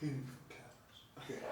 Okay.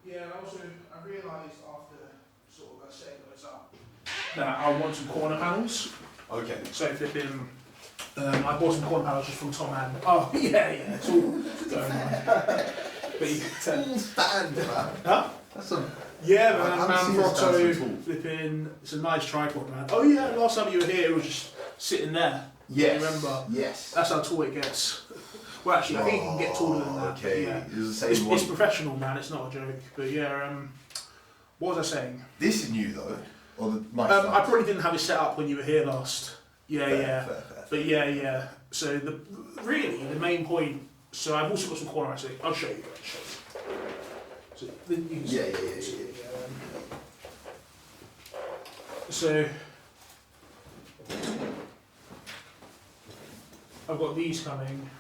Yeah, and also I realised after sort of setting those up that I want some corner panels. Okay. So flipping, I bought some corner panels just from Tom and oh yeah, it's all going on. But you can tell. Stand, man. Huh? That's a. Yeah, I man, haven't seen it stand so tall. flipping. It's a nice tripod, man. Oh yeah, last time you were here, it was just sitting there. Yes. You remember? Yes. That's how tall it gets. Well, actually, I think you can get taller than that. Okay. Yeah. It was the same one. It's professional, man. It's not a joke. But yeah, what was I saying? This is new though. Or the mic. I probably didn't have it set up when you were here last. Yeah, Fair. But yeah. So the main point. So I've also got some corner actually. I'll show you. So then you can see. Yeah. So I've got these coming.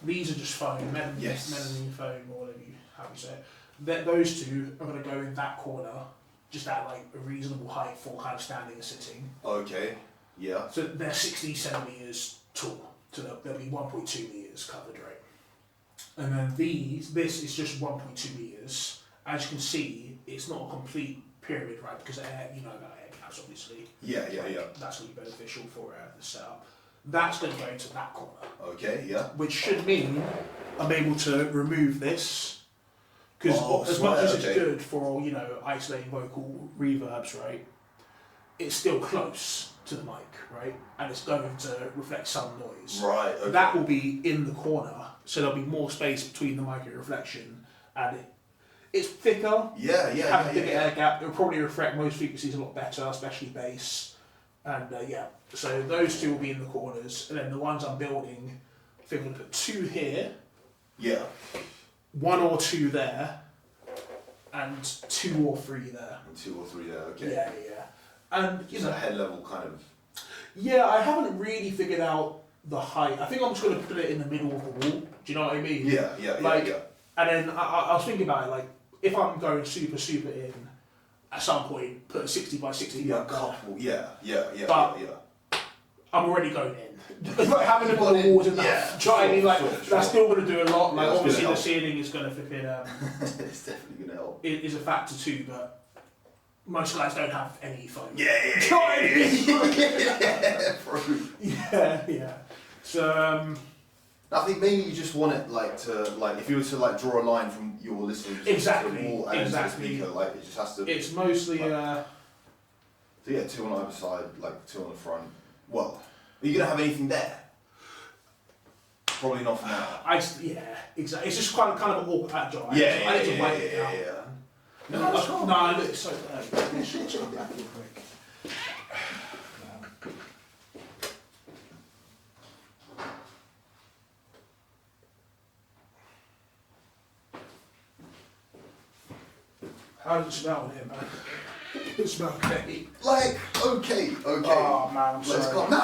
These are just foam, Yes. melamine foam, or whatever how you say it. Those two are going to go in that corner, just at like a reasonable height for kind of standing and sitting. Okay. Yeah. So they're 60 centimeters tall, so they'll be 1.2 meters covered, right? And then this is just 1.2 meters. As you can see, it's not a complete pyramid, right? Because air, you know about air caps, obviously. Yeah. That's going to be beneficial for the setup. That's going to go into that corner. Okay. Yeah. Which should mean I'm able to remove this. Because as swear, much as it's okay. good for, you know, isolating vocal reverbs, right? It's still close to the mic, right? And it's going to reflect some noise. Right. Okay. That will be in the corner, so there'll be more space between the mic and reflection, and it's thicker. Yeah. Have a bigger air gap. It'll probably reflect most frequencies a lot better, especially bass. And so those two will be in the corners, and then the ones I'm building, I think I'm going to put 2 here. Yeah. 1 or 2 there, and 2 or 3 there. And 2 or 3 there. Okay. Yeah. And Just a head level kind of. Yeah, I haven't really figured out the height. I think I'm just going to put it in the middle of the wall. Do you know what I mean? Yeah. And then I was thinking about it, like, if I'm going super in, at some point, put a 60 by 60 Yeah. up there. Couple. Yeah. But- Yeah. I'm already going in. Like, having them on the walls enough. Yeah, Do you know what I mean? Like, sure. that's still going to do a lot. Like, Yeah, that's obviously, gonna the help. ceiling is going to flipping, It's definitely gonna help. is a factor too, but most guys don't have any foam. Yeah. Do you know what I mean? Yeah. Yeah. So, I think maybe you just want it if you were to draw a line from your listening to Exactly, the wall and into the exactly. speaker, it just has to. it's mostly, So 2 on either side, 2 on the front. Well, are you gonna have anything there? Probably not for now. exactly. It's just kind of an awkward job. I need to wipe it out. No, that's cool. No, look, it's so let's go back real quick. How does it smell in here, man? It smells okay. Okay. Oh man, I'm Let's sorry. go. No.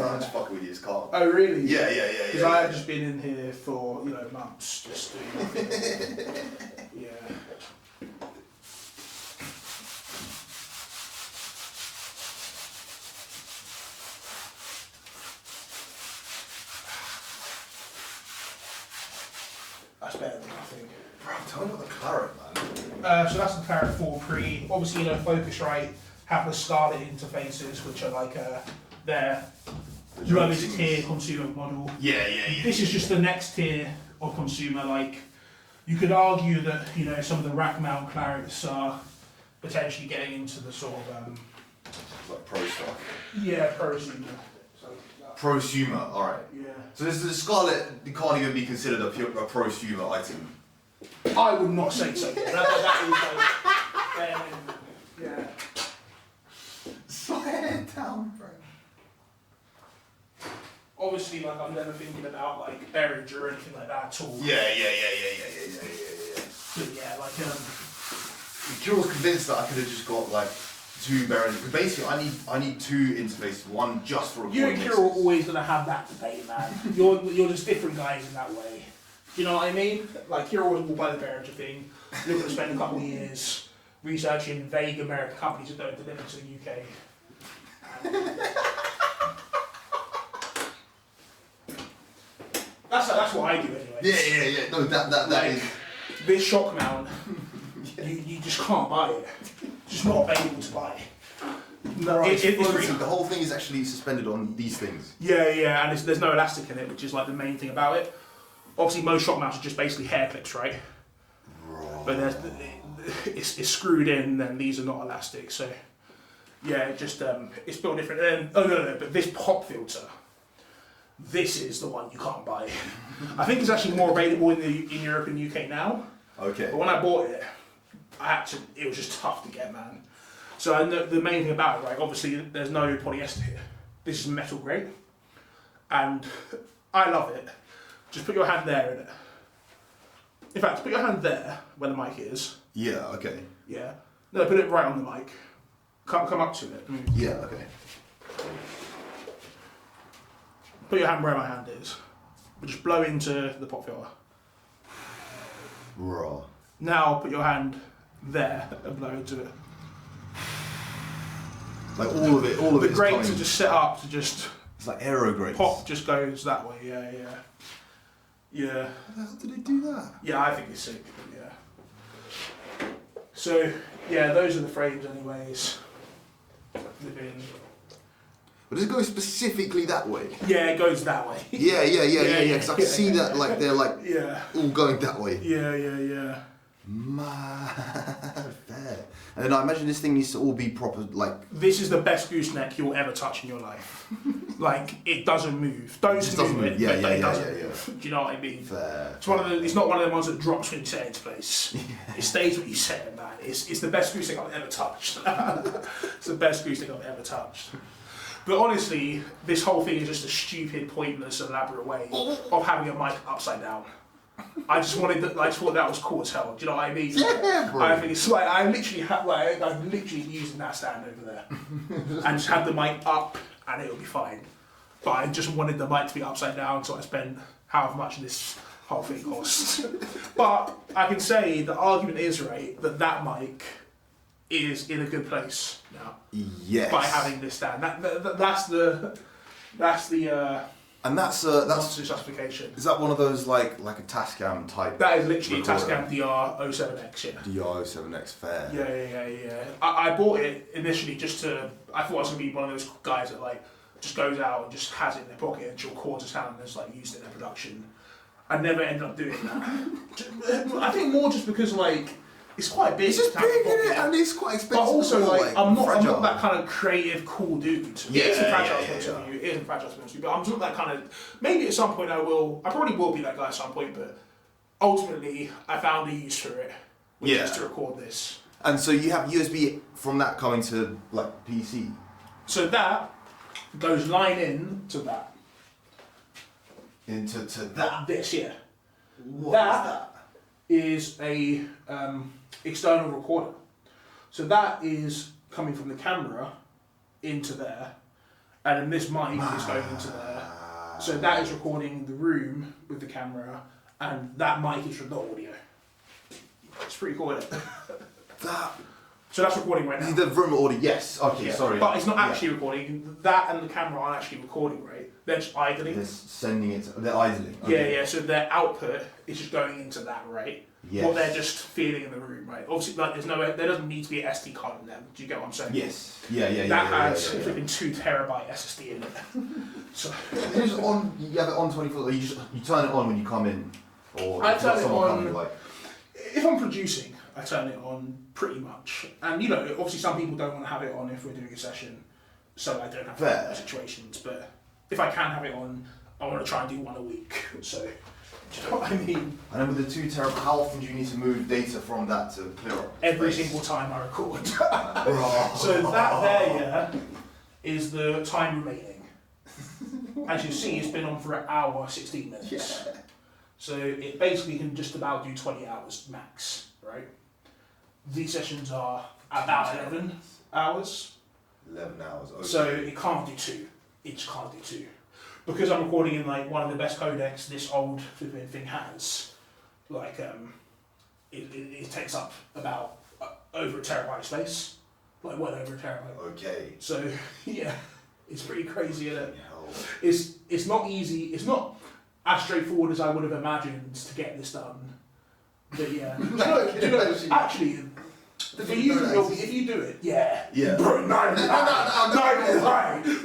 I'm just fucking with you, it's calm. Oh really? Yeah. Because I have just been in here for months, just doing nothing. Yeah. That's better than nothing. Bro, tell me about the claret, man. So that's the Claret 4 Pre. Obviously, Focusrite have the Scarlett interfaces, which are like their lowest tier consumer model. Yeah. This is just the next tier of consumer. Like, you could argue that some of the rack mount Clarets are potentially getting into the sort of Like pro stuff. prosumer. So, Prosumer, alright. yeah. So this is the Scarlett, it can't even be considered a prosumer item. I would not say so. That is yeah. Swear down, bro. Obviously, I'm never thinking about Berridge or anything like that at all. Yeah. But yeah, Kirill was convinced that I could have just got 2 bearings. Because basically, I need 2 interfaces, one just for you recording. and Kirill are always gonna have that debate, man. You're just different guys in that way. Do you know what I mean? Kirill was all by the Berridge thing. You're gonna spend a couple of years researching vague American companies that don't deliver to the UK. That's what I do anyway. Yeah. No, that is. This shock mount, you just can't buy it. It's just not available to buy. No, It's floating. The whole thing is actually suspended on these things. Yeah, and there's no elastic in it, which is the main thing about it. Obviously, most shock mounts are just basically hair clips, right? But it's screwed in, then these are not elastic. So yeah, it's built different. And no, but this pop filter, this is the one you can't buy. I think it's actually more available in Europe and UK now. Okay. But when I bought it, it was just tough to get, man. So I know the main thing about it, right? Obviously, there's no polyester here. This is metal grade, and I love it. Just put your hand there in it. In fact, put your hand there where the mic is. Yeah. Okay. Yeah. No, put it right on the mic. Come up to it. Yeah. Okay. Put your hand where my hand is. but just blow into the pop filter. Raw. Now put your hand there and blow into it. Like all of it. The grates are just set up to just. It's like aero grates. Pop just goes that way. Yeah. How the hell did they do that? Yeah, I think it's sick. Yeah. So yeah, those are the frames, anyways. But does it go specifically that way? Yeah, it goes that way. Yeah. Because I can see that like they're like all going that way. Yeah. Mad fair. And then I imagine this thing needs to all be proper like. This is the best gooseneck you'll ever touch in your life. Like it doesn't move. Don't move it. Yeah. It doesn't move. Do you know what I mean? Fair. It's one of the. It's not one of the ones that drops when you set it into place. It stays what you set it, man. It's the best gooseneck I've ever touched. It's the best gooseneck I've ever touched. But honestly, this whole thing is just a stupid, pointless, elaborate way of having a mic upside down. I just thought that was cool as hell. Do you know what I mean? Yeah, bro. I think it's like I'm literally using that stand over there, and just have the mic up, and it'll be fine. But I just wanted the mic to be upside down, so I spent however much this whole thing cost. But I can say the argument is right that mic is in a good place now. Yes. By having this stand, that's the and that's justification. Is that one of those like a Tascam type? That is literally a recorder? Tascam DR07X, yeah. DR07X fair. Yeah. I bought it initially just to. I thought I was gonna be one of those guys that like just goes out and just has it in their pocket and she'll record a sound and just like used it in their production. I never ended up doing that. I think more just because like. It's quite big. It's just big, isn't it? And it's quite expensive. But also, like I'm not that kind of creative, cool dude. Yeah, it isn't fragile point of view. It isn't fragile point of view. But I'm not that kind of. Maybe at some point I will. I probably will be that guy at some point. But ultimately, I found a use for it, which is to record this. And so you have USB from that coming to like PC. So that goes line in to that. Into that. This, yeah. What is a external recorder. So that is coming from the camera into there, and then this mic is going into there. So that is recording the room with the camera, and that mic is from the audio. It's pretty cool, isn't it? So that's recording right now. The room audio, yes. Okay, yeah. sorry. But it's not actually recording. That and the camera aren't actually recording, right? They're just idling. They're sending it. They're idling. Okay. Yeah. So their output is just going into that, right? Yes. What they're just feeling in the room, right? Obviously, like there doesn't need to be an SD card in them. Do you get what I'm saying? Yes. Yeah. That has flipping 2 terabyte SSD in it. So it's just on. You have it on 24. You turn it on when you come in, or I turn it on. Coming, like... If I'm producing, I turn it on pretty much. And you know, obviously, some people don't want to have it on if we're doing a session, so I don't have those situations. But if I can have it on, I want to try and do one a week. So. Do you know what I mean? And then with the 2 terabyte, how often do you need to move data from that to clear up? Every single time I record. So that there, is the time remaining. As you see, it's been on for an hour, 16 minutes. Yeah. So it basically can just about do 20 hours max, right? These sessions are about 11 hours. 11 hours, okay. So it can't do 2. It just can't do 2. Because I'm recording in like one of the best codecs this old flipping thing has, like it takes up about over a terabyte of space, like well over a terabyte. Okay. So yeah, it's pretty crazy, isn't it? Yeah. It's not easy. It's not as straightforward as I would have imagined to get this done. But yeah, do you know, actually. For you, if you do it, yeah. Bro, no.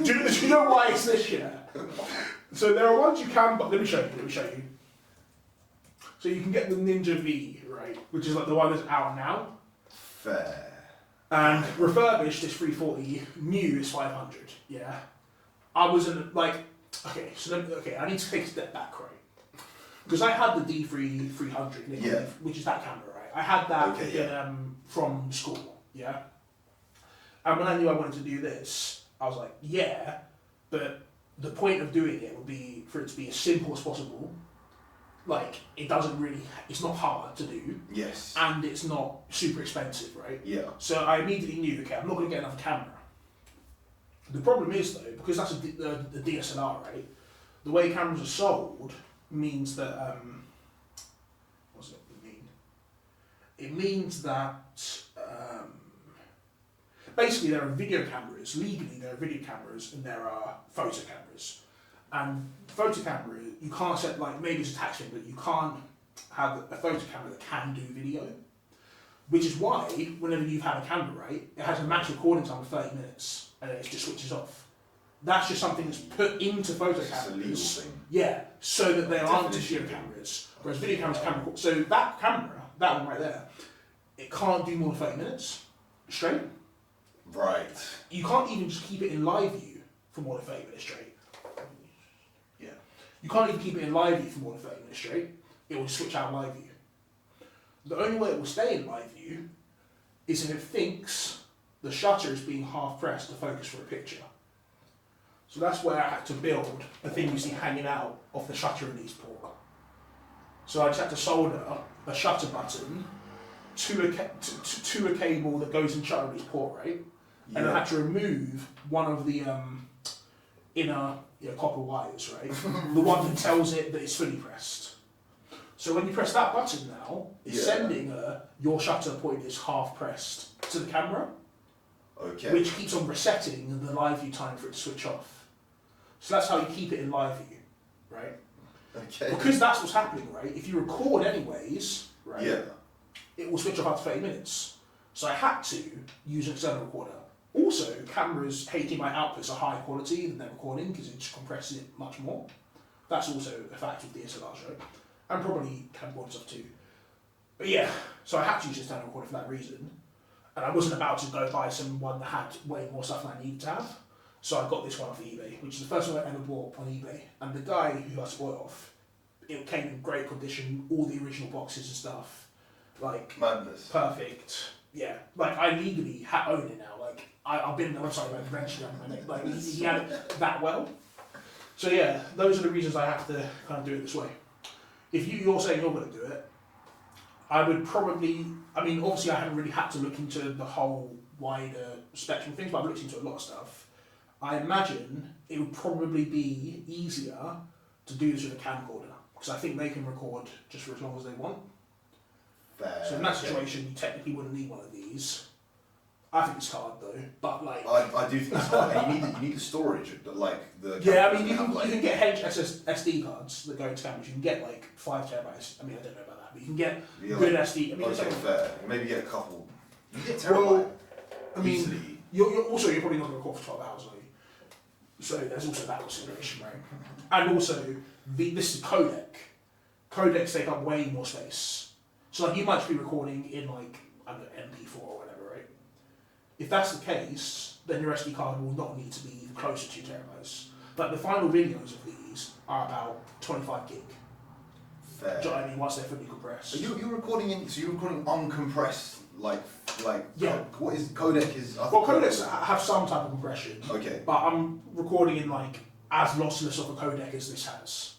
Do you know why it's this year? So there are ones you can, but let me show you. So you can get the Ninja V, right, which is like the one that's out now. Fair. And refurbished is 340, new is 500. Yeah. I wasn't like, okay. I need to take a step back, right? Because I had the D3 300, which is that camera, right? I had that from school, yeah. And when I knew I wanted to do this, I was like, yeah, but the point of doing it would be for it to be as simple as possible. Like, it's not hard to do. Yes. And it's not super expensive, right? Yeah. So I immediately knew, okay, I'm not going to get another camera. The problem is, though, because that's the DSLR, right? The way cameras are sold, means that what does it mean? It means that basically there are video cameras. Legally, there are video cameras and there are photo cameras. And photo camera, you can't set, like, maybe it's a tax thing, but you can't have a photo camera that can do video. Which is why, whenever you've had a camera, right, it has a max recording time of 30 minutes and then it just switches off. That's just something that's put into photo cameras. It's a legal thing. Yeah, so that they aren't video cameras. Whereas video cameras can record. So that camera, that one right there, it can't do more than 30 minutes straight. Right. You can't even just keep it in live view for more than 30 minutes straight. Yeah. You can't even keep it in live view for more than 30 minutes straight. It will switch out live view. The only way it will stay in live view is if it thinks the shutter is being half pressed to focus for a picture. So that's where I had to build the thing you see hanging out of the shutter release port. So I just had to solder a shutter button to a cable that goes in shutter release port, right? Yeah. And I had to remove one of the inner copper wires, right? The one that tells it that it's fully pressed. So when you press that button now, it's sending your shutter point is half pressed to the camera, which keeps on resetting the live view time for it to switch off. So that's how you keep it in live view, right? Okay. Because that's what's happening, right? If you record anyways, right, it will switch off after 30 minutes. So I had to use an external recorder. Also, cameras' HDMI outputs are higher quality than they're recording because it just compresses it much more. That's also a factor of DSLRs, right? And probably camcorder stuff too. But yeah, so I had to use an external recorder for that reason. And I wasn't about to go buy one that had way more stuff than I needed to have. So I got this one off eBay, which is the first one I ever bought on eBay. And the guy who I bought it off, it came in great condition, all the original boxes and stuff. Like, madness. Perfect. Yeah. Like, I legally own it now. Like, I've been on the website about eventually on my neck. Like, he had it that well. So yeah, those are the reasons I have to kind of do it this way. If you're saying you're going to do it, I would probably, obviously I haven't really had to look into the whole wider spectrum of things, but I've looked into a lot of stuff. I imagine it would probably be easier to do this with a camcorder, because I think they can record just for as long as they want. Fair. So in that situation, you technically wouldn't need one of these. I think it's hard though, but like... I do think it's hard, and you need the storage, like the... Yeah, you can get SD cards that go into cameras. You can get like 5 terabytes. I don't know about that, but you can get good SD. Okay, fair. Maybe get a couple. You get terabyte. Easily. You're probably not going to record for 12 hours, are you? So there's also that consideration, right? And also, this is a codec. Codecs take up way more space. So like you might be recording in like, I don't know, MP4 or whatever, right? If that's the case, then your SD card will not need to be closer to 2 terabytes. But the final videos of these are about 25 gig. Fair. Do you know what I mean? Once they're fully compressed. You're recording uncompressed, like yeah. What is codec? Codecs have some type of compression. Okay. But I'm recording in like as lossless of a codec as this has.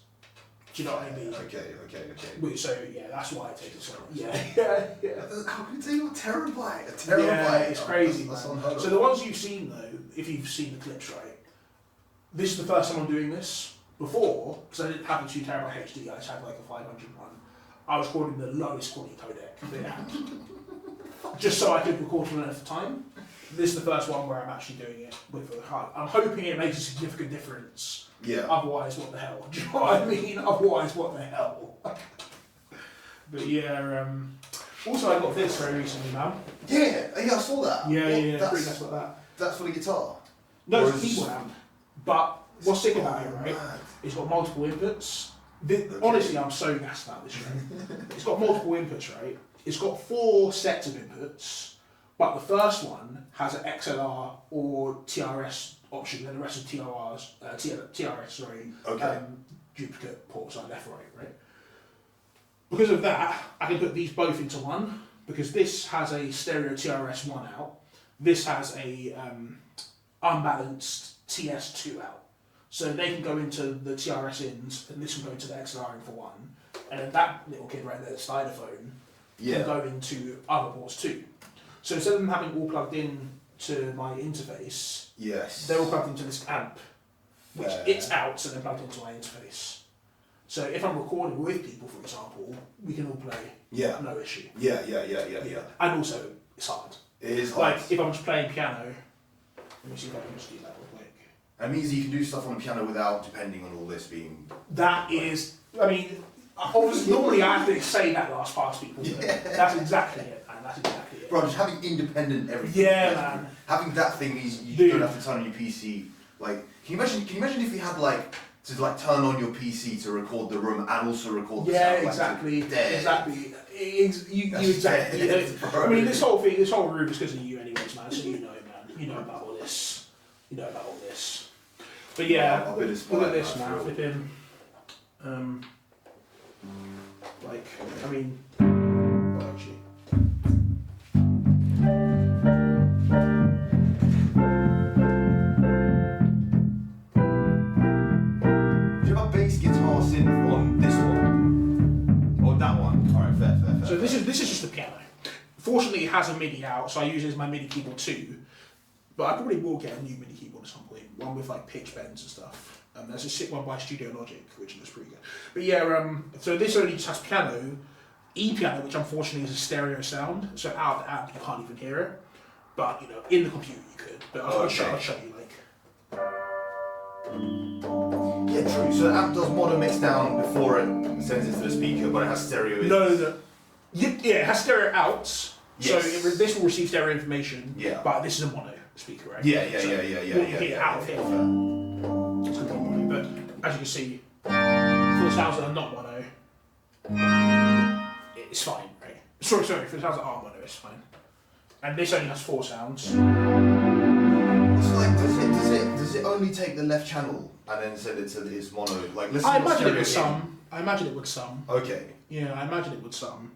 Do you know what I mean? Okay. So yeah, that's why I take it so long. Yeah. How can you take a terabyte? Yeah, it's crazy. That's so the ones you've seen though, if you've seen the clips, right? This is the first time I'm doing this. Before, because I didn't have a 2 terabyte HD, I just had like a 500 one. I was recording the lowest quality codec they had, just so I could record for an length of time. This is the first one where I'm actually doing it with a high. I'm hoping it makes a significant difference. Yeah. Otherwise, what the hell? Do you know what I mean? Otherwise, what the hell? But yeah. Also, I got this very recently, man. Yeah, I saw that. Yeah. That's pretty nice like that. That's for the guitar. No, it's a keyboard amp. But what's sick about it, right? It's got multiple inputs. Honestly, I'm so gassed about this, right? It's got multiple inputs, right? It's got 4 sets of inputs, but the first one has an XLR or TRS option, and the rest are TRS, duplicate ports like left, right? Because of that, I can put these both into one, because this has a stereo TRS1 out, this has a unbalanced TS2 out. So they can go into the TRS ins, and this can go into the XLR in for one, and then that little kid right there, the stylophone, can go into other ports too. So instead of them having all plugged in to my interface, they're all plugged into this amp, which it's out, so they're plugged into my interface. So if I'm recording with people, for example, we can all play. Yeah. No issue. Yeah. And also, it's hard. It is hard. Like if I'm just playing piano, let me see if I can just do that real quick. It means you can do stuff on the piano without depending on all this being. That is, I mean, obviously normally I have to say that last past people. But that's exactly it, man. That's exactly it. Bro, just having independent everything. Yeah, like, man. Having that thing means you Dude. don't have to turn on your PC. Like, can you imagine if you had like to like turn on your PC to record the room and also record the sound? Exactly. Dead. Exactly. You exactly. Dead, I mean, this whole room is because of you, anyways, man. So you know, man. You know about all this. You know about all this. But yeah, I've been look inspired, at this, man, man. for real. Flipping. Like, I mean, well, actually. Do you have a bass guitar synth on this one? Or that one? Alright, fair. So this is just the piano. Fortunately, it has a MIDI out, so I use it as my MIDI keyboard too. But I probably will get a new MIDI keyboard at some point, one with like pitch bends and stuff. There's a sick one by Studio Logic, which looks pretty good. But yeah, so this only just has piano, E-piano, which unfortunately is a stereo sound, so out of the amp you can't even hear it. But you know, in the computer you could. But I'll show you like. Yeah, true. So the amp does mono mix down before it sends it to the speaker, but it has stereo in. No. Yeah, it has stereo outs. Yes. So this will receive stereo information. Yeah. But this is a mono speaker, right? Yeah. So what you hear out of here. It's gonna be mono. But as you can see, for the sounds that are not mono, it's fine, right? Sorry, for the sounds that are mono, it's fine. And this only has 4 sounds. So like, does it only take the left channel and then send it to its mono? Like, listen I to imagine it stereo with in. some. I imagine it with some. Okay. Yeah, I imagine it with some.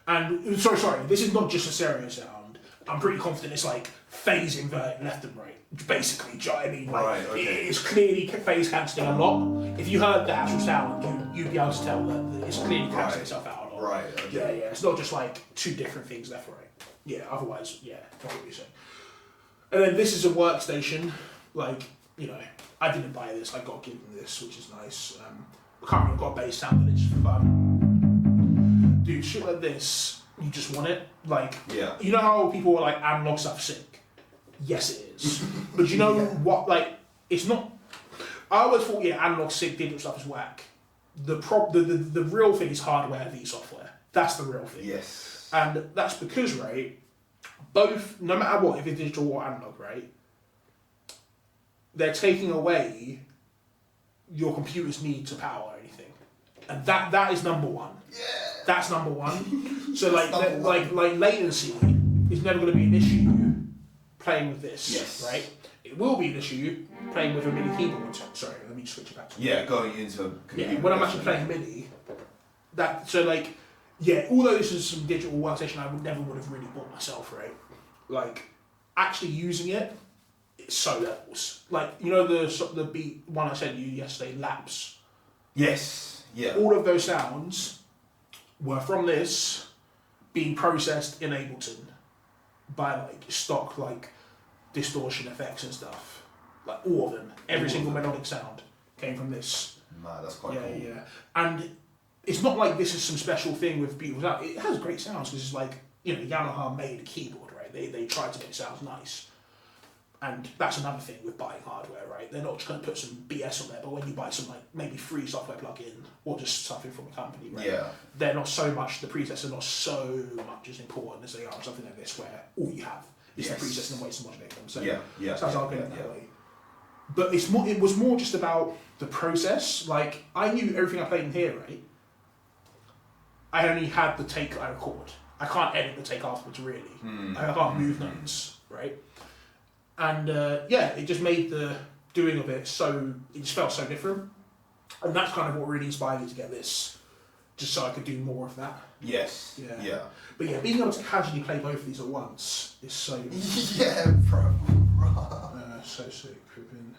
And sorry, this is not just a stereo sound. I'm pretty confident it's like phase inverted left and right. Basically, do you know what I mean? Like, Right, okay. it's clearly phase cancelling a lot. If you heard the actual sound, you'd be able to tell that it's clearly cancelling itself out a lot. Right. Okay. Yeah. It's not just like 2 different things left and right. Yeah, otherwise, yeah, not what you're saying. And then this is a workstation. Like, you know, I didn't buy this. I got given this, which is nice. Currently, I've got a bass sound, but it's for fun. Dude, shit like this, you just want it. Like, Yeah. you know how people are like, analog stuff sick? Yes, it is. But you know what? Like, it's not. I always thought, yeah, analog sick, digital stuff is whack. The real thing is hardware v software. That's the real thing. Yes. And that's because, right, both, no matter what, if it's digital or analog, right, they're taking away your computer's need to power anything. And that is number one. Yeah. That's number one. So like number like latency is never going to be an issue playing with this, Yes. right? It will be an issue playing with a MIDI keyboard. Sorry, let me switch it back to Yeah, going into. yeah, when I'm actually playing MIDI, although this is some digital workstation I never would have really bought myself, right? Like, actually using it, it's so levels. Like, you know the beat one I sent you yesterday, Laps? Yes. Yeah. All of those sounds were from this being processed in Ableton by like stock like distortion effects and stuff. Like all of them. Every single melodic sound came from this. Man, that's quite cool. Yeah. And it's not like this is some special thing with beautiful sound. It has great sounds because it's like, you know, Yamaha made a keyboard, right? They tried to make it sound nice. And that's another thing with buying hardware, right? They're not just going to put some BS on there, but when you buy some like maybe free software plugin or just something from a company, right? Yeah. They're not so much, the presets are not so much as important as they are something like this where all you have is the presets and the ways to modulate them. So sounds arguing that way. But it was more just about the process. Like, I knew everything I played in here, right? I only had the take I record. I can't edit the take afterwards, really. I can't move notes, right? And it just made the doing of it it just felt so different. And that's kind of what really inspired me to get this, just so I could do more of that. Yes. Yeah. But yeah, being able to casually play both of these at once is so... Yeah, bro. so sick. Flipping.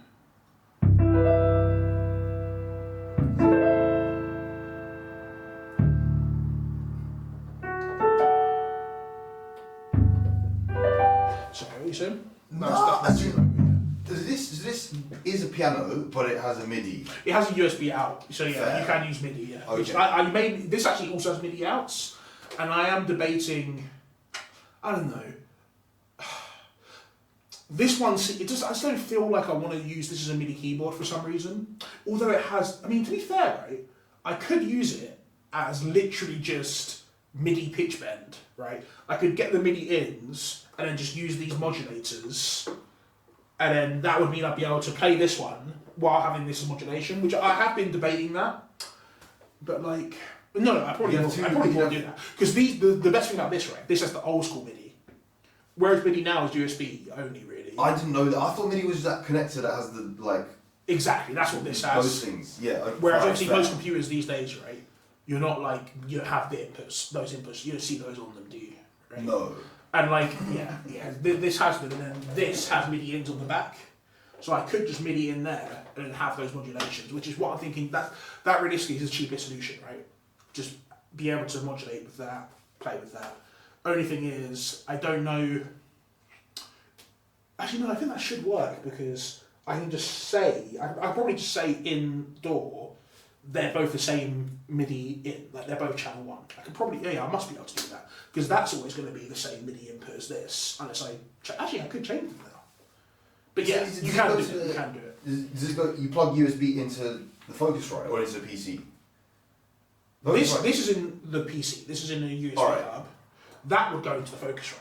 Sorry, what are you saying? No, That's does So this is a piano, but it has a MIDI. It has a USB out, so yeah, Fair. you can use MIDI. Yeah, Okay. which I made. This actually also has MIDI outs, and I am debating. I don't know. This one, it just I just don't feel like I want to use this as a MIDI keyboard for some reason. Although it has, I mean, to be fair, right, I could use it as literally just MIDI pitch bend, right? I could get the MIDI ins and then just use these modulators, and then that would mean I'd be able to play this one while having this as modulation, which I have been debating that. But like, no, I probably won't do that. Because the best thing about this, right, this has the old school MIDI. Whereas MIDI now is USB only, really. I didn't know that. I thought MIDI was that connector that has the, like... Exactly, that's what this has. Those things, yeah. Whereas obviously most computers these days, right, you're not like, you have the inputs, those inputs, you don't see those on them, do you? Right? No. And like, yeah, this has them, and then this has MIDI ins on the back. So I could just MIDI in there and then have those modulations, which is what I'm thinking, that realistically is the cheapest solution, right? Just be able to modulate with that, play with that. Only thing is, I don't know. Actually, no, I think that should work because I can just say, I'd probably just say indoor, they're both the same MIDI in, like they're both channel 1. I could probably, yeah, I must be able to do that because that's always going to be the same MIDI input as this, unless I, actually I could change them now. But yeah, you can do it, you can do it. Does this go, you plug USB into the Focusrite or into the PC? This is in the PC, this is in a USB hub. That would go into the Focusrite.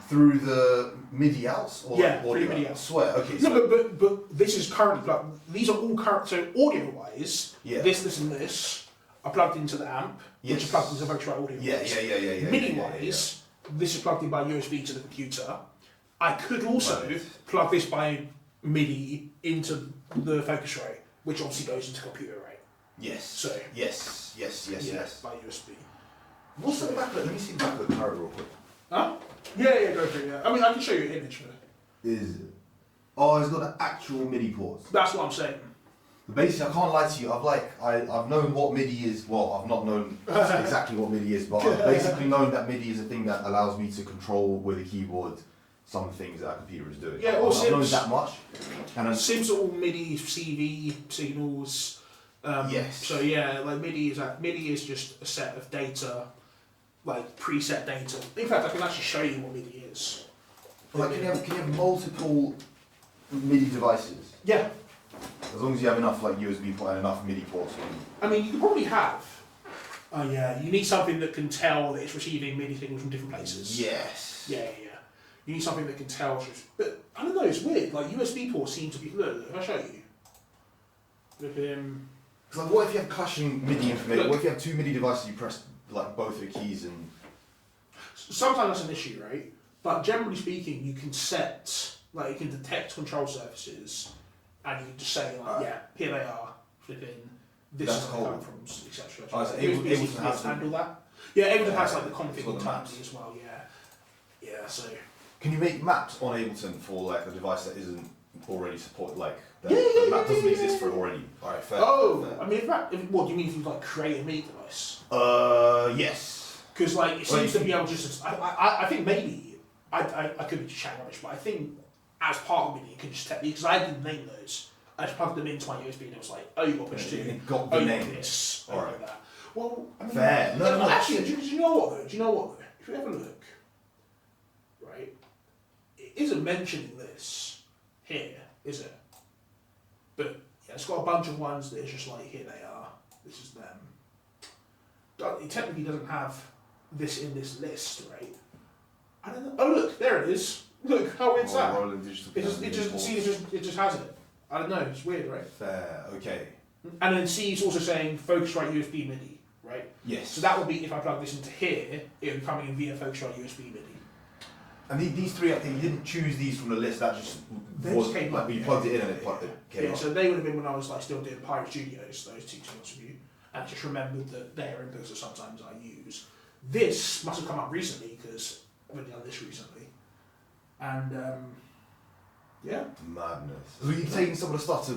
Through the MIDI outs? Or yeah, audio through MIDI outs? outs. Swear, okay. No, but this is currently plugged. These are all current. So audio wise, yeah. this, and this are plugged into the amp, which is plugged into the Focusrite audio. Yeah. MIDI wise, this is plugged in by USB to the computer. I could also plug this by MIDI into the Focusrite, which obviously goes into the computer, right? Yes. So yes. By USB. What's the back? Let me see the back of the card real quick. Huh? Yeah, go for it. Yeah. I mean, I can show you an image for it. Is it? Oh, it's got the actual MIDI ports. That's what I'm saying. Basically, I can't lie to you. I've known what MIDI is. Well, I've not known exactly what MIDI is, but I've basically known that MIDI is a thing that allows me to control with a keyboard some things that a computer is doing. Yeah, I've known that much. And Sims are all MIDI CV signals. yes. So yeah, like MIDI is just a set of data, like preset data. In fact, I can actually show you what MIDI is. Like, can you have multiple MIDI devices? Yeah. As long as you have enough like USB port and enough MIDI ports. I mean, you can probably have. Oh yeah, you need something that can tell that it's receiving MIDI signals from different places. Yes. Yeah. You need something that can tell. But I don't know. It's weird. Like USB ports seem to be. Look, if I show you. Look at him. Because like, what if you have clashing MIDI information? What if you have two MIDI devices? You press like both the keys and. Sometimes that's an issue, right? But generally speaking, you can set, like, you can detect control surfaces, and you can just say, like, yeah, here they are, flipping, this That's is where they come from, etc. Oh, so Ableton has handle that. Yeah, Ableton has, like, the it's config got the terms maps. as well, yeah, so. Can you make maps on Ableton for like a device that isn't already supported? Like the map doesn't exist for it already. All right, fair. Fair. I mean, what do you mean if you like create a MIDI device? Yes. Because like it seems to be able to just. I think maybe I could be just chatting rubbish, but I think as part of MIDI you can just tell because I didn't name those. I just plugged them into my USB and it was like, oh, you got push to. It got the name. This. All right. Like that. Well, I mean, Fair. No. Actually, do you know what though? If you have a look, right, it isn't mentioning this here, is it? But yeah, it's got a bunch of ones that is just like, here they are. This is them. It technically doesn't have this in this list, right? I don't know. Oh look, there it is. Look how weird's that? It just has it. I don't know. It's weird, right? Fair. Okay. And then C is also saying Focusrite USB MIDI, right? Yes. So that would be if I plug this into here, it would be coming in via Focusrite USB MIDI. And these three, I think you didn't choose these from the list. That just was came like up, you plugged it in and it came Yeah, up. so they would have been when I was like still doing Pirate Studios, those two, to be honest with you. And I just remembered that their inputs are sometimes I use. This must have come up recently because I've only done this recently. And yeah. Madness. So you're taking some of the stuff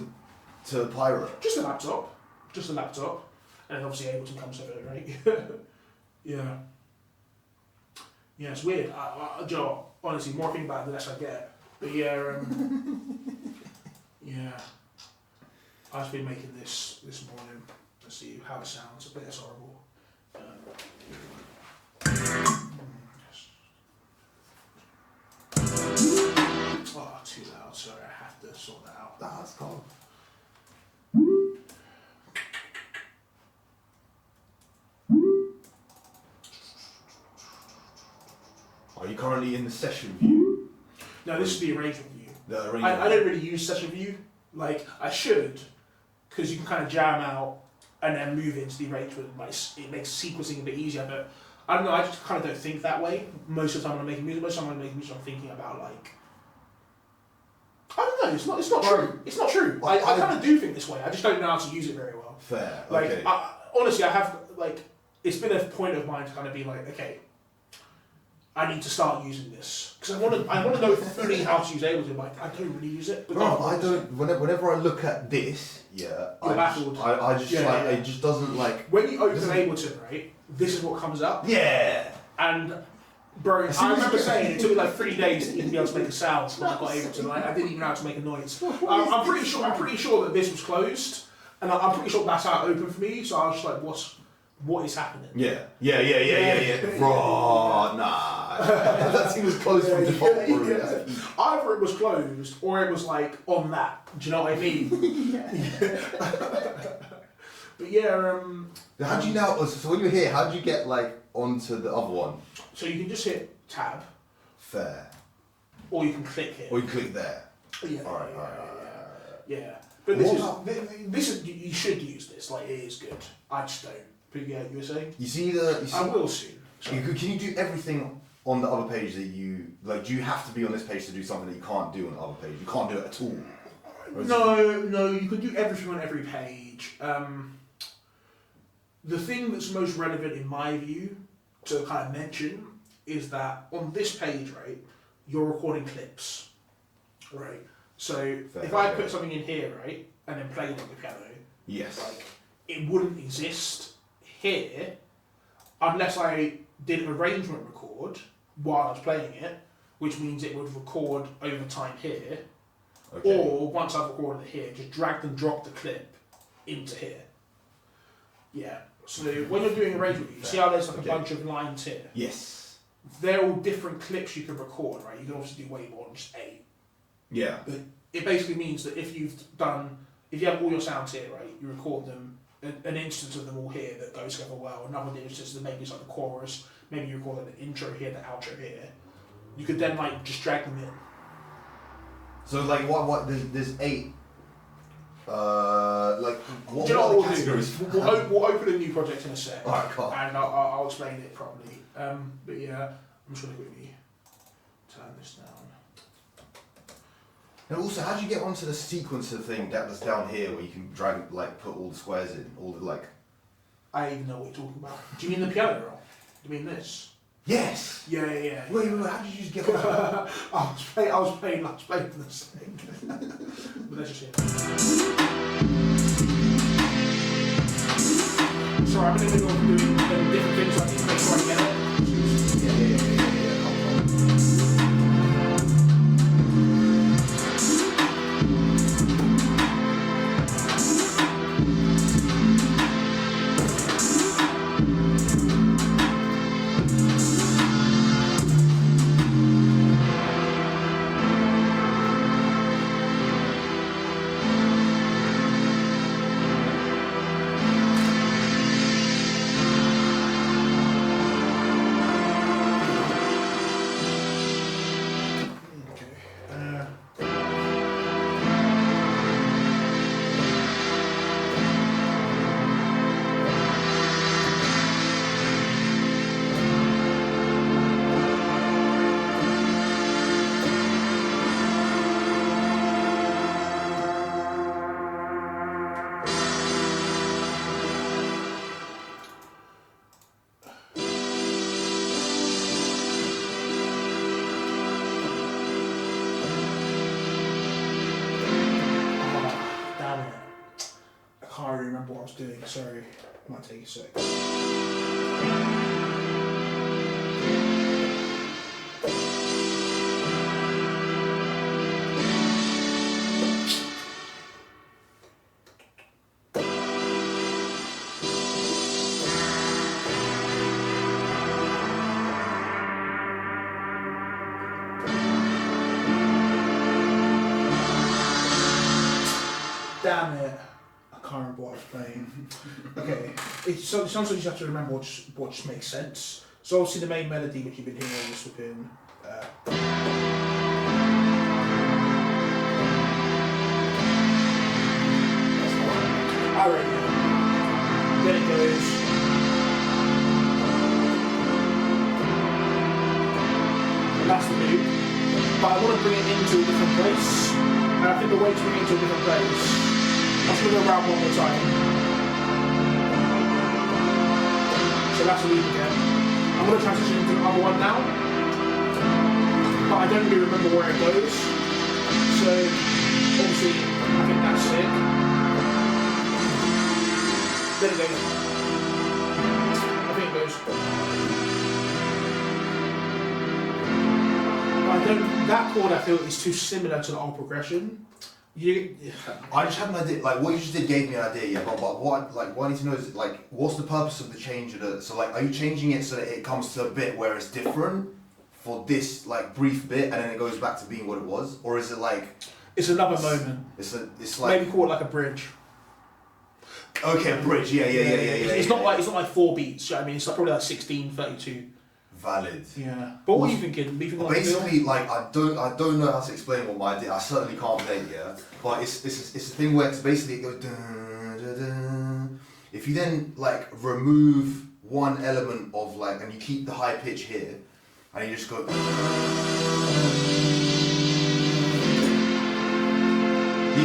to Pirate? Just a laptop. And then obviously Ableton comes over it, right? Yeah. Yeah, it's weird. Joe, honestly, more I think about it, the less I get. But yeah, Yeah. I've been making this morning. Let's see how it sounds. I bet it's horrible. Oh, too loud. Sorry, I have to sort that out. Nah, that's calm. Are you currently in the session view? No, this is the arrangement view. The arrangement. I don't really use session view. Like, I should, because you can kind of jam out and then move into the arrangement. Like, it makes sequencing a bit easier, but I don't know, I just kind of don't think that way. Most of the time when I'm making music, I'm thinking about, like, I don't know, it's not true. It's not true. I kind of do think this way, I just don't know how to use it very well. Fair, like, okay. Honestly, I have, like, it's been a point of mine to kind of be like, okay, I need to start using this because I want to know fully how to use Ableton. Like, I don't really use it. No, I don't. Whenever I look at this, yeah, I just it just doesn't like. When you open Ableton, right, this is what comes up. Yeah. And bro, I remember saying it took me like 3 days to even be able to make a sound when I got Ableton. Like, I didn't even know how to make a noise. I'm pretty sure that this was closed, and I'm pretty sure that's how it opened for me. So I was just like, what is happening? Yeah. Bro, nah. That thing was closed from default. Either it was closed or it was like on that. Do you know what I mean? But yeah. How do you now? So when you're here, how do you get like onto the other one? So you can just hit tab. Fair. Or you can click here. Or you click there. Yeah. All right. Yeah. But this is you should use this. Like, it is good. I just don't. But yeah, you were saying? I will soon. Can you do everything on the other page that you like? Do you have to be on this page to do something that you can't do on the other page? You can't do it at all. No, you can do everything on every page. The thing that's most relevant in my view to kind of mention is that on this page, right, you're recording clips, right? So if I put something in here, right, and then play it on the piano, yes, like, it wouldn't exist here unless I did an arrangement record while I was playing it, which means it would record over time here, or once I've recorded it here, just drag and drop the clip into here. Yeah. So when you're doing arrangement, you see how there's like a bunch of lines here? Yes. They're all different clips you can record, right? You can obviously do way more than just 8. Yeah. But it basically means that if you have all your sounds here, right, you record them, an instance of them all here that goes together well, another instance that maybe it's like the chorus, maybe you record an intro here, the outro here. You could then like just drag them in. So like what there's 8 like what, do you know what are the categories? We'll open a new project in a sec. Alright, cool. And I'll explain it properly. But yeah, I'm just gonna quickly turn this down. And also, how do you get onto the sequencer thing that's down here where you can drag, like, put all the squares in, all the, like... I even know what you're talking about. Do you mean the piano roll? Do you mean this? Yes! Yeah. Wait, how did you just get onto that? I was playing this thing. But let's just hear it. Sorry, I'm in the middle of doing different things, so I need to make sure I get it. Yeah. What I was doing, sorry, might take a sec. Damn it. I can't remember what I was playing. Okay. So sometimes you have to remember what just makes sense. So obviously the main melody which you've been hearing is flipping. Alright, yeah. Then it goes. That's the loop. But I want to bring it into a different place. And I think the way to bring it into a different place, I'm just going to go around one more time. So that's a loop again. I'm going to transition into the other one now. But I don't really remember where it goes. So, obviously, I think that's sick. Then it goes. I think it goes. That chord I feel is too similar to the whole progression. I just had an idea, like what you just did gave me an idea, yeah, but what I need to know is like, what's the purpose of the change of the, so like, are you changing it so that it comes to a bit where it's different for this like brief bit and then it goes back to being what it was? Or is it like... It's another moment. It's like... Maybe call it like a bridge. Okay, a bridge, yeah. It's not like 4 beats, you know what I mean? It's like probably like 16, 32. Valid. Yeah. But what are you thinking? Basically, like I don't know how to explain what my idea. I certainly can't play it, yeah. But it's a thing where it's basically it goes dun, dun, dun. If you then like remove one element of like, and you keep the high pitch here, and you just go. You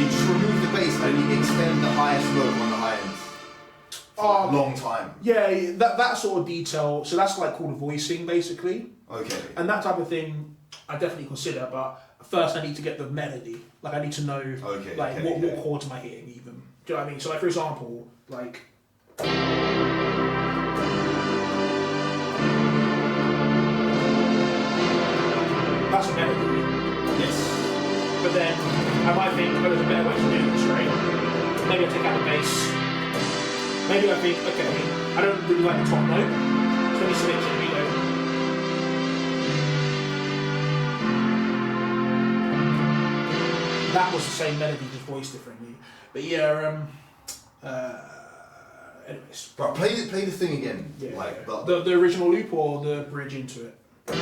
just remove the bass and you extend the highest note on the high end. For a long time. Yeah, that sort of detail. So that's like called voicing, basically. Okay. And that type of thing, I definitely consider. But first, I need to get the melody. Like, I need to know, what chords am I hitting, even. Do you know what I mean? So, like, for example, like. That's a melody. Yes. But then I might think, oh, there's a better way to do this, right? Maybe I take out the bass. Maybe I think, okay, I don't really like the top note, so let me switch it, you know. That was the same melody, just voiced differently. But yeah, anyways. But play the thing again. Yeah. Like the original loop or the bridge into it? Okay.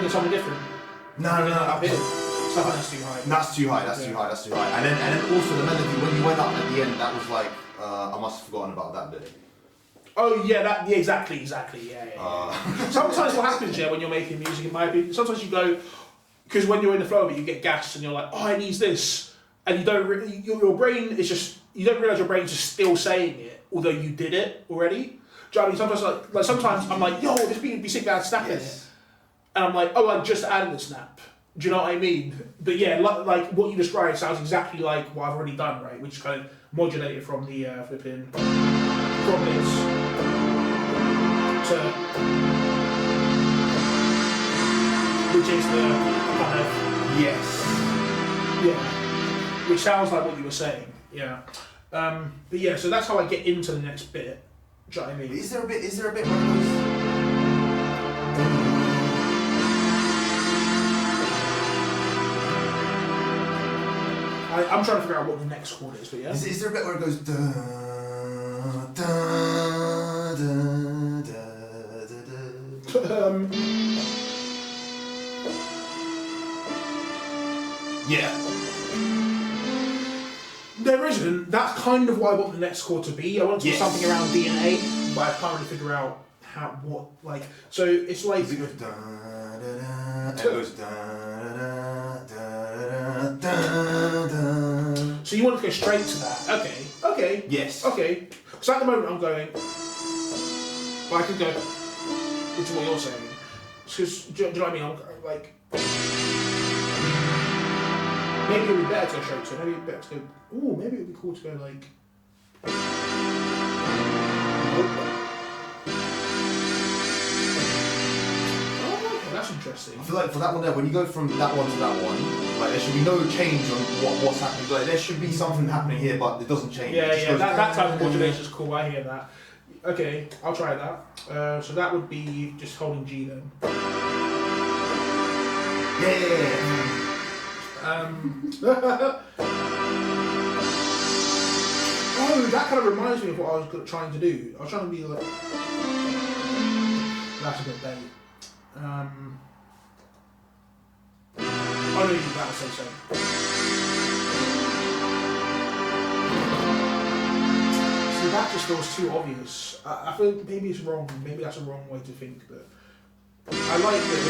Something different. No. That's too high. That's too high. And then also the melody when you went up at the end, that was like I must have forgotten about that bit. Oh yeah, exactly. Yeah. Sometimes what happens, when you're making music, in my opinion, sometimes you go, because when you're in the flow of it, you get gassed and you're like, oh, I need this, and you don't really, your brain is just, you don't realise your brain's just still saying it, although you did it already. Do you know what I mean? Sometimes I'm like, yo, this beat would be sick to add snap in it. And I'm like, oh, I just added the snap. Do you know what I mean? But yeah, like what you described sounds exactly like what I've already done, right? Which is kind of modulated from the flipping, from this to, which is the kind of, yes. Yeah. Which sounds like what you were saying, yeah. But yeah, so that's how I get into the next bit. Do you know what I mean? Is there a bit where it goes... I'm trying to figure out what the next chord is, but yeah. Is there a bit where it goes da da da da da da? Yeah. There isn't. That's kind of what I want the next chord to be. I want to do something around D and A, but I can't really figure out so it's like. It goes da da da. It goes da da da da da. So you want to go straight to that? Okay. Yes. Okay. Because at the moment I'm going. But I could go. Which is what you're saying. Because do you know what I mean? I'm like. Maybe it would be better to go straight to. Maybe it'd be better to go. Ooh, maybe it'd be cool to go like. Oh, that's interesting. I feel like for that one there, when you go from that one to that one, like there should be no change on what's happening. Like there should be something happening here, but it doesn't change. Yeah, It just yeah. goes, That type of modulation is cool. I hear that. Okay, I'll try that. So that would be just holding G then. Yeah. Oh, that kind of reminds me of what I was trying to do. I was trying to be like. That's a bit bait. Oh no, that would say so. See, that just feels too obvious. I feel maybe it's wrong. Maybe that's a wrong way to think. But I like this.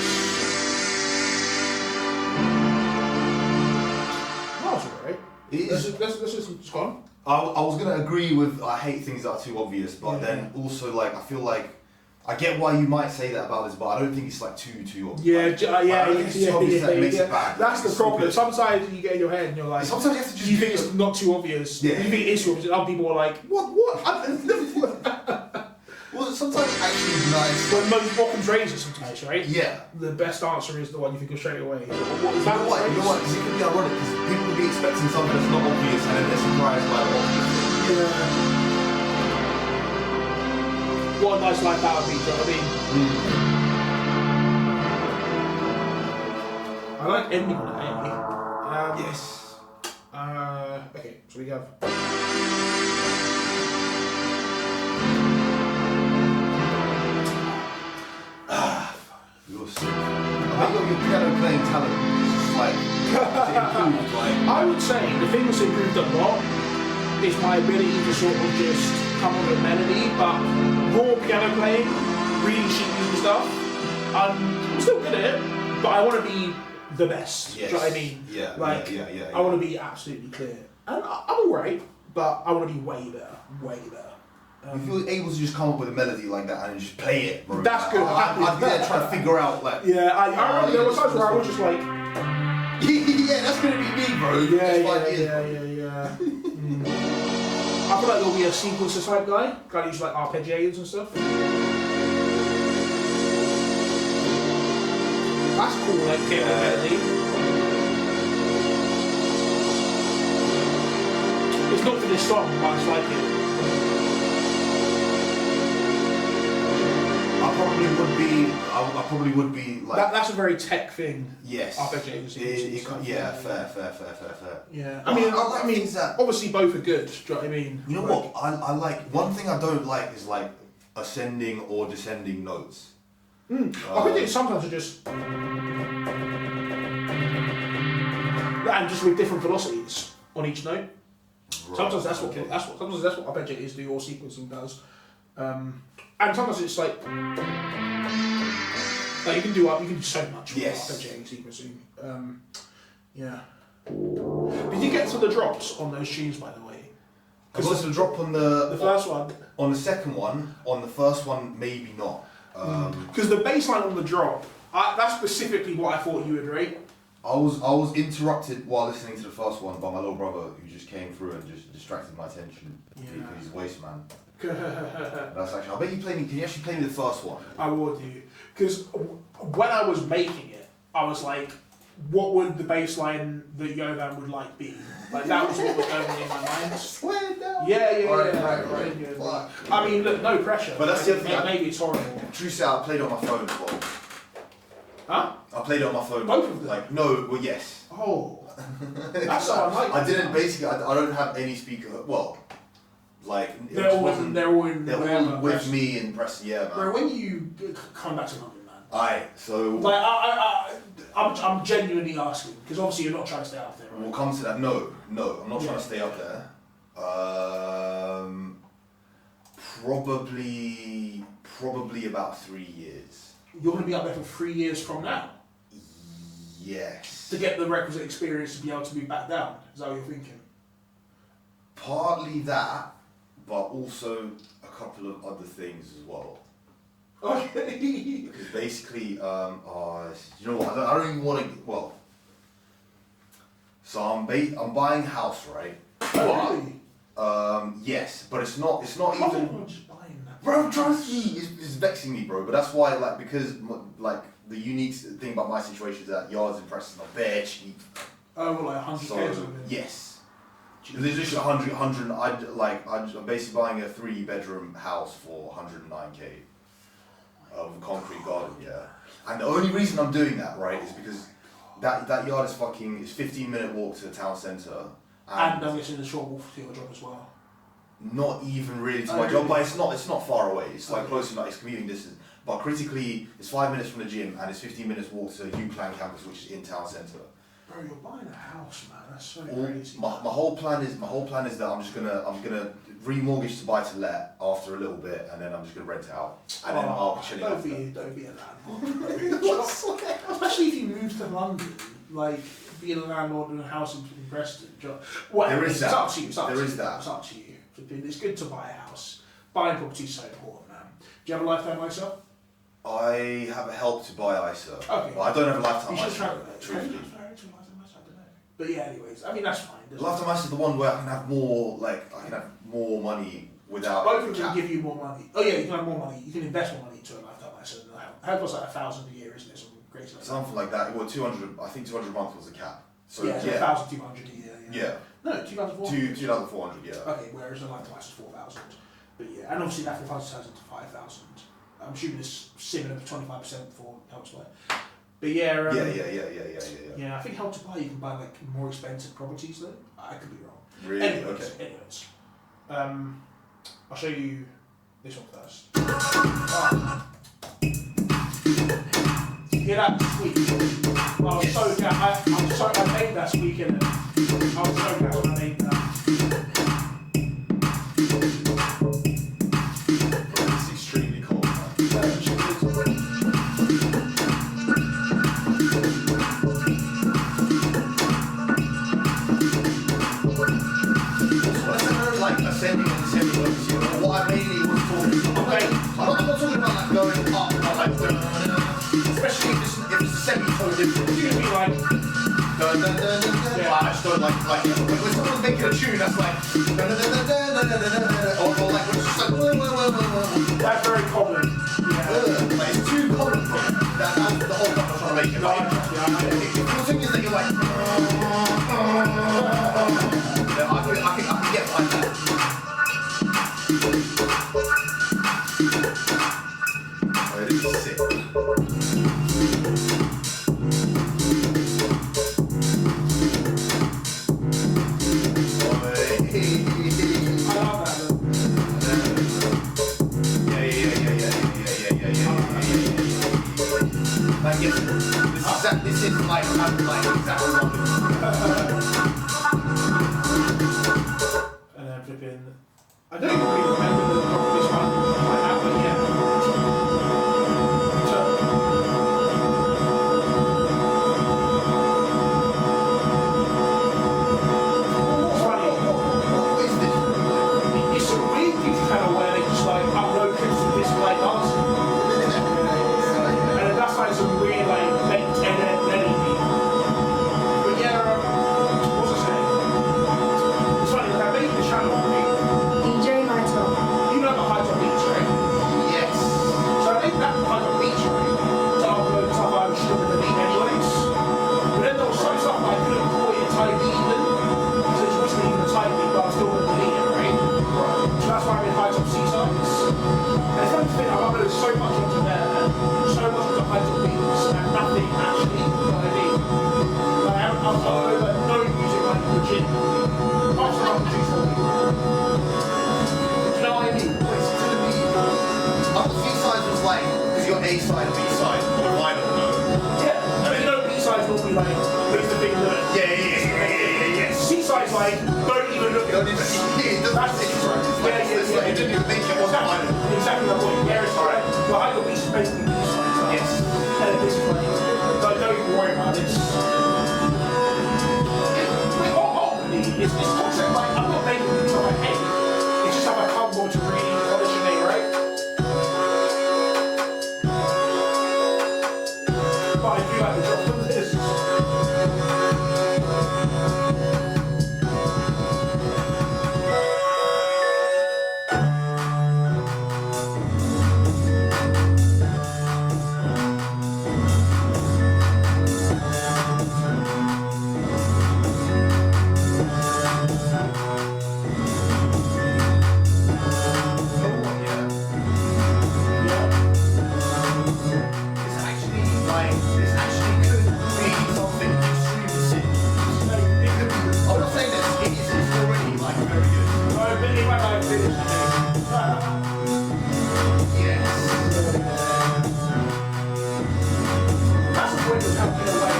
That's alright. Let's just go on. I was gonna agree with I hate things that are too obvious, but then also like I feel like I get why you might say that about this, but I don't think it's like too obvious. Yeah, I don't think it's too obvious that it makes it bad. That's the problem. Sometimes you get in your head and you're like, sometimes you have to just. you think it's not too obvious. Yeah. You think it is too obvious. Other people are like, what? Well, sometimes it's actually nice. When most Occam's razor sometimes, right? Yeah. The best answer is the one you think of straight away. You know what? Because it could be ironic because people would be expecting something that's not obvious and then they're surprised by the obvious thing. Yeah. What a nice life that would be, do you know what I mean? I like ending on an A. Yes. Okay, so we have. You're sick. I think your piano playing talent is just like improved. I would say the thing that's improved a lot is my ability to sort of just come up with a melody, but raw piano playing, reading sheet music stuff, I'm still good at it, but I want to be the best. Yes. Do you know what I mean? Yeah. Like, Yeah. I want to be absolutely clear. And I'm alright, but I want to be way better. Way better. If you're able to just come up with a melody like that and just play it, bro. That's good. I'd be there trying to figure out like. Yeah, I remember there were times where I was just like. Yeah, that's gonna be me, bro. Yeah. I feel like there'll be a sequencer type guy who uses like arpeggiators and stuff. That's cool, like getting a melody. It's not for this song, but I just like it. I probably would be like. That's a very tech thing. Yes. Arpeggiators. Yeah, fair. Yeah. I mean, that. Obviously both are good. Do you know what I mean? You know what? I like one thing I don't like is like ascending or descending notes. Arpeggiators sometimes are just. And just with different velocities on each note. Right, Sometimes that's what arpeggiators do or sequencing does. And sometimes it's like you can do so much with arpeggiating sequencing. Yeah. Did you get to the drops on those tunes, by the way? I got to drop on the first one. On the second one, on the first one, maybe not. Because the bass line on the drop, that's specifically what I thought you would rate. I was interrupted while listening to the first one by my little brother who just came through and just distracted my attention. Because he's a waste man. That's actually. I bet you play me. Can you actually play me the first one? I would do. Because when I was making it, I was like, what would the bass line that Jovan would like be? Like that was what was going on in my mind. Swear down. Yeah. Right. I mean, look, no pressure. But that's the other thing. Maybe it's horrible. True say, I played it on my phone as well. Huh? I played it on my phone. Both of them? Like no, well yes. Oh. That's how I like it. I didn't basically. I don't have any speaker. Well, like they're all with me and press. Yeah, man. Bro, when you come back to London, man. So. Like I'm genuinely asking because obviously you're not trying to stay up there. Right? We'll come to that. No, I'm not trying to stay up there. Probably about 3 years. You're going to be up there for 3 years from now? Yes. To get the requisite experience to be able to move back down? Is that what you're thinking? Partly that, but also a couple of other things as well. Okay. Because basically, you know what, I don't even want to, well. So I'm buying a house, right? Oh, really? Yes, but it's not I'm even. just buying that. Bro, trust me, it's vexing me, bro. But that's why, like, because like the unique thing about my situation is that yards in Preston are bare cheap. Oh, well, like 100k or So something. yes, there's just 100. I'm basically buying a 3-bedroom house for 109k of a concrete garden, yeah. And the only reason I'm doing that, right, is because that yard is fucking. It's 15-minute walk to the town centre. And I'm guessing the short walk to your job as well. Not even really to my really? job, but it's not far away. It's like close enough. It's commuting distance. But critically, it's 5 minutes from the gym and it's 15 minutes walk to UClan campus, which is in town centre. Bro, you're buying a house, man. That's so crazy. My whole plan is that I'm gonna remortgage to buy to let after a little bit, and then I'm just gonna rent it out, and then I'll be chilling. Don't be a landlord. Especially if you move to London, like being a landlord in a house in Preston. Whatever. There is that. It's up to you. It's up There to is you. that. It's up to you. It's good to buy a house. Buying property is so important, man. Do you have a lifetime ISA? I have a help to buy ISA. Okay. But I don't have a lifetime You should ISA. try it. Truthfully. I don't know. But yeah, anyways, I mean that's fine. Lifetime ISA is the one where I can have more, money without. Both of them give you more money. Oh yeah, you can have more money. You can invest more money into a lifetime ISA. How was like 1,000 a year, isn't it? Something crazy like that. Something like that. Well, 200. I think 200 a month was the cap. So yeah, 1,200 a year. Yeah. No, 2,400. 2,400. Yeah. Okay, whereas the lifetime ISA is 4,000. But yeah, and obviously that 4,000 turns into 5,000. I'm assuming it's similar to 25% for Help to Buy. But yeah, Yeah. I think Help to Buy you can buy like more expensive properties though. I could be wrong. Really? Anyways, I'll show you this one first. Right. You hear that squeak? I was so glad. I made that squeak in it. I was so glad when I made that. It's extremely cold, man. Like ascending and descending levels, you know, what I mainly was talking about. Okay. I'm not talking about like going up, but like, especially if it's a semi-tone difference. It's gonna be like, Yeah. I just don't like when someone's making a tune that's like, or like when it's just like, that's very common. Yeah. like it's too common for me. That's the whole point I'm trying to make it. Like, if your thing is that you're like, I can get behind that. Oh, this is sick. I love that. Like this is like exactly And then flipping. I don't even really remember this one like that, but yeah. It's funny. what is this? It's a weird kind of where they just like upload clips of this like dancing. And that's like some weird like late energy. But yeah, what's I saying? It's funny, when I made the channel, DJ Hightop. you know about Hightop Beach, right? Yes. So I made that Hightop Beach, right? To upload stuff I was shooting the beat anyways. But then there was some stuff I couldn't call it a type beat even. So it wasn't even a type beat, but I still wouldn't delete it, right? So that's why I made Hightop Seasides. And it's funny to think I've uploaded so much onto there, so much onto Hightop Beats, and nothing actually, you know what I mean? Like, I haven't uploaded like, no music like legit. Much of I'm producing. Do you know what I mean? It's gonna be. I thought C-sides was like, because you're A side, B side, or vinyl, no? Yeah, I mean, you know B-sides normally like, here's the thing that... Yeah. C-sides like, don't even look at It doesn't take right. Yeah. It didn't even think it wasn't vinyl. Exactly the point. Yeah, it's right. Well, I got these basically B-sides. Yes. And then this is like, don't even worry about this. It's this concept, like, I'm not making things that I hate. It's just how I come more to reading and knowledge in me, right? But I do like the drop of this. have been away.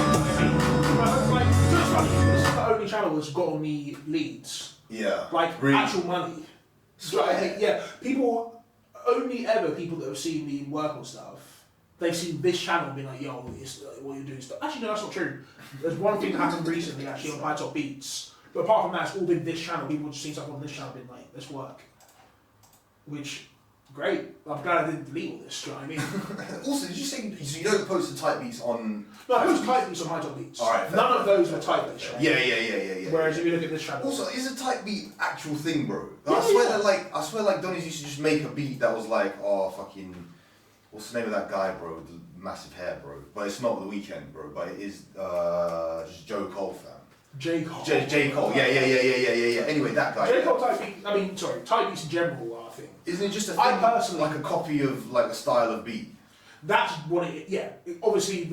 I mean, like, it's funny. This is the only channel that's got on me leads. Yeah. Like Really? actual money. So I think, yeah, people that have seen me work on stuff, they've seen this channel and been like, yo, what you're doing stuff. Actually, no, that's not true. There's one thing that happened recently actually on Hightop Beats, but apart from that, it's all been this channel. People have just seen stuff on this channel and been like, let's work. Which, great. I'm glad I didn't delete all this, do you know what I mean? Also, did you say so you don't post the type beats on? No, I post type beats on Hightop Beats. Alright, None of those were type beats, right? Yeah. Whereas if you look at this channel. Also, is a type beat actual thing, bro? Yeah, I swear like Donnie's used to just make a beat that was like, oh fucking, what's the name of that guy, bro? The massive hair, bro. But it's not The Weeknd, bro. But it is just Joe Cole, fam. J. Cole. J. Cole. Yeah. Anyway, that guy. J. Cole type beats. I mean, sorry, type beats in general are a thing. Isn't it just a thing? I personally like a copy of like a style of beat. That's what it is. Yeah. Obviously,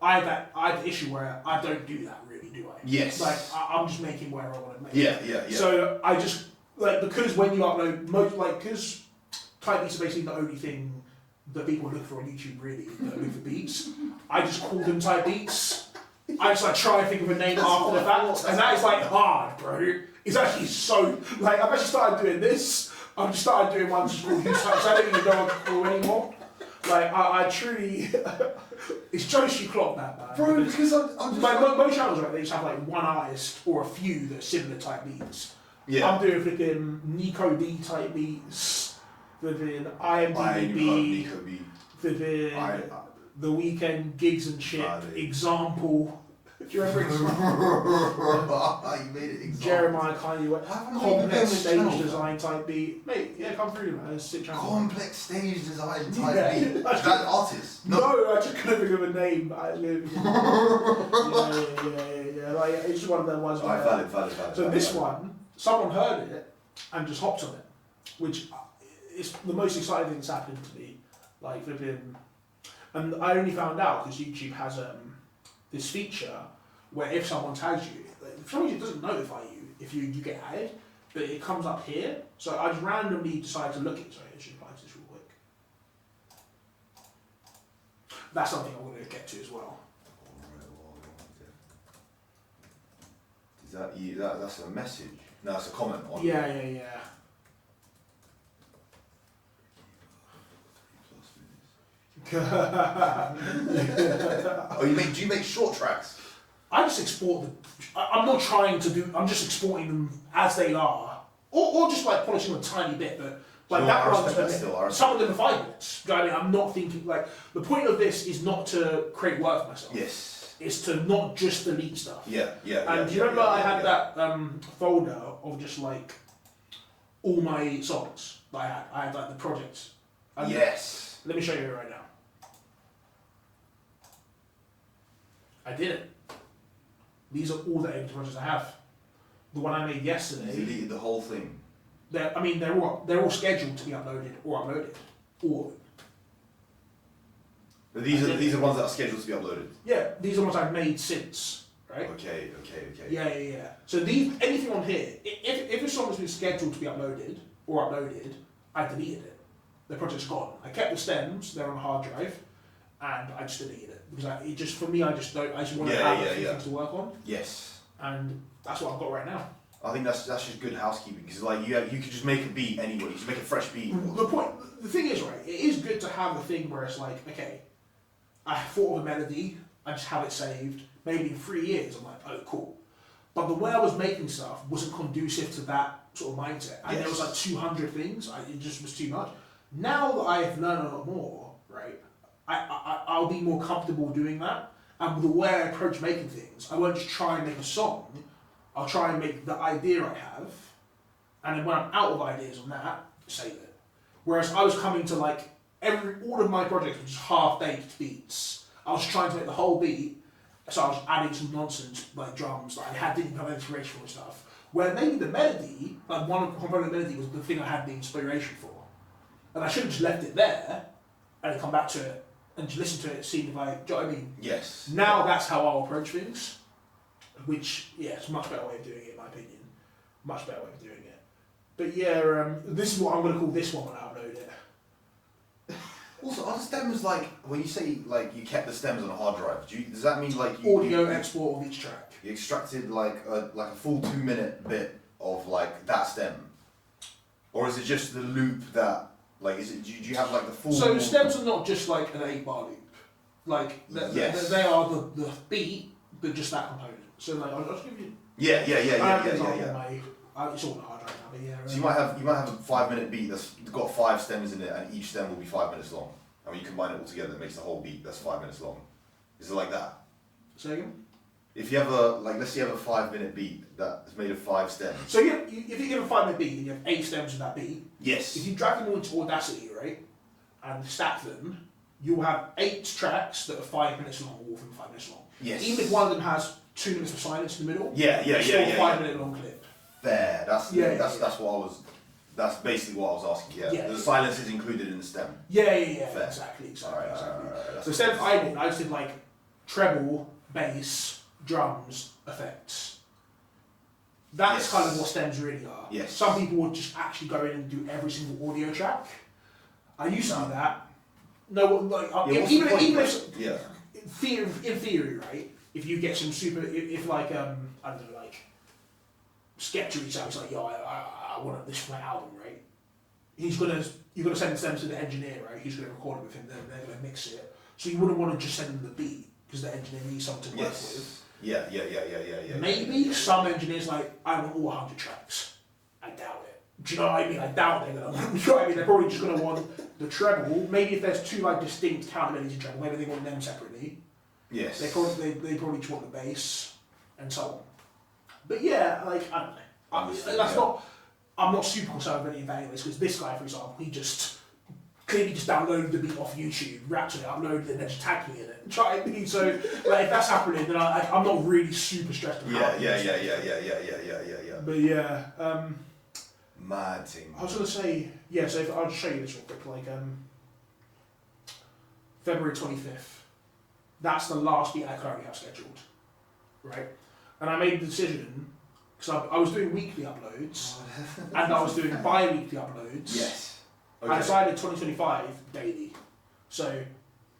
I have the issue where I don't do that really, do I? Yes. Like I'm just making where I want to make. Yeah. So I just because when you upload because type beats are basically the only thing that people look for on YouTube really that look for beats. I just call them type beats. I just try and think of a name after the fact, and that is hard, bro. It's actually so I've actually started doing this. I've just started doing ones called use types. I don't even know what to call anymore. I truly, it's Joshi Clock that man. Bro, because I'm just most channels they just have one artist or a few that are similar type beats. Yeah. I'm doing flipping Nico D type beats, flipping IMDb, flipping The Weeknd gigs and shit. Example. Do you remember Example? You made it example. Jeremiah Kanye West. Complex stage channel, design type beat. Mate, yeah, come through, man. It's a sick channel. Complex stage design type Yeah. beat. That artist? No, I just couldn't think of a name. Yeah. It's just one of them ones. Alright, valid. So this one, someone heard it and just hopped on it, which is the most exciting thing that's happened to me. Flipping, and I only found out because YouTube has this feature where if someone tags you, for some reason it doesn't notify you if you get added, but it comes up here. So I just randomly decided to look at it. Sorry, I should apply to this real quick. That's something I'm going to get to as well. Is that you? That's a message? No, that's a comment on. Yeah. Oh, do you make short tracks? I just export them. I'm not trying to do. I'm just exporting them as they are, or just polishing them a tiny bit. But that runs. Some of them are 5 minutes. Do you know what I mean? I'm not thinking the point of this is not to create work for myself. Yes. It's to not just delete stuff. Yeah. And do you remember I had that folder of just all my songs that I had? I had the projects. And Yes. Let me show you it right now. I did it. These are all the empty projects I have. The one I made yesterday. You deleted the whole thing. They're all scheduled to be uploaded or uploaded. All of them. But these are ones that are scheduled to be uploaded. Yeah, these are ones I've made since, right? Okay. Yeah. So anything on here, if a song has been scheduled to be uploaded, I deleted it. The project's gone. I kept the stems, they're on a hard drive, and I just deleted it. Because I just want to have a few things to work on. Yes. And that's what I've got right now. I think that's just good housekeeping because you could just make a beat anyway. You just make a fresh beat. The thing is, right, it is good to have a thing where it's okay, I thought of a melody, I just have it saved. Maybe in 3 years, I'm oh, cool. But the way I was making stuff wasn't conducive to that sort of mindset. And there was 200 things, it just was too much. Now that I have learned a lot more, right, I'll be more comfortable doing that. And with the way I approach making things, I won't just try and make a song. I'll try and make the idea I have, and then when I'm out of ideas on that, save it. Whereas I was coming to all of my projects were just half-baked beats. I was trying to make the whole beat, so I was adding some nonsense drums that I didn't have inspiration for and stuff. Where maybe the melody, one component of the melody was the thing I had the inspiration for. And I should have just left it there, and then come back to it, and just listen to it, see if do you know what I mean? Yes. Now that's how I'll approach things, which, it's a much better way of doing it, in my opinion. Much better way of doing it. But this is what I'm going to call this one when I upload it. Also, are the stems like when you say like you kept the stems on a hard drive? Does that mean like you Audio export of each track. You extracted like a full 2-minute bit of like that stem, or is it just the loop that like is it? Do you have like the full? So stems are not just like an 8-bar loop. Like they are the beat, but just that component. So like I'll just give you. Yeah. It's all on the hard drive now, but yeah. So you might have a 5-minute beat that's got 5 stems in it, and each stem will be 5 minutes long. And when you combine it all together, it makes the whole beat that's 5 minutes long. Is it like that? Say again? If you have let's say you have a 5-minute beat that's made of 5 stems. So if you have a 5-minute beat and you have 8 stems in that beat, Yes. if you drag them all into Audacity, right, and stack them, you'll have 8 tracks that are 5 minutes long, all of them 5 minutes long. Yes. Even if one of them has 2 minutes of silence in the middle, it's still a 5-minute long clip. Fair. That's basically what I was asking. Yeah. The silence is included in the stem. Yeah. Fair. Exactly. Alright, So stems I just did like treble, bass, drums, effects. That's kind of what stems really are. Yes. Some people would just actually go in and do every single audio track. I used to do that. No, like even if in theory, right? If you get some super, if like I don't know, like Skepta reaches out, he's like, yo, I want this for my album, right? You're gonna send the stems to the engineer, right? He's gonna record it with him, then they're gonna mix it. So you wouldn't want to just send them the beat because the engineer needs something to work with. Yeah. Maybe some engineers like, I want all 100 tracks. I doubt it. Do you know what I mean? I doubt they're gonna. You know what I mean? They're probably just gonna want the treble. Maybe if there's 2 like distinct counter melodies in treble, maybe they want them separately. Yes. They probably just want the bass and so on. But yeah, like I don't know. I'm not super concerned with any of this because this guy, for example, he just clearly just downloaded the beat off YouTube, rapped it, uploaded it, and then just tagged me in it. Try it. So like if that's happening, then I'm not really super stressed about Yeah. But yeah. Mad thing. I was gonna say, so I'll just show you this real quick, like February 25th. That's the last beat I currently have scheduled, right? And I made the decision, because I was doing weekly uploads, and I was doing bi-weekly uploads. Yes. Okay. I decided 2025 daily. So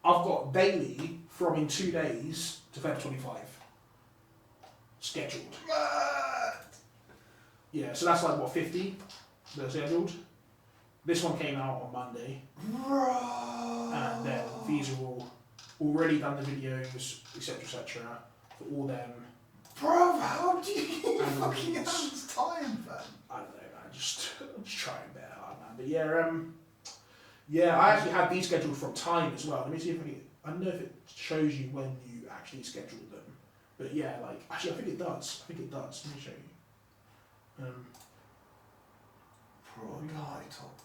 I've got daily from in 2 days to Feb 25 scheduled. Yeah, so that's like what, 50 that are scheduled. This one came out on Monday. And then these are all already done the videos, etc. for all them. Bro, how do you fucking have this time, man? I don't know, man. I'm just trying bare hard, man. But yeah, I actually had these scheduled from time as well. Let me see if I don't know if it shows you when you actually scheduled them. But yeah, like, actually I think it does. Let me show you. Hightop.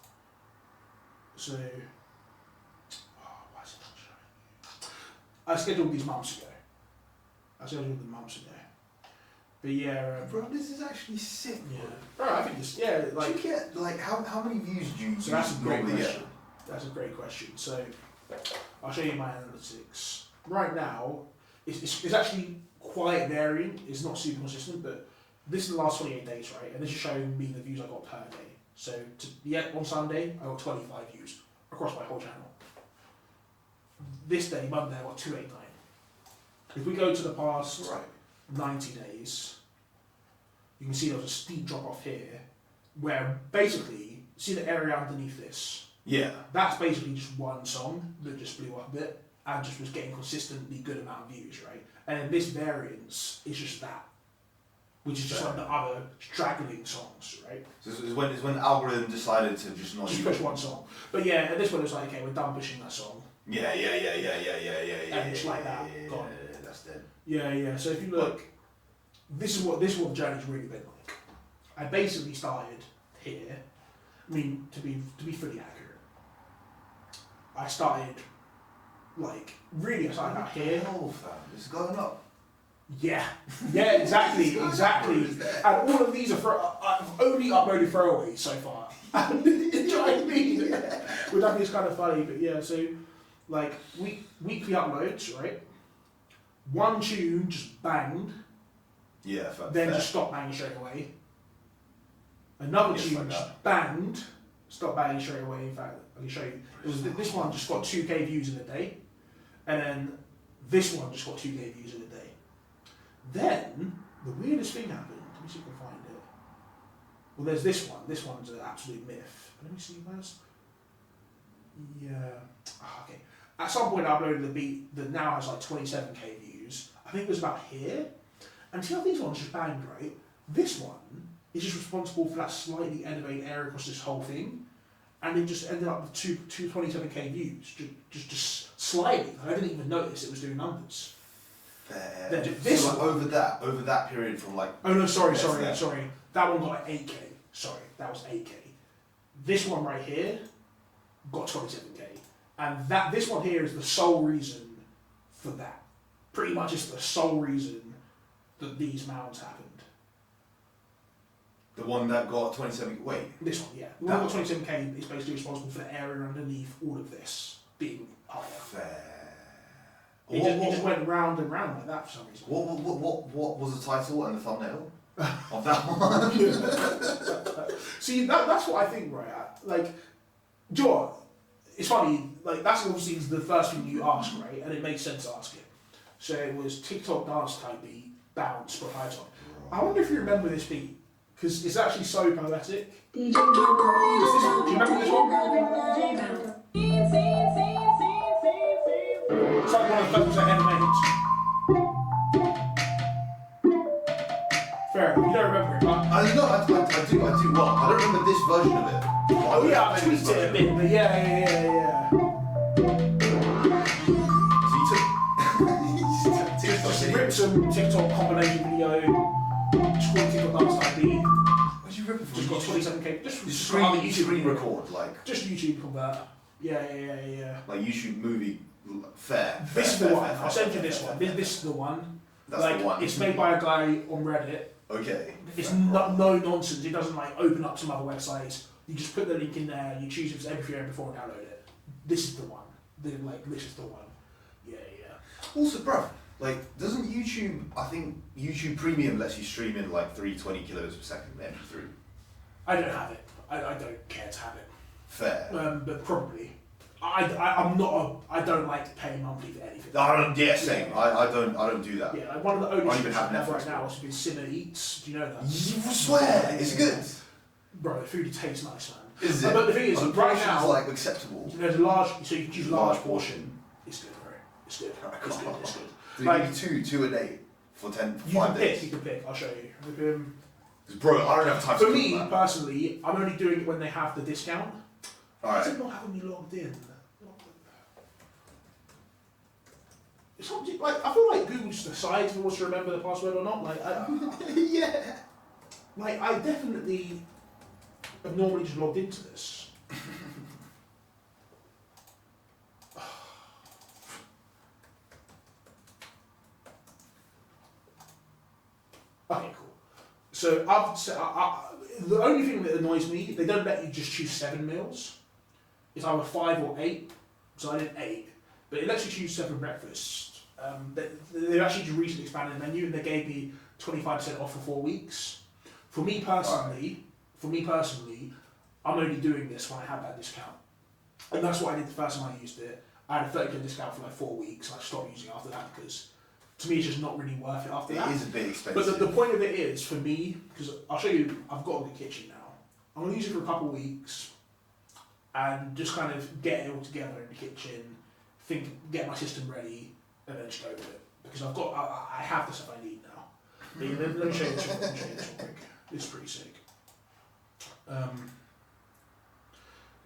So, why is it not showing? I scheduled these months ago. But yeah, bro, this is actually sick. Yeah, bro, I think this. Yeah, like. Do you get like how many views do you? So that's a great normally question. That's a great question. So I'll show you my analytics. Right now, it's actually quite varying. It's not super consistent, but this is the last 28 days, right? And this is showing me the views I got per day. So on Sunday, I got 25 views across my whole channel. This day, Monday, I got 289. If we go to the past 90 days, you can see there was a steep drop off here, where basically, see the area underneath this? Yeah. That's basically just one song that just blew up a bit and just was getting consistently good amount of views, right? And then this variance is just that, which is just like the other straggling songs, right? So it's when the algorithm decided to just not push one song. But yeah, at this one it was like, okay, we're done pushing that song. Yeah. And it's like that, gone. That's dead. Yeah. So if you look, this is what the journey's really been like. I basically started here. I mean, to be fully accurate, I started out here. Hell, fam, it's going up. Yeah, exactly. And all of these are I've only uploaded throwaways so far. Do you know what I mean? Which I think is kind of funny, but yeah. So, like weekly uploads, right? One tune just banged. Yeah, then just stopped banging straight away. Another tune just banged, stop banging straight away. In fact, I can show you. It was this one just got 2K views in a day, and then this one just got 2K views in a day. Then the weirdest thing happened. Let me see if I can find it. Well, there's this one. This one's an absolute myth. Let me see where's. Yeah. Oh, okay. At some point, I uploaded the beat that now has like 27K views. I think it was about here. And see how these ones just banged, right? This one is just responsible for that slightly elevated area across this whole thing, and it just ended up with two 27K views, just slightly. I didn't even notice it was doing numbers. Fair. This so like one, over that period from like. oh no, sorry. That one got like 8K. Sorry, that was 8K. This one right here got 27K, and this one here is the sole reason for that. Pretty much, it's the sole reason that these mounds happened. The one that got 27. Wait. This one, yeah. The one that got 27K is basically responsible for the area underneath all of this being higher. Fair. It just went round and round like that for some reason. What was the title and the thumbnail of that one? See, that's what I think, right? Like, do you know what? It's funny, like, that's obviously the first thing you ask, right? And it makes sense to ask it. So it was TikTok dance type beat, bounce, for Hightop. I wonder if you remember this beat, because it's actually so poetic. DJ Do you remember this one? It's like one of the first that ever made. Fair enough, you don't remember it, but... I know, I do well. I don't remember this version of it. Oh yeah, I tweaked it a bit, but yeah. So you Just ripped some TikTok combination video, just called TikTok dance type beat. Where'd you rip it from? Just got 27K. Just screen record, like. Just YouTube convert. Yeah. Like YouTube movie, fair. This is the one. fair, I'll send you fair, this fair, one. fair. This is the one. That's like, the one. it's made by a guy on Reddit. Okay. It's no nonsense. It doesn't like open up some other websites. You just put the link in there. You choose if it's MP3 before and download it. This is the one. This is the one. Yeah. Also, bruv, like, doesn't YouTube? I think YouTube Premium lets you stream in like 320 kilos per second MP3. I don't have it. I don't care to have it. Fair. But probably. I'm not. I don't like to pay monthly for anything. Yeah, same. I don't do that. Yeah, like one of the only I don't things even I have have Netflix. right now is been Simmer Eats. Do you know that? You swear, it's good. Bro, the food tastes nice, man. Is it? But the thing is, the right portion's, now, like acceptable. there's a large, so you can choose a large Large portion. It's good, bro. It's good. It's good. Do you Like- need two a day for 10, for You 5 can days? pick. You can pick. I'll show you. 'Cause, bro, I don't have time For to me cook that. personally, I'm only doing it when they have the discount. Why is Alright. it not having me logged in? It's not, like, I feel like Google just decides if it wants to remember the password or not. Like, Yeah. like I definitely have normally just logged into this. Okay, cool. So the only thing that annoys me, they don't let you just choose 7 meals. It's either 5 or 8. So I did 8, but it lets you choose 7 breakfasts. They've actually just recently expanded the menu, and they gave me 25% off for 4 weeks. For me personally, I'm only doing this when I have that discount, and that's what I did the first time I used it. I had a 30% discount for like 4 weeks, and I stopped using it after that because to me it's just not really worth it after that. It is a bit expensive. But the point of it is, for me, because I'll show you, I've got a good kitchen now. I'm going to use it for a couple of weeks and just kind of get it all together in the kitchen, get my system ready, and then just go with it. Because I have the stuff I need now. But yeah, let me show you this one. Quick. It's pretty sick.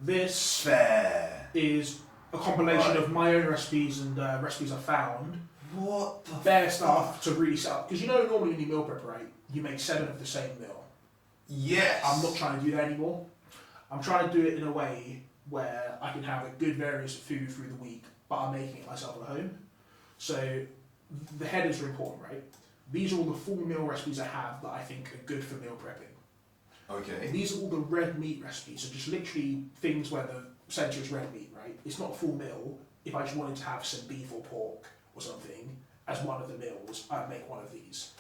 This fair is a compilation of my own recipes and recipes I found. What the Bare stuff to really set up. Because you know, normally when you meal prep, right, you make 7 of the same meal. Yes. I'm not trying to do that anymore. I'm trying to do it in a way where I can have a good variance of food through the week, but I'm making it myself at home. So the headers are important, right? These are all the full meal recipes I have that I think are good for meal prepping. Okay. These are all the red meat recipes, so just literally things where the centre is red meat, right? It's not a full meal. If I just wanted to have some beef or pork or something as one of the meals, I'd make one of these.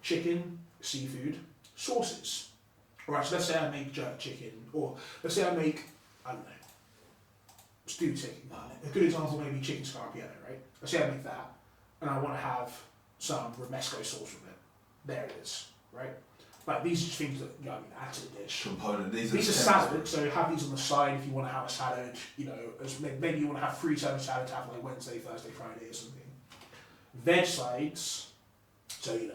Chicken, seafood, sauces. Alright, so let's say I make jerk chicken, or let's say I make I don't know, stew chicken. A good example maybe chicken scarpiello, right? I say I make that, and I want to have some romesco sauce with it. There it is, right? Like these are just things that add to the dish. Component. These are salad, so have these on the side if you want to have a salad. Maybe you want to have 3 serving salad to have like Wednesday, Thursday, Friday or something. Veg sides, so and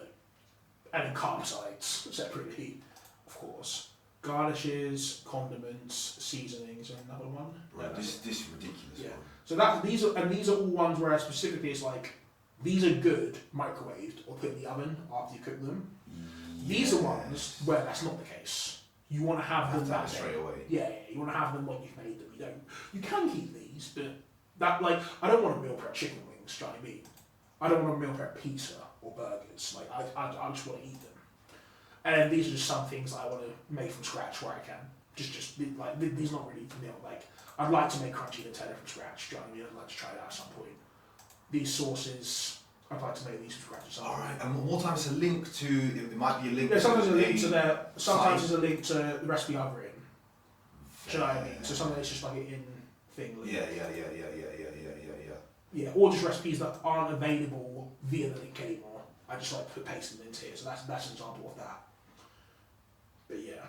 then carb sides separately, of course. Garnishes, condiments, seasonings, and another one. Right, this is ridiculous. Yeah. So these are all ones where specifically it's like these are good microwaved or put in the oven after you cook them. These are ones where that's not the case. You want to have them that straight away. Yeah, you want to have them when you've made them. You don't. You can keep these, but I don't want to meal prep chicken wings. Do you know what I mean? I don't want to meal prep pizza or burgers. Like I just want to eat them. And these are just some things that I want to make from scratch where I can. Just like these not really for meal. Like I'd like to make crunchy Nutella from scratch. Do you know what I mean? I'd like to try that at some point. These sauces, I'd like to make these from scratch at some point. Alright, and more times a link to, it might be a link Yeah, sometimes to a link to their, sometimes site. there's a link to the recipe I've written. Do you know what I mean? So sometimes it's just like an in thing. Link. Yeah. Yeah, or just recipes that aren't available via the link anymore. I just like paste them into here, so that's an example of that. But yeah.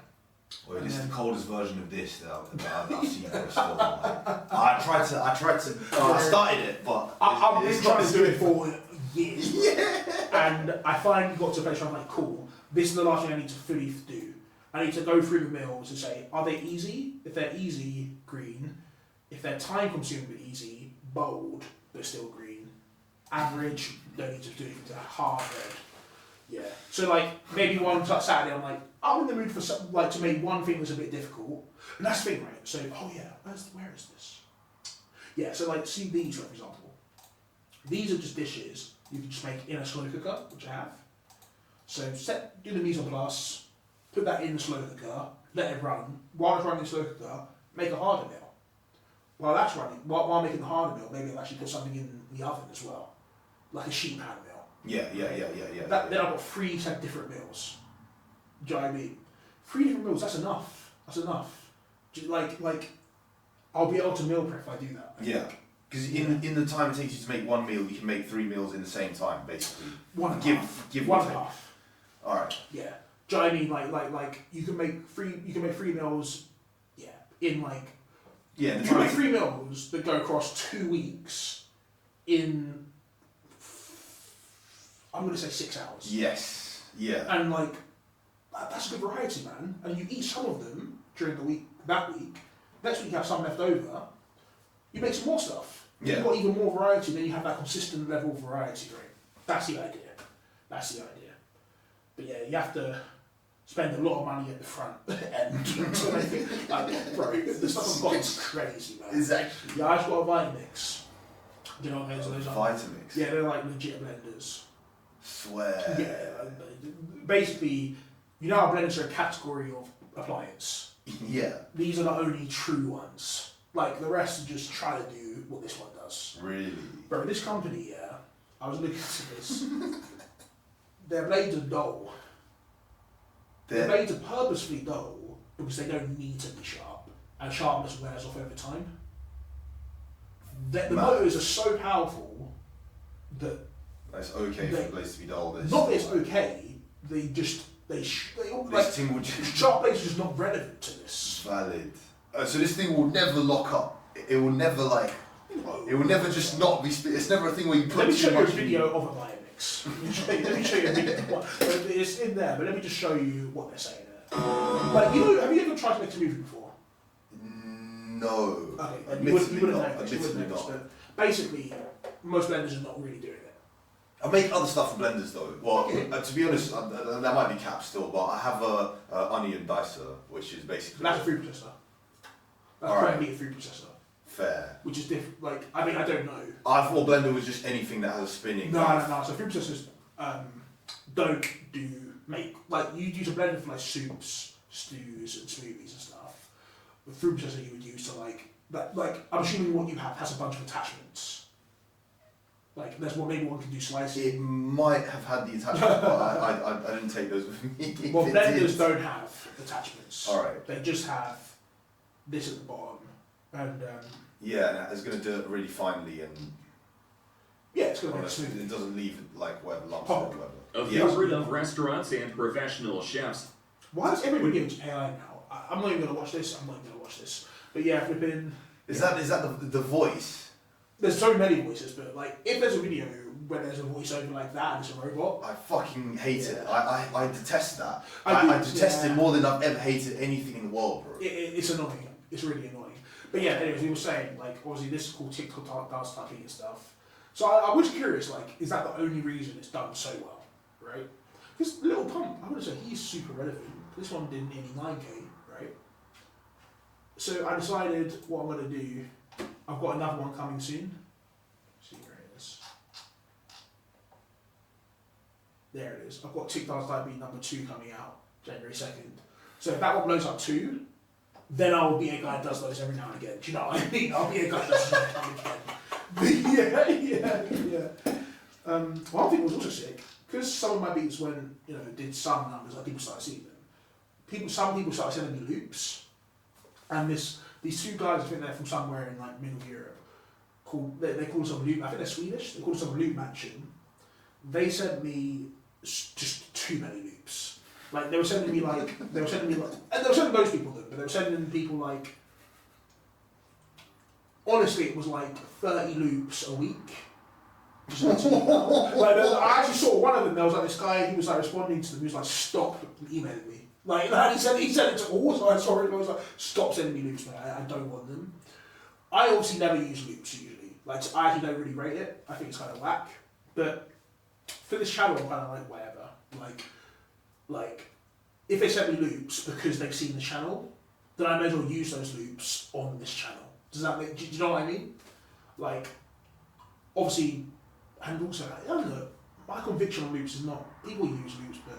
Well, this is the coldest version of this that I've seen for a store. I tried to, I started it, but I've been it's trying not to do it for years. Yeah. And I finally got to a place where I'm like, cool, this is the last thing I need to fully do. I need to go through the meals and say, are they easy? If they're easy, green. If they're time consuming but easy, bold, but still green. Average, don't need to do anything to hard red. Yeah. So like maybe one Saturday I'm like, I'm in the mood for to make one thing that's a bit difficult. And that's the thing, right? So where is this? Yeah, so like see these for example. These are just dishes you can just make in a slow cooker, which I have. So do the mise en place, put that in the slow cooker, let it run. While it's running in the slow cooker, make a harder meal. While that's running, while making the harder meal, maybe I'll actually put something in the oven as well. Like a sheet pan meal. Yeah. Then I've got 3 different meals. Do you know what I mean? 3 different meals, that's enough. That's enough. Like, I'll be able to meal prep if I do that. Yeah. Because in the time it takes you to make one meal, you can make 3 meals in the same time, basically. One and a half. Give One and a half. Alright. Yeah. Do you know what I mean? Like you can make 3 meals, yeah, in like Yeah. you can make 3 meals that go across 2 weeks in I'm gonna say 6 hours. Yes. Yeah. And like that's a good variety, man. And you eat some of them during the week that week. Next week you have some left over. You make some more stuff. Yeah. You've got even more variety, then you have that consistent level of variety, right? That's the idea. But yeah, you have to spend a lot of money at the front end to make it. Like, bro, the stuff I've got is crazy, man. Exactly. Yeah, I just got a Vitamix. Do you know what those are? Vitamix? Yeah, they're like legit blenders. Swear. Yeah, basically, you know how blenders are a category of appliance. Yeah. These are the only true ones. Like, the rest are just trying to do what this one does. Really? Bro, this company, yeah, I was looking at this. Their blades are dull. Their blades are purposefully dull because they don't need to be sharp. And sharpness wears off over time. The motors are so powerful that... It's okay for the blades to be dull. Not that it's okay, they all, like, this thing will just... Sharp blades are just not relevant to this. Valid. So this thing will never lock up. It will never like... It will never just not be... It's never a thing where you put Let me show you a much video of a Vitamix. Let me show you a video. It's in there, but let me just show you what they're saying there. Like, have you ever tried to make a movie before? No. Okay, Admittedly you wouldn't not. know this, Admittedly not. but basically, most blenders are not really doing it. I make other stuff for blenders though. Well, Okay. to be honest, that might be capped still, but I have a onion dicer, which is basically... That's a food processor. That's Alright. currently a food processor. Fair. Which is different. Like, I mean, I don't know. I thought blender was just anything that has a spinning. No. So food processors don't make, like, you'd use a blender for like soups, stews, and smoothies and stuff. With food processor, you would use to like I'm assuming what you have has a bunch of attachments. Like, there's maybe one can do slicing. It might have had the attachment, but I didn't take those with me. Well, blenders don't have attachments. Alright. They just have this at the bottom And yeah, and it's going to do it really finely and yeah, it's going to be honestly, smooth. it doesn't leave like whatever lumps Pop. or whatever. A Yeah. favorite of restaurants and professional chefs. Why does everybody use AI now? I'm not even going to watch this. I'm not even going to watch this. But yeah, flipping. Is that the voice? There's so many voices, but like if there's a video where there's a voiceover like that and it's a robot, I fucking hate it. Yeah. I detest that. I do, I detest yeah. it more than I've ever hated anything in the world, bro. it's annoying. It's really annoying. But yeah, anyways, we were saying like obviously this is called TikTok dance typing and stuff. So I was curious, like, is that the only reason it's done so well, right? Because Little Pump, I would say he's super relevant. This one did nearly 9K, right? So I decided what I'm gonna do. I've got another one coming soon. Let's see where it is. There it is. I've got TikTok's Diabetes number 2 coming out January 2nd. So if that one blows up 2, then I'll be a guy that does those every now and again. Do you know what I mean? I'll be a guy that does those every now and again. One thing was also sick because some of my beats, when did some numbers, like people started seeing them. Some people started sending me loops, and these two guys, I think they're from somewhere in like Middle Europe, they call themselves Loop. I think they're Swedish. They call themselves Loop Mansion. They sent me just too many loops. Like they were sending me like, and they were sending most people them, but they were sending people like. Honestly, it was like 30 loops a week. Just like, I actually saw one of them. There was like this guy. He was like responding to them. He was like, "Stop emailing me." Like he said it to all. So I saw it. I was like, "Stop sending me loops, man. I don't want them." I obviously never use loops usually. Like I actually don't really rate it. I think it's kind of whack. But for this channel, I'm kind of like whatever. Like if they send me loops because they've seen the channel, then I may as well use those loops on this channel. Does that make? Do you know what I mean? Like, obviously, and also, I don't know. My conviction on loops is not people use loops, but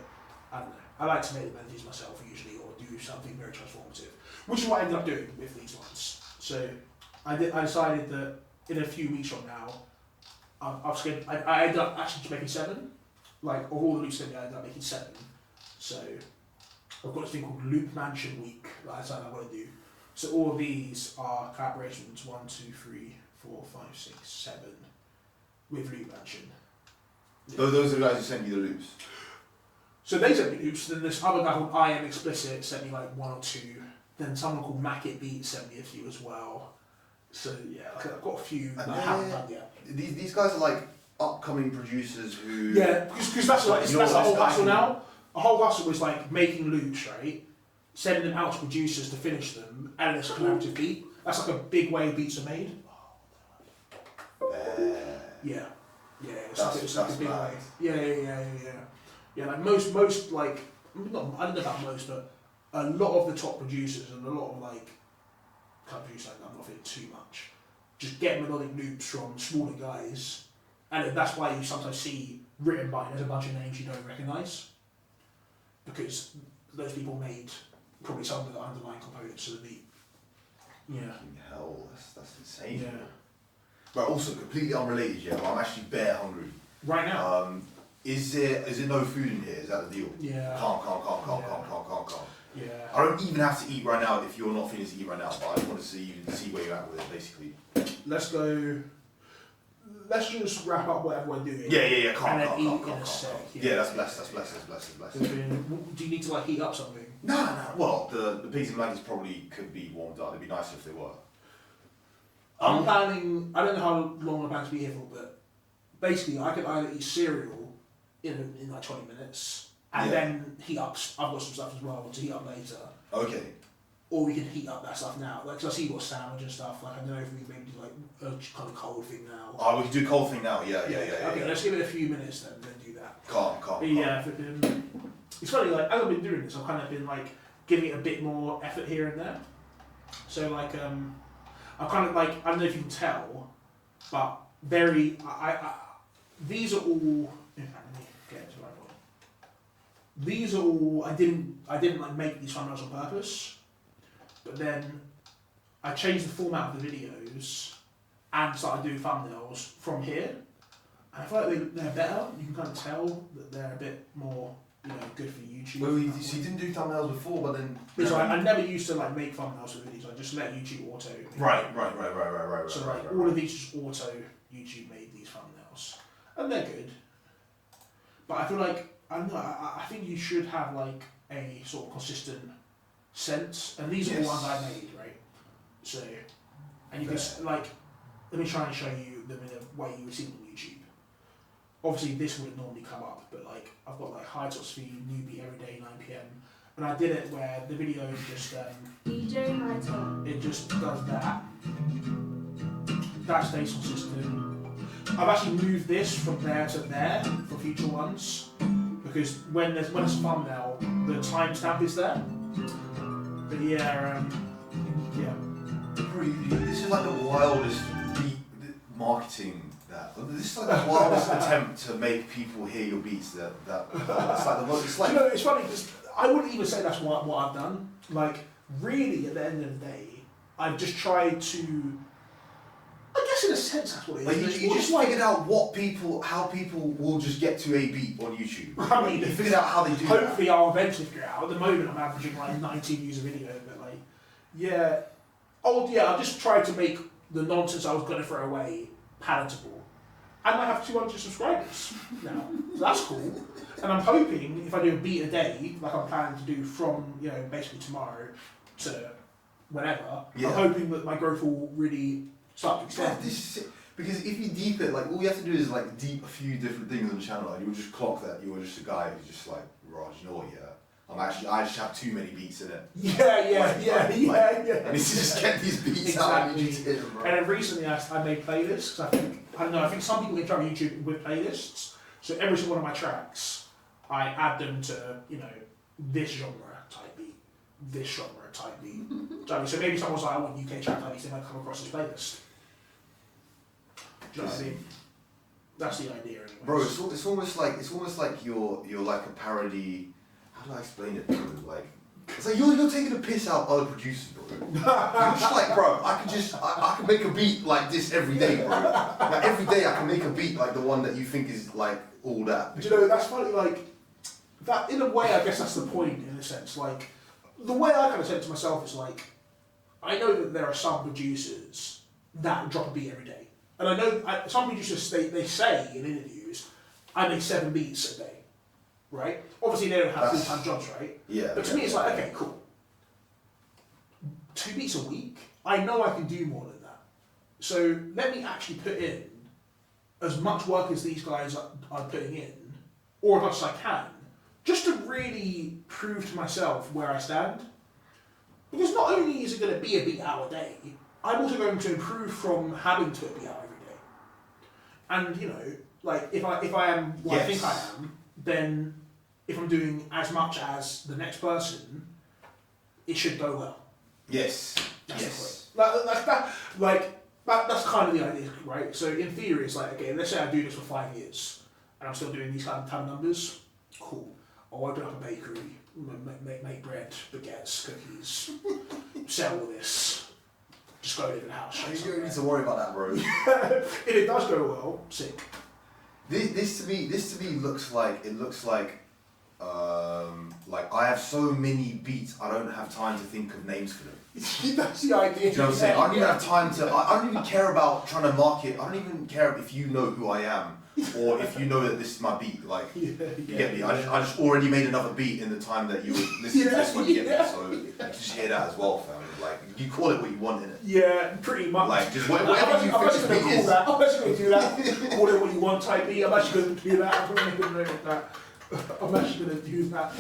I don't know. I like to make the melodies myself usually, or do something very transformative, which is what I ended up doing with these ones. So, I decided that in a few weeks from now, I ended up actually just making 7. Like of all the loops that I ended up making 7. So, I've got this thing called Loop Mansion Week that I decided I want to do. So all of these are collaborations 1, 2, 3, 4, 5, 6, 7 with Loop Mansion. Yeah. Those are the guys who sent you the loops. So they sent me loops, then this other guy called I Am Explicit sent me like 1 or 2. Then someone called Mac It Beat sent me a few as well. So yeah, I've got a few that I haven't done yet. These guys are like upcoming producers who. Yeah, because that's like, that's the whole hustle now. The whole hustle is like making loops, right? Sending them out to producers to finish them, and it's a collaborative beat. That's like a big way beats are made. Yeah, it's like a big way. Yeah. Like most like not, I don't know about most, but a lot of the top producers and a lot of like producers I'm not feeling too much. Just get melodic loops from smaller guys, and that's why you sometimes see written by there's a bunch of names you don't recognise because those people made probably some of the underlying components of the beat. Yeah. Fucking hell, that's insane. Yeah. But also completely unrelated, yeah. But I'm actually bare hungry. Right now. Is it no food in here? Is that the deal? Yeah. Calm. Yeah. I don't even have to eat right now if you're not feeling to eat right now. But I just want to see where you're at with it, basically. Let's go. Let's just wrap up whatever we're doing. Yeah. Calm. Yeah, that's blessed. Do you need to like heat up something? No. Well, the pigs and blankets probably could be warmed up. It'd be nicer if they were. I'm planning. I don't know how long I'm planning to be here for, but basically, I could either eat cereal in like 20 minutes and then heat up. I've got some stuff as well to heat up later. Okay. Or we can heat up that stuff now. Like, cause I see you've got a sandwich and stuff. Like, I don't know if we can maybe do like a kind of cold thing now. Oh, we can do cold thing now. Yeah. Okay, let's give it a few minutes then do that. Calm. Yeah, it's funny, like, as I've been doing this, I've kind of been, like, giving it a bit more effort here and there. So, like, I'm kind of, like, I don't know if you can tell, but these are all, in fact, let me get into the right one. These are all, I didn't, like, make these thumbnails on purpose, but then I changed the format of the videos and started doing thumbnails from here. And I feel like they're better. You can kind of tell that they're a bit more good for YouTube. Well, so you didn't do thumbnails before, but then. Because I never used to like make thumbnails for videos. I just let YouTube auto. Right. So like all of these just auto. YouTube made these thumbnails, and they're good. But I feel like I don't know. I think you should have like a sort of consistent sense, and these are the ones I made, right? So, and you can like, let me try and show you them in a way you would see them on YouTube. Obviously, this wouldn't normally come up, but like I've got like Hightop feed, newbie every day 9 PM, and I did it where the video is just DJ Hightop. it just does that. That stays consistent. I've actually moved this from there to there for future ones because when it's a thumbnail, the timestamp is there. But yeah. Bro, this is like the wildest marketing. This is like the wildest attempt to make people hear your beats. It's like It's funny because I wouldn't even say that's what I've done. Like really, at the end of the day, I've just tried to. I guess in a sense that's what it is. Like you just figured out how people will just get to a beat on YouTube. I mean, you figured out how they do hopefully I'll eventually figure it out. At the moment I'm averaging like 19 views a video, but like, yeah. Oh yeah, I just tried to make the nonsense I was going to throw away palatable. And I have 200 subscribers now, so that's cool. And I'm hoping if I do a beat a day, like I'm planning to do from, basically tomorrow to whenever, I'm hoping that my growth will really start to extend. Because if you deep it, like all you have to do is like deep a few different things on the channel, and you'll just clock that you're just a guy who's just like, Raj, you know what? I just have too many beats in it. Yeah. I need to just get these beats out and you just hit them, bro. And then recently I made playlists. I think some people interact with YouTube with playlists. So every single one of my tracks, I add them to this genre type beat, this genre type beat. So maybe someone's like, I want UK track type beats, they might come across this playlist. Do you know what I mean? That's the idea, anyway. Bro, it's almost like you're like a parody. How do I explain it? Like, it's like you're taking a piss out other producers, bro. You're just like, bro, I can make a beat like this every day, bro. Like every day I can make a beat like the one that you think is like all that. Do you know, that's funny, like, that in a way I guess that's the point in a sense. Like, the way I kind of said it to myself is like, I know that there are some producers that drop a beat every day. And I know some producers, they say in interviews, I make 7 beats a day. Right? Obviously they don't have full-time jobs, right? Yeah. But to me it's like, okay, cool. 2 beats a week? I know I can do more than that. So let me actually put in as much work as these guys are putting in, or as much as I can, just to really prove to myself where I stand. Because not only is it going to be a beat out a day, I'm also going to improve from having to be out every day. And like if I am what I think I am, then if I'm doing as much as the next person, it should go well. Yes. That's the point. That's kind of the idea, right? So in theory, it's like, okay, let's say I do this for 5 years, and I'm still doing these kind of numbers. Cool. I'll open up a bakery, make bread, baguettes, cookies, sell all this. Just go live in a house. You don't need to worry about that, bro. If it does go well, sick. This to me looks like I have so many beats I don't have time to think of names for them. That's the idea. Do you know what I'm saying? I don't even have time to. I don't even care about trying to market. I don't even care if you know who I am or if you know that this is my beat. Like, you get me? I just already made another beat in the time that you were listening to this one. You get me? So you just hear that as well, fam. Like, you call it what you want in it. Yeah, pretty much. Like, just whatever you think the beat is. I'm actually going to do that. Call it what you want type beat. I'm actually going to do that. I'm going to make a note of that. I'm actually going to do that.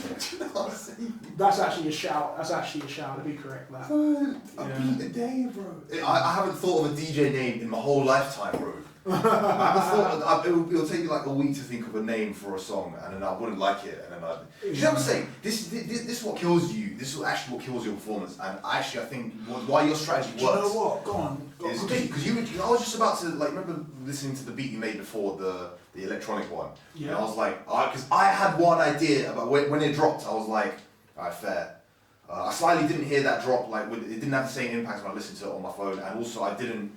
That's actually a shout. To be correct, that. A beat a day, bro. I haven't thought of a DJ name in my whole lifetime, bro. I haven't thought. It'll take me like a week to think of a name for a song, and then I wouldn't like it, and then you know what I'm saying? This is what kills you. This is actually what kills your performance, and I think why your strategy works. Do you know what? Go on. Because I was just about to remember listening to the beat you made before the electronic one. Yeah. And I was like, because I had one idea about when it dropped. I was like, alright, fair. I slightly didn't hear that drop. Like, it didn't have the same impact when I listened to it on my phone, and also I didn't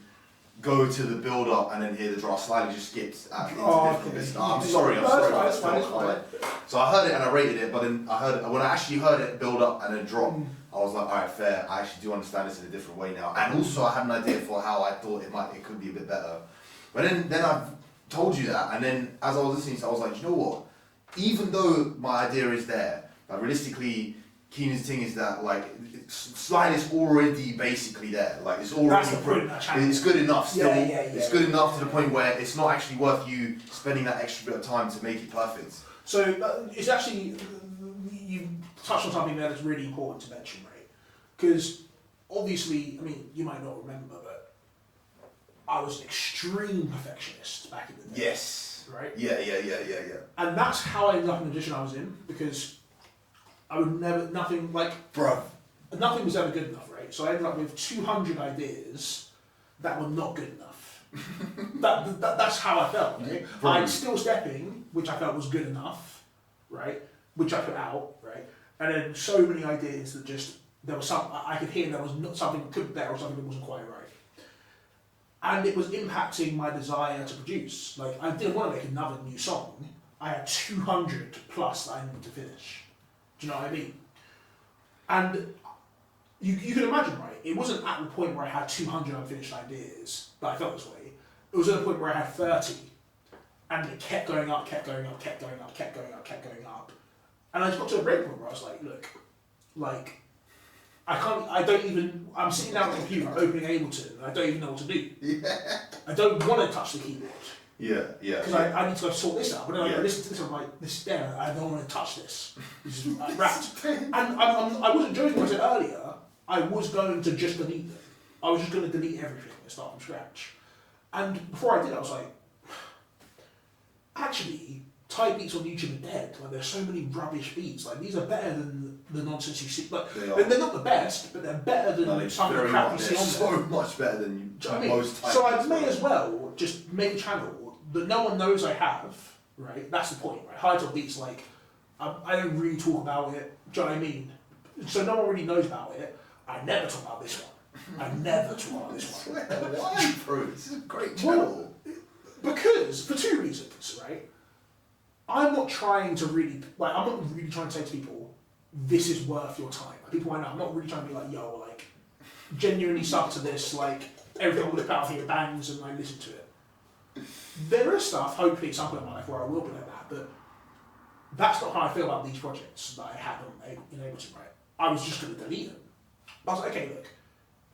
go to the build up and then hear the drop. I slightly just skipped into different bits. I'm No, sorry. it's fine. So I heard it and I rated it, but then when I actually heard it build up and then drop, I was like, alright, fair. I actually do understand this in a different way now. And also I had an idea for how I thought it could be a bit better. But then I've told you that, and then as I was listening to it, I was like, you know what? Even though my idea is there, but realistically, Keenan's thing is that like slide is already basically there. Like it's already That's the point, it's good enough still. Yeah, it's good enough to the point where it's not actually worth you spending that extra bit of time to make it perfect. So it's actually, you touched on something there that's really important to mention, right? Because obviously, I mean, you might not remember, but I was an extreme perfectionist back in the day. Yes. Right? Yeah. And that's how I ended up in the position I was in, because I would never, nothing was ever good enough, right? So I ended up with 200 ideas that were not good enough. That's how I felt, right? I had Still Stepping, which I felt was good enough, right? Which I put out, right? And then so many ideas that just, there was some, I could hear there was not something that could be better or something that wasn't quite right. And it was impacting my desire to produce. Like, I didn't want to make another new song. I had 200 plus that I needed to finish. Do you know what I mean? And you can imagine, right? It wasn't at the point where I had 200 unfinished ideas that I felt this way. It was at the point where I had 30. And it kept going up. And I just got to a break point where I was like, look, like, I'm sitting down at the computer opening Ableton and I don't even know what to do. Yeah. I don't want to touch the keyboard. Yeah. Because I need to go sort this out. But then I listen to this, I'm like, this is there, I don't want to touch this. This is wrapped. And I wasn't joking when I said earlier, I was going to just delete them. I was just going to delete everything and start from scratch. And before I did, I was like, actually, Thai beats on YouTube are dead. Like, there's so many rubbish beats. Like, these are better than the nonsense you see. Like, they're not the best, but they're better than some of the crap you see on there. So much better than most Thai So I beats. may as well just make a channel that no one knows I have, right? That's the point, right? Hightop beats, like, I don't really talk about it. Do you know what I mean? So no one really knows about it. I never talk about this one. Why, bro? This is a great channel. Well, because, for two reasons, right? I'm not trying to really, like, I'm not really trying to say to people, this is worth your time. Like, people I know, I'm not really trying to be like, yo, like, genuinely stuck to this, like, everything I'm going to put out here bangs and I listen to it. There is stuff, hopefully, at some point in my life where I will be like that, but that's not how I feel about these projects that I had in Ableton, right? I was just going to delete them. I was like, okay, look,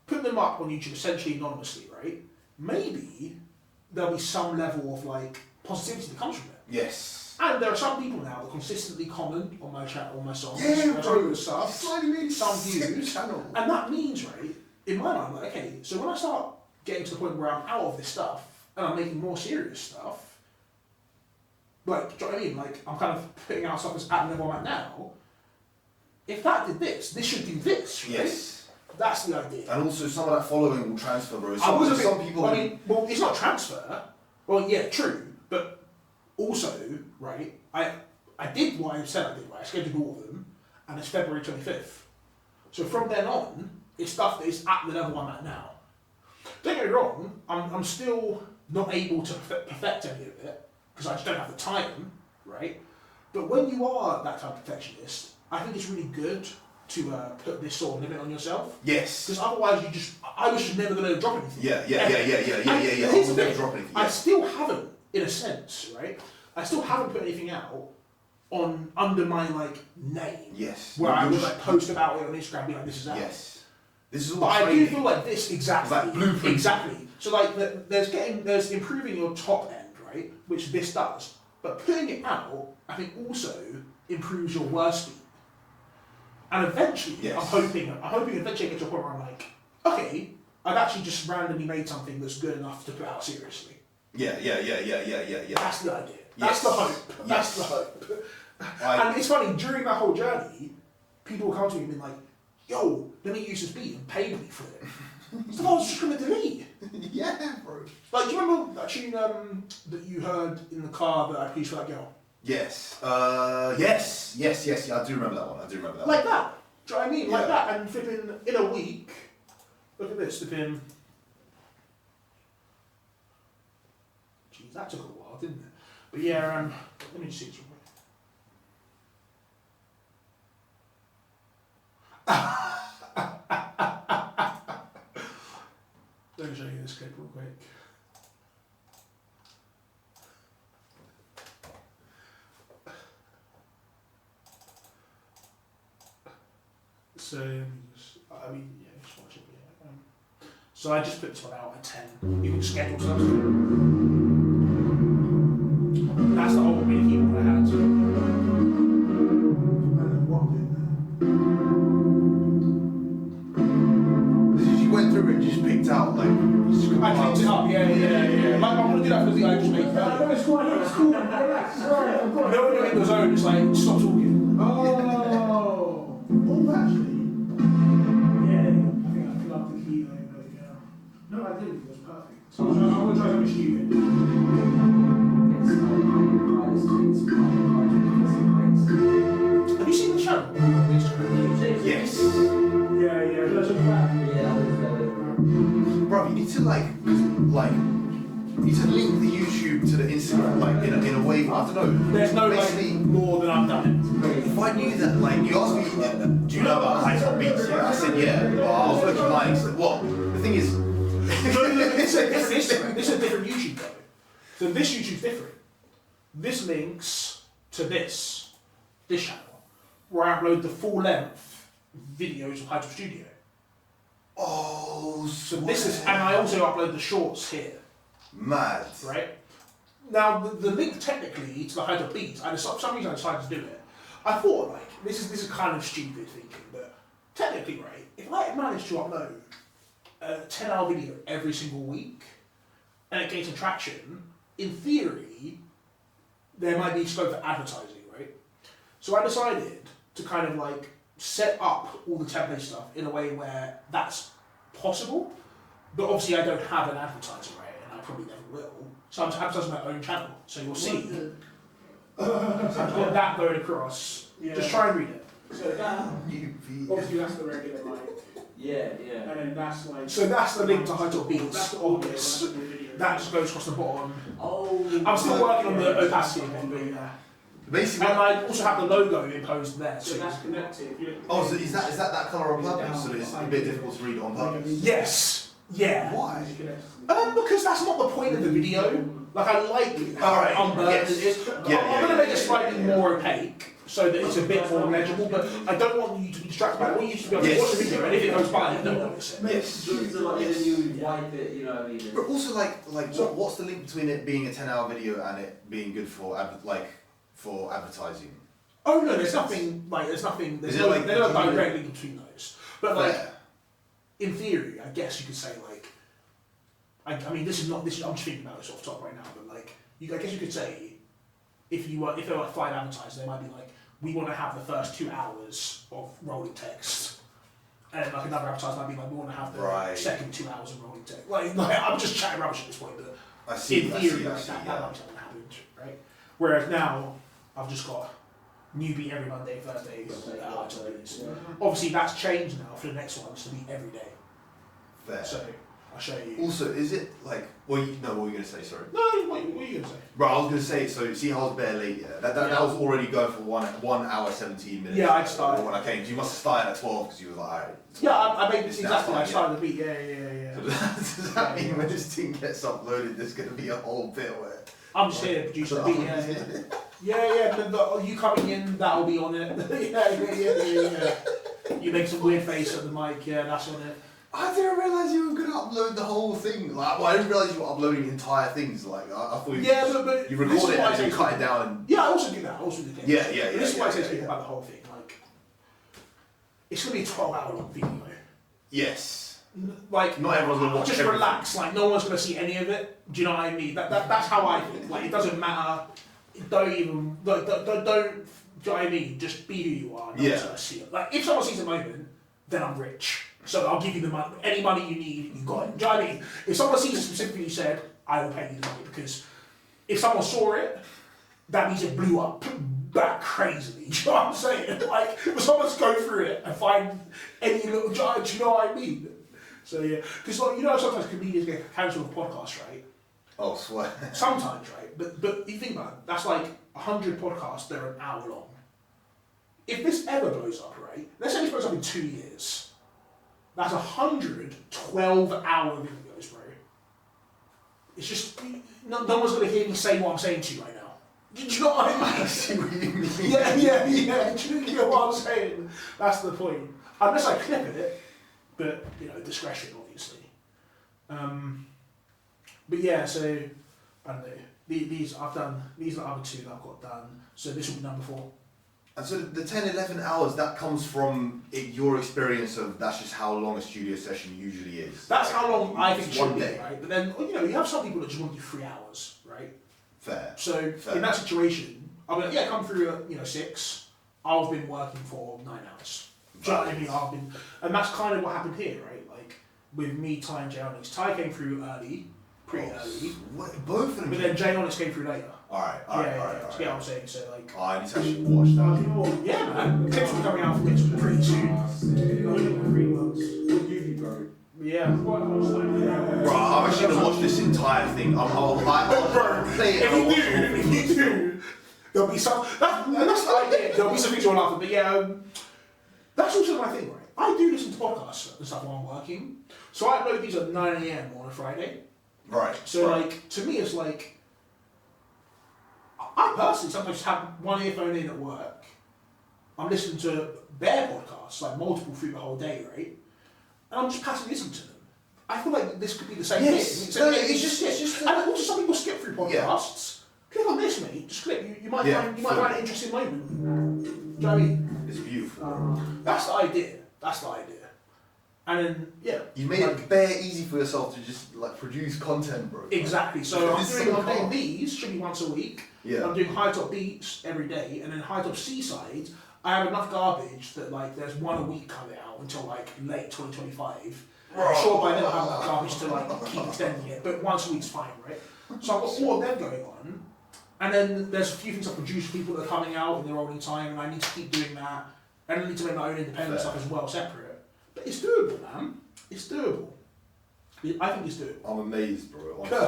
put them up on YouTube essentially anonymously, right? Maybe there'll be some level of, like, positivity that comes from it. Yes. And there are some people now that consistently comment on my chat, on my songs. Yeah, bro. Some views. Channel. And that means, right, in my mind, like, okay, so when I start getting to the point where I'm out of this stuff and I'm making more serious stuff, like, do you know what I mean? Like, I'm kind of putting out stuff that's at the level I'm at now. If that did this should do this, right? Yes. That's the idea. And also some of that following will transfer, bro. Some people. I mean, well, it's not transfer. Well, yeah, true, but also, right? I did what I said I did. Right? I scheduled all of them, and it's February 25th. So from then on, it's stuff that is at the level I'm at now. Don't get me wrong. I'm still not able to perfect any of it because I just don't have the time, right? But when you are that type of perfectionist, I think it's really good to put this sort of limit on yourself. Yes. Because otherwise I was just never going to drop anything. Yeah. I Here's will the never thing, drop anything. I still haven't, in a sense, right? I still haven't put anything out under my, like, name. Yes. Where I would, like, post about it on Instagram, be like, this is out. Yes. This is all But I training. do feel like this exactly. It's like blueprint. Exactly. So, like, there's improving your top end, right? Which this does. But putting it out, I think, also improves your worst speed. And eventually, Yes. I'm hoping eventually I get to a point where I'm like, okay, I've actually just randomly made something that's good enough to put out seriously. Yeah. That's the idea. Yes. That's the hope. That's Yes. the hope. And it's funny, during that whole journey, people will come to me and be like, yo, let me use this beat and pay me for it. So I was just going to delete. Yeah, bro. Like, do you remember that tune that you heard in the car that I produced for that girl? Yes. Yes. Yeah, I do remember that one. Like that. Do you know what I mean? Like Yeah. that. And flipping in a week, look at this, flipping. That took a while, didn't it? But yeah, let me just see this real quick. Let me show you this clip real quick. So, just watch it. Yeah. So I just put this one out at 10. You can schedule stuff. That's the old MIDI keyboard I had. And then what I'm doing You went through it and just picked out like. I picked it up, yeah. Like, I'm gonna do that for the I just make it. No, it's cool, relax. Sorry, I've got No, when you're in the zone, it's like, stop talking. Oh, actually. Yeah, I think I filled up the key though, but yeah. No, I didn't, it was perfect. So I'm gonna try something stupid. Have you seen the channel? Yes. Yeah, that's a fact. Bro, you need to you need to link the YouTube to the Instagram in a way. I don't know. There's no basically more than I've done If I knew that, you asked me, do you know about Hightop beats? Yeah, I said yeah, but I was looking like, what? The thing is, It's a different YouTube though. So this YouTube's different. This links to this channel, where I upload the full length videos of Hightop Studio. oh, So this is, and I also upload the shorts here, mad. right? Now the link technically to the Hightop beats, and for some reason I decided to do it. I thought this is kind of stupid thinking, but technically, right? If I managed to upload a 10-hour video every single week, and it gains some traction, in theory, there might be scope for advertising, right? So I decided to kind of set up all the template stuff in a way where that's possible, but obviously I don't have an advertiser, right? And I probably never will. So I'm advertising my own channel. So you'll see. I've got that going across. Yeah. Just try and read it. So that, obviously that's the regular Yeah. and then that's So that's the link to Hightop Beats That's the on audio, this. that's the video. That just goes across the bottom. Oh. I'm still working on the opacity of it, but yeah. Basically, And I also have the logo imposed there. So that's connected. oh, so is that colour on purpose? So it's a bit difficult to read it on purpose. Yes. Yeah. Why? Because that's not the point of the video. Like I like how Alright, unburdened yes. it is. Yeah, I'm yeah, going to yeah, make it yeah, slightly yeah. more opaque so that it's a bit more legible. But I don't want you to be distracted by it. I want you to be able to watch the video, and if it goes by, you don't notice it. Yes. So then you wipe it, you know what I mean? But also, what's the link between it being a 10-hour video and it being good for advertising? Oh no, there's nothing. There's no direct link between those. But Fair. in theory, I guess you could say I mean, this is I'm just thinking about this off the top right now, but I guess you could say, if there were 5 advertisers, they might be we want to have the first 2 hours of rolling text, and another advertiser might be we want to have the second 2 hours of rolling text. I'm just chatting rubbish at this point, but I see. in theory, that might be something that happened, right? Whereas now, I've just got newbie every Monday, Thursday. Obviously, that's changed now for the next ones to be every day. Fair. So I'll show you. Also, is it what were you going to say? Sorry. No, what are you going to say? Bro, I was going to say, so see how I was bare late, yeah? That was already going for 1 hour, 17 minutes. Yeah, I'd started. When I came. So you must have started at 12 because you were alright. Yeah, I made this It's exactly. now I fine, started the beat. Yeah. So does that mean when this thing gets uploaded, there's going to be a whole bit where... I'm just here to produce the beat. Yeah. But you coming in, that'll be on it. Yeah. You make some weird face at the mic. Yeah, that's on it. I didn't realise you were going to upload the whole thing. I didn't realise you were uploading entire things. I thought you, but you record it and then cut it down. And... Yeah, I also do that. I also do that. Yeah. But this is why I say to people about the whole thing. It's going to be a 12-hour long video. Yes. Not everyone's going to watch just everything. relax. No one's going to see any of it. Do you know what I mean? That's how I think. It doesn't matter. Don't. Do you know what I mean? Just be who you are. No one's going to see it. If someone sees a moment, then I'm rich. So I'll give you the money. Any money you need, you've got it. Do you know what I mean? If someone sees it specifically said, I will pay you the money, because if someone saw it, that means it blew up back crazily. Do you know what I'm saying? If someone's go through it and find any little do you know what I mean? So yeah, because sometimes comedians get cancelled on podcasts, right? Oh, swear. Sometimes, right? But you think about it, that's like 100 podcasts, they're an hour long. If this ever blows up, right? Let's say it blows up in 2 years. That's 100 12-hour videos, bro. It's just, no one's going to hear me say what I'm saying to you right now. Do you know what I mean? I see what you mean. Yeah. Do you know what I'm saying? That's the point. Unless I clip it, but, discretion, obviously. But yeah, so, I don't know. These are the other 2 that I've got done. So this will be number 4. And so the 10, 11 hours, that comes from your experience of that's just how long a studio session usually is. That's how long I think it It's should one be, day. right? But then, you have some people that just want to do 3 hours, right? Fair. So Fair. in that situation, I'll be like, yeah, come through at 6. I've been working for 9 hours. Do you know what I mean? And that's kind of what happened here, right? Like with me, Ty, and Jay Onyx. Ty came through early, pretty early. Both of them. But then Jay Onyx came through later. Alright. Yeah, I'm saying so. Like, Oh, I need to actually watch that. yeah, man. Clips will be coming out from it pretty soon. Only 3 months. What uni, bro? Yeah. Bro, I'm actually gonna watch this entire thing. I'll play it. If you do, there'll be some. That's the idea. There'll be some things you'll laugh at, but yeah, that's also my thing, right? I do listen to podcasts and stuff while I'm working, so I upload these at 9 AM on a Friday. Right. So like, to me, it's like, I personally sometimes just have one earphone in at work. I'm listening to their podcasts, like multiple through the whole day, right? And I'm just passively listening to them. I feel like this could be the same Yes. thing. No, It's just. And also, some people skip through podcasts. Click on this, mate. Just click. You might find an interesting moment. Do you know what I mean? It's beautiful. That's the idea. And then You made it bare easy for yourself to just like produce content, bro. Exactly. So I'm It's doing so hard. these should be once a week. Yeah. I'm doing Hightop beats every day, and then Hightop Seaside. I have enough garbage that like there's one a week coming out until like late 2025. I'm sure by then I'll have enough garbage to like keep extending it, but once a week's fine, right? So I've got all of them going on, and then there's a few things I produce for people that are coming out in their own time, and I need to keep doing that, and I need to make my own independent stuff as well, separate. But it's doable, man. It's doable. I think it's doable. I'm amazed, bro. Honestly.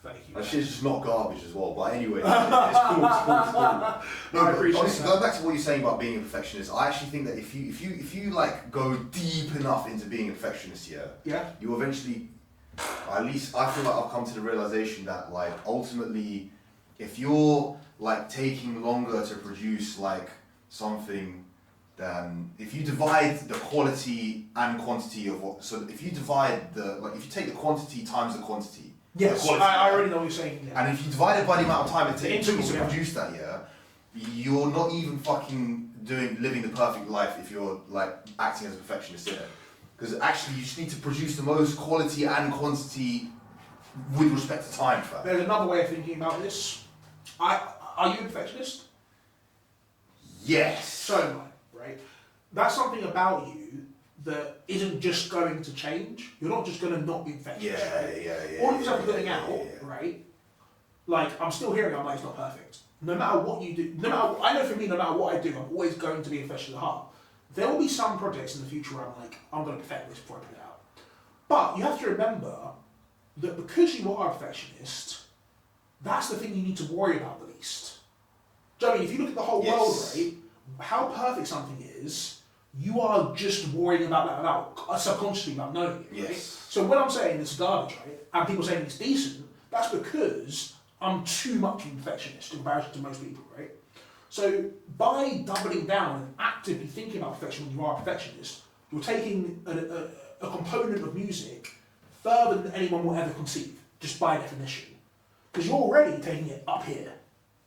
Thank you. That shit's just not garbage as well. But anyway, it's cool. No, I appreciate honestly, that. going back to what you're saying about being a perfectionist, I actually think that if you like go deep enough into being a perfectionist, Yeah. you eventually, at least I feel like I've come to the realization that like ultimately, if you're like taking longer to produce like something, then if you divide the quality and quantity of what, so if you divide if you take the quantity times the quantity. Yes, the quality, I already know what you're saying. Yeah. And if you divide it by the amount of time it took you to Yeah. produce that, you're not even fucking living the perfect life if you're like acting as a perfectionist in it. Because actually you just need to produce the most quality and quantity with respect to time, fam. There's another way of thinking about this. Are you a perfectionist? Yes. So am I, right? That's something about you that isn't just going to change. You're not just going to not be perfectionist. Right? Yeah. All of yourself putting out, right? Like, I'm still hearing, I'm like, it's not perfect. No matter what you do, I know for me, no matter what I do, I'm always going to be a perfectionist at heart. There will be some projects in the future where I'm like, I'm going to perfect this before I put it out. But you have to remember that because you are a perfectionist, that's the thing you need to worry about the least. Do you know what I mean? If you look at the whole world, right, how perfect something is, you are just worrying about that, about subconsciously about knowing it, right? Yes. So when I'm saying it's garbage, right, and people saying it's decent, that's because I'm too much of a perfectionist in comparison to most people, right? So by doubling down and actively thinking about perfection when you are a perfectionist, you're taking a component of music further than anyone will ever conceive, just by definition. Because you're already taking it up here.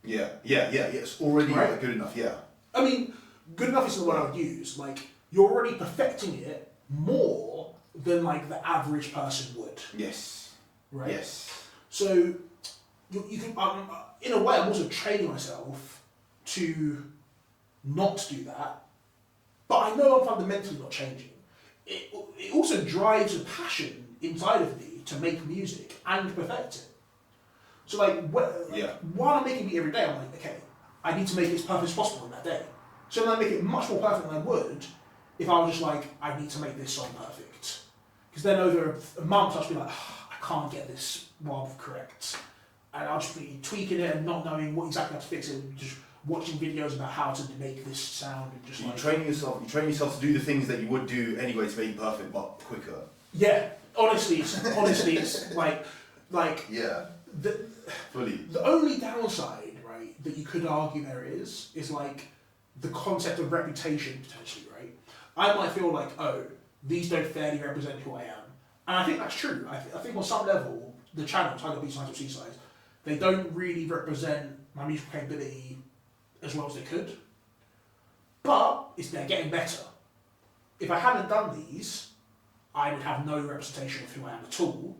Yeah. It's already Right. good enough, yeah. I mean, good enough is the word I would use. Like, you're already perfecting it more than like the average person would. Yes. Right? Yes. So you can, in a way, I'm also training myself to not do that, but I know I'm fundamentally not changing. It also drives a passion inside of me to make music and perfect it. So like, while I'm making it every day, I'm like, okay, I need to make it as perfect as possible in that day. So then I make it much more perfect than I would if I was just like, I need to make this song perfect. Because then over a month, I'll just be like, I can't get this Rob correct. And I'll just be tweaking it and not knowing what exactly how to fix it, and just watching videos about how to make this sound and just You train yourself to do the things that you would do anyway to make it perfect, but quicker. Yeah, honestly, it's like yeah, fully. The only downside, right, that you could argue there is like the concept of reputation potentially, right? I might feel like, oh, these don't fairly represent who I am, and I think that's true. I think on some level, the channels, Hightop, B-sides or C-sides, they don't really represent my musical capability as well as they could. But they're getting better. If I hadn't done these, I would have no representation of who I am at all,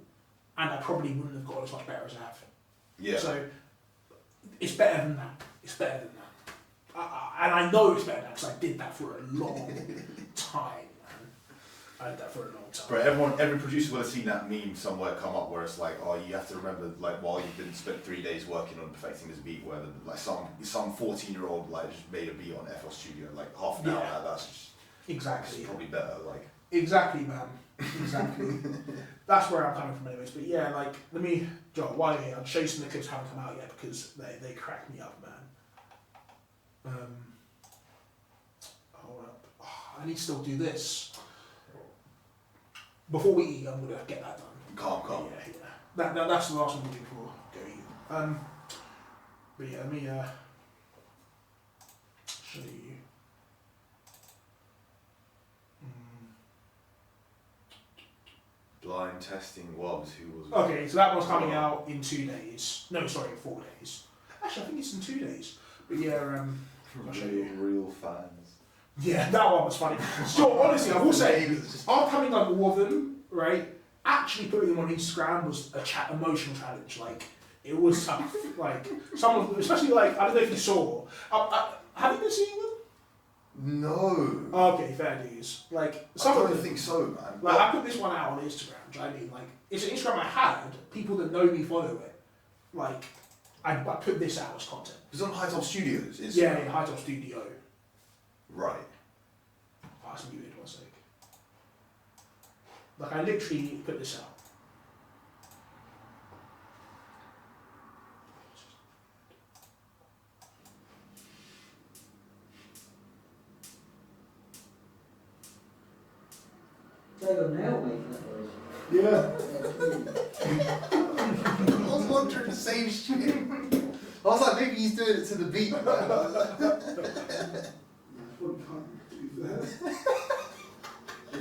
and I probably wouldn't have got as much better as I have. Yeah. So it's better than that. It's better than that. And I know it's better than that because I did that for a long time. I did that for a long time. Bro, every producer will have seen that meme somewhere come up where it's like, oh, you have to remember, like, while you've been spent 3 days working on perfecting this beat, where like some 14-year-old like just made a beat on FL Studio in like half an hour. That's just exactly probably better. Like exactly, man. Exactly. That's where I'm coming from, anyways. But yeah, like Joel, while you're here, I'm chasing the clips haven't come out yet because they crack me up, man. Hold up. Oh, I need to still do this. Before we eat, I'm gonna get that done. Calm. Yeah. That's the last one we do before go eat. But yeah, let me show you. blind testing was who was. Okay, so that one's coming out in 2 days. No, sorry, in 4 days. Actually, I think it's in 2 days. But yeah, I'll show you. Real fans. Yeah, that one was funny. So honestly, I will say, after having done all of them, right, actually putting them on Instagram was a emotional challenge. Like, it was tough. Like, some of them, especially like, I don't know if you saw, have you been seeing them? No. Okay, fair dues. Like, some I of don't them, think so, man. like, I put this one out on Instagram, do you know what I mean? Like, it's an Instagram I had, people that know me follow it. Like, I put this out as content. It's on Hightop Studios. Instagram. Yeah, Hightop Studio. Right. Oh, that's muted, one sec. Like, I literally put this out. They got nail making that noise. Yeah. I was wondering the same shit. I was like, maybe he's doing it to the beat. Man.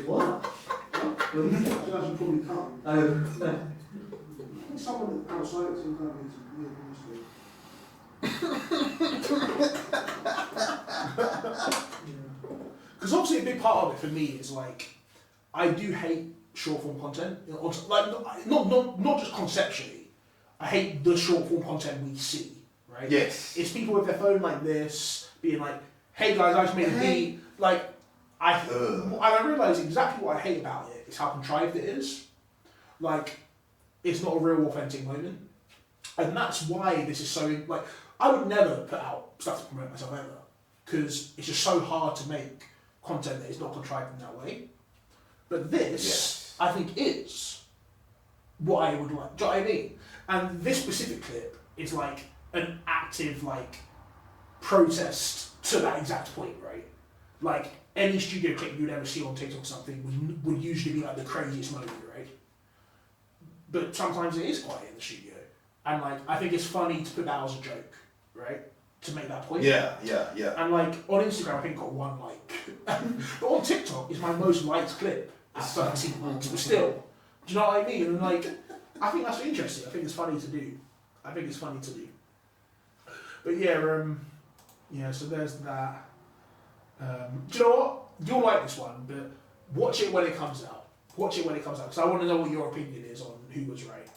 What? Probably can't. Oh. Someone outside seems like it's weird, Because obviously a big part of it for me is like, I do hate short form content. Like, not just conceptually. I hate the short form content we see, right? Yes. It's people with their phone like this, being like, hey guys, I just made a beat. Like, and I realise exactly what I hate about it is how contrived it is. Like, it's not a real authentic moment. And that's why this is so, like, I would never put out stuff to promote myself ever. Because it's just so hard to make content that is not contrived in that way. But this, yes, I think, is what I would like. Do you know what I mean? And this specific clip is like an active, like, protest to that exact point, right? Like, any studio clip you'd ever see on TikTok or something would usually be like the craziest moment, right? But sometimes it is quiet in the studio. And like, I think it's funny to put that as a joke, right? To make that point. Yeah. And like, on Instagram, I think got 1 like. But on TikTok, it's my most liked clip at 13 likes. But still, do you know what I mean? And like, I think that's interesting. I think it's funny to do. But yeah, yeah, so there's that. Do you know what? You'll like this one, but watch it when it comes out. Because I want to know what your opinion is on who was right.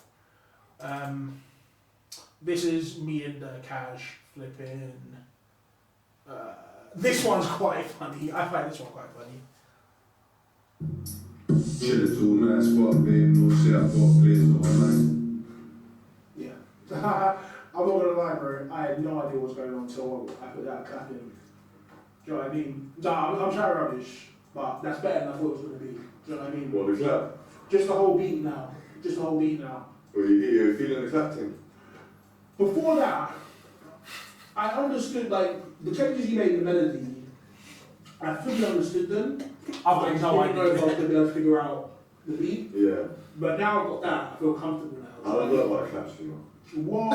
This is me and Cash flipping. This one's quite funny. I find this one quite funny. Should've told me that spot, babe. No shit, I got plays online. Yeah. I'm not gonna lie, bro. I had no idea what was going on until I put that clap in. Do you know what I mean? Nah, I'm trying rubbish, but that's better than I thought it was gonna be. Do you know what I mean? What, the clap? Just the whole beat now. just the whole beat now. Well, you're feeling the clap thing? Before that, I understood like the changes you made in the melody. I fully understood them. I didn't know if I was going to be able to figure out the beat. Yeah. But now I've got that, I feel comfortable now. I don't know about claps, you know. Whoa! I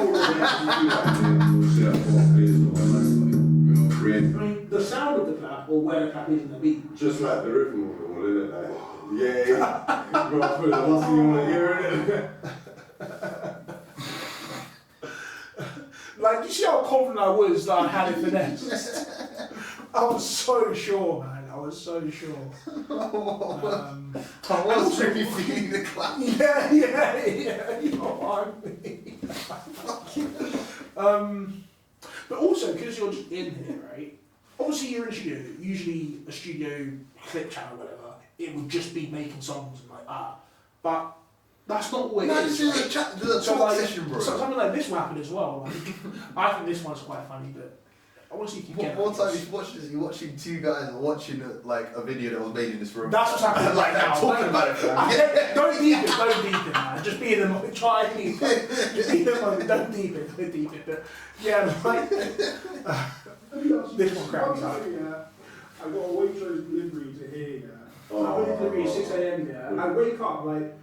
mean, the sound of the clap or where the clap is in the beat. Just like the rhythm of it all, isn't it? Like, yeah. Bro, put the last thing you want to hear in it. Like, you see how confident I was that I had it finessed? I was so sure, man. I was so sure. I was really feeling the clap. Yeah, you know what I mean. But also, because you're just in here, right? Obviously, you're in a studio. Usually, a studio clip channel, whatever, it would just be making songs and like that. But that's not what it No, is. this is right? a chat, the So, talk like, session, bro. so something like this will happen as well. Like, I think this one's quite funny, but I want to see if you can get One it. time you watched this, you're watching two guys watching like a video that was made in this room. That's what's happening like right now. talking about it. Yeah, don't deep it, man. Just be in the moment. Try and deep it. Just be in the moment. Don't deep it. But yeah, like this one cracked me up. I got a Waitrose delivery to here, yeah. Oh. I went to delivery at 6 a.m, yeah. I wake up like...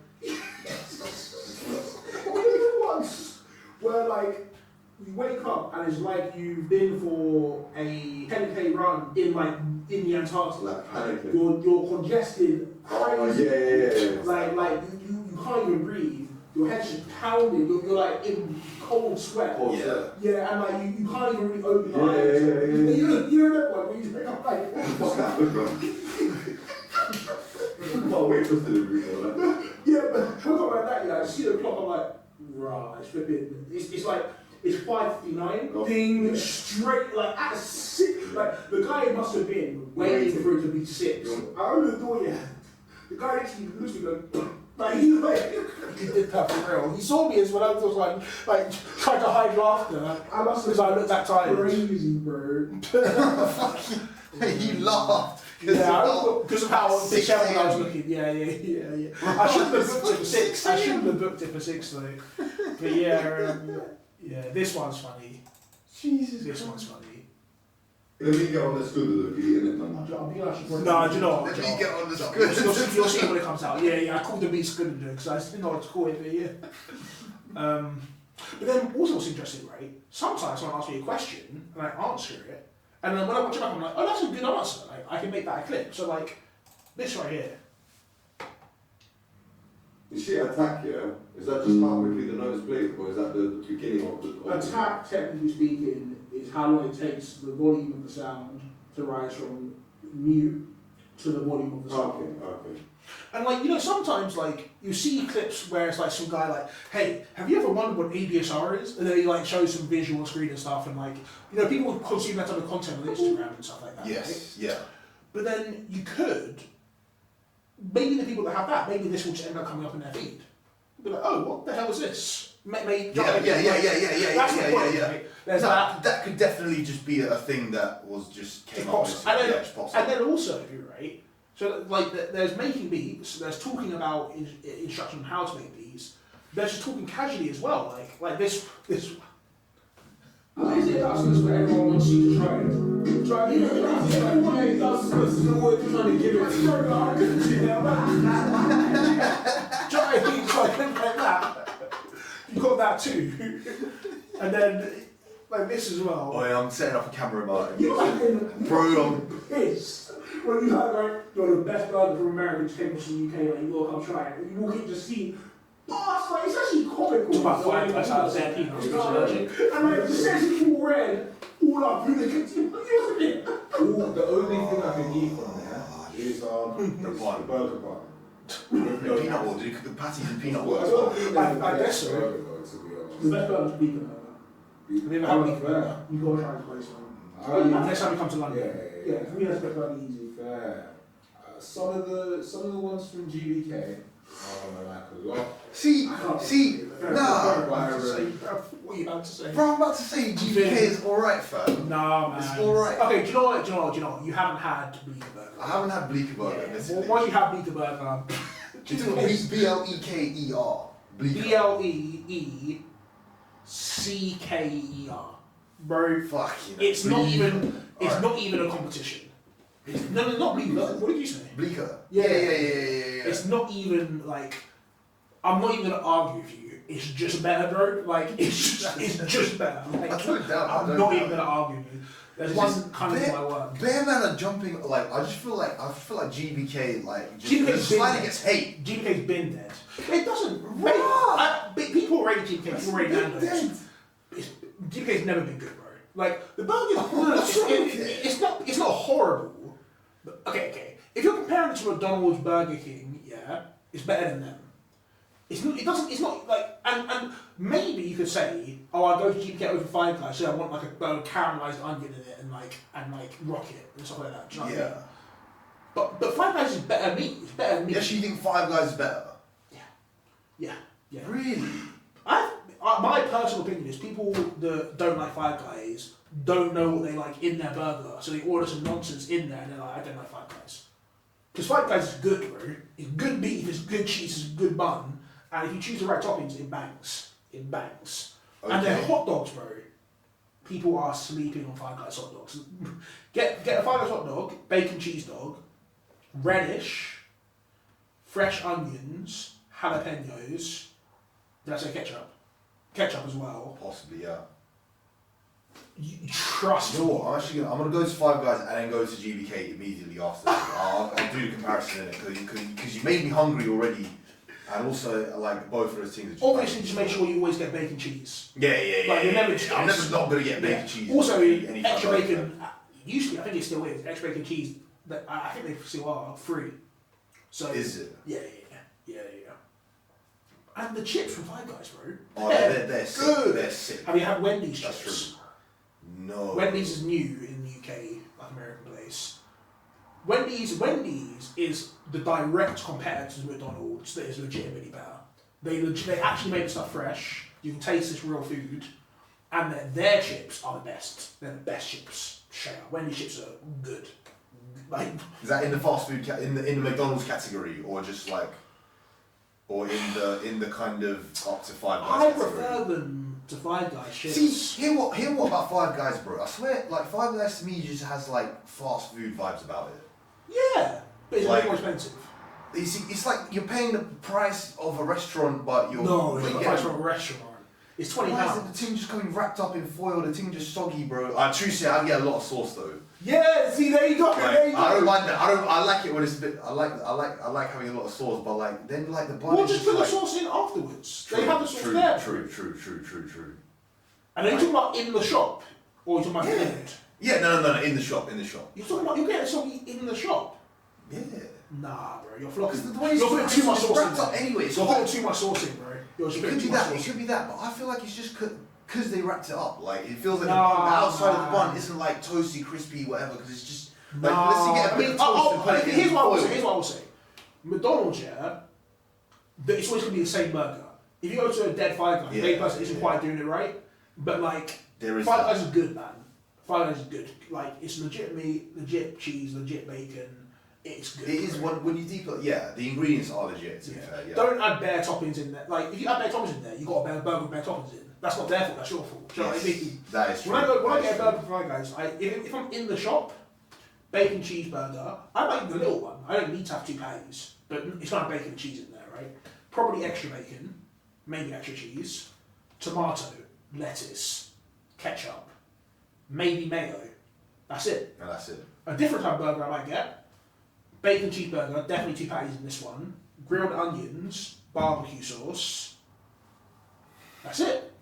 once where like you wake up and it's like you've been for a 10k run in the Antarctic. Like panicking. You're congested, Oh, crazy. yeah. Like you can't even breathe. Your head's just pounding. You're like in cold sweat. Cold Yeah. sweat. Yeah, and like you can't even really open your Yeah, eyes. yeah. You know that one where you think I'm like, What's happening, bro? Can't wait for delivery for that. yeah, but when I got like that, yeah, I see the clock, I'm like, right, it's flipping. It's like, it's 5:59, Oh. ding, straight, like at 6, like the guy must have been waiting for it to be 6. I opened the door, yeah. The guy actually looks at me like he's like, He did that for real. He saw me as when I was like trying to hide laughter. I must Because I looked that tired. crazy, bro. He laughed. Yeah, because of how 6 disheveled I was a.m. looking. Yeah. I shouldn't have booked it for 6. I shouldn't have booked it for 6 though. But yeah, this one's funny. Jesus This Christ. one's funny. Let me get on the scooter though, you in it, man. I think I should No, do you know what? Let me get on the You'll screen. you'll see when it comes out. Yeah, I called the beat good because I didn't know what to call it, but yeah. But then also what's interesting, right? Sometimes someone asks me a question and I answer it, and then when I watch it back, I'm like, oh, that's a good answer. Like, I can make that a clip. So like, this right here. You see Attack, yeah? Is that just how quickly the notes play, or is that the beginning of the... Attack, technically speaking, is how long it takes the volume of the sound to rise from mute to the volume of the sound. Okay. And like, you know, sometimes like you see clips where it's like some guy like, hey, have you ever wondered what ADSR is? And then he like shows some visual on screen and stuff, and like, you know, people consume that type of content on Instagram and stuff like that. Right? Yes, yeah. But then you could, maybe the people that have that, maybe this will just end up coming up in their feed. Be like, oh, what the hell is this? Yeah. That's the point, right? There's that. That could definitely just be a thing that was just came up with. And then, Yeah, just pops and up. then also, if you're right, so like there's making beats, there's talking about instruction on how to make beats, there's just talking casually as well, like this. Is it that's just what everyone wants you to try it? Try it. Everyone does this. You know what you're trying to give it. Try beats like that. You got that too, and then like this as well. Oh yeah, I'm setting up a camera in my You're fucking bro. I'm pissed when you heard like you're the best burger from America which came from the UK, like you gotta come try it. And you walk in to see. Oh, it's like it's actually comical. About 5 times out of 10 people. And like the sensible red all up through the kitchen. The only thing I can eat from there is the the bun. burger bun. The peanut butter. Do you cook the patties in peanut butter as well? I guess so. Burger, though, to be honest. The best burger beacon burger. Have you ever had beef burger? You gotta try this place, man. Next time you come to London. Yeah, for me that's best burger easy. Fair. Some of the ones from GBK, I don't like a lot. See, What are you about to say? bro, I'm about to say GBK is alright, fam. Nah, man. It's alright. Okay, do you know what? You haven't had Bleecker Burger. I haven't had Bleecker Burger. Well, once you have Bleecker Burger, It's Bleker. Bleecker. Bro, Fuck you know. it's not even a competition. No, not Bleecker. What did you say? Bleecker. Yeah. Yeah. It's not even like, I'm not even gonna argue with you. It's just better, bro. Like it's just better. Like, I don't doubt. I'm not even gonna argue with you. There's one kind of my work. Bear man are jumping like I feel like GBK like GBK's slightly gets hate. GBK's been dead. It doesn't. People rate GBK. People rate Nando's. GBK's never been good, bro. Like the burger, it's not horrible. But, okay. If you're comparing it to McDonald's, Burger King, yeah, it's better than them. It's not like, and maybe you could say, oh, I go to GBK over Five Guys, so I want like a caramelized onion in it and like rocket and stuff like that. Do you know what I mean? But Five Guys is better meat. It's better meat. Yes, you think Five Guys is better? Yeah. Really? My personal opinion is people that don't like Five Guys don't know what they like in their burger, so they order some nonsense in there and they're like, I don't like Five Guys. Because Five Guys is good, bro. It's good beef, it's good cheese, it's good bun. And if you choose the right toppings, it bangs. It bangs. Okay. And then hot dogs, bro. People are sleeping on Five Guys hot dogs. Get a Five Guys hot dog, bacon cheese dog, relish, fresh onions, jalapenos. Did I say ketchup? Ketchup as well. Possibly, yeah. You trust me. You know what? I'm gonna go to Five Guys and then go to GBK immediately after. I'll do the comparison in it because you made me hungry already. And also, like, both of those things. Obviously, just make sure you always get bacon cheese. Yeah. Like, I'm never not going to get bacon cheese. Also, extra bacon, usually, I think it still is, extra bacon cheese, I think they still are free. So is it? Yeah. And the chips from Five Guys, bro. Oh, they're sick. They're sick. Have you had Wendy's chips? That's true. No. Wendy's is new in the UK, like American place. Wendy's is the direct competitor to McDonald's that is legitimately better. They actually make the stuff fresh. You can taste this real food, and their chips are the best. They're the best chips. Straight up, Wendy's chips are good. Like, is that in the fast food in the McDonald's category, or just like, or in the kind of up to Five Guys? I prefer them to Five Guys chips. See, hear what about Five Guys, bro? I swear, like Five Guys to me just has like fast food vibes about it. Yeah, but it's way more expensive. It's like you're paying the price of a restaurant, but you're... No, it's not the price of a restaurant. It's £20. Why is it the thing just coming wrapped up in foil, the thing just soggy, bro? True say, I get a lot of sauce though. Yeah, see, there you go, there you go. I don't mind that. I like it when it's a bit... I like having a lot of sauce, but like, then like the bun just put the sauce in afterwards. They have the sauce there. True. And are you talking about in the shop? Or are you talking about delivered? Yeah, no, in the shop. You're talking about, you're getting soggy in the shop? Yeah. Nah, bro, you're flocking. You're putting too much sauce in there. Anyway, you're putting too much sauce in, bro. It could be that, but I feel like it's just because they wrapped it up. Like, it feels like the outside of the bun isn't like toasty, crispy, whatever, because it's just, like, unless you get a bit of toast and put it in here's what I will say. McDonald's, it's always going to be the same burger. If you go to a dead Five Guys, the person isn't quite doing it right, but like, Five Guys is good, man. Five Guys is good. Like, it's legit meat, legit cheese, legit bacon. It's good. It is when you deep it. Yeah, the ingredients are legit. To be fair, yeah. Don't add bare toppings in there. Like, if you add bare toppings in there, you got a burger with bare toppings in. That's not their fault. That's your fault. Do you know what I mean? That is true. When I get a burger from Five Guys, if I'm in the shop, bacon cheeseburger, I like the little one. I don't need to have 2 patties, but it's got bacon and cheese in there, right? Probably extra bacon, maybe extra cheese, tomato, lettuce, ketchup, maybe mayo. That's it. And that's it. A different type of burger I might get. Bacon cheeseburger, definitely 2 patties in this one. Grilled onions, barbecue sauce. That's it.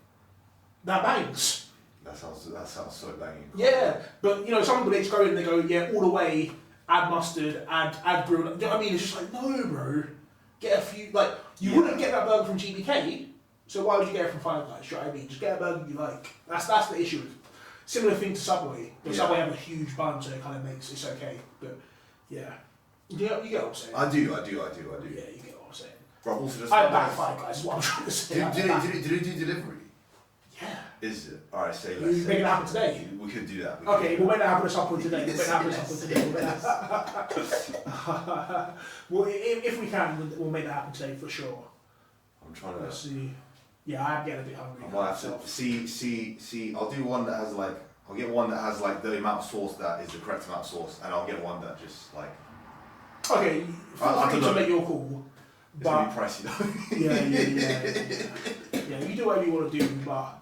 That bangs. That sounds so banging. Yeah, but you know, some people they just go in and they go, yeah, all the way, add mustard, add grilled. You know what I mean? It's just like, no, bro. Get a few, like, you wouldn't get that burger from GBK, so why would you get it from Five Guys? You know what I mean? Just get a burger you like. That's the issue. Similar thing to Subway. But Subway have a huge bun, so it kind of makes it's okay. But yeah. You get what I'm saying? I do. Yeah, you get what I'm saying. Bro, also just I back Five Guys, is what I'm trying to say. Did it do delivery? Yeah. Is it? Alright, say let's make it happen today. We could do that. We'll make that happen at some point today. Well, if we can, we'll make that happen today for sure. trying to. Let's see. Yeah, I'm getting a bit hungry. I might have to see. I'll do one that has like. I'll get one that has like the amount of sauce that is the correct amount of sauce, and I'll get one that just like. Okay, I feel free to make your call. It's But gonna be pricey though. yeah. You do whatever you want to do, but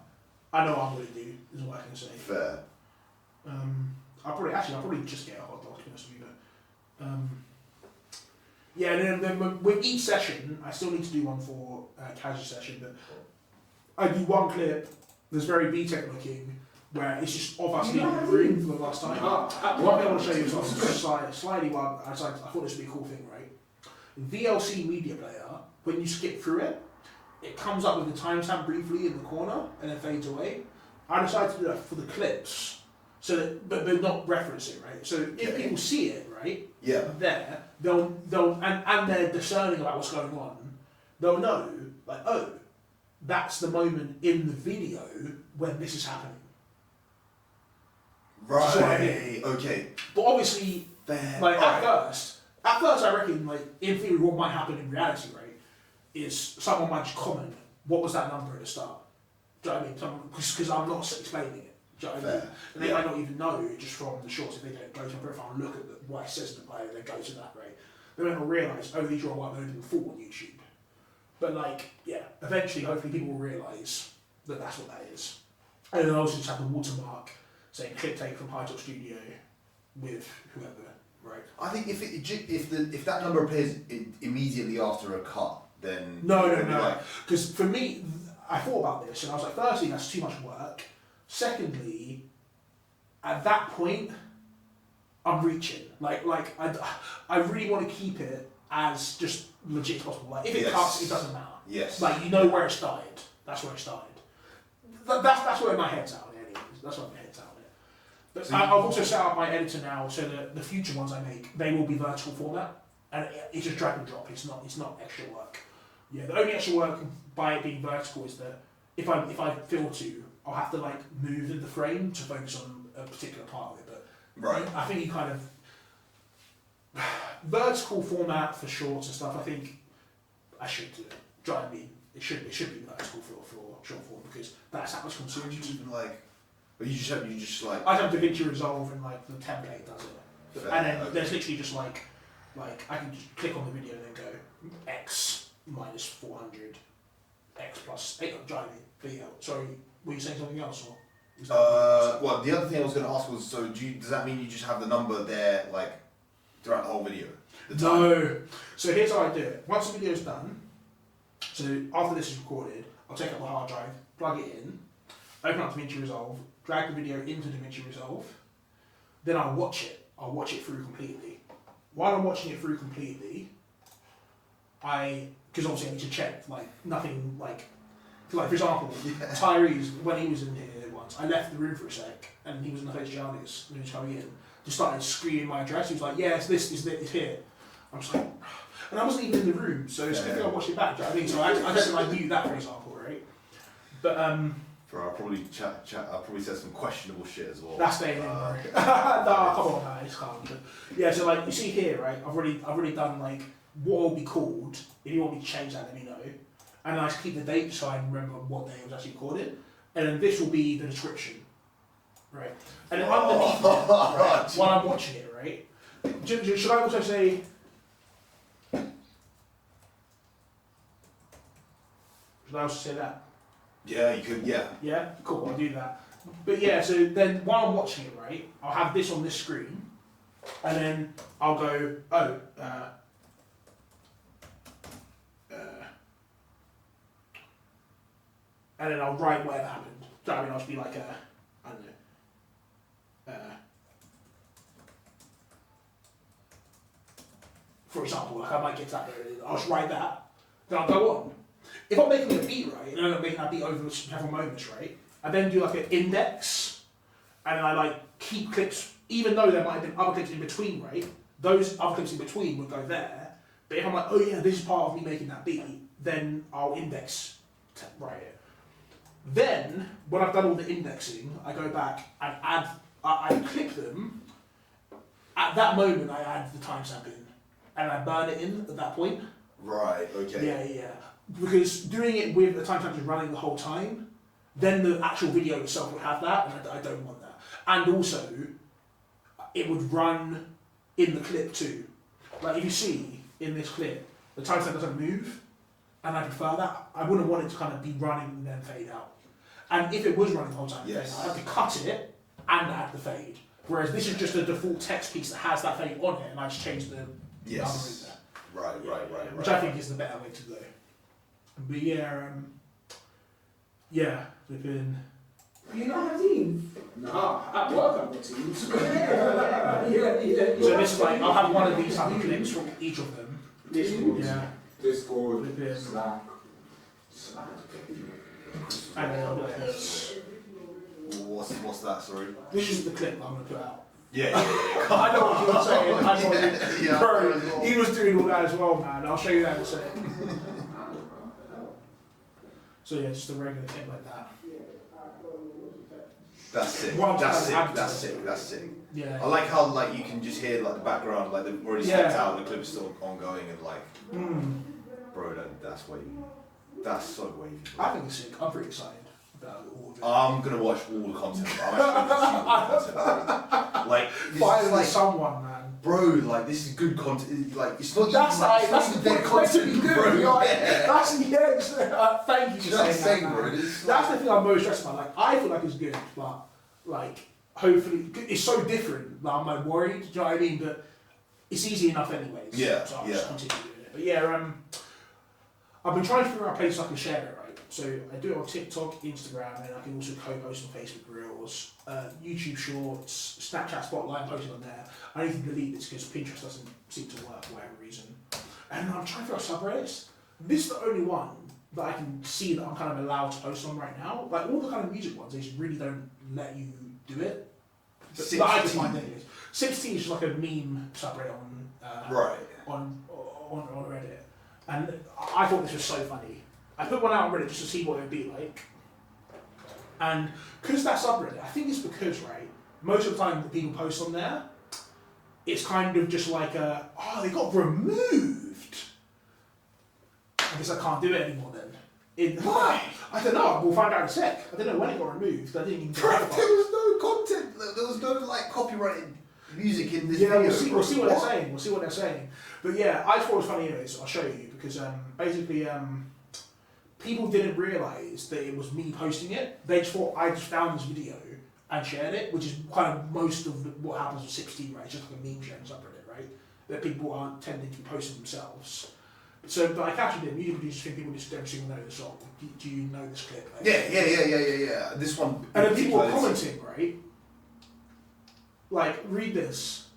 I know what I'm going to do. Is what I can say. Fair. I'll probably just get a hot dog to be honest with you. But, yeah, and then with each session, I still need to do one for casual session. But I do one clip that's very B-Tech looking, where it's just of us leaving the room for the last time. One thing I want to show you is slightly one. I thought this would be a cool thing, right? VLC media player, when you skip through it, it comes up with the timestamp briefly in the corner and then fades away. I decided to do that for the clips, so that, but not reference it, right? So if people see it, right, there, they'll and they're discerning about what's going on, they'll know, like, oh, that's the moment in the video when this is happening. Right. What I mean. Okay. But obviously, like at first, I reckon, like in theory, what might happen in reality, right, is someone might just comment, "What was that number at the start?" Do you know what I mean? Because I'm not explaining it. Do you know what I mean? And they might not even know just from the shorts if they don't go to my profile and look at what it says in the bio, they go to that, right? They might not realise, oh, these are all uploaded before on YouTube. But like, yeah, eventually, hopefully, people will realise that that's what that is. And then also just have the watermark saying clip take from Hightop Studio with whoever, right? I think if that number appears immediately after a cut, then no. Because for me, I thought about this and I was like, firstly, that's too much work. Secondly, at that point, I'm reaching. Like I really want to keep it as just legit as possible. Like if it cuts, it doesn't matter. Yes. Like you know where it started. That's where it started. That's where my head's at on it. Anyways. That's where my head's at on it. But I've also set up my editor now so that the future ones I make, they will be vertical format, and it's just drag and drop. It's not extra work. Yeah, the only extra work by it being vertical is that if I feel to, I'll have to like move in the frame to focus on a particular part of it. But I think you kind of vertical format for shorts and stuff. I think I should do it. Do you know what I mean? It should be vertical for short form because that's how much consumed. Even like, but you just like. I have DaVinci Resolve and like the template does it, and then there's literally just like I can just click on the video and then go X minus 400, X plus 8. Do you know what I mean? But yeah, sorry, were you saying something else or? Well, the other thing I was going to ask was, so does that mean you just have the number there, like, throughout the whole video? No. So here's how I do it. Once the video's done, so after this is recorded, I'll take up the hard drive, plug it in, open up DaVinci Resolve, drag the video into DaVinci Resolve, then I'll watch it. I'll watch it through completely. While I'm watching it through completely, because obviously I need to check, like, nothing, like for example, Tyrese, when he was in here once, I left the room for a sec, and he was in the host Giannis when he was coming in, just started screaming my address. He was like, "Yeah, it's here." I'm just like, and I wasn't even in the room, so it's good thing I watched it back. Do you know what I mean? So I just like knew that, for example, right? But Bro, I'll probably I'll probably said some questionable shit as well. That's staying in, bro. No, come on, man, it's calm. But yeah, so like you see here, right? I've already done like what will be called. If you want me to change that, let me know. And I keep the date so I remember what day it was actually recorded. And then this will be the description. Right. And then underneath it, right, while I'm watching it, right? Should I also say... Should I also say that? Yeah, you could, yeah. Yeah? Cool, I'll do that. But yeah, so then while I'm watching it, right, I'll have this on this screen. And then I'll go, and then I'll write whatever happened. So I mean, I'll just be like, I don't know. For example, like I might get to that bit, I'll just write that, then I'll go on. If I'm making a beat, right, and I'm making that beat over several moments, right, I then do like an index, and then I like keep clips, even though there might have been other clips in between, right, those other clips in between would go there, but if I'm like, oh yeah, this is part of me making that beat, then I'll index, write it. Then, when I've done all the indexing, I go back and add, I clip them. At that moment, I add the timestamp in, and I burn it in at that point. Right. Okay. Yeah. because doing it with the timestamp just running the whole time, then the actual video itself would have that, and I don't want that. And also, it would run in the clip too. Like if you see in this clip, the timestamp doesn't move, and I prefer that. I wouldn't want it to kind of be running and then fade out. And if it was running the whole time, Yes. I'd have to cut it and add the fade. Whereas this is just a default text piece that has that fade on it, and I just change the Yes. there. Right. Which I think is the better way to go. But yeah, flipping. You not have a team? Nah, at work I've got teams. Yeah. So this is like, I'll have one of these type of clips from each of them. Discord, Yeah. Discord, Flipping. Slack. And then I'll be like this. What's that? Sorry. This is the clip I'm going to put out. Yeah. I know what you were saying. I know what you Yeah, Bro, he was doing all that as well, man. I'll show you that in a second. So yeah, just a regular clip like that. That's sick. One That's time sick. add That's to it. sick. That's sick. Yeah. I like how like you can just hear like the background, like they've already Yeah. stepped out, and the clip is still ongoing, and like, bro, that's wavy. That's so wavy. I think it's sick. I'm pretty excited about all of it. I'm gonna watch all the content. I'm actually gonna see all the content. Like, this Finally, is like, someone, man. bro, like this is good content. Like, it's not That's even like that's the their point. Meant to be good. bro. You're like, Yeah. That's thank you for Just saying saying, that, bro. man. It's That's like, the thing I'm most stressed about. Like, I feel like it's good, but like, hopefully, it's so different that I'm like worried. Do you know what I mean? But it's easy enough anyways. Yeah, So I'll yeah. just continue doing it. But yeah, I've been trying to figure out a place I can share it, right? So I do it on TikTok, Instagram, and I can also co-post on Facebook Reels, YouTube Shorts, Snapchat Spotlight, I'm posting on there. I need to delete this because Pinterest doesn't seem to work for whatever reason. And I'm trying to figure out subreddits. This is the only one that I can see that I'm kind of allowed to post on right now. Like all the kind of music ones, they just really don't let you do it. But I can find anyways. 16 is just like a meme subreddit right. on Reddit, and I thought this was so funny. I put one out on Reddit just to see what it would be like, and because that subreddit, I think it's because right, most of the time the people post on there, it's kind of just like they got removed. I guess I can't do it anymore then. Why? I don't know. We'll find out in a sec. I don't know when it got removed. I didn't even. Bro, there was no content. There was no like copyrighted music in this video. We'll see what they're saying. We'll see what they're saying. But yeah, I thought it was funny anyway, so I'll show you because basically people didn't realise that it was me posting it. They just thought I just found this video and shared it, which is kind of most of what happens with 16, right? It's just like a meme sharing subreddit, right? That people aren't tending to be posting themselves. So, but I actually did. Music producers think people just don't seem to know the song. Do you know this clip? Like, Yeah. This one. and then people are commenting, right? Like, read this.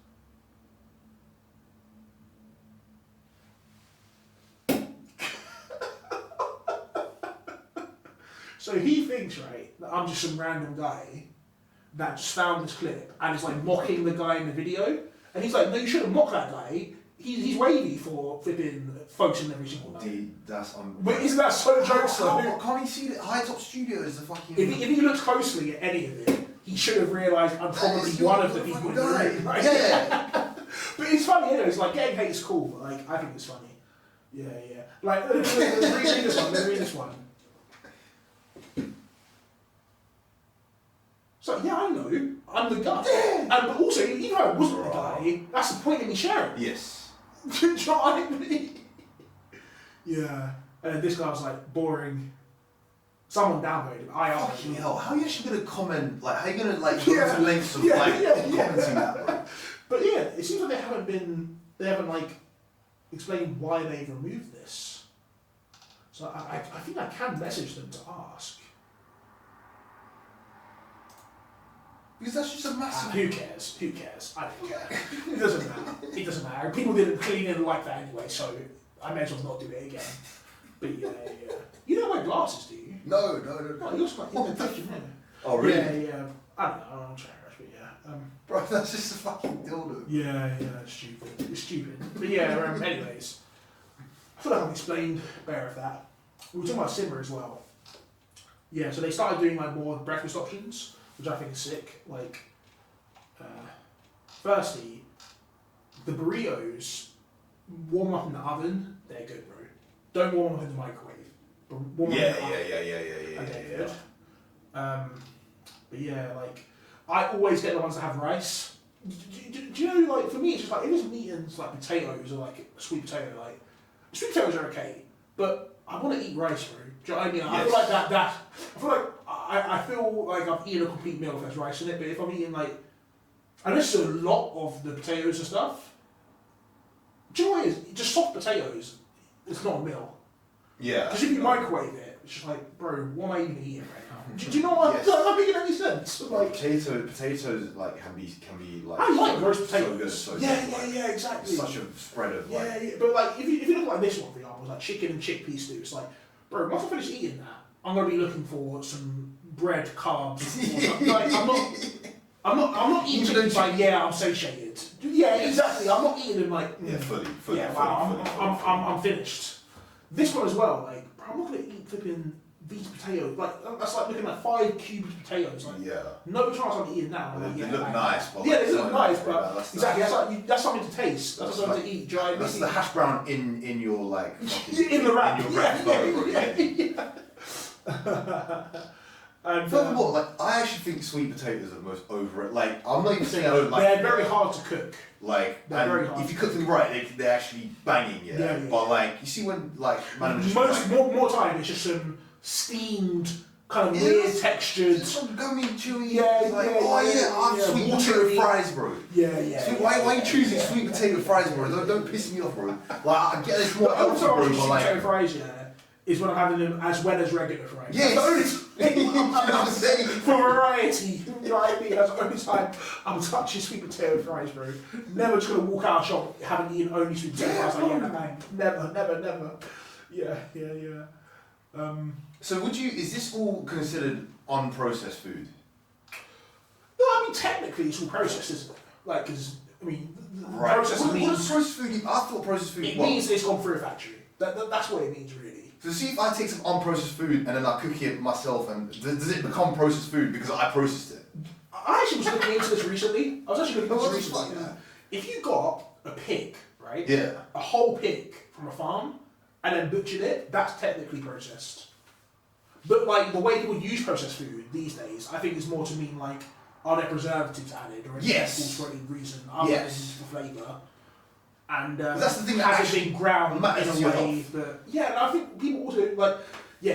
So he thinks, right, that I'm just some random guy that just found this clip and is like mocking the guy in the video. And he's like, no, you shouldn't mock that guy. He's wavy for flipping focusing every single night. That's But isn't that so jokes though? Can't he see that Hightop Studio is the fucking? If he looks closely at any of it, he should have realised I'm probably one of the people in the room. Right? Yeah. But it's funny, you know, it's like getting hate is cool, but like I think it's funny. Yeah. Like let's read this one, let's read this one. So yeah, I know, I'm the guy. And but also, even though I wasn't the guy, that's the point in me sharing. Yes. Do you know what I mean? Yeah. And this guy was like boring. Someone downvoted him. I asked. Fucking hell, how are you actually gonna comment? Like, how are you gonna like go to lengths of commenting that? Bro? But yeah, it seems like they haven't like explained why they've removed this. So I think I can message them to ask. Because that's just a massive. Who cares? Who cares? I don't care. It doesn't matter. It doesn't matter. People didn't clean in like that anyway, so I may as well not do it again. But yeah. You don't wear glasses, do you? No. Oh, you're quite imitation, yeah. Oh really? Yeah. I don't know. I'm trying to rush, but yeah. Bro, that's just a fucking dildo. Yeah, it's stupid. It's stupid. But yeah, anyways. I feel like I've explained better of that. We were talking about Simmer as well. Yeah, so they started doing like more breakfast options, which I think is sick. Like, firstly, the burritos warm up in the oven, they're good, bro. Don't warm them up in the microwave. Yeah. Okay, good. But yeah, like I always get the ones that have rice. Do you know, like for me, it's just like if it's meat and like potatoes or like a sweet potato, like sweet potatoes are okay, but I want to eat rice, bro. Do you know what I mean? I feel like that. I feel like I feel like I've eaten a complete meal if there's rice in it. But if I'm eating like, unless there's a lot of the potatoes and stuff, do you know what it is? Just soft potatoes. It's not a meal. Yeah. Because if you microwave it, it's just like, bro, what am I even eating right now? Do you know what? Does that make any sense? Like potatoes like can be like. I like roast potatoes. So good, yeah, exactly. Such a spread of like. Yeah, but like if you look like this one for example, it's like chicken and chickpea stew. It's like, bro, once I finish eating that, I'm gonna be looking for some bread, carbs. Or something. Like I'm not eating chickpeas like I'm satiated. Yeah, exactly. I'm not eating them like fully. Yeah, I'm finished. This one as well, like, bro, I'm not gonna eat flipping these potatoes. Like, that's like looking at 5 cubes of potatoes. Like, no chance I'm eating that. They look nice, but they look nice, but exactly, that's something to taste. That's something to eat. Do you know what I mean? That's the hash brown in your like in the wrap. In your wrap, And furthermore, like I actually think sweet potatoes are the most overrated. Like I'm not even saying I don't like. They're very hard to cook. Like, they're very hard. If you cook them right, they're actually banging. Yeah. But like, you see when like more time, it's just some steamed kind of weird textured. Some gummy, chewy. I'm sweet potato fries, bro. Yeah. So why are you choosing sweet potato fries, bro? Don't piss me off, bro. Like I get it's more healthy, bro. But sweet like potato fries, is when I'm having them as well as regular fries. Yes. That's the only time I'm saying for variety. You know what I mean? That's the only time I'm touching sweet potato fries, bro. Never just gonna walk out of shop having eaten only sweet potato fries. Like, never. Yeah. So is this all considered unprocessed food? No, I mean technically it's all processed, isn't it? Like, because processed What means does processed food? I thought processed food. it means it's gone through a factory. That's what it means, really. So see if I take some unprocessed food and then I cook it myself, and does it become processed food because I processed it? I actually was looking into this recently. Like that? If you got a pig, right? Yeah. A whole pig from a farm and then butchered it, that's technically processed. But like the way people use processed food these days, I think is more to mean like, are there preservatives added or anything for any reason other than for flavour? And that's the thing that has it been ground in a way that I think people also like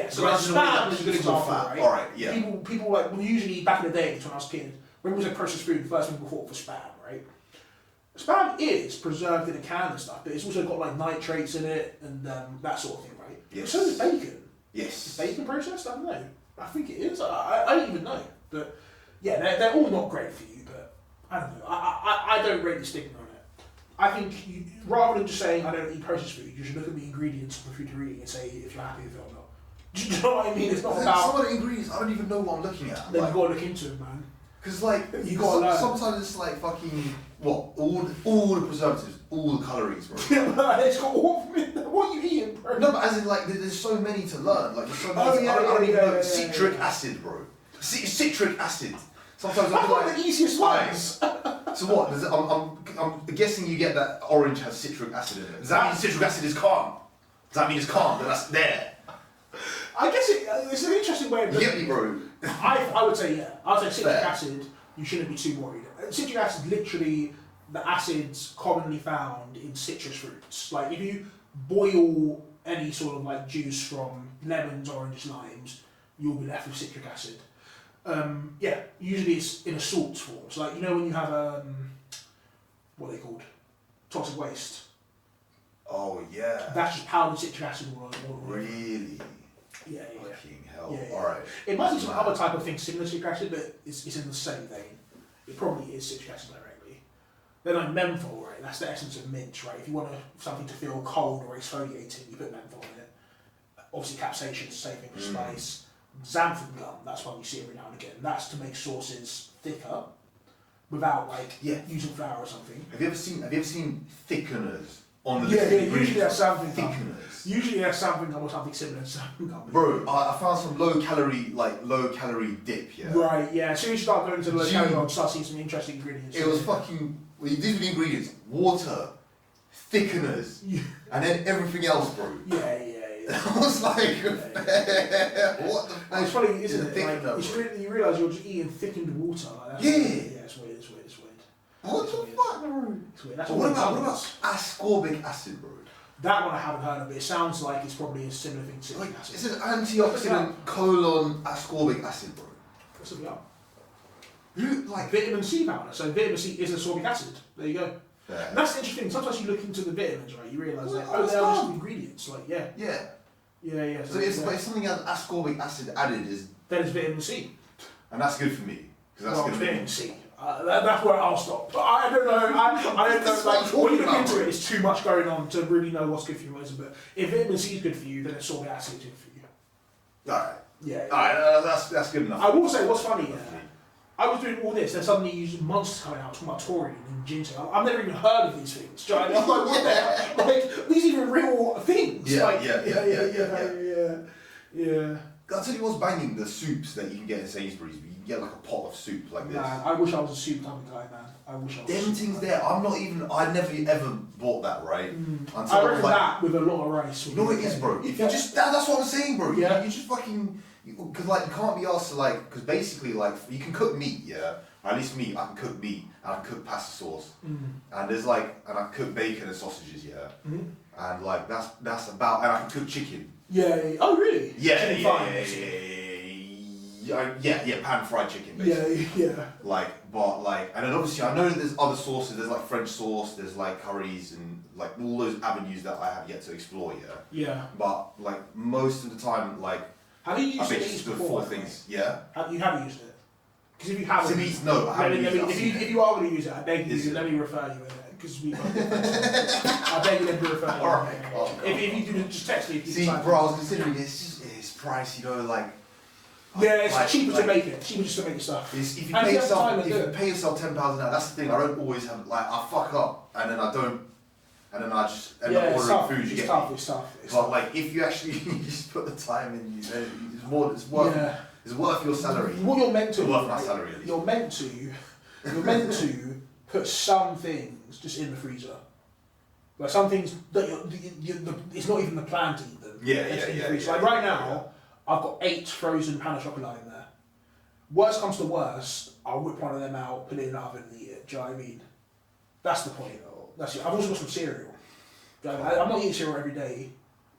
so like spam is a good example, right? Alright, People like usually back in the days when I was a kid, when it was like processed food, the first thing we thought was spam, right? Spam is preserved in a can and stuff, but it's also got like nitrates in it and that sort of thing, right? Yes. So is bacon. Yes. Is bacon processed? I don't know. I think it is. I don't even know. But yeah, they're all not great for you, but I don't know. I don't rate the stigma on it. I think rather than just saying I don't eat processed food, you should look at the ingredients of the food you're eating and say if you're happy with it or not. Do you know what I mean? It's not about some of the ingredients I don't even know what I'm looking at. Then you've got to look into it, man. Because like you got to learn. Sometimes it's like fucking all the preservatives, all the calories, bro. It's got all of it. What are you eating, bro? No, but as in like there's so many to learn. Like there's so many. I don't even know. Citric acid, bro. Citric acid. Sometimes That's one of the easiest ones. So what? I'm guessing you get that orange has citric acid in it. Does that mean citric acid is calm? Does that mean it's calm? That that's there? I guess it's an interesting way of looking at it, bro. I would say I would say citric acid. You shouldn't be too worried. Citric acid, literally, the acids commonly found in citrus fruits. Like if you boil any sort of like juice from lemons, oranges, limes, you'll be left with citric acid. Usually it's in a salt form. So like, you know when you have what are they called? Toxic waste. Oh yeah. That's just powdered citric acid all over. Really? Yeah. Fucking hell. Yeah. Alright. It might be some other type of thing similar to citric acid, but it's in the same vein. It probably is citric acid directly. Then like menthol, right? That's the essence of mint, right? If you want something to feel cold or exfoliating, you put menthol in it. Obviously capsaicin is the same thing with spice. Xanthan gum, that's one you see every now and again. That's to make sauces thicker without using flour or something. Have you ever seen thickeners on the usually there's something thickeners. Usually there's something gum or something similar to xanthan gum. Bro, I found some low calorie dip, yeah. Right, yeah. As soon as you start going to the low calorie one, start seeing some interesting ingredients. It was fucking these were the ingredients. Water, thickeners, and then everything else, bro. Yeah. I was like, what the And fuck? it's funny, isn't it? Thickened Like, that, bro. you realise you're just eating thickened water. Like, that's Yeah. weird. Yeah, it's weird. What the fuck, bro? It's weird. That's But what it about sounds. ascorbic acid, bro? That one I haven't heard of, but it sounds like it's probably a similar thing to Like, citric acid. it's an antioxidant colon ascorbic acid, bro. What's it about? You like Vitamin C powder. So vitamin C is ascorbic acid. There you go. yeah. And that's the interesting. Sometimes you look into the vitamins, right? You realise like, Well, oh, they're just that's ingredients. Like, yeah. Yeah. So it's, if something has ascorbic acid added is, then it's vitamin C. and that's good for me because that's Well, gonna vitamin make C. That's where I'll stop. But I don't know. I don't know. That's Like, what when you I'm look talking into about. it, it's too much going on to really know what's good for you. But if vitamin C is good for you, then ascorbic acid is good for you. Alright. Yeah. Alright, that's good enough. I will say, what's funny, I was doing all this, then suddenly you monsters coming out talking about taurine and ginseng. I've never even heard of these things. Do you know what I mean? I'm like, what the hell? Like, these are even real things. Yeah, like, yeah. I'll tell you what's banging, the soups that you can get in Sainsbury's. You can get like a pot of soup like this. Man, I wish I was a soup type of guy, man. I wish I was. Them things there, I never ever bought that, right? Until I reckon like, that with a lot of rice. you know what it is, bro? If you just, that's what I'm saying, bro. Yeah. You just fucking, because like, you can't be asked to like, because basically like, you can cook meat, yeah? Or at least me, I can cook meat, and I can cook pasta sauce. And there's like, and I cook bacon and sausages, yeah? And like, that's about, and I can cook chicken. Yeah. Oh, really? Yeah, Chicken fries. yeah, pan fried chicken, basically. Yeah. Like, but like, and then obviously I know there's other sauces, there's like French sauce, there's like curries and like all those avenues that I have yet to explore, yeah? Yeah. But like, most of the time, like, Have you I used make it just before? four things, yeah? You have used it? Because if you haven't, Simi's, no, I haven't used it, I've if seen you it. if you are going to use it, I beg you, Is it? let me refer you in it. Because we got I beg you, let me refer you. Alright, If you do, just text me. If you See, decide bro, I to. was considering it's price, you know, like. Yeah, it's like- cheaper to like, make it. Cheaper just to make the stuff. If you And pay you have time yourself, to if do you it. pay yourself £10 an hour, that's the thing. I don't always have like I fuck up and then I don't, and then I just end up It's ordering tough. food. You It's get tough. me. It's tough. It's But tough. like if you actually you just put the time in, it's worth Yeah. it's worth your salary. What you're meant to It's do, worth my right? salary at least. You're meant to put some things just in the freezer. Like some things that it's not even the plan to eat them. Yeah, It's in the yeah, freezer. yeah, Like right yeah, now, I've got 8 frozen pan of chocolate in there. Worst comes to worst, I'll whip one of them out, put it in the oven and eat it. Do you know what I mean? That's the point. That's it. I've also got some cereal. Do you know what I mean? I'm not eating cereal every day,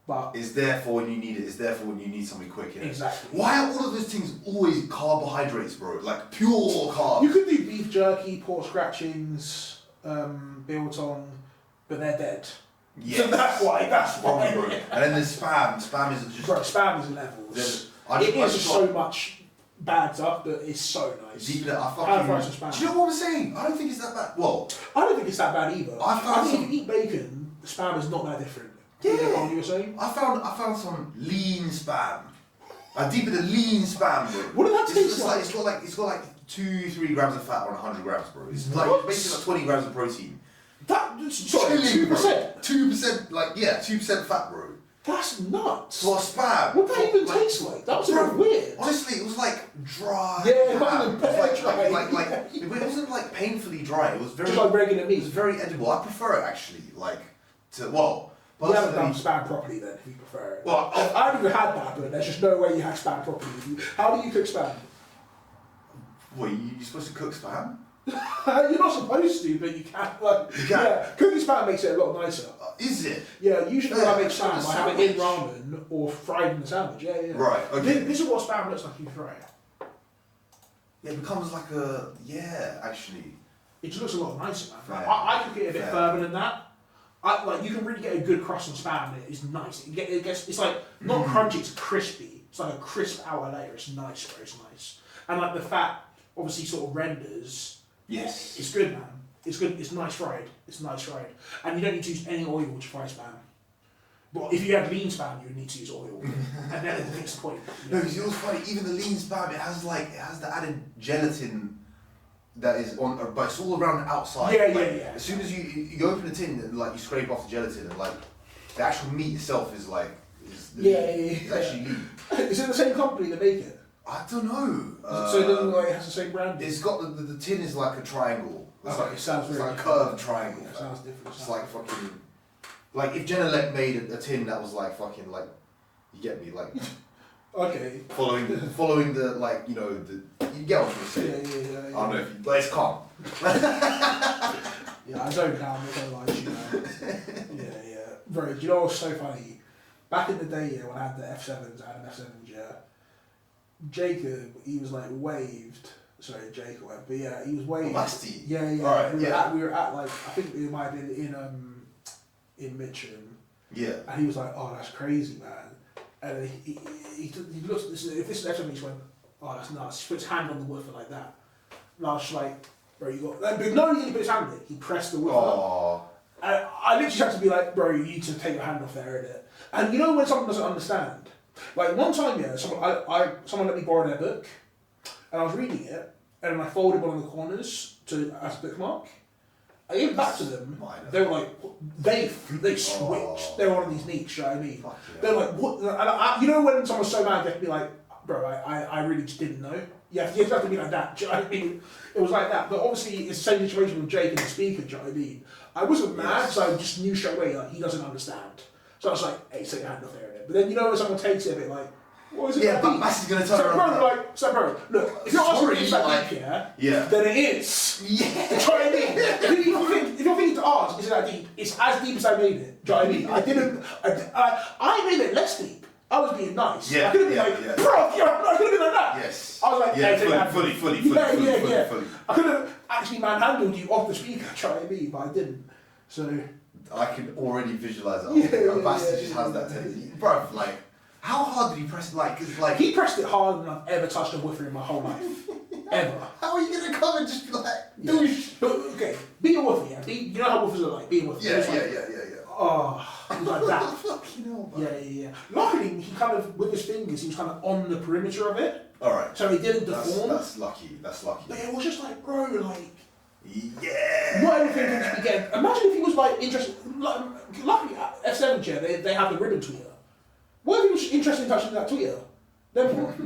but It's there for when you need it. It's there for when you need something quick. Innit? exactly. Why are all of those things always carbohydrates, bro? Like pure carbs. You could do beef jerky, pork scratchings, biltong, but they're dead. Yes. So that's why. Probably, bro. And then there's spam. Spam is just. Bro, spam is levels. It is just so much bad stuff, but it's so nice. Deep in it, I Pan fried fucking. some spam. Do you know what I'm saying? I don't think it's that bad. Well, I don't think it's that bad either. I found think some- if you eat bacon, the spam is not that different. Yeah. You know what you were saying? I found some lean spam. I deep in the lean spam, bro. What did that It's taste just like? it's got like 2-3 grams of fat on 100 grams, bro. It's like What? basically like 20 grams of protein. Sorry, 2%. 2%, like yeah, 2% fat, bro. That's nuts. For spam. What did that even Like, taste like? That was a bro, bit weird. Honestly, it was like dry. Yeah, it ham. wasn't It was like dry. like it wasn't like painfully dry. It was very Just like regular it was meat. very edible. I prefer it actually, like to well. You haven't done Personally, spam properly then, if you prefer it. Well, I haven't even had that, but there's just no way you have spam properly. How do you cook spam? what you supposed to cook spam? You're not supposed to, but you can. Like, You can. Yeah, cooking spam makes it a lot nicer. Is it? Yeah, usually when I make Yeah, spam, I have it in ramen or fried in the sandwich. Yeah. Right. Okay. This is what spam looks like if you fry it. Yeah, it becomes like a actually. It just looks a lot nicer, man. Fair. I cook it a bit Fair. further than that. Like you can really get a good crust on spam. And it is nice. It gets. It's like not crunchy. It's crispy. It's like a crisp outer layer. It's nice, bro. It's nice. And like the fat, obviously, sort of renders. Yes. It's good, man. It's good. It's nice fried. It's nice fried. And you don't need to use any oil to fry spam. But if you had lean spam, you would need to use oil. And then it defeats the point. No, because it was funny. Even the lean spam, it has the added gelatin that is on, but it's all around the outside. Yeah, Like, yeah. As soon as you open the tin, and, like you scrape off the gelatin, and like the actual meat itself is like it's actually lean. Is it the same company that make it? I don't know. So it doesn't look like it has the same brand? It's got the tin is like a triangle. It's Okay, like it sounds it's very like a different. curved triangle. Yeah, it sounds different. It's like fucking like if Genelec made a tin that was like fucking like You get me? Like Okay. following the like you know the you get what I'm saying. Yeah. I don't know if you, but it's calm. Yeah, I don't now. I'm not gonna lie to you. Yeah. Bro, do you know what's so funny? Back in the day, when I had the F7s, I had an F7, yeah. Jacob, he was like waved. Sorry, Jacob, but yeah, he was waved. Musty. Yeah. Alright, We were at like, I think it might have been in Mitcham. Yeah. And he was like, "Oh, that's crazy, man." And he looks. If this is F7, he just went, "Oh, that's nuts." He put his hand on the woofer like that. And I was just like, "Bro, you got." But no, he didn't put his hand on it. He pressed the woofer. Oh. And I literally had to be like, "Bro, you need to take your hand off there, innit?" And you know when someone doesn't understand. Like one time, yeah, someone let me borrow their book, and I was reading it, and then I folded one of the corners as a bookmark. I gave it back to them. They were like, they switched. Oh. They were one of these niche, you know what I mean? Fuck yeah. They were like, what? And you know when someone's so mad, they have to be like, bro, I really just didn't know. You have to be like that. Do you know what I mean? It was like that. But obviously, it's the same situation with Jake and the speaker. Do you know what I mean? I wasn't mad, so I just knew straight away like he doesn't understand. So I was like, hey, take your hand off there. But then you know when someone takes it a bit like, what is it? Yeah, but Mass is gonna turn around. Bro, look, if you're asking me if that deep, yeah, then it is. Yeah. Do you know what I mean? If you're thinking to ask, is it that deep? It's as deep as I made it. Do you know what I mean? I made it less deep. I was being nice. Yeah, I could have been like, bro, I could have been like that. Yes. I was like, yeah, fully. I could have actually manhandled you off the speaker, do you know what I mean? But I didn't. So I can already visualize it. Yeah, just has that tendency. Bro, like, how hard did he press it? Like, cause like he pressed it harder than I've ever touched a woofer in my whole life. Ever. How are you gonna come and just be like, douche? But okay, be a woofer, yeah. You know how woofers are like. Be a woofer. Yeah. Oh, he was like that. Fucking hell, man. Yeah. Luckily, he kind of with his fingers, he was kind of on the perimeter of it. All right. So he didn't deform. That's lucky. But it was just like, bro, like. Yeah. Not everything can just be getting. Imagine if he was like interested. Like, luckily, at F7 chair they have the ribbon tweeter. What if he was interested in touching that tweeter? Then what?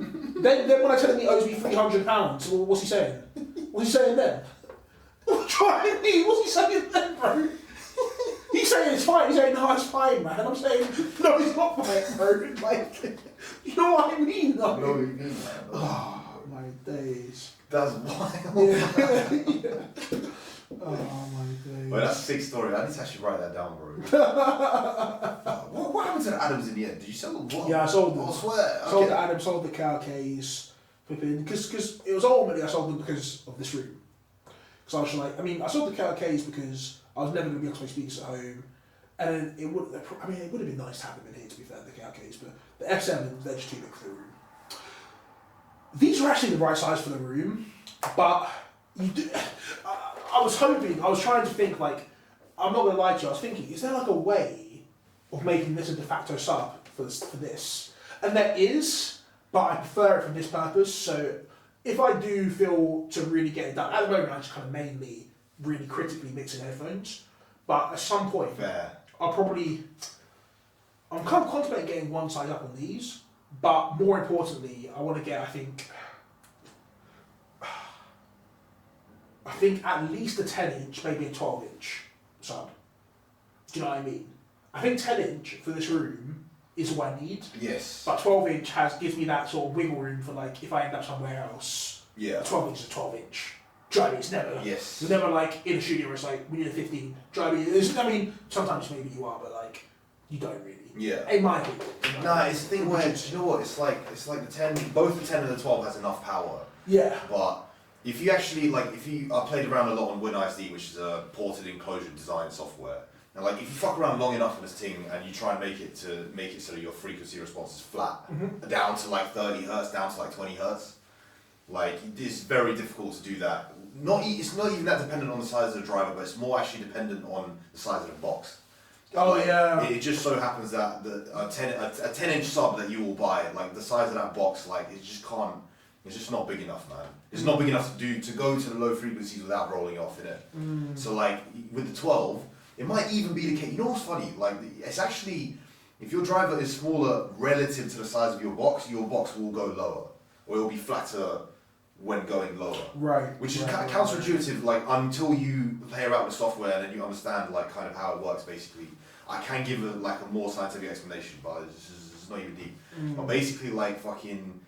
then when I tell him he owes me £300, what's he saying? What's he saying then? Try me. What's he saying then, bro? He's saying it's fine. He's saying no, it's fine, man. I'm saying no, it's not fine, bro. Like, you know what I mean? No, you mean, man. Oh my days. That's wild. Yeah. Oh my days. Well, that's a sick story. I need to actually write that down, bro. What happened to the Adams in the end? Did you sell them? What? Yeah, I sold them. I swear. Sold the Adams, sold the KLKs, flipping. Because it was ultimately I sold them because of this room. Because I was just like, I sold the KLKs because I was never going to be able to play speakers at home. And then it would have been nice to have them in here, to be fair, the KLKs. But the F7s, they're just too big for the room. These are actually the right size for the room, but you do. I was trying to think, like, I'm not going to lie to you, I was thinking, is there like a way of making this a de facto sub for this? And there is, but I prefer it for this purpose. So if I do feel to really get it done, at the moment I'm just kind of mainly really critically mixing headphones, but at some point, fair. I'm kind of contemplating getting one side up on these, but more importantly, I want to get, I think at least a 10-inch, maybe a 12-inch sub. Do you know what I mean? I think 10-inch for this room is what I need. Yes. But 12-inch gives me that sort of wiggle room for like if I end up somewhere else. Yeah. 12-inch is a 12-inch. Do you know what I mean? It's never. Yes. You're never like in a studio where it's like we need a 15. Do you know what I mean? Sometimes maybe you are, but like you don't really. Yeah. In my opinion. You know? Nah, it's the thing where you know what? It's like the 10. Both the 10 and the 12 has enough power. Yeah. But if you actually I played around a lot on WinISD, which is a ported enclosure design software. And like if you fuck around long enough on this thing and you try and make it so that your frequency response is flat, down to like 30 hertz, down to like 20 hertz, like it's very difficult to do that. It's not even that dependent on the size of the driver, but it's more actually dependent on the size of the box. Oh like, yeah. It just so happens that a 10-inch sub that you will buy, like the size of that box, like it just can't. It's just not big enough, man. It's not big enough to go to the low frequencies without rolling off in it. So like with the 12, it might even be the case. You know what's funny? Like it's actually, if your driver is smaller relative to the size of your box will go lower, or it will be flatter when going lower. Right. Which is counterintuitive, like until you play around with software and then you understand like kind of how it works basically. I can give a more scientific explanation, but it's it's not even deep. But basically, like fucking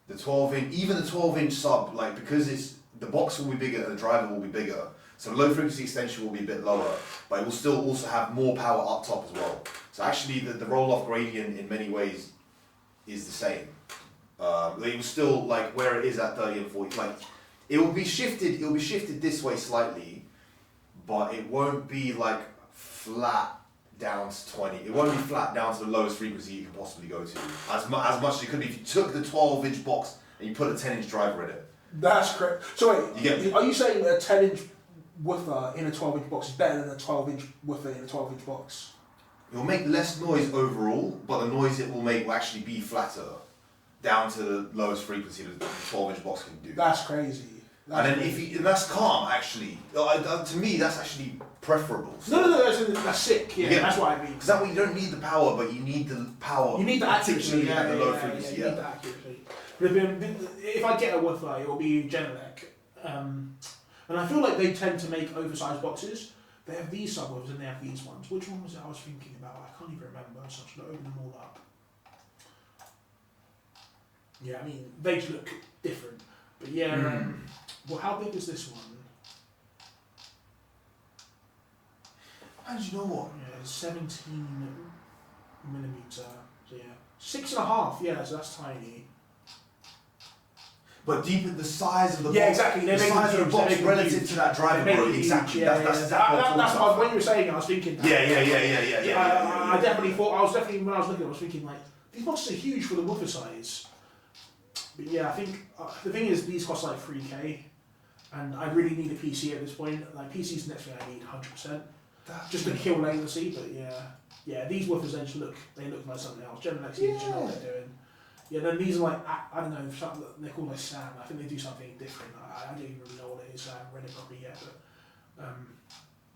the 12-inch, even the 12-inch sub, like because it's the box will be bigger and the driver will be bigger, so the low frequency extension will be a bit lower, but it will still also have more power up top as well. So actually, the roll-off gradient in many ways is the same. It was still like where it is at 30 and 40. Like it will be shifted. It will be shifted this way slightly, but it won't be like flat down to 20. It won't be flat down to the lowest frequency you can possibly go to. As much as it could be if you took the 12-inch box and you put a 10-inch driver in it. That's correct. So wait, You get me? are you saying a 10-inch woofer in a 12-inch box is better than a 12-inch woofer in a 12-inch box? It will make less noise overall, but the noise it will make will actually be flatter down to the lowest frequency that the 12-inch box can do. That's crazy. And then and that's calm actually. To me, that's actually preferable. No, that's sick. Yeah, that's what I mean. Because that way you don't need the power, but you need the power. You need the accuracy. Particularly at the low frequency. You need the accuracy. But if I get a woofer, it will be Genelec. And I feel like they tend to make oversized boxes. They have these subwoofers and they have these ones. Which one was it I was thinking about? I can't even remember, so I should open them all up. Yeah, I mean, they just look different. But yeah, well, how big is this one? And you know what? Yeah, 17 millimeter. So yeah, 6.5. Yeah, so that's tiny. But deep in the size of the Yeah, box, exactly. the size of the box relative to that driver, bro. Exactly. That's exactly what I'm that's talking what, when about. you were saying it, I was thinking. Yeah. I definitely thought. I was definitely when I was looking, I was thinking like these boxes are huge for the woofer size. But yeah, I think the thing is these cost like 3K, and I really need a PC at this point. Like PC's the next thing I need, 100%. Just to kill latency. But yeah, these woofers they look like something else. Genelec seems to know what they're doing. Yeah, then these are like, I don't know, they're called like SAM. I think they do something different. I don't even really know what it is. I haven't read it properly yet, but.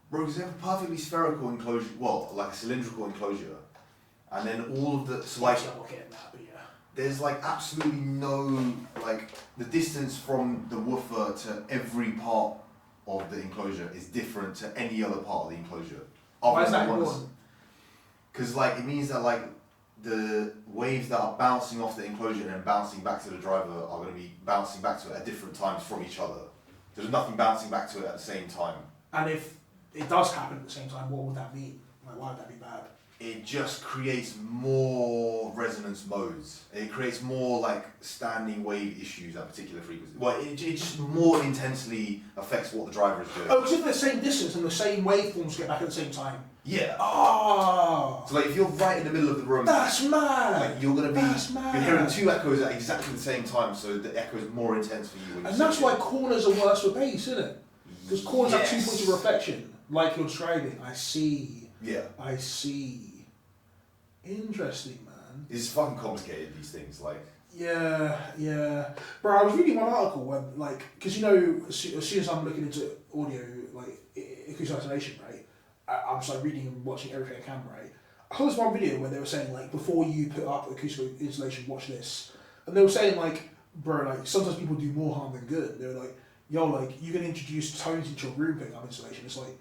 Bro, because they have a perfectly spherical enclosure, well, like a cylindrical enclosure, and then all of the, so like, I'm not getting that, but yeah. there's like absolutely no, like, the distance from the woofer to every part of the enclosure is different to any other part of the enclosure. Why is that important? Because like, it means that like, the waves that are bouncing off the enclosure and then bouncing back to the driver are going to be bouncing back to it at different times from each other. There's nothing bouncing back to it at the same time. And if it does happen at the same time, what would that mean? Like, why would that be bad? It just creates more resonance modes. It creates more like standing wave issues at particular frequencies. Well, it just more intensely affects what the driver is doing. Oh, because if they're the same distance and the same waveforms get back at the same time. Yeah. Oh, So like if you're right in the middle of the room, that's mad. like you're gonna be mad. you're hearing two echoes at exactly the same time, so the echo is more intense for you. When And you that's see why it. corners are worse for bass, isn't it? Because corners have 2 Yes. points of reflection, like you're describing. I see. Yeah. I see. Interesting, man. It's fucking complicated, these things, like. Yeah. Bro, I was reading one article where, like, because you know, as soon as I'm looking into audio, like, acoustic isolation, right, I'm just like reading and watching everything I can, right? I saw this one video where they were saying, like, before you put up acoustic insulation, watch this. And they were saying, like, bro, like, sometimes people do more harm than good. They were like, yo, like, you can introduce tones into your room putting up insulation. It's like,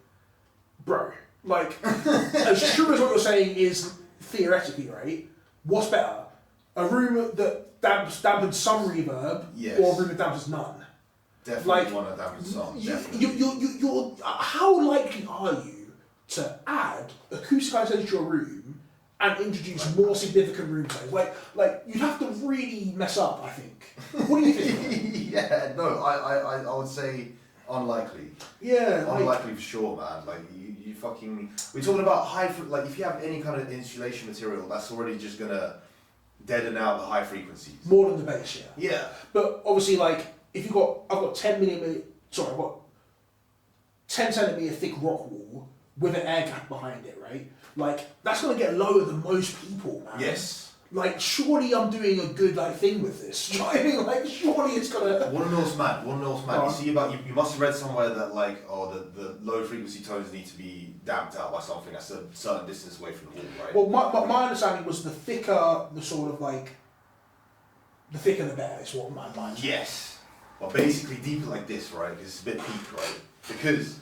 bro, like, as true as what you're saying is theoretically, right? What's better? A room that dampens some reverb, Yes. or a room that dampens none? Definitely Like, one of them songs. You're how likely are you to add acoustic isolation to your room and introduce more significant room tones? Like you'd have to really mess up, I think. What do you think? Yeah, no, I would say unlikely. Yeah, Unlikely for sure, man. Like you fucking. We're talking about like if you have any kind of insulation material, that's already just gonna deaden out the high frequencies. more than the bass, yeah. Yeah. But obviously, like if I've got 10 centimeter thick rock wall with an air gap behind it, right? Like that's gonna get lower than most people, man. Yes. Like surely I'm doing a good thing with this. Do you know what I mean? Like surely it's gonna. One of those mad. Go on. You see you must have read somewhere that like the low frequency tones need to be damped out by something that's a certain distance away from the wall, right? Well, my understanding was the thicker the sort of the thicker the better. Is what my mind. Yes. But basically deeper like this, right? Because it's a bit peak, right? Because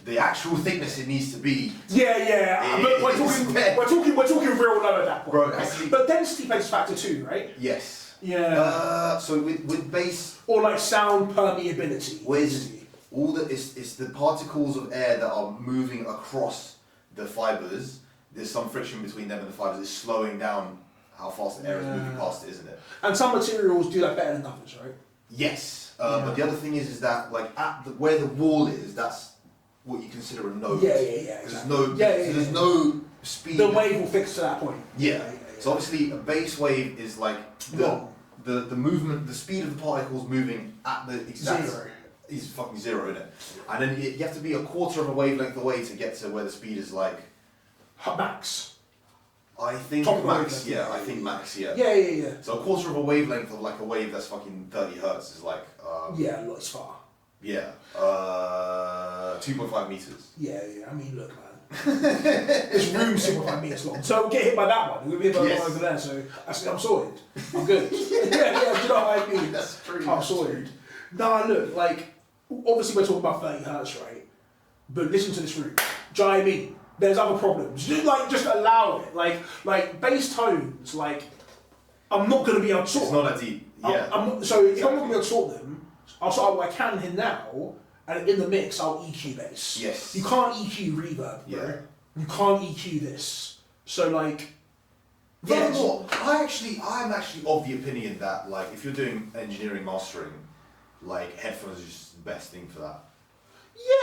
the actual thickness it needs to be. Yeah. But we're talking real low at that point. Bro, right? actually- But density plays a factor too, right? Yes. Yeah. So with bass, Or like sound permeability. where's all the it's the particles of air that are moving across the fibers. There's some friction between them and the fibers. It's slowing down how fast the air is moving past it, isn't it? And some materials do that better than others, right? Yes. But the other thing is that like where the wall is, that's what you consider a node. Yeah. Exactly. There's no speed. The wave will fix to that point. Yeah. So obviously a bass wave is like the movement, the speed of the particles moving at the exact Zero. is fucking zero, isn't it? And then you have to be a quarter of a wavelength away to get to where the speed is like. Max. I think Top of the max. wavelength, Yeah, yeah. I think max. Yeah. Yeah. So a quarter of a wavelength of like a wave that's fucking 30 hertz is like. Yeah, it's far. Yeah. 2.5 meters. Yeah. I mean, look, man. This room's 2.5 meters long. So get hit by that one. We'll get hit by the one over there. So I'm sorted. I'm good. yeah. Do you know what I mean? That's true. I'm sorted. Nah, look, like, obviously we're talking about 30 hertz, right? But listen to this room. Do you know what I mean? There's other problems. Just allow it. Like bass tones, like, I'm not going to be able to sort It's not that deep. Yeah. so if I'm not going to be able to sort them, I'll sort out what I can here now, and in the mix I'll EQ bass. Yes. You can't EQ reverb, bro. Yeah. You can't EQ this. So like, Furthermore, I'm actually of the opinion that like if you're doing engineering mastering, like headphones are just the best thing for that.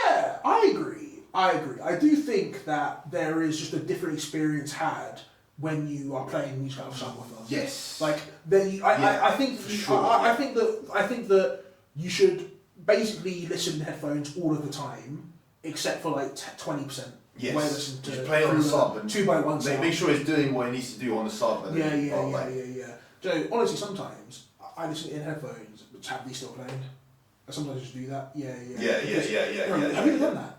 yeah, I agree. I do think that there is just a different experience had when you are playing music out of subwoofers. Yes. Like I think for sure. I think that you should basically listen to headphones all of the time, except for like 20%. Yes. Where you listen to Just play on the sub and 2x1 sound. make sure it's doing what it needs to do on the sub. And Yeah. So honestly, sometimes I listen in headphones, but have these still playing. I sometimes just do that. Yeah. Yeah. Have you ever done that?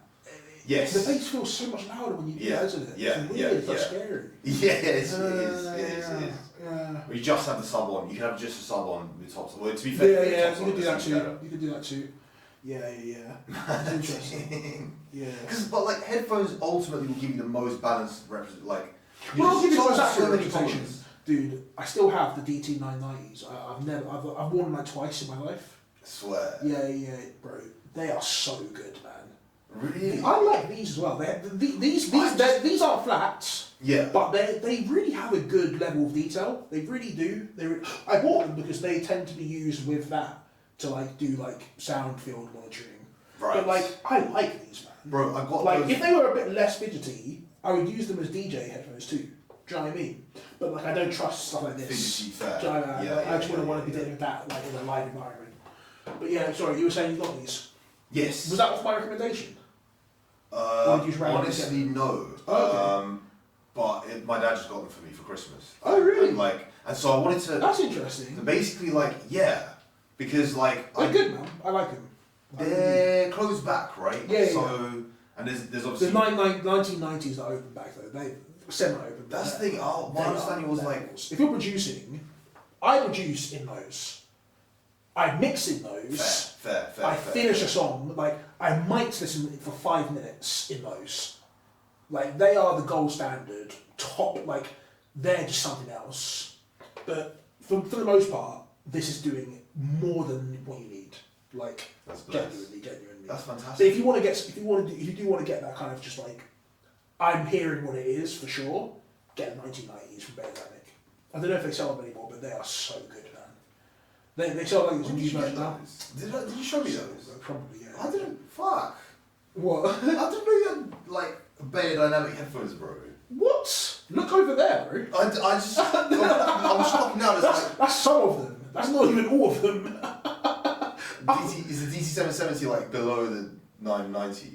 Yes. The bass feels so much louder when you do that, isn't it? Yeah, It's weird, it's like scary. Yes, it is. Yeah. Well, you just have the sub on. You can have just a sub on with tops. Well, to be fair, Yeah, tops you on, could do that it's too. better. You could do that too. Yeah. It's interesting. Yeah. But like headphones ultimately will give you the most balanced represent. Like, Well, I'll give you solve the most accurate many representation. problems. Dude, I still have the DT 990s. I've worn them like twice in my life. I swear. Yeah, bro. They are so good, man. Really? I like these as well. These aren't flats, Yeah. but they really have a good level of detail. They really do. I bought them because they tend to be used with that to like do like sound field monitoring. Right. But like I like these, man. Bro, I got Like those. if they were a bit less fidgety, I would use them as DJ headphones too. Do you know what I mean? But like I don't trust stuff like this. Fidgety, fair. Do you know what I mean? Yeah, I just wouldn't want to be yeah. dealing with that like in a live environment. But yeah, sorry, you were saying you got these. Yes. Was that off my recommendation? Or did you just randomly Honestly, get no. Okay. But my dad just got them for me for Christmas. Oh, really? And so I wanted to. That's interesting. Basically, because like They're good, man. I like them. they're closed back, right? Yeah. So and there's The obviously 1990s that open back though, they semi-open. that's the thing. My understanding was like if you're producing, I produce in those. I mix in those. fair. I finish a song, like I might listen for 5 minutes in those. Like they are the gold standard, top, like they're just something else. But for the most part, this is doing more than what you need. Like That's blessed. genuinely. That's But fantastic. if you do want to get that kind of just like, I'm hearing what it is for sure, get 1990s from Dynamic. I don't know if they sell them anymore, but they are so good, man. They sell like this When new did you get version now. those? Did you show me those? Probably, yeah. I didn't. Fuck. What? I didn't know you had like Bayer Dynamic headphones, bro. What? Look over there, bro. I was stopping out. That's some of them. That's not even all of them. Is the DC770 like below the 990?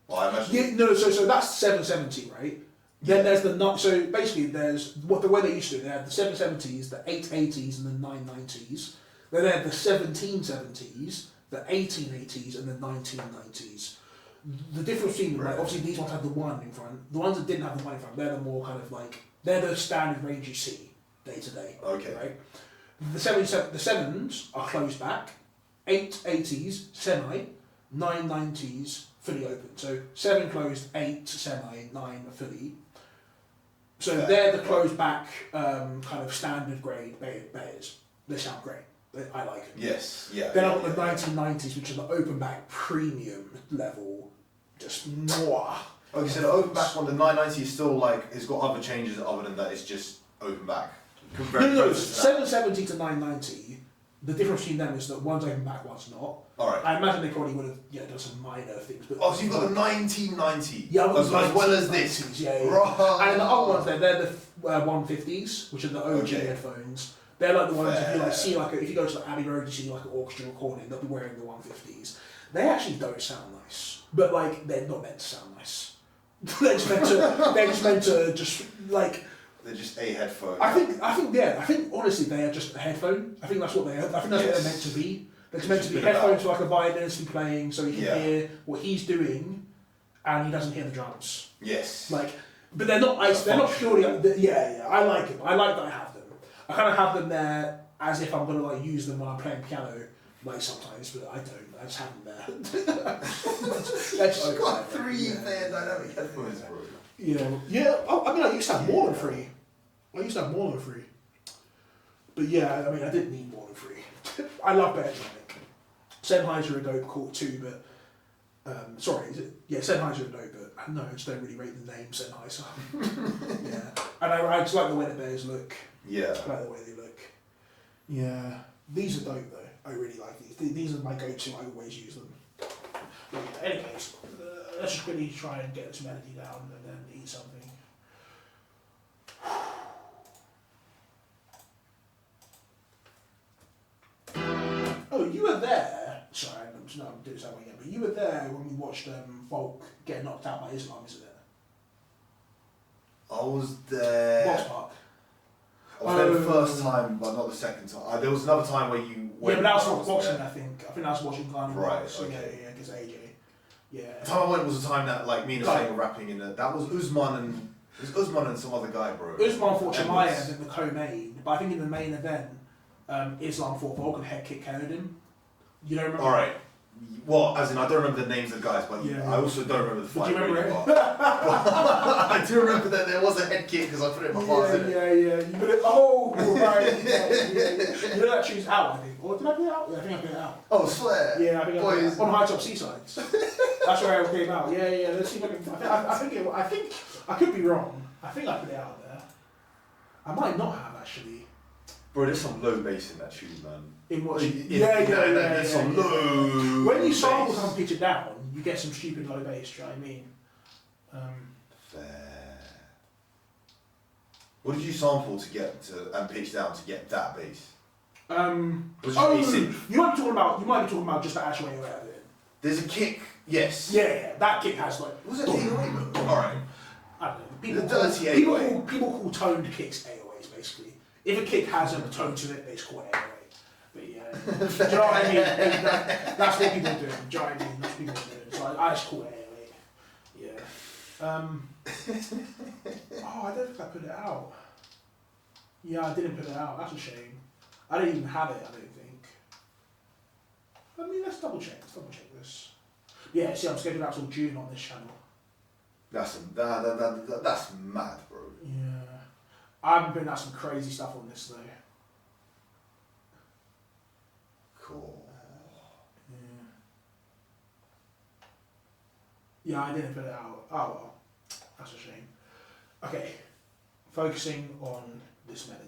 Well, I imagine. Yeah, no, so that's 770, right? Then there's so basically there's the way they used to do it. They had the 770s, the 880s, and the 990s. Then they had the 1770s, the 1880s, and the 1990s. The difference between them, like obviously these ones have the one in front. The ones that didn't have the one in front, they're the more kind of like they're the standard range you see day to day. Okay. Right. The sevens are closed back. 880s semi, 990s fully open. So 7 closed, 8 semi, 9 fully. So they're the closed back kind of standard grade betas. They sound great. I like them. Yes, yeah. Then I've got the 1990s, which are the open back premium level. Just mwah. Okay, so the open back one, the 990 is still like, it's got other changes other than that, it's just open back. No, 770 to 990, the difference between them is that one's open back, one's not. Alright. I imagine they probably would have done some minor things. But Oh, so you've got the 1990? Yeah, I've got as well as this? 1990s, yeah. Right. And then the other ones, they're the 150s, which are the OG headphones. They're like the ones if you like see like if you go to like Abbey Road, you see like an orchestra recording, they'll be wearing the 150s. They actually don't sound nice, but like they're not meant to sound nice. They're just meant to just like. They're just a headphone. I think honestly they are just a headphone. I think that's what they are. I think that's what they're meant to be. They're meant to be headphones for like a violinist playing, so he can hear what he's doing, and he doesn't hear the drums. Yes. Like, but they're not. They're not purely. Yeah. I like them. I like that I have them. I kind of have them there as if I'm gonna like use them when I'm playing piano, like sometimes, but I don't. I just have them there. I've got 3 there dynamic headphones, bro. Yeah. I mean, I used to have more than 3. But yeah, I mean, I didn't need more than 3. I love Beatronic. Sennheiser are dope, cool too, but sorry, is it? Yeah, Sennheiser are dope, but no, I just don't really rate the name Sennheiser. Yeah, and I just like the way the bears look. Yeah. I like the way they look. Yeah, these are dope though. I really like these. These are my go-to. I always use them. But yeah, anyways, let's just really try and get this melody down and then eat something. Oh, you were there. Sorry, I'm doing something again. But you were there when we watched Volk get knocked out by Islam, isn't it? I was there. Box Park. I was there the first time, but not the second time. There was another time where you went. Yeah, but that was boxing, I think. I think that was watching Glenn. Right, So okay. yeah, against AJ. Yeah. The time I went was the time that like me and Hussein were rapping in the. That was Usman and some other guy, bro. Usman fought Chimaev in the co-main, but I think in the main event, Islam fought Volk and head kick KO'd him. You don't remember? Alright. Well, as in, I don't remember the names of the guys, but Yeah. I also don't remember the fight. Do you remember really it? well. I do remember that there was a head kick because I put it in my bars, innit? Yeah. You put it. Oh, right. Yeah. You know that tune's out, I think. Or did I put it out? Yeah, I think I put it out. Oh, swear. Yeah, I think I put it Boys. out. On Hightop Seasides. That's where it came out. Yeah. Let's see if I can. I think I could be wrong. I think I put it out there. I might not have actually. Bro, there's some low bass in that tune, man. In what? Yeah. There's some low. When you sample bass. something, pitch it down, you get some stupid low bass. Do you know what I mean? Fair. What did you sample to get to and pitch down to get that bass? Was it basic? You might be talking about just the actual way of it. There's a kick. Yes. Yeah, that kick has like. Was it 808 though? Alright. I don't know. People The dirty 808. people call toned kicks 808s basically. If a kick has a tone to it, they just call it 808. But yeah, do you know what I mean? That's what people do. Do you know what I mean? That's what people do. So I just call it 808. Yeah. Oh, I don't think I put it out. Yeah, I didn't put it out. That's a shame. I didn't even have it. I don't think. I mean, let's double check. This. Yeah, see, I'm scheduled out till June on this channel. That's mad, bro. Yeah. I've been putting out some crazy stuff on this though. Cool. Yeah, I didn't put it out. Oh well, that's a shame. Okay, focusing on this melody.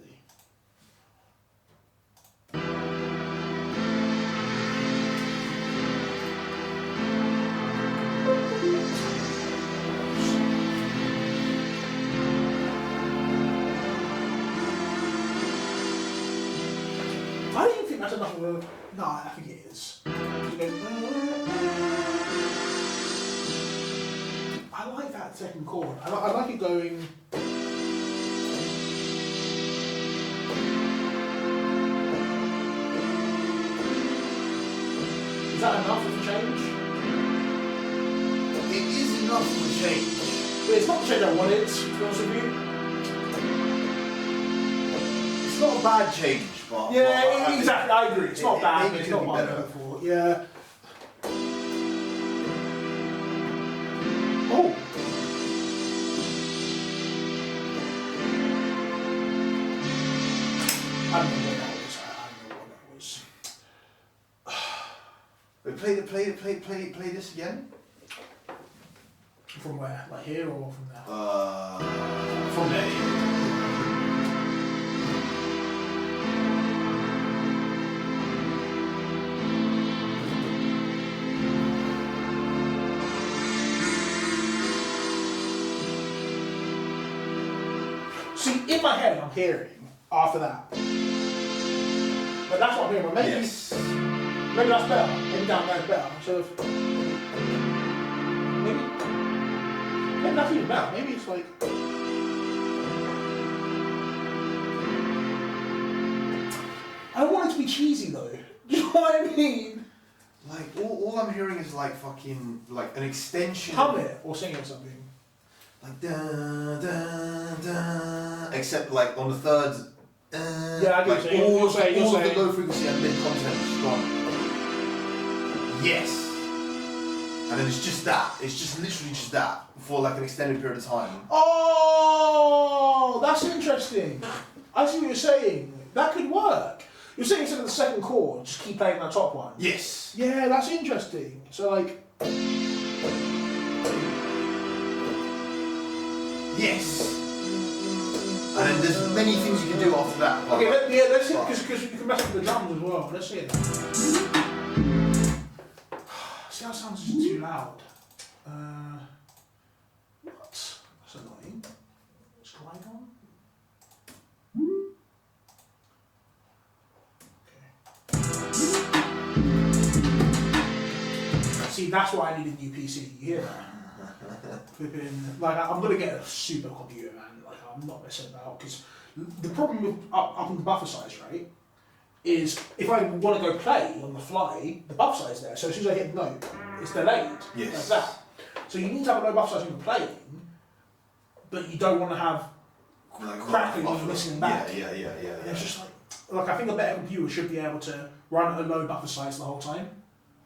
I don't even think that's enough of a... No, I think it is. I like that second chord. I like it going... Is that enough of a change? It is enough of a change. But it's not the change I wanted, to be honest with you. It's not a bad change, but... Yeah, exactly, I agree. It's not bad, but it's not what I'm better. going for. Yeah. play this again. From where? Like here or from there? From there. Yeah. See, in my head, I'm hearing after that. But that's what I'm hearing. But maybe, maybe that's better. Maybe down there's better. So if, maybe that's even better. Maybe it's like. I don't want it to be cheesy though. Do you know what I mean? Like all I'm hearing is like fucking like an extension. Hum it or sing it or something. Like da da da. Except like on the third. Yeah, I get like what you're all saying. of the low frequency and mid content is strong. Yes. And then it's just that. It's just literally just that for like an extended period of time. Oh, that's interesting. I see what you're saying. That could work. You're saying instead of the second chord, just keep playing that top one. Yes. Yeah, that's interesting. So like. Yes. And then there's many things you can do after that. Okay, let's see, because you can mess up the drums as well. Let's see it. See, that sounds just too loud. What? That's annoying. What's going on? Okay. See, that's why I need a new PC. You hear that? Flipping, like I'm gonna get a super computer, man. Like I'm not messing about because the problem with upping the buffer size, right, is if I want to go play on the fly, the buffer size there. So as soon as I hit the note, it's delayed. Yes. Like that. So you need to have a low buffer size when you're playing, but you don't want to have crackling when you're listening back. Yeah. And it's just like I think a better computer should be able to run at a low buffer size the whole time.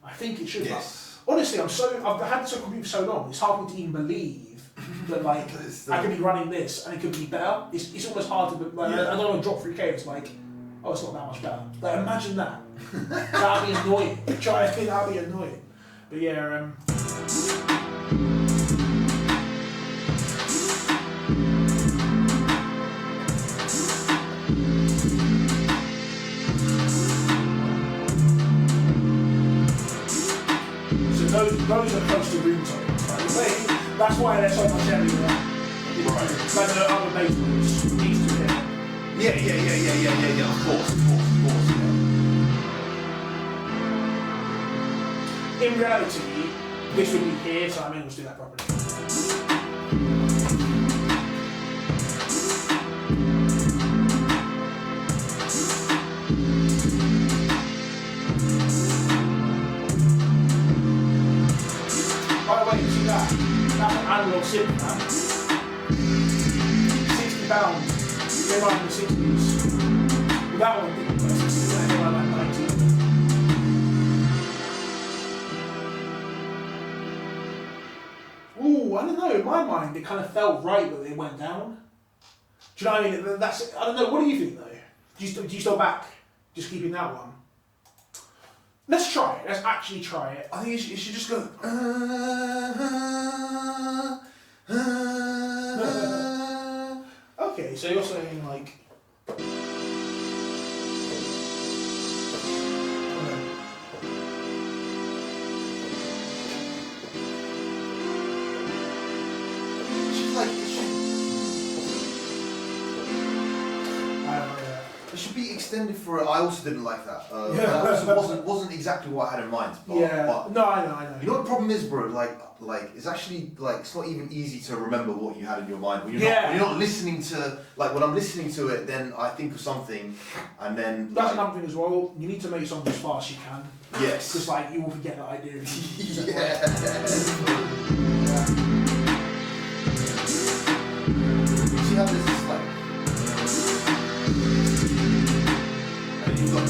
I think it should. Yes. Honestly, I've had this computer for so long, it's hard for me to even believe that like I could be running this and it could be better. It's almost hard to like, I don't want to drop 3K, it's like, oh, it's not that much better. Like imagine that. That'd be annoying. That'd be annoying. But yeah, those are close to room tones. Right? That's why they're so much heavier. Right. Like the other bass notes needs to hit. Yeah. Of course. Yeah. In reality, this would be here, so I mean, let's do that properly. By the way, you see that? That's an analog synth, man. £60. They're running the 60s. Well, that one didn't play 60s, they're around like 90. Ooh, I don't know, in my mind it kind of felt right that it went down. Do you know what I mean? That's, I don't know, what do you think though? Do you still back just keeping that one? Let's try it. Let's actually try it. I think you should just go. Okay, so you're saying like. She's like, it should be extended for. I also didn't like that. That also wasn't exactly what I had in mind. But, but no, I know. you know what the problem is, bro? Like it's actually like it's not even easy to remember what you had in your mind when you're not listening to like when I'm listening to it. Then I think of something, and then that's another thing as well. You need to make songs as fast as you can. Yes. Because like you will forget that idea. Yeah. See how this is like. And you've got.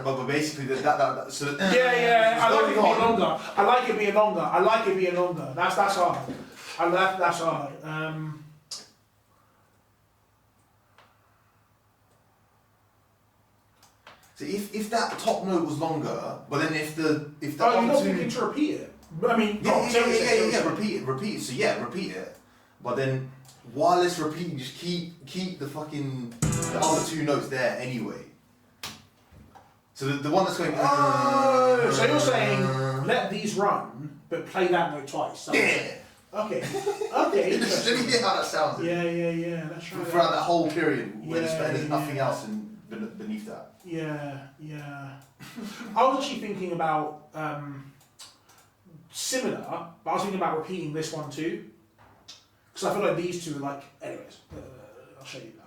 But basically that so yeah. I like it being longer. I like it being longer. That's hard. That's hard. So if that top note was longer, but then if the you're not thinking to repeat it. I mean, repeat it. So yeah, repeat it. But then while it's repeating, just keep the other two notes there anyway. So the one that's going. So you're saying let these run, but play that note twice. Yeah. Okay. Let me hear how that sounds. Yeah. Let's try Throughout that whole period, where there's nothing yeah. else beneath that. Yeah. I was actually thinking about similar, but I was thinking about repeating this one too, because I feel like these two are like. Anyways, I'll show you that.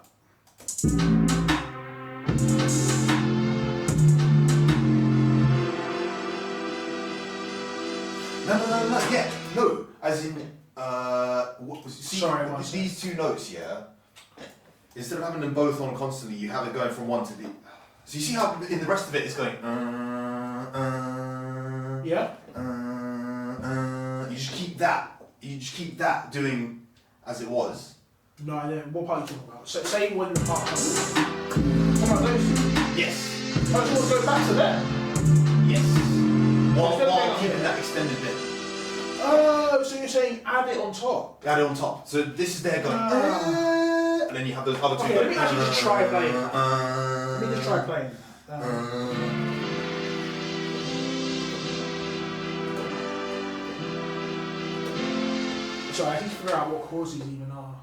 No. As in, Sorry, these two notes, yeah. Instead of having them both on constantly, you have it going from one to the. So you see how in the rest of it it's going. Yeah. You just keep that. You just keep that doing as it was. No, I didn't. What part are you talking about? So, say when the part comes. What about those two? Yes. I just want to go back to them. Yes. While going keeping on that extended bit. Oh, so you're saying add it on top? Add it on top. So this is there going. And then you have those other two. Okay, going, let me actually just try playing that. Let me just try playing that. Sorry, I need to figure out what chords these even are.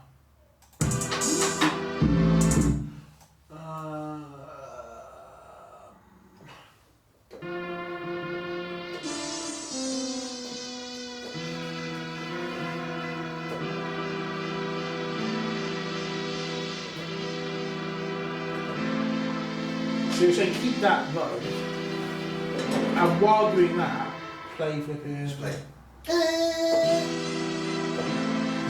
So you're saying keep that low, and while doing that, play flipping. Just play.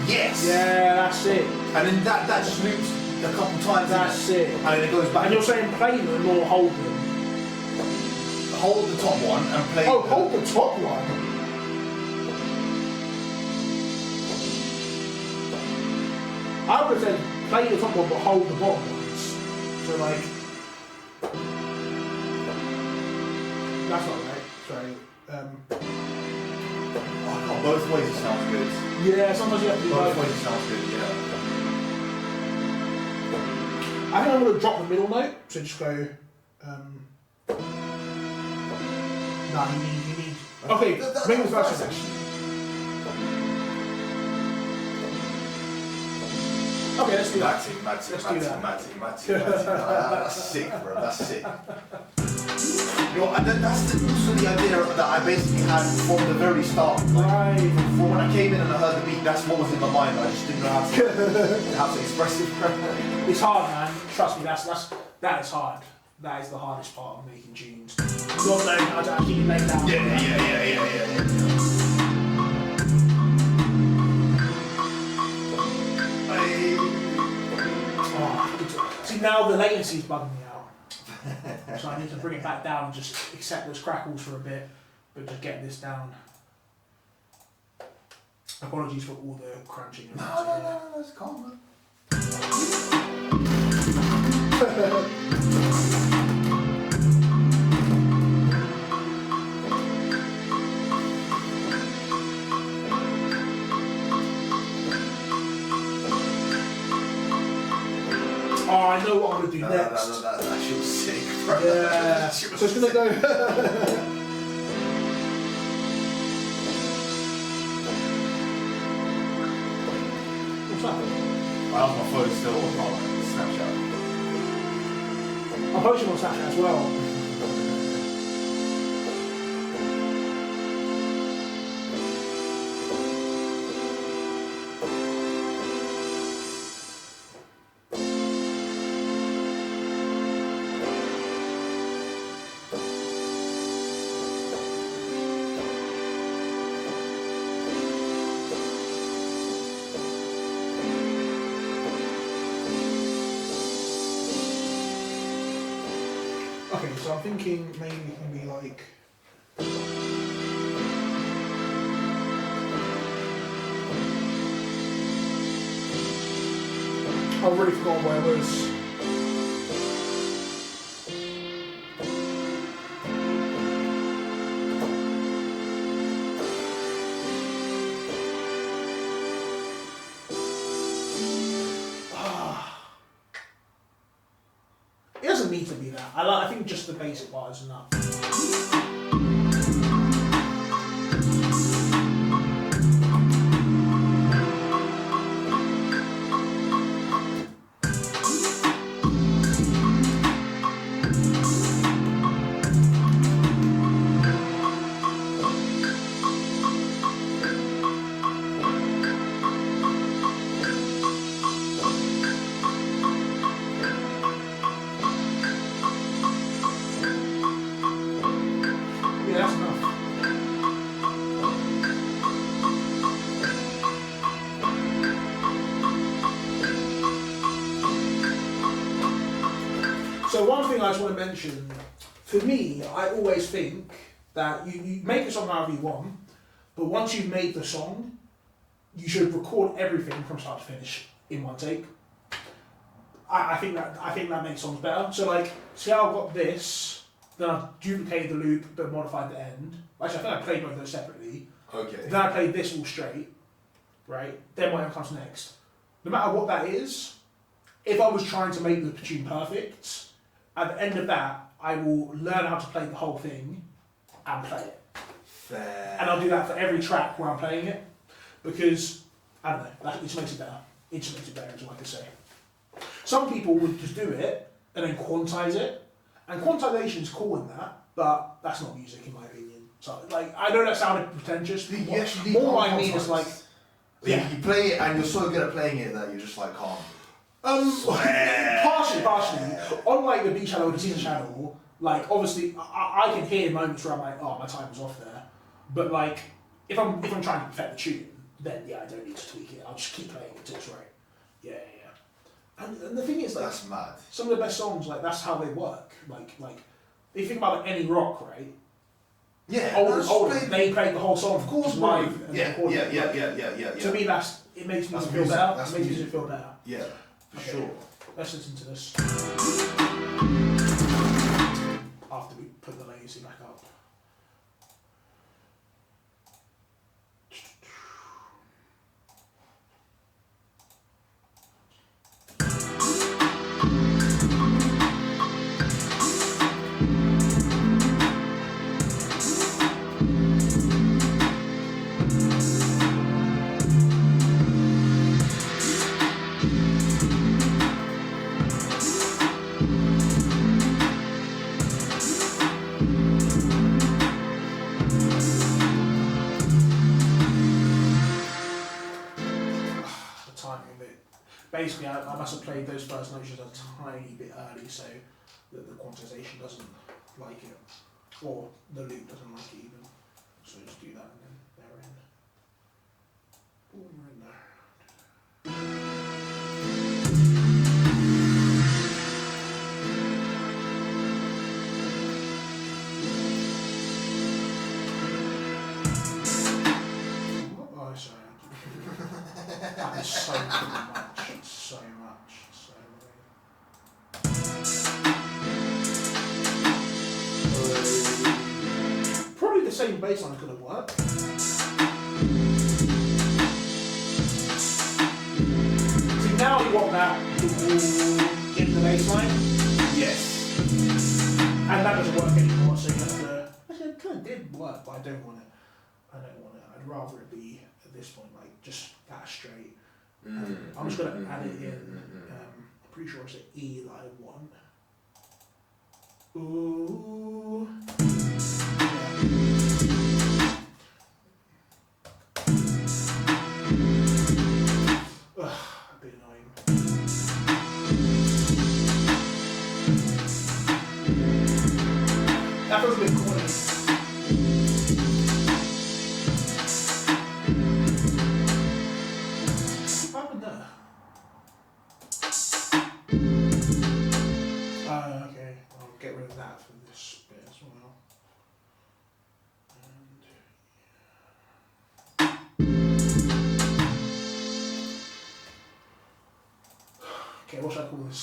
Yes. Yeah, that's it. And then that just loops a couple times. That's it. And then it goes back. And you're saying play them or hold them? Hold the top one and play. Oh, hold the top one. I would have said play the top one but hold the bottom ones. So like. That's not right. Sorry. Oh, both ways it sounds good. Yeah, sometimes you have to do Both both. ways it sounds good, yeah. I think I'm going to drop the middle note, so just go. No, you need. Okay, bring the first section. Okay, let's do that. That's sick, bro. That's sick. You know, and that's also the idea that I basically had from the very start. Right. From when I came in and I heard the beat, that's what was in my mind. I just didn't know how to express it. It's hard, man. Trust me, that is hard. That is the hardest part of making tunes. Not knowing how to actually lay down. Yeah. See, now the latency is bugging me out. So I need to bring it back down and just accept those crackles for a bit, but just get this down. Apologies for all the crunching. No, it's calm, man. Oh, I know what I'm going to do next. That shit was sick, bro. Yeah. So it's going to go. What's that? I have my phone still on Snapchat. I'm posting on Snapchat as well. Okay, so I'm thinking maybe it can be like. I've already forgotten where it was. to be that. I think just the basic part is enough. Yeah, that's enough. So one thing I just want to mention, for me, I always think that you make a song however you want, but once you've made the song, you should record everything from start to finish in one take. I think that makes songs better. So like, see how I've got this, then I've duplicated the loop but modified the end. Actually, I think I played both of those separately. Okay. Then I played this all straight, right? Then whatever comes next. No matter what that is, if I was trying to make the tune perfect, at the end of that, I will learn how to play the whole thing and play it. Fair. And I'll do that for every track where I'm playing it, because, I don't know, it just makes it better. It just makes it better, is what I could say. Some people would just do it and then quantize it, and quantization is cool in that, but that's not music in my opinion. So, like, I know that sounded pretentious. More I mean is like, yeah, you play it and you're so good at playing it that you're just like calm. partially. On like the B channel and the C channel, like obviously I can hear moments where I'm like, oh, my time was off there. But like, if I'm trying to perfect the tune, then yeah, I don't need to tweak it. I'll just keep playing it until it's right. Yeah. And the thing is, like, That's mad. some of the best songs, like that's how they work. Like if you think about like any rock, right? Yeah. Older, they played the whole song, Of course, live. bro. And Yeah. recorded it. Yeah. To me, it makes music feel music. better. That's It makes music. music feel better. Yeah, for Okay. sure. Let's listen to this. After we put the latency back up. Basically, I must have played those first notes just a tiny bit early so that the quantization doesn't like it, or the loop doesn't like it even. So just do that and then they're in. Boom, we're in there. Oh, sorry. That is so much. So much. Probably the same bass line could have worked. See, now you want that in the bass line. Yes. And that doesn't work anymore, so you have to. Actually, it kind of did work, but I don't want it. I'd rather it be at this point like just that straight. I'm just going to add it in. I'm pretty sure it's an E that I want. Ooh. Yeah. Ugh, a bit annoying. That feels a bit corny. What happened there? Okay, I'll get rid of that for this bit as well. Okay, what should I call this?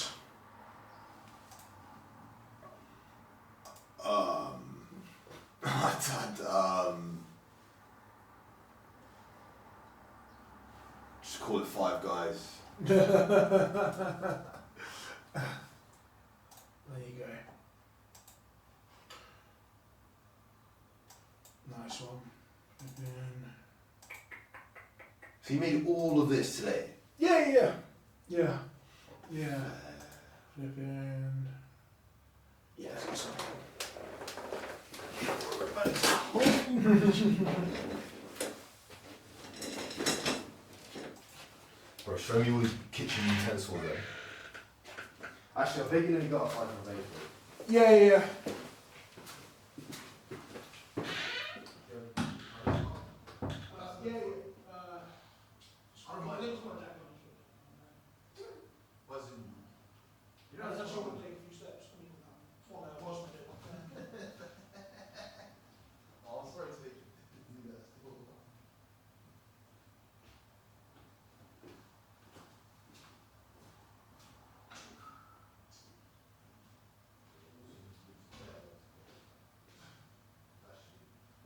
Just call it Five Guys. There you go. Nice one. Flipping. So you made all of this today? Yeah. Flipping. Yeah, let's get some. Bro, show me all these kitchen utensils there. Actually, I bet you only got a 5 of paper. Yeah. I don't mind. Was it? You know, that's all. Oh, I'm sorry to make you do that still.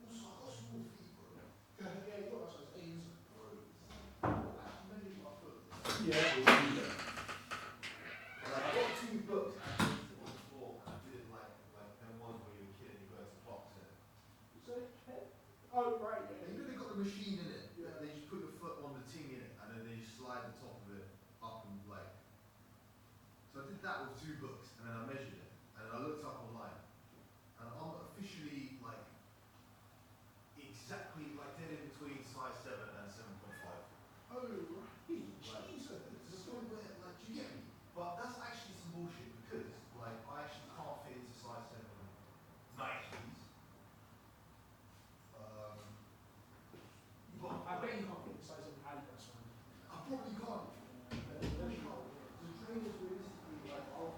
Also, I got small feet, bro. Yeah. Like, I got 2 books actually on the floor, and I did it like them ones where you're a kid and you go into clocks in it. Oh, right, And you know they got the machine in it, that they just put your foot on the ting in it, and then they just slide the top of it up and like. So I did that with 2 books, and then I measured it, and then I looked up online, and I'm officially like exactly like dead in between size 7 and 7.5. Oh, right. Like, Jesus. so where, like, do you get me? But that's actually some bullshit because, like, I actually can't fit into size 7 Nikes. But I bet you can't get the size of an Adidas one. I probably can't. The trainers realistically, like, I'll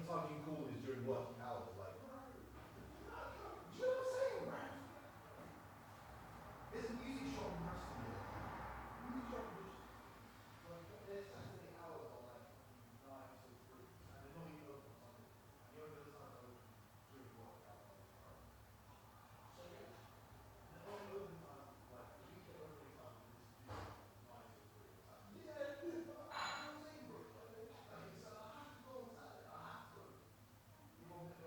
only time you call is during working hours. Like, do you know what I'm saying, man? There's a music shop in Preston here. Music shop is like their Saturday hours are like 9 till 3, and they're not even open on Sunday. And the only other time they're open during work hours. So yeah, the only open time, like the weekend opening time is 9 till 3. Yeah, you know what I'm saying, bro. Like, so I have to go on Saturday. I have to. You know,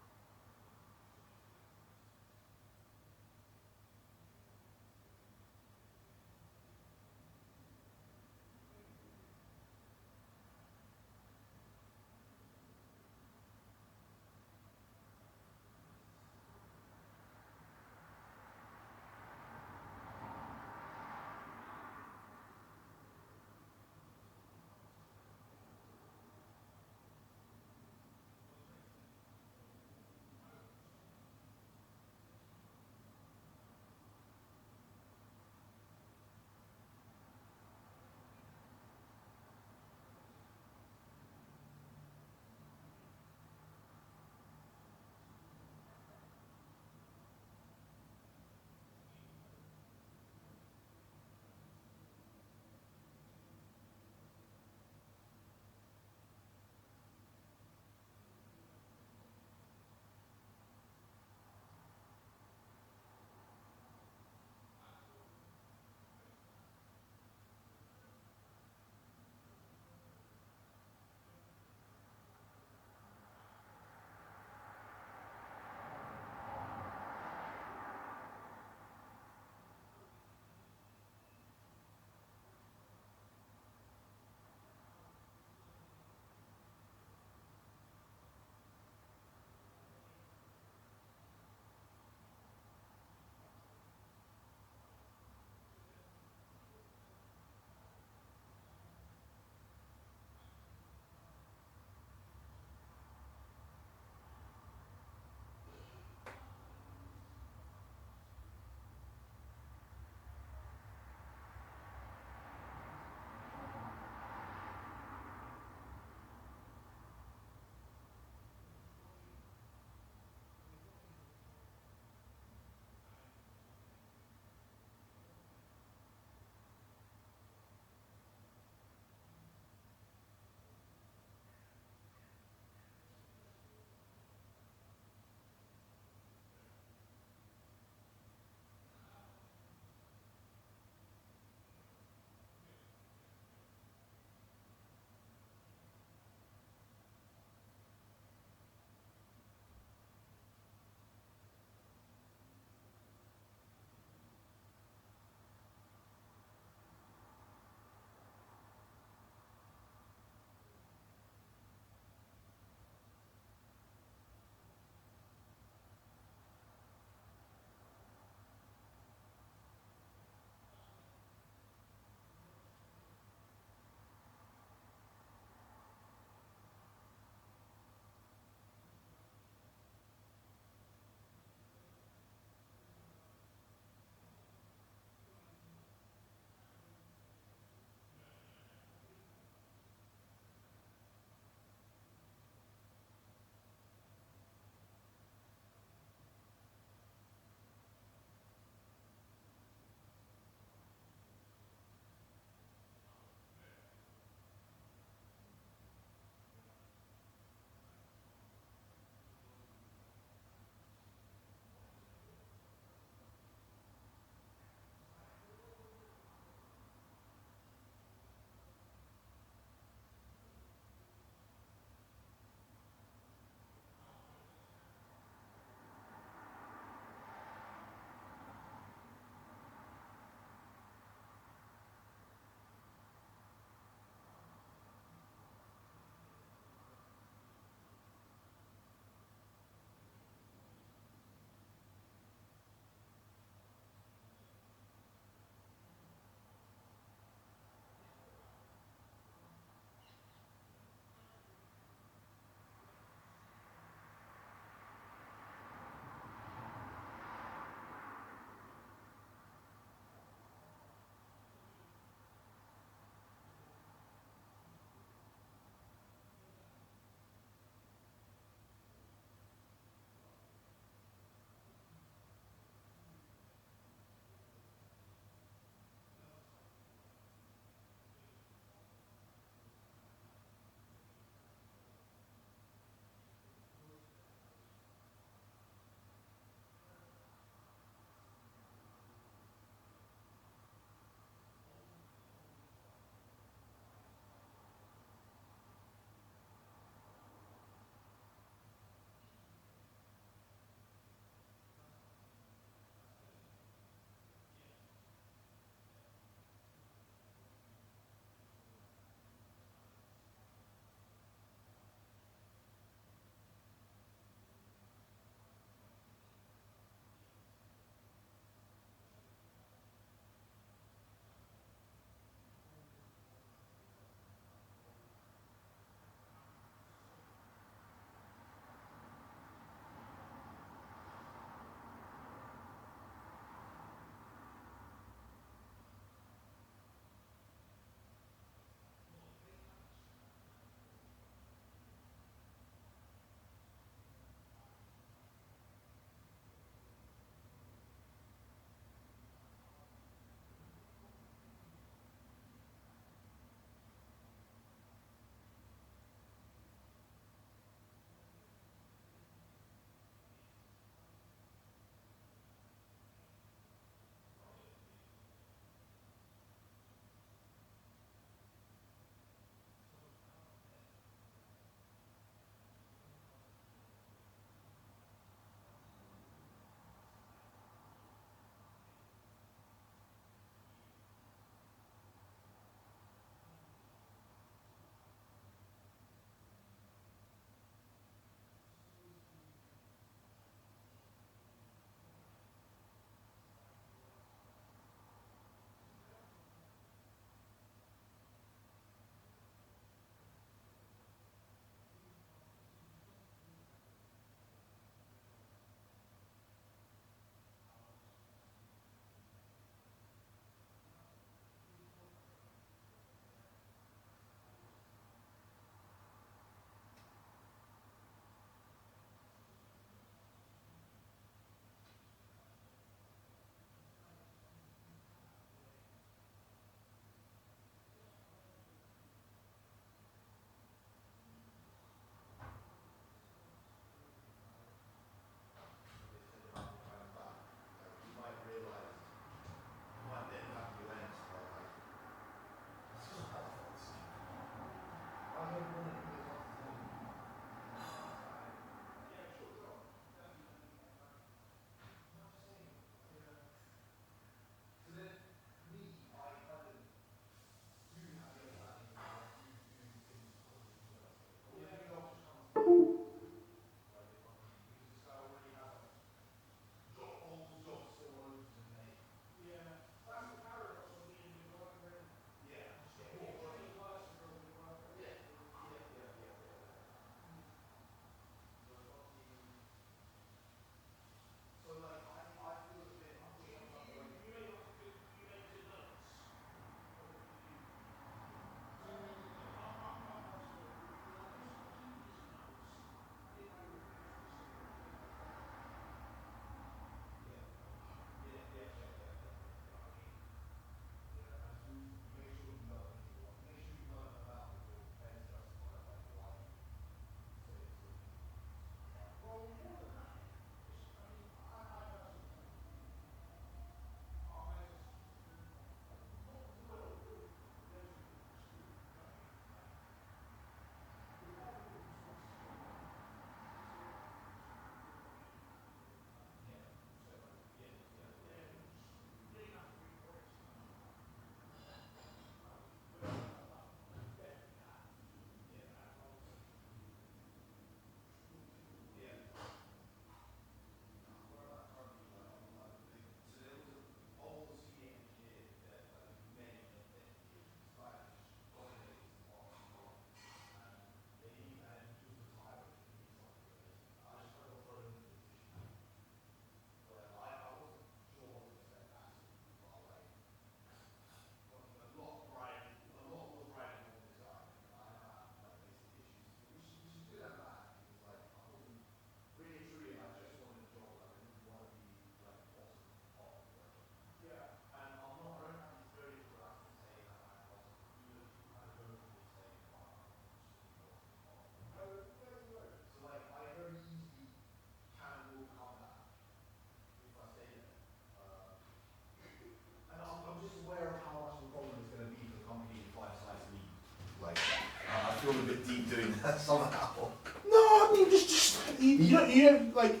feel a bit deep doing that somehow. No, I mean just you don't like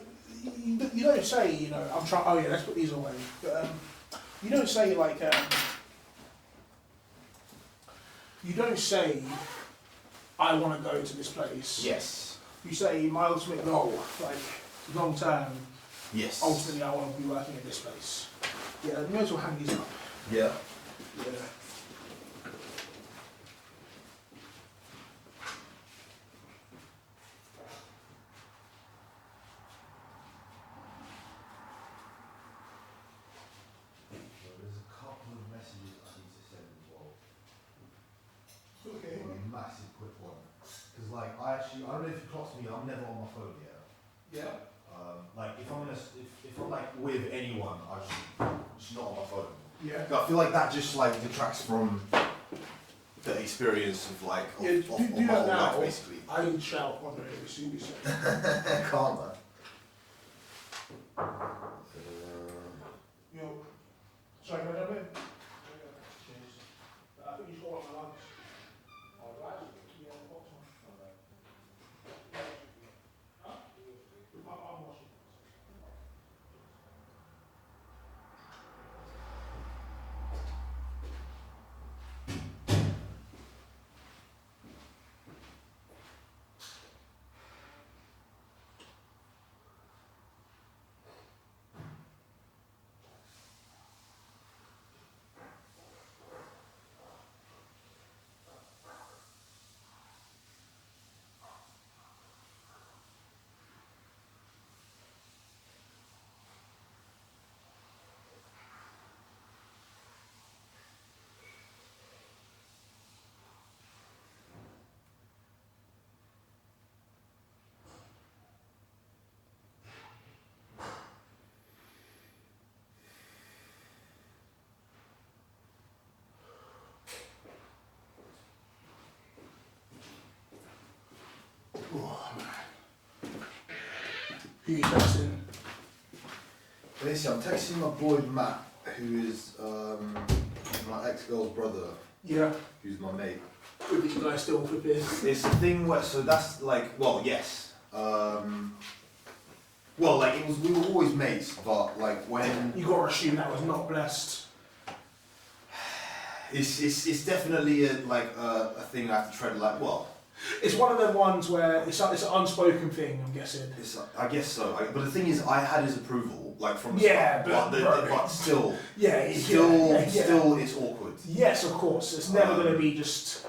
you don't say I'm trying. Oh yeah, let's put these away. But you don't say like you don't say I want to go to this place. Yes. You say my ultimate goal, like long term. Yes. Ultimately, I want to be working at this place. Yeah, you may as well hang these up. Yeah. Yeah. There's a couple of messages I need to send as well. Okay. A massive quick one. Because like I don't know if you clocked me, I'm never on my phone yet. Yeah. Like if I'm like with anyone, I just not on my phone. Yeah. I feel like that just like detracts from the experience of like of, Yeah, of, do of my that whole now. life basically. I can shout on it as soon as you Calm man. Yo. Sorry, can I jump in? Cheers. I think you just got one of my lunch. Oh, do I actually? Yeah, the box one. Huh? I'm washing. Oh, man. Who you texting? Basically, I'm texting my boy Matt, who is my ex-girl's brother, Yeah. who's my mate. Who did you guys still flip in? It's a thing where, so that's like, well, yes. Well, like it was, we were always mates, but like when You gotta assume that was not blessed. it's definitely a thing I have to tread like. Well, It's one of them ones where it's an unspoken thing, I'm guessing. I guess so. But the thing is, I had his approval, like from the Yeah, start. But still, Yeah, still, it's awkward. Yes, of course. It's never going to be just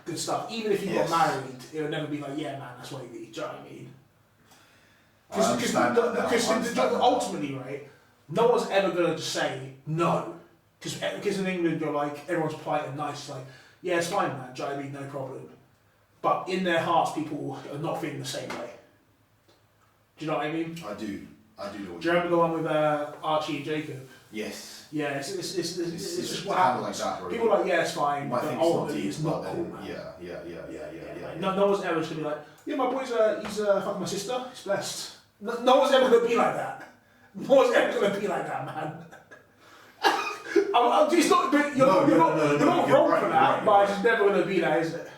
good stuff. Even if you Yes. got married, it would never be like, yeah, man, that's wavy. Do you know what I mean? I understand that now. I understand that. Ultimately, right, no one's ever going to just say no. Because in England, you're like, everyone's polite and nice. Like, yeah, it's fine, man. Do you know what I mean? No problem. But in their hearts, people are not feeling the same way. Do you know what I mean? I do know. Do you remember the one with Archie and Jacob? Yes. Yeah, it's just what kind of happens. like that, bro. People are like, yeah, it's fine, Might but think it's not ultimately deep, it's not but cool, then, man. yeah. No one's ever just gonna be like, yeah, my boy's he's fucking my sister. He's blessed. No one's ever gonna be like that. No one's ever gonna be like that, man. It's not. You're not wrong right, for that, right, but it's just never gonna be that, is it?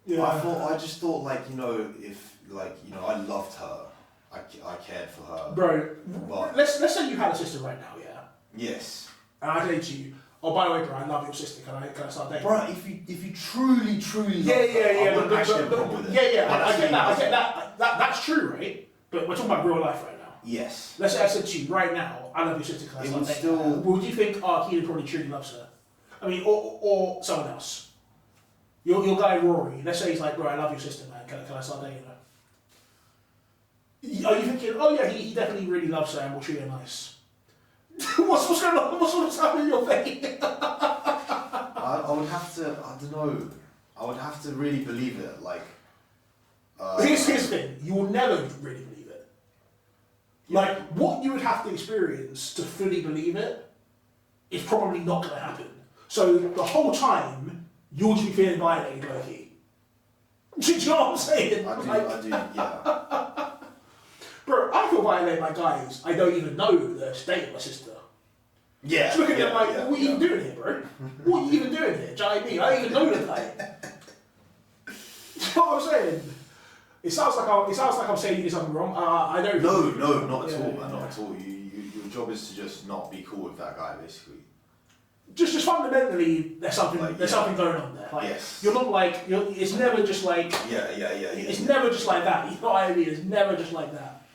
Yeah. I just thought like, if like, I loved her, I cared for her. Bro, But let's say you had a sister right now, yeah, yes. and I say to you, oh, by the way, bro, I love your sister. Can I start dating? Bro, if you truly Yeah, love her, I yeah, wouldn't actually have a problem with it. yeah. But I get that's that. That's true, right? But we're talking about real life right now. Yes. Let's say I said to you right now, I love your sister. Can I It start would dating still- her? Would you think Keelan probably truly loves her? I mean, or someone else. Your guy Rory. Let's say he's like, bro, I love your sister, man. Can I start dating her? Are you thinking, oh yeah, he definitely really loves her and will treat her nice? what's going on? What's happening in your face? I would have to, I don't know, I would have to really believe it, like... Here's the thing, you will never really believe it. Like, what you would have to experience to fully believe it is probably not going to happen. So, the whole time, you'll just be feeling violated, Loki. Do you know what I'm saying? I do, yeah. Bro, I feel violated by guys I don't even know that's dating my sister. Yeah. Just looking at them like, yeah, what are you even doing here, bro? What are you even doing here? Do you know what I mean? I don't even know the guy. you know what I'm saying? It sounds like I'm saying you did something wrong. I don't. No, not at Yeah, all, man. yeah. Not at all. Your job is to just not be cool with that guy, basically. Just fundamentally, there's something Like, something going on there. Like, Yes. You're not like it's never just like. Yeah. It's never just like that. You know what I mean? It's never just like that.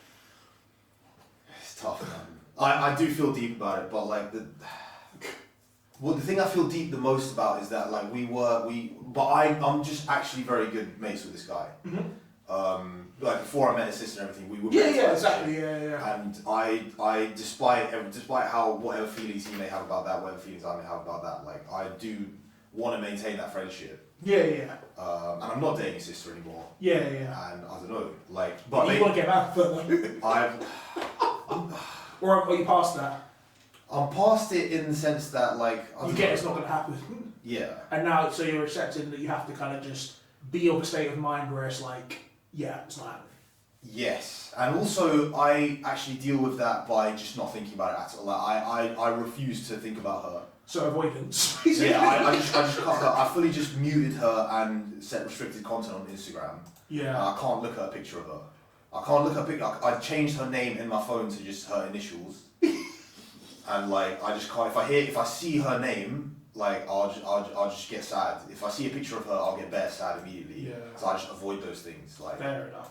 It's tough, man. I do feel deep about it, but like the thing I feel deep the most about is that like I'm just actually very good mates with this guy. Mm-hmm. Like before I met his sister and everything, we were Yeah, exactly. Yeah. And I despite how whatever feelings he may have about that, whatever feelings I may have about that, like I do want to maintain that friendship. Yeah. And I'm not dating his sister anymore. Yeah. And I don't know, like, but you want to get back further. Or are you past that? I'm past it in the sense that like I You don't get know. it's not going to happen. Yeah. And now, so you're accepting that you have to kind of just be of a state of mind where it's like, yeah, it's not happening. Yes, and also I actually deal with that by just not thinking about it at all. Like I refuse to think about her. So avoidance. Yeah, I just cut her. I fully just muted her and set restricted content on Instagram. Yeah. I can't look at a picture of her. I can't look at a picture. I changed her name in my phone to just her initials. And like I just can't. If I see her name, like I'll just get sad. If I see a picture of her, I'll get bare sad immediately. Yeah. So I just avoid those things. Like. Fair enough.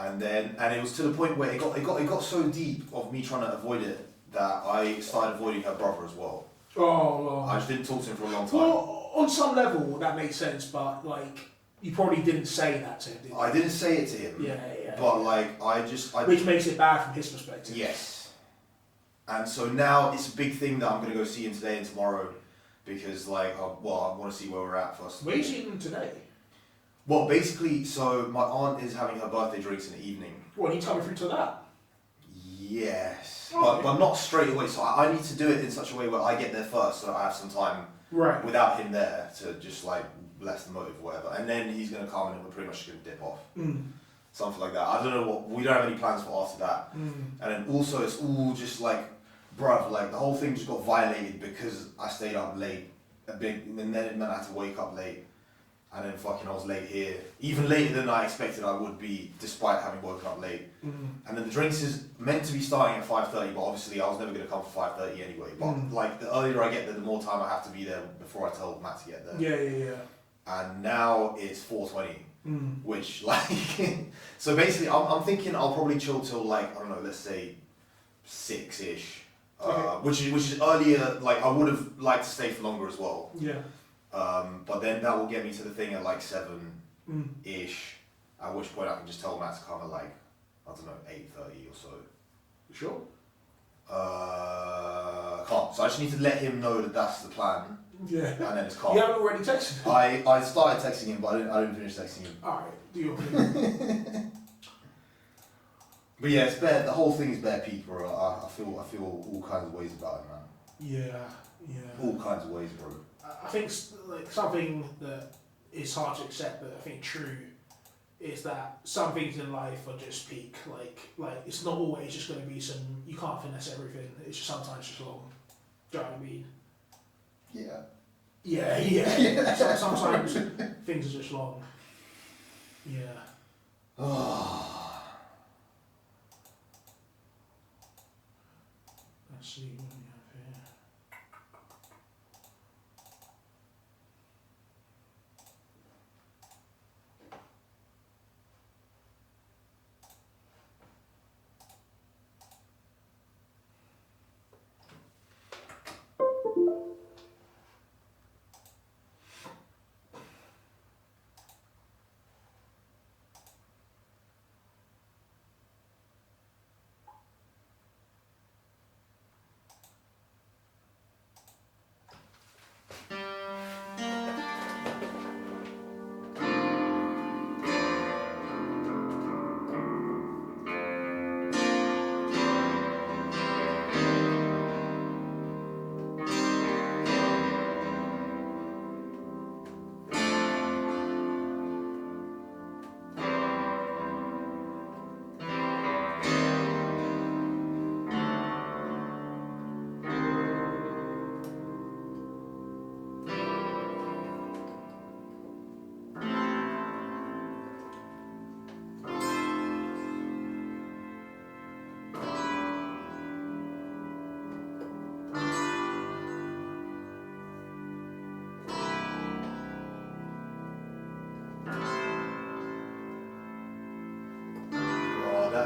And it was to the point where it got so deep of me trying to avoid it that I started avoiding her brother as well. Oh. I just didn't talk to him for a long time. Well, on some level that makes sense, but like you probably didn't say that to him, did you? I didn't say it to him. Yeah. But like I which makes it bad from his perspective. Yes. And so now it's a big thing that I'm gonna go see him today and tomorrow, because like I want to see where we're at first. Where are you seeing him today? Well, basically, so my aunt is having her birthday drinks in the evening. Well, you tell me through to that. Yes. Okay. But not straight away. So I need to do it in such a way where I get there first, so that I have some time Right. without him there to just like bless the motive or whatever. And then he's gonna come and we're pretty much gonna dip off. Something like that. I don't know we don't have any plans for after that. And then also it's all just like, bruv, like the whole thing just got violated because I stayed up late a bit, and then it meant I had to wake up late. And then fucking I was late here, even later than I expected I would be, despite having woken up late. And then the drinks is meant to be starting at 5:30, but obviously I was never going to come for 5:30 anyway. But like the earlier I get there, the more time I have to be there before I tell Matt to get there. Yeah. And now it's 4:20, which like, so basically I'm thinking I'll probably chill till like, I don't know, let's say 6-ish, which is earlier. Like I would have liked to stay for longer as well. Yeah. But then that will get me to the thing at like 7-ish, at which point I can just tell Matt to come at like, I don't know, 8:30 or so. Sure. Can't. So I just need to let him know that that's the plan, Yeah. and then it's calm. You haven't already texted him? I started texting him, but I didn't finish texting him. Alright, do your thing. But yeah, it's bare. The whole thing is bare peak, bro. I feel all kinds of ways about it, man. Yeah. All kinds of ways, bro. I think like something that is hard to accept, but I think true, is that some things in life are just peak. Like it's not always just going to be some. You can't finesse everything. It's just sometimes just long. Do you know what I mean? Yeah. Yeah. Sometimes things are just long. Yeah. Let's see what we have here.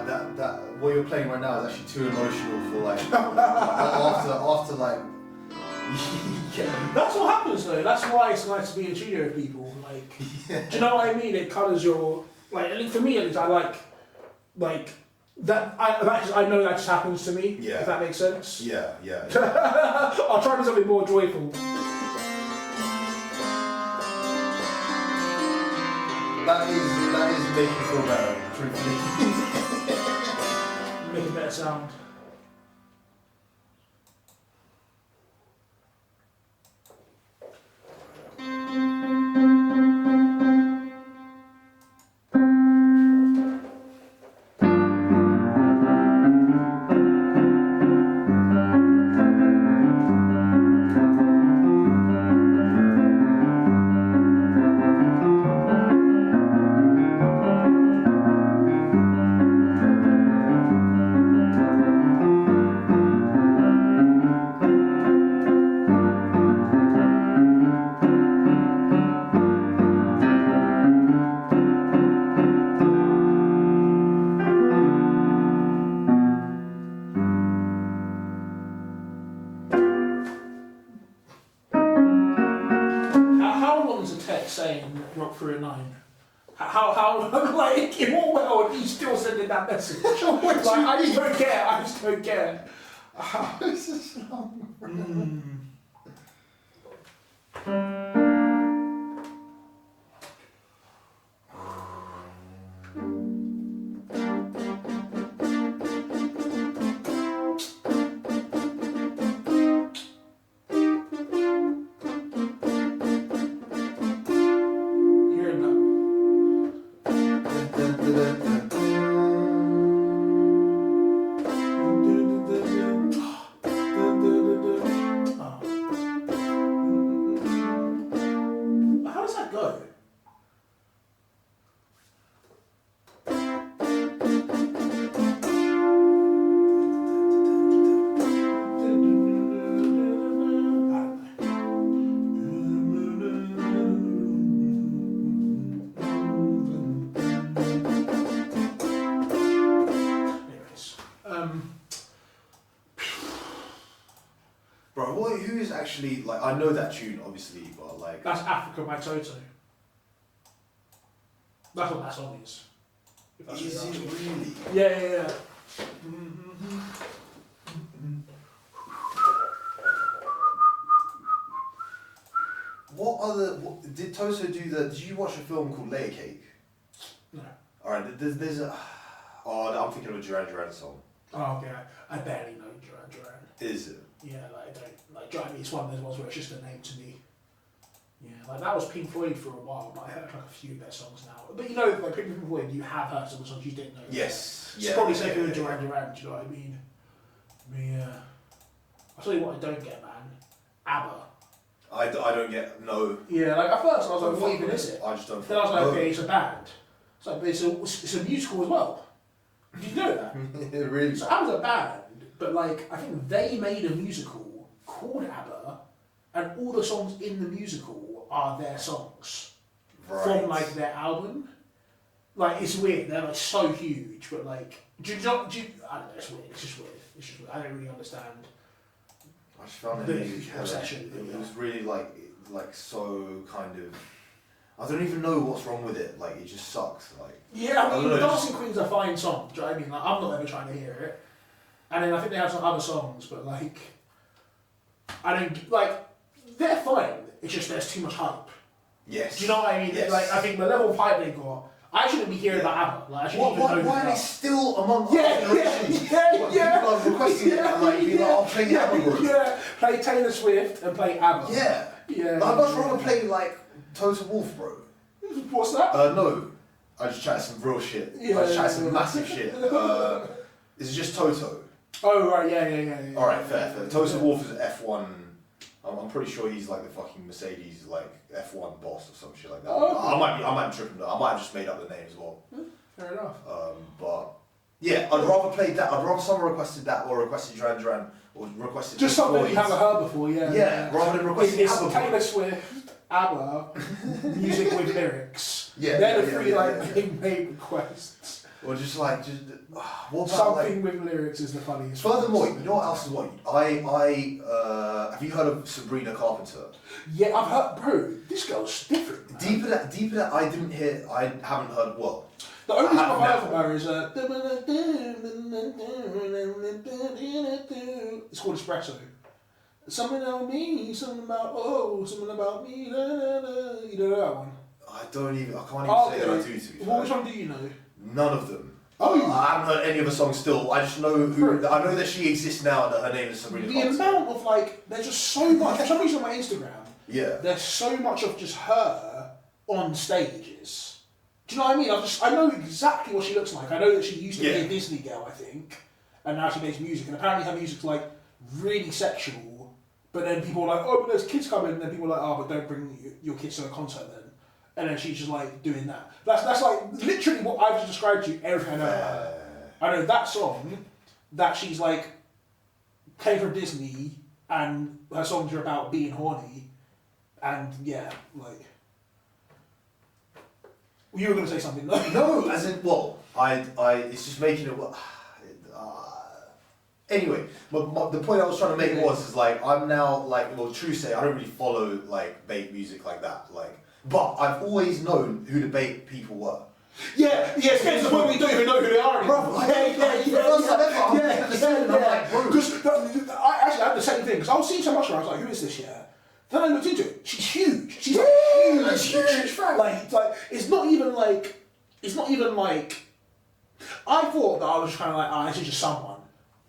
that what you're playing right now is actually too emotional for like after like. Yeah. That's what happens though. That's why it's nice to be in a studio with people. Like, do you know what I mean? It colours your like. At least for me, at least I like that. I know that just happens to me. Yeah. If that makes sense. Yeah. I'll try to do something more joyful. That is making me feel better, truthfully. Make a better sound. How long is a text saying rock through a 9? How like in what world are you still sending that message? Like, I just don't care. This is long. You're in How does that go? Anyways, Bro, who is actually like? I know that tune, obviously, but like. that's Africa by Toto. That's what that song is. If that's Is what it you're asking. really? Yeah. What did Toso do? Did you watch a film called Layer Cake? No. All right, there's a. Oh, I'm thinking of a Duran Duran song. Oh, okay. I barely know Duran. Is it? Yeah, like I don't like Duran. It's one of those ones where it's just a name to me. Yeah, like that was Pink Floyd for a while, but I heard like a few of their songs now. But you know, like Pink Floyd, you have heard some of the songs you didn't know. Yes. It's probably safer than Duran Duran. Do you know what I mean? Yeah. I'll tell you what I don't get, man. ABBA. I don't get no. Yeah, like at first I was Don't like, what fuck even with is it? I just don't. Then I was like, no. okay, it's a band. It's like, but it's a musical as well. Did you know that? Really? So ABBA's a band, but like I think they made a musical called ABBA, and all the songs in the musical are their songs from like their album. Like it's weird. They're like so huge, but like I don't know. It's weird. It's just weird. I don't really understand. I just found The it really obsession, It yeah. was really like so kind of. I don't even know what's wrong with it. Like it just sucks. Like Yeah, I mean, I don't know, Dancing Queen's a fine song. Do you know what I mean? Like I'm not ever trying to hear it. And then I think they have some other songs, but like I don't like. They're fine. It's just there's too much hype. yes. Do you know what I mean? Yes. Like I think the level of hype they got. I shouldn't be hearing about ABBA. Like I shouldn't even know. Why are they still among our generations? yeah. People are requesting it and like being like, I'll play ABBA, bro. Yeah, play Taylor Swift and play ABBA. Yeah. Yeah. I'd much rather play like Total Wolf, bro. What's that? No. I just chatted some real shit. Yeah, I just chatted yeah, some yeah. massive shit. Is it just Toto? Oh right, yeah. Alright, fair. Total Wolf is F1. I'm pretty sure he's like the fucking Mercedes like F1 boss or some shit like that. Oh. I might be tripping. I might have just made up the name as well. Fair enough. But yeah, I'd rather play that. I'd rather someone requested that or requested Duran Duran or requested Just Pink something you Floyd. haven't heard before, yeah. Yeah, rather than requesting It's ABBA. Taylor Swift, ABBA, music with lyrics. Yeah, They're the yeah, three yeah, like yeah. big main requests. Or just like, what about Something with lyrics is the funniest. Furthermore, you know what else is what? Have you heard of Sabrina Carpenter? Yeah, I've heard, bro, this girl's different. Man. Deeper that I haven't heard, well. The only song I've heard now. from her is it's called Espresso. Something about me, something about me, da, da, da. You know that one? I can't even Okay. say that I do to be Well, which fair. one do you know? None of them. Oh, you I haven't heard any of her songs still. I just know I know that she exists now and that her name is Sabrina the Carpenter. amount of like, there's just so much. For some reason on my Instagram, Yeah. there's so much of just her on stages. Do you know what I mean? I know exactly what she looks like. I know that she used to be a Disney girl, I think, and now she makes music. And apparently her music's like really sexual. But then people are like, oh, but there's kids coming. And then people are like, oh, but don't bring your kids to a concert then. And then she's just like doing that. That's like literally what I've just described to you. Everything I know about her. I know that song that she's like came from Disney, and her songs are about being horny, and yeah, like. You were going to say something, no? No, as in, well, it's just making it. Anyway, the point I was trying to make is like I'm now like, well, true say I don't really follow like bait music like that, like, but I've always known who the bait people were. Yeah, it's getting to the point where you don't even know who they are anymore. Bro, Because I actually had the same thing, because I was seeing so much of her, I was like, who is this, yeah? Then I looked into it, she's huge. She's like huge. Like, it's not even like, I thought that I was kind of like, this is just someone.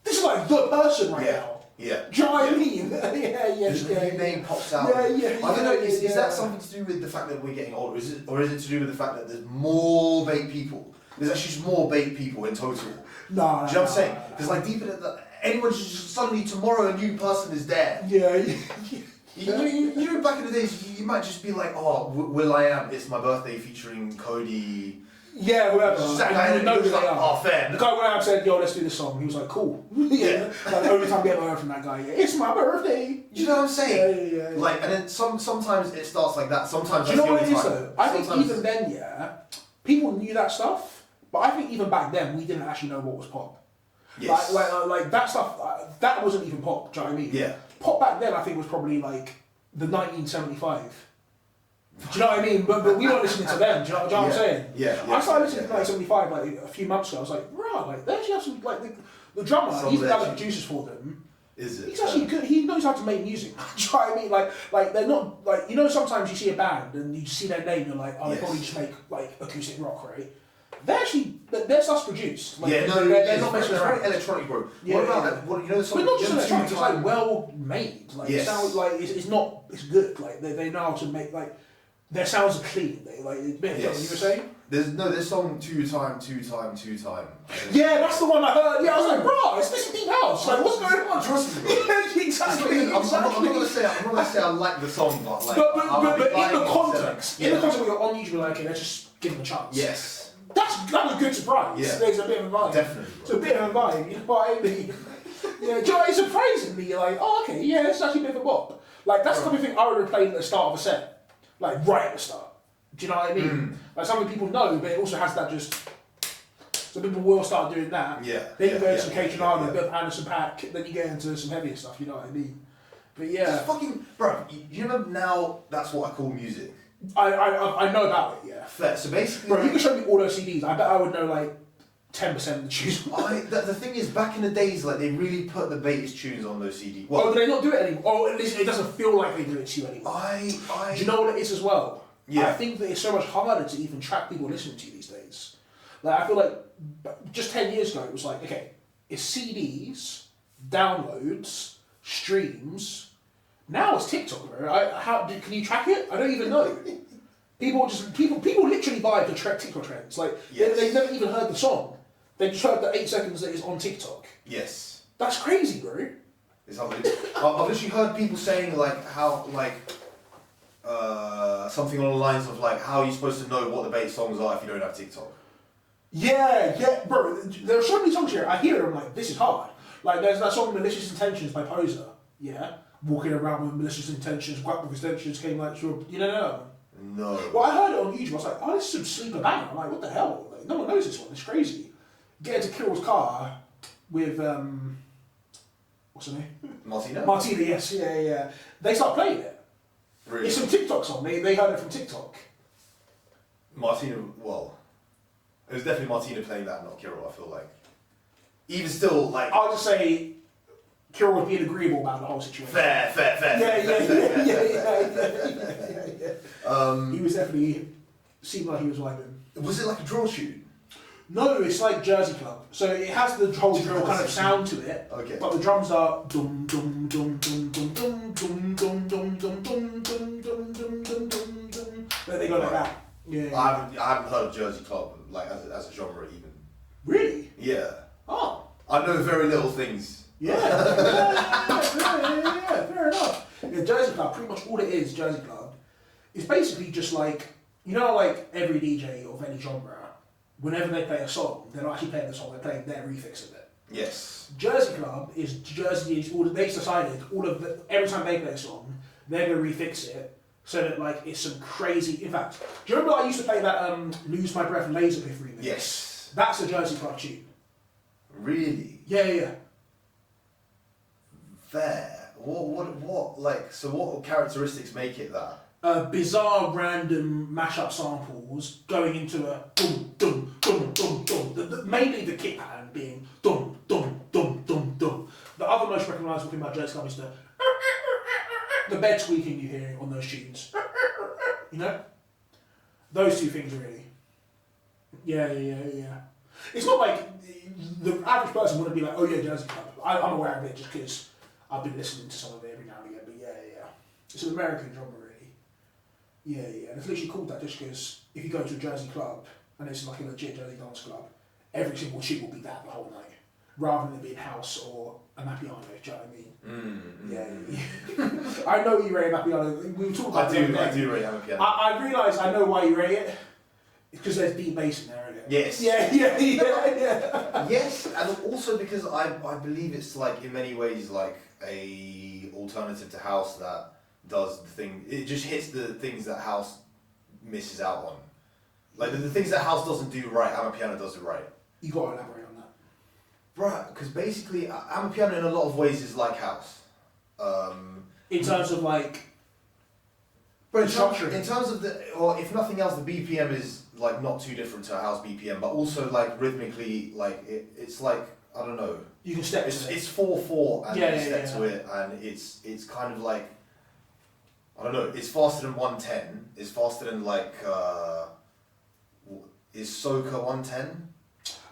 This is like the person right now. Yeah. Do you know what I mean? The new name pops out. I don't know. Is that something to do with the fact that we're getting older? Is it to do with the fact that there's more bait people? There's actually just more bait people in total. No. Do you know what I'm saying? Because like deep in anyone just suddenly tomorrow a new person is there. Yeah. You know, back in the days, you might just be like, oh, Will.i.am, it's my birthday featuring Cody. Yeah, whatever. And then it was like, oh, fair. The guy went out and said, yo, let's do this song. He was like, cool. Yeah. Like the only time we ever heard from that guy, it's my birthday. Do you know what I'm saying? Yeah. Like, and then sometimes it starts like that. Sometimes do you that's know what the it only is time. though? I think even then, people knew that stuff, but I think even back then we didn't actually know what was pop. Yes. Like that stuff, that wasn't even pop. Do you know what I mean? Yeah. Pop back then, I think, was probably like the 1975. Do you know what I mean? But we weren't listening to them. Do you know what I'm saying? Yeah. I started listening to 1975 like a few months ago. I was like, right, like they actually have some like the drummer. He's the guy that produces for them. Is it? He's actually good. He knows how to make music. Do you know what I mean? Like they're not like, you know, sometimes you see a band and you see their name, you're like, oh, they probably just make like acoustic rock, right? They're actually their stuff's produced. Like, they're not messing around. Very electronic, bro. Yeah, what about what you know? But not just electronic. It's like well made. Like it sounds like it's not. It's good. Like they know how to make like. Their sounds are clean. They like you were saying. There's song two time. Yeah, that's the one I heard. Yeah, I was like, bro, it's this deep house. Like, what's going on? Trust me, bro. Exactly. I'm not gonna say I like the song, but like. But in the context, where you're on YouTube, like, okay, let's just give them a chance. Yes. That was a good surprise. Yeah. There's a bit of a vibe. Definitely. It's a bit of a vibe. You know what I mean? Yeah, do you know, surprisingly, you're like, oh, okay, yeah, it's actually a bit of a bop. Like that's the type of thing I would have played at the start of a set. Like right at the start. Do you know what I mean? Like something people know, but it also has that just. So people will start doing that. Yeah. Then you go into some K-Tronada, a bit of Anderson .Paak, then you get into some heavier stuff. You know what I mean? But yeah. It's fucking bro. You know now that's what I call music. I know about it. Yeah. Fair. So basically, Bro, you can show me all those CDs. I bet I would know like 10% of the tunes. The thing is, back in the days, like they really put the baitest tunes on those CDs. Well, do they not do it anymore? Oh, at least it doesn't feel like they do it to you anymore. Do you know what it is as well? Yeah. I think that it's so much harder to even track people listening to you these days. Like I feel like just 10 years ago it was like, okay, it's CDs, downloads, streams. Now it's TikTok, bro. Can you track it? I don't even know. People literally vibe to track TikTok trends. Like they've never even heard the song. They just heard the 8 seconds that is on TikTok. Yes. That's crazy, bro. It's unbelievable. I've literally heard people saying like how like something along the lines of like how are you supposed to know what the bait songs are if you don't have TikTok? Yeah, bro. There are so many songs here. I hear them like this is hard. Like there's that song "Malicious Intentions" by Poser. Yeah, walking around with malicious intentions, guap with extensions came like sure. You know. No. Well, I heard it on YouTube. I was like, oh, this is some sleeper banger. I'm like, what the hell? Like, no one knows this one. It's crazy. Get into Kirill's car with what's her name? Martina? Martina. Yes, yeah. They start playing it. Really? It's some TikTok song. They heard it from TikTok. Martina, well, it was definitely Martina playing that, not Kirill, I feel like. Even still, like... I'll just say Kirill was being agreeable about the whole situation. Fair. Yeah. He was definitely seemed like he was vibing. Was it like a drill tune? No, it's like Jersey Club. So it has the whole drill kind of sound to it. Okay. But the drums are dum dum dum dum dum dum dum dum dum dum dum dum dum dum dum dum. They go like that. Yeah. I haven't heard of Jersey Club like as a genre even. Really? Yeah. Oh. I know very little things. Yeah. Fair enough. Yeah, Jersey Club, pretty much all it is, Jersey Club, is basically just like, you know, like every DJ of any genre, whenever they play a song, they're not actually playing the song, they're playing their remix of it. Yes. Jersey Club is they decided every time they play a song, they're gonna refix it so that like it's some crazy. In fact, do you remember I used to play that "Lose My Breath" Laserpiff remix? Yes. That's a Jersey Club tune. Really? Yeah. Fair. What characteristics make it that? Bizarre, random mashup samples going into a dum dum dum dum dum. Mainly the kick pattern being dum dum dum dum dum. The other most recognisable thing about Jersey Club is the bed squeaking you hear on those tunes. You know, those two things really. Yeah. It's not like the average person wouldn't be like, oh yeah, Jersey Club. I'm aware of it just because I've been listening to some of it every now and again. But yeah. It's an American genre really. Yeah, and it's literally called that just because if you go to a Jersey club and it's like a legit Jersey dance club, every single tune will be that the whole night, rather than it being house or a Mapiano. Do you know what I mean? Yeah. I know you rate Mapiano. We were talking about it. I do rate Mapiano. I realise I know why you rate it. It's because there's deep bass in there, isn't it? Yes. Yeah. Yes, and also because I believe it's like in many ways like a alternative to house that does the thing. It just hits the things that house misses out on. Like the things that house doesn't do right, Amapiano does it right. You got to elaborate on that. Right, because basically Amapiano in a lot of ways is like house. In terms of like. But in terms of or if nothing else, the BPM is like not too different to a house BPM, but also like rhythmically, like it's like I don't know. You can step. It's 4/4 and you step to it, and it's kind of like I don't know. It's faster than 110. It's faster than like is Soca 110?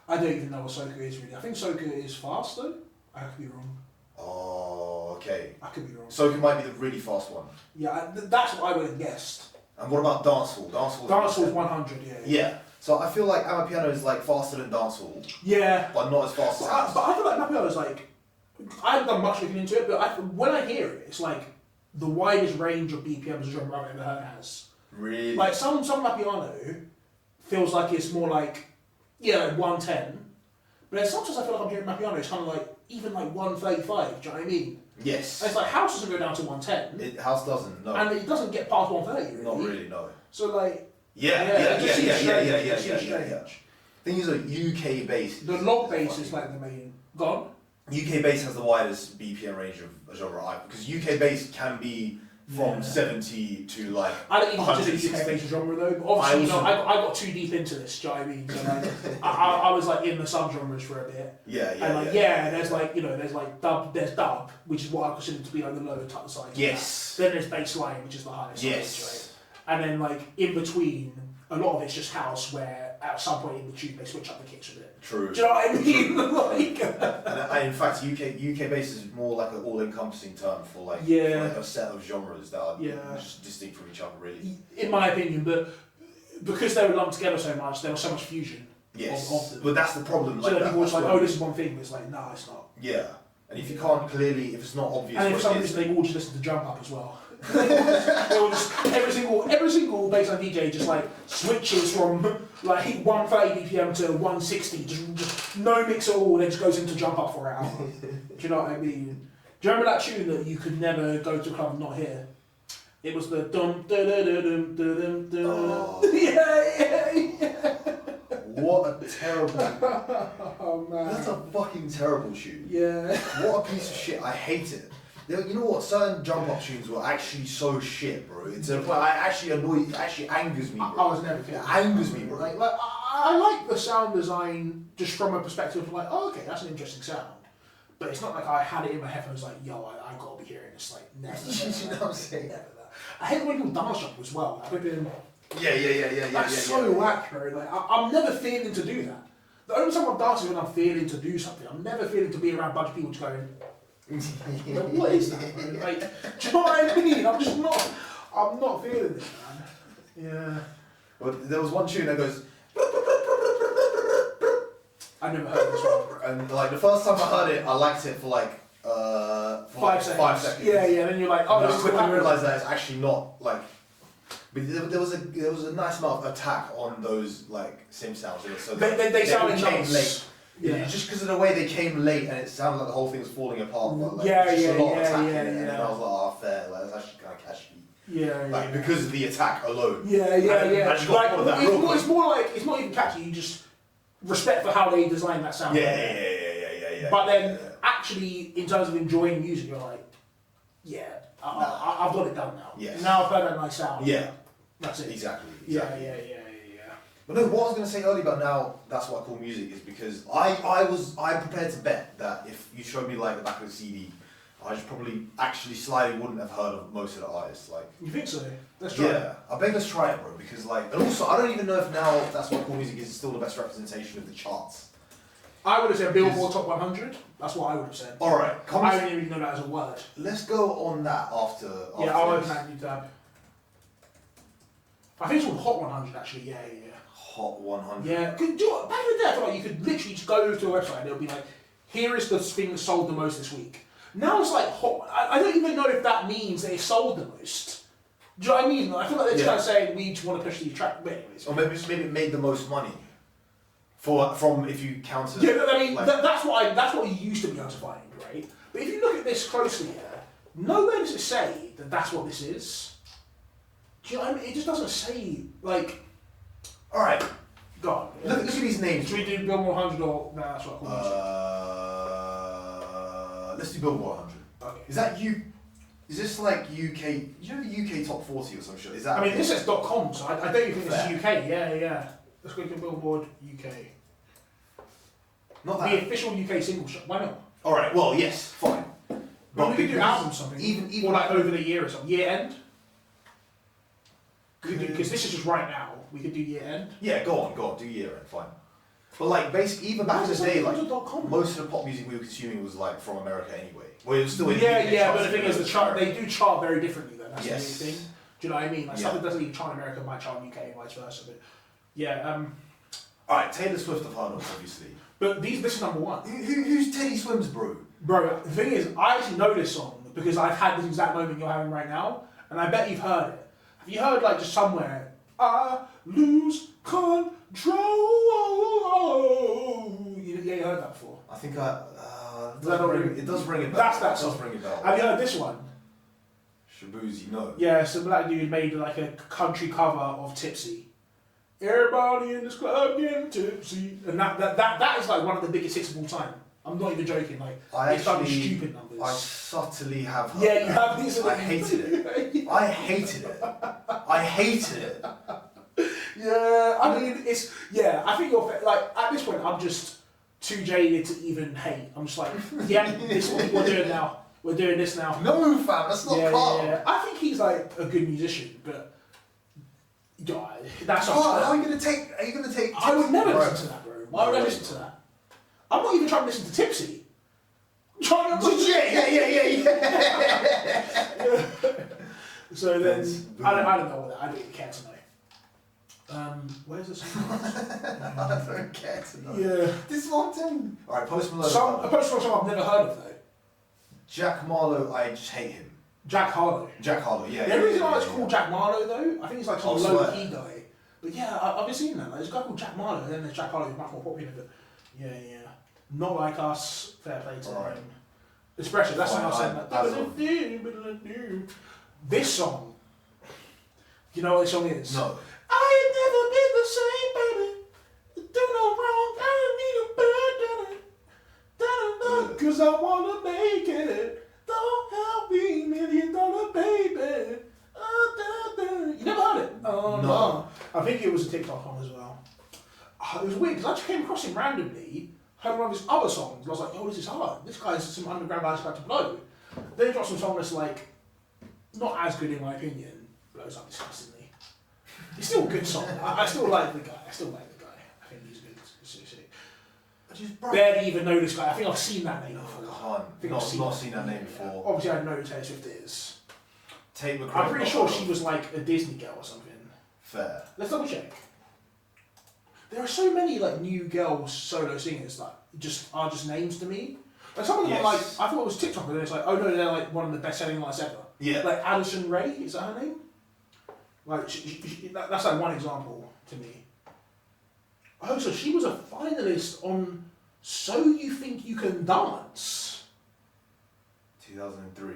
I don't even know what Soca is really. I think Soca is fast though. I could be wrong. Oh, okay. I could be wrong. Soca might be the really fast one. Yeah, that's what I would have guessed. And what about dancehall? Dancehall is 100. Yeah. So I feel like Amapiano is like faster than dancehall. Yeah. But not as fast as house. But I feel like Mapiano is like, I haven't done much looking into it, but when I hear it, it's like the widest range of BPMs a genre I've ever heard has. Really? Like some Mapiano feels like it's more like, like 110. But then sometimes I feel like I'm hearing Mapiano, it's kind of like, even like 135, do you know what I mean? Yes. And it's like house doesn't go down to 110. House doesn't, no. And it doesn't get past 130 really. Not really, no. So like, Yeah. strange. Thing is, UK bass. The log bass is like the main. Gone? UK bass has the widest BPM range of a genre because UK bass can be from 70 to like. I don't even consider 160. UK bass a genre though. But obviously, I got too deep into this. Do you know what I mean? So like, I was like in the subgenres for a bit. There's like there's like dub, which is what I consider to be like the lower side. Yes. Then there's bass line, which is the highest. Yes. Right? And then like in between, a lot of it's just house where at some point in between they switch up the kicks a bit. True. Do you know what I mean? Like. And in fact, UK bass is more like an all-encompassing term for like a set of genres that are just distinct from each other, really. In my opinion, but because they were lumped together so much, there was so much fusion. Yes. Of them. But that's the problem. So like people were just like, oh, this is one thing. But it's like, no, it's not. Yeah. And if you can't clearly, if it's not obvious, and for some reason they all just listen to Jump Up as well. They were just every single bassline DJ just like switches from like 130 BPM to 160, just no mix at all. Then just goes into Jump Up for an hour. Do you know what I mean? Do you remember that tune that you could never go to a club and not hear? It was the dum da da da dum da dum da. Oh. Yeah. What a terrible. Oh man. That's a fucking terrible tune. Yeah. What a piece of shit. I hate it. You know what? Certain jump up tunes were actually so shit, bro. It's a point. I actually annoy. It actually angers me, bro. I was never It feeling angers me, bro. Like I like the sound design just from a perspective of like, oh, okay, that's an interesting sound. But it's not like I had it in my headphones like, yo, I gotta be hearing this. Like, never. You know what I'm saying? Never that. I hate when people dance jump as well. I've been. Yeah. That's so whack, bro. Like, I'm never feeling to do that. The only time I'm dancing is when I'm feeling to do something. I'm never feeling to be around a bunch of people just going, like, what is that, bro? Like, do you know what I mean? I'm not feeling it, man. Yeah. Well, there was one tune that goes, I never heard this one. and like the first time I heard it, I liked it for like 5 seconds. 5 seconds. Yeah, then you're like, oh, And this I is quickly what realised that it's actually not like. But there was a nice amount of attack on those like sim sounds. So They sounded came nice. late. Yeah. Just because of the way they came late and it sounded like the whole thing was falling apart. But, like, Yeah, just yeah, a lot of yeah, attack in yeah, it, and then yeah. I was like, oh, fair. Like that's actually kind of catchy. Yeah, Like because of the attack alone. Yeah. I just got Like, all of that it's, real more, quick. it's more like, it's not even catchy, you just respect for how they designed that sound. Yeah. But then, actually, in terms of enjoying music, you're like, yeah, I've got it done now. Yes. Now I've heard that nice sound. Yeah. That's it. Exactly. Yeah. But no, what I was going to say earlier about now, that's what I call music, is because I'm prepared to bet that if you showed me like the back of the CD, I just probably actually slightly wouldn't have heard of most of the artists. Like, You think so? Let's try it. yeah, I beg let's try it, bro, because like, and also I don't even know if now that's what I call music is still the best representation of the charts. I would have said Billboard Top 100. That's what I would have said. All right, I don't even know that as a word. let's go on that after. Yeah, I'll this. open that new tab. I think it's called Hot 100 actually. Yeah. Hot 100. Yeah, do you know what, back in the day, I felt like you could literally just go to a website and it'll be like, here is the thing that sold the most this week. Now it's like hot. I don't even know if that means that it sold the most. Do you know what I mean? Like, I feel like they're just kind of saying we just want to push these tracks. But anyways. Or maybe it made the most money. From if you counter. Yeah, I mean like, that's what you used to be able to find, right? But if you look at this closely here, nowhere does it say that that's what this is. Do you know what I mean? It just doesn't say like. All right. Go on. Look at these names. Should we do Billboard 100 or no? That's what I call Let's do Billboard 100. Okay. Is that you? Is this like UK? You know the UK top 40 or some shit? Is that? I mean, this says .com, so I don't even think Fair. this is UK. Yeah. Let's go to Billboard UK. Not The that. official UK single shot. Why not? All right. Well, yes, fine. But we could do because albums or something. Even or like over the year or something. Year end. Could- Because this is just right now. We could do year end. Yeah, go on. Do year end, fine. But like, basically, even back in the day, like .com. most of the pop music we were consuming was like from America anyway. Well, it was still in the Yeah, UK but charts, the thing is, the chart they do chart very differently though. That's Yes. the main thing. Do you know what I mean? Like Yeah. stuff that doesn't even chart in America might chart in UK and vice versa. But yeah, All right, Taylor Swift of Hard obviously. but this is number one. Who's Teddy Swims, bro? Bro, the thing is, I actually know this song because I've had this exact moment you're having right now, and I bet you've heard it. Have you heard like just somewhere, I lose control? Yeah, you heard that before. I think It does ring a bell. That's that It song. does ring a bell. Have you heard this one? Shabuzi, no. Yeah, some black dude made like a country cover of Tipsy. Everybody in this club getting tipsy, and that is like one of the biggest hits of all time. I'm not even joking. Like it's done stupid numbers. I subtly have heard Yeah, you that. have these. I hated it. I hated it. Yeah, I mean, it's I think you're like at this point. I'm just too jaded to even hate. I'm just like, yeah, this is what we're doing now. We're doing this now. No, fam, that's not calm. Yeah. I think he's like a good musician, but that's Oh, not. how are you gonna take? I would never Bro. listen to that, bro. Why would I listen to that? I'm not even trying to listen to Tipsy. I'm trying to Yeah. So then, That's I don't know what that. I don't even care to know. Where's the song? I don't care to know. Yeah. This is what I'm doing. Alright, Post Malone. A Post Malone song I've never heard of though. Jack Marlowe, I just hate him. Jack Harlow. Jack Harlow, yeah. The reason why it's called Jack Marlowe though, I think it's like some I low swear. key guy. But yeah, I've been seeing that. Like, there's a guy called Jack Marlowe, and then there's Jack Harlow who's much more popular. But yeah. Not like us. Fair play to Alright. him. Especially that's Fine, when I was saying I- that. This song, You know what the song is? No. I ain't never been the same, baby. Do no wrong, I need a better. Cause I wanna make it. Don't help me, $1 million baby. You never heard it? Oh no. I think it was a TikTok song as well. It was weird because I just came across him randomly, heard one of his other songs, and I was like, yo, this is hard. This guy's some underground guy's about to blow. Then he dropped some song that's like, not as good in my opinion, blows up disgustingly. It's still a good song. I still like the guy. I think he's good. I just Barely even know this guy. I think I've seen that name before. Not seen that name before. Obviously, I know who Taylor Swift is. I'm pretty sure she was like a Disney girl or something. Fair. Let's double check. There are so many like new girl solo singers that are just names to me. Like some of them are like, I thought it was TikTok, and then it's like, oh no, they're like one of the best selling artists ever. Yeah. Like Addison Rae, is that her name? Like that's like one example to me. Oh, so she was a finalist on So You Think You Can Dance? 2003.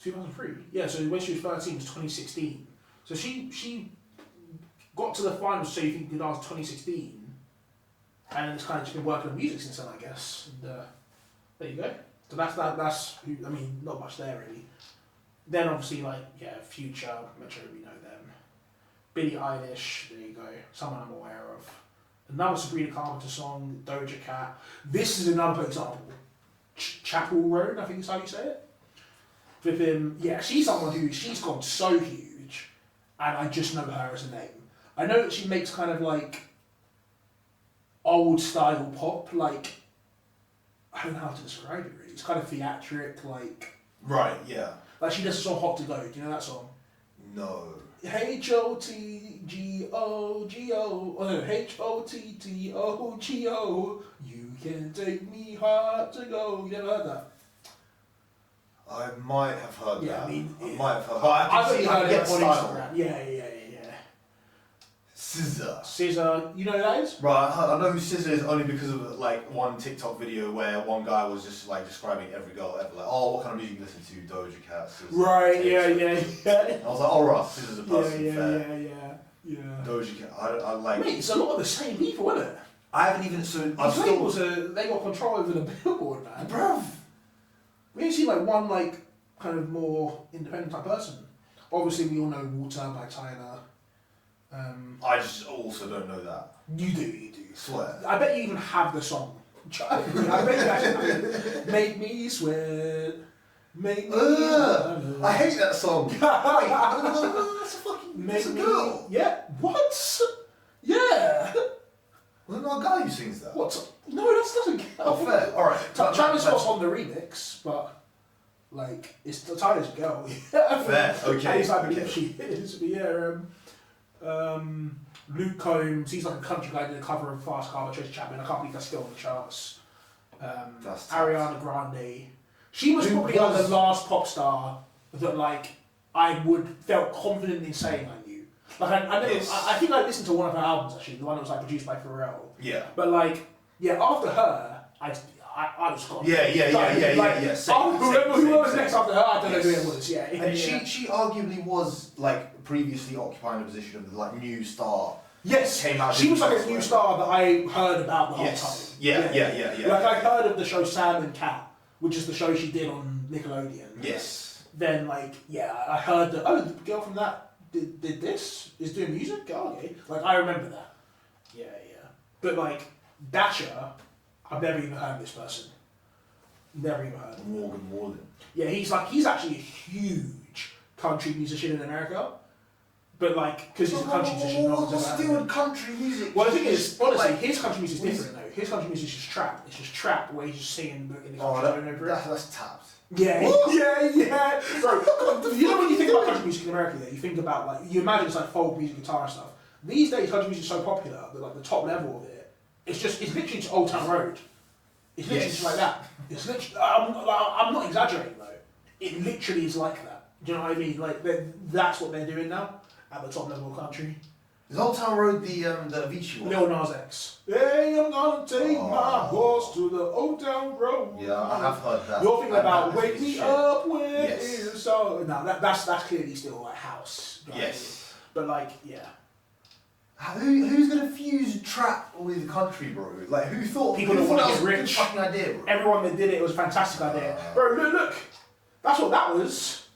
2003. Yeah, so when she was 13 was 2016. So she got to the finals So You Think You Can Dance 2016, and it's kind of just been working on music since then, I guess. And there you go. So that's who, I mean, not much there really. Then obviously Future, Metro, we know them. Billie Eilish, there you go, someone I'm aware of. Another Sabrina Carpenter song, Doja Cat. This is another example. Chapel Road, I think is how you say it. Flipping, yeah, she's someone she's gone so huge, and I just know her as a name. I know that she makes kind of like old style pop, like, I don't know how to describe it really. It's kind of theatric, like. Right, yeah. Like she does a song Hot to Go, do you know that song? No. H-O-T-G-O-G-O, oh no, H-O-T-T-O-G-O, you can take me hard to go. You never heard that? I might have heard that. I mean, I might have heard. I thought you heard it on style. Instagram. Yeah. SZA. You know who that is? Right, I know who SZA is only because of like one TikTok video where one guy was just like describing every girl ever, like, oh, what kind of music you listen to? Doja Cat, SZA. Right, Taylor yeah. Swift. I was like, oh right, SZA's a person. Yeah. Doja Cat, I like. Mate, it's a lot of the same people, isn't it? I haven't even They got control over the billboard, man. Bruv. We ain't seen like one like kind of more independent type person. Obviously, we all know Water by Tyler. I just also don't know that. You do. Swear. I bet you even have the song. I bet you actually have. Make me sweat. Make me. I hate that song. Wait, that's a fucking. Make It's a me. girl. Yeah. What? Yeah. Wasn't there a guy who sings that? What? No, that's not a girl. Oh, fair. All right. Travis Scott's on the remix, but like it's Tyler's girl. Fair. Okay. At least I believe she is. But yeah. Luke Combs, he's like a country guy, did a cover of Fast Car by Tracy Chapman. I can't believe that's still on the charts. That's Ariana Grande. She was Who probably was- like the last pop star that like I felt confident in saying I knew. Like I think I listened to one of her albums actually, the one that was like produced by Pharrell. Yeah. But like, yeah, after her, I was gone. Yeah. Whoever was next after her, I don't know who it was. Yeah. And she arguably was like previously occupying a position of like new star. Yes, Came out she was like a different new way. star that I heard about the whole Yes. time. Yeah. Like I heard of the show Sam and Cat, which is the show she did on Nickelodeon. Yes. Then like, yeah, I heard that, oh, the girl from that did this, is doing music? Oh, okay. Like I remember that. Yeah. But like, Dasher, I've never even heard of this person. Never even heard of him. Morgan Wallen. Yeah, he's actually a huge country musician in America. But like, because he's a country musician, no one's ever heard of him. Still country music. Well, the thing is, honestly, like, his country music is different though. His country music is just trap. It's just trap where he's just singing in the country tone over it. That's tapped. Yeah. Bro, you know when you think about country music in America, you think about like, you imagine it's like folk music, guitar and stuff. These days, country music is so popular that like the top level of it, it's literally just Old Town Road. It's literally just like that. It's literally, I'm not exaggerating though. It literally is like that. Do you know what I mean? Like that's what they're doing now at the top level of country. Is Old Town Road the Avicii one? Lil Nas X. Hey, I'm gonna take my horse to the Old Town Road. Yeah, I have heard that. You're thinking about that wake is me shit. up when Yes. it's so. No, that's clearly still like house. Right? Yes. But like, yeah. Who's gonna fuse trap with country, bro? Like, who thought? People who that thought wanna that was get a good rich. fucking idea, bro? Everyone that did it, it was a fantastic idea. Bro, look. That's what that was.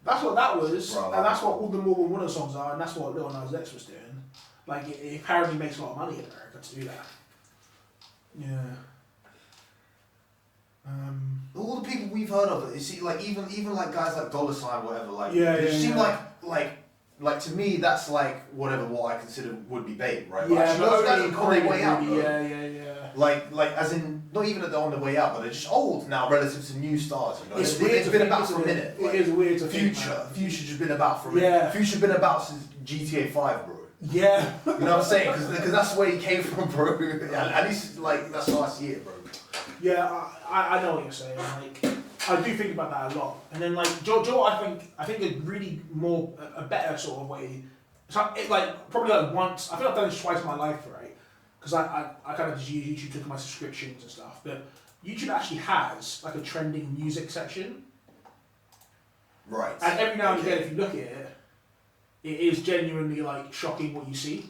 That's what that was. Bro, and that's what all the Morgan Wallen songs are, and that's what Lil Nas X was doing. Like, it apparently makes a lot of money in America to do that. Yeah. All the people we've heard of, you see, like even like guys like Dollar Sign, whatever, like Yeah, they yeah, seem yeah. like to me that's like whatever what I consider would be bait, right? Yeah, actually, those guys are on their way out, really, bro. yeah. Like as in not even that they're on their way out, but they're just old now relative to new stars. You know, It's They've weird to been think, about for a isn't it? minute. It Like, is weird to think, Future's just been about for a minute. Yeah. Future's been about since GTA 5, bro. Yeah. You know what I'm saying? Because that's where he came from, bro. At least like that's how I see it, bro. Yeah, I know what you're saying. Like, I do think about that a lot. And then like Joe, I think a really a better sort of way. So it like probably like once. I think I've done this twice in my life, right? Because I kind of just use YouTube to look at my subscriptions and stuff. But YouTube actually has like a trending music section. Right. And every now and again, if you look at it, it is genuinely like shocking what you see.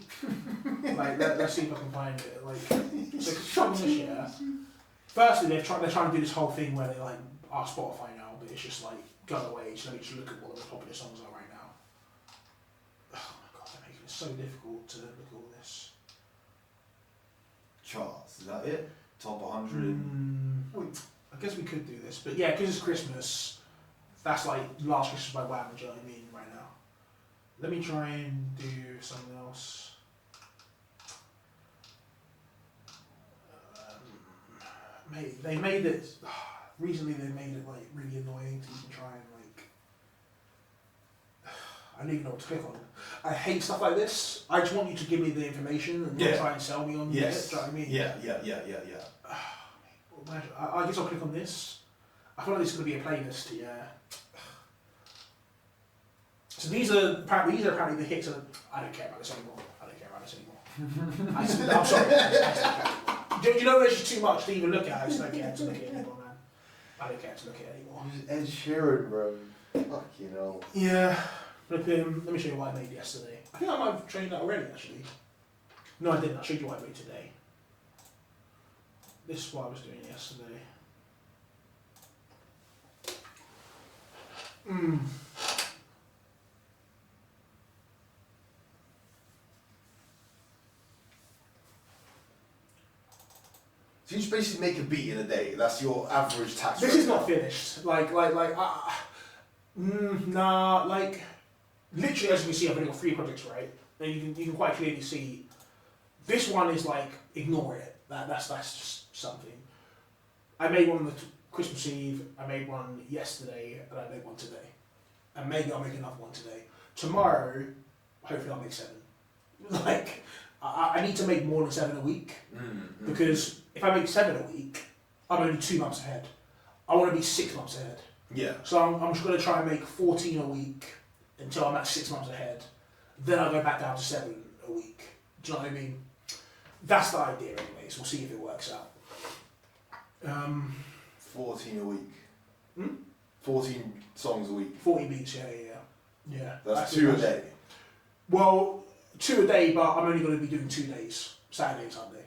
Like let's see if I can find it. Like so shocking. Yeah. Firstly, they're trying to do this whole thing where they like are Spotify now, but it's just like go away. So let me just look at what the most popular songs are right now. Oh my god, they're making it so difficult to look at all this. Charts, is that it? Top 100. I guess we could do this, but yeah, because it's Christmas. That's like Last Christmas by Wham, do you know what I mean, right now. Let me try and do something else. Mate, they made it. Recently, they made it like really annoying to even try and like. I don't even know what to click on. I hate stuff like this. I just want you to give me the information and not try and sell me on it. Yes. Do you know what I mean? Yeah. I guess I'll click on this. I feel like this is going to be a playlist. Yeah. So these are apparently the hits. I don't care about this anymore. I'm sorry. You know, there's just too much to even look at. I just don't care to look at it anymore, man. I don't care to look at it anymore. Ed Sheeran, bro. Fuck, you know. Yeah. Let me show you what I made yesterday. I think I might have shown you that already, actually. No, I didn't. I showed you what I made today. This is what I was doing yesterday. So you just basically make a beat in a day. That's your average tax rate. This is not finished. Nah, like, literally as you can see, I've only got 3 projects, right? And you can quite clearly see, this one is like, ignore it. That's just something. I made one on the Christmas Eve, I made one yesterday, and I made one today. And maybe I'll make another one today. Tomorrow, hopefully I'll make 7. Like, I need to make more than 7 a week, because if I make 7 a week, I'm only 2 months ahead. I want to be 6 months ahead. Yeah. So I'm just going to try and make 14 a week until I'm at 6 months ahead. Then I'll go back down to 7 a week. Do you know what I mean? That's the idea anyways. We'll see if it works out. 14 a week. 14 songs a week. 40 beats, yeah. That's 2 a day. Well, 2 a day, but I'm only going to be doing 2 days. Saturday and Sunday.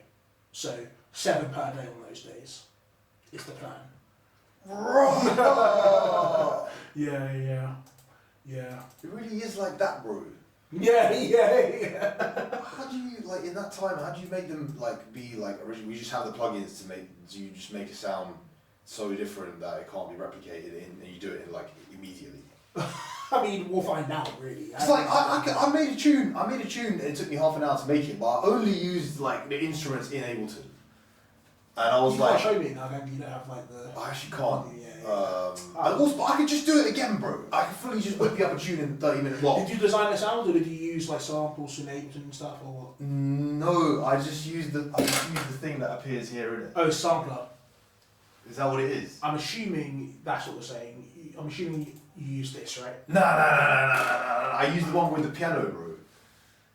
So 7 per day on those days. It's the plan. Bro! Yeah. It really is like that, bro. Yeah. How do you, like, in that time, how do you make them, like, be, like, originally, we just have the plugins to make, do you just make it sound so different that it can't be replicated and you do it in, like, immediately? I mean, we'll find out, really. It's like, I made a tune, and it took me half an hour to make it, but I only used, like, the instruments in Ableton. And I was you like... can't show me now, you don't have, like, the... I actually can't. Yeah. And also, but I could just do it again, bro. I could fully just whip you up a tune in 30 minutes long. Did you design the sound, or did you use like samples from Ableton and stuff, or what? No, I just used the thing that appears here in it. Oh, sampler. Is that what it is? I'm assuming that's what we're saying. I'm assuming you use this, right? No. I used the one with the piano, bro.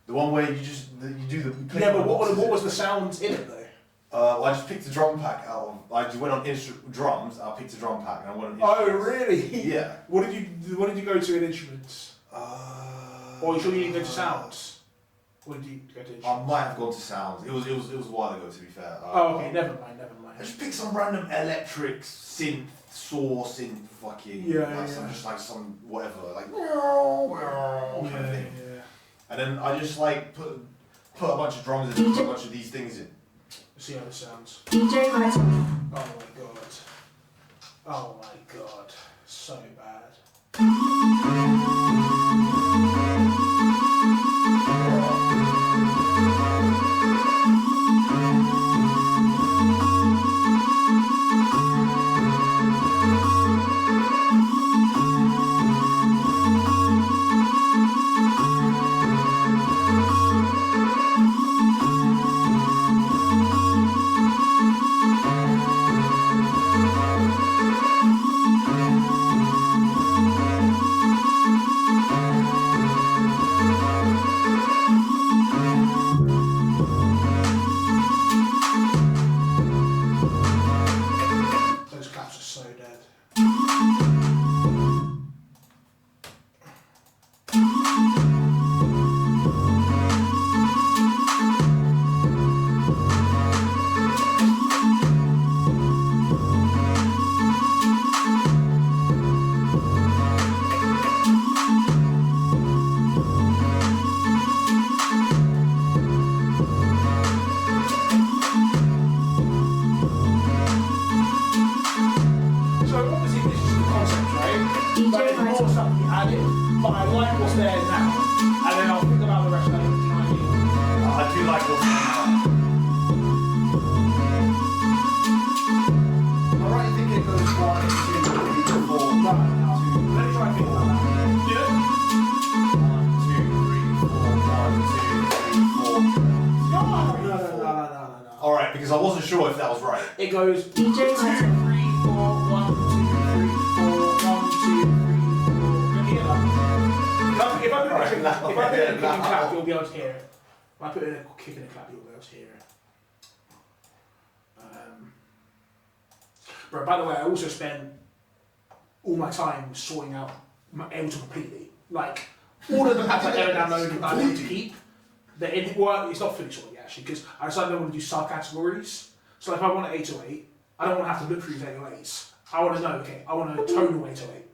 The one where you just you do the. You play Yeah, the but boxes what in. was the sounds in it though? I just picked a drum pack out of. I just went on drums. I picked a drum pack and I went on. Oh Instruments. really? Yeah. What did you go to in instruments? Or you sure you didn't go to sounds? Or did you go to instruments? I might have gone to sounds. It was a while ago, to be fair. Oh okay, never mind. I just picked some random electric synth, synth fucking. Yeah. Some just like some whatever, like kind of thing. Yeah. And then I just like put a bunch of drums in, put a bunch of these things in. See how it sounds. DJ Hightop. Oh my god. Oh my god. So bad. Those claps are so dead. So obviously this is the concept, right? But there's more stuff to be added, but I like what's there now, and then I'll think about the rest later, do you know what I mean? I do like what's going on. Alright, you think it goes 1, 2, 3, 4, No. Let me try and think about that. Do it? 1, 2, 3, 4, 1, 2, 3, 4. No. Alright, because I wasn't sure if that was right. It goes 2, 3, 4, 1, 2, DJ 3, 4, 1, 2, 3, 4. Can you hear that? If I put in a kick and clap, you'll be able to hear it. If I put in a kick and a clap, you'll be able to hear it. Bro, by the way, I also spend all my time sorting out my Ableton completely. Like, all of the apps I ever downloaded I want to keep. It's not fully sorted yet, actually, because I decided I want to do subcategories. So if I want an 808, I don't want to have to look through these 808s. I want to know, okay, I want a tonal 808.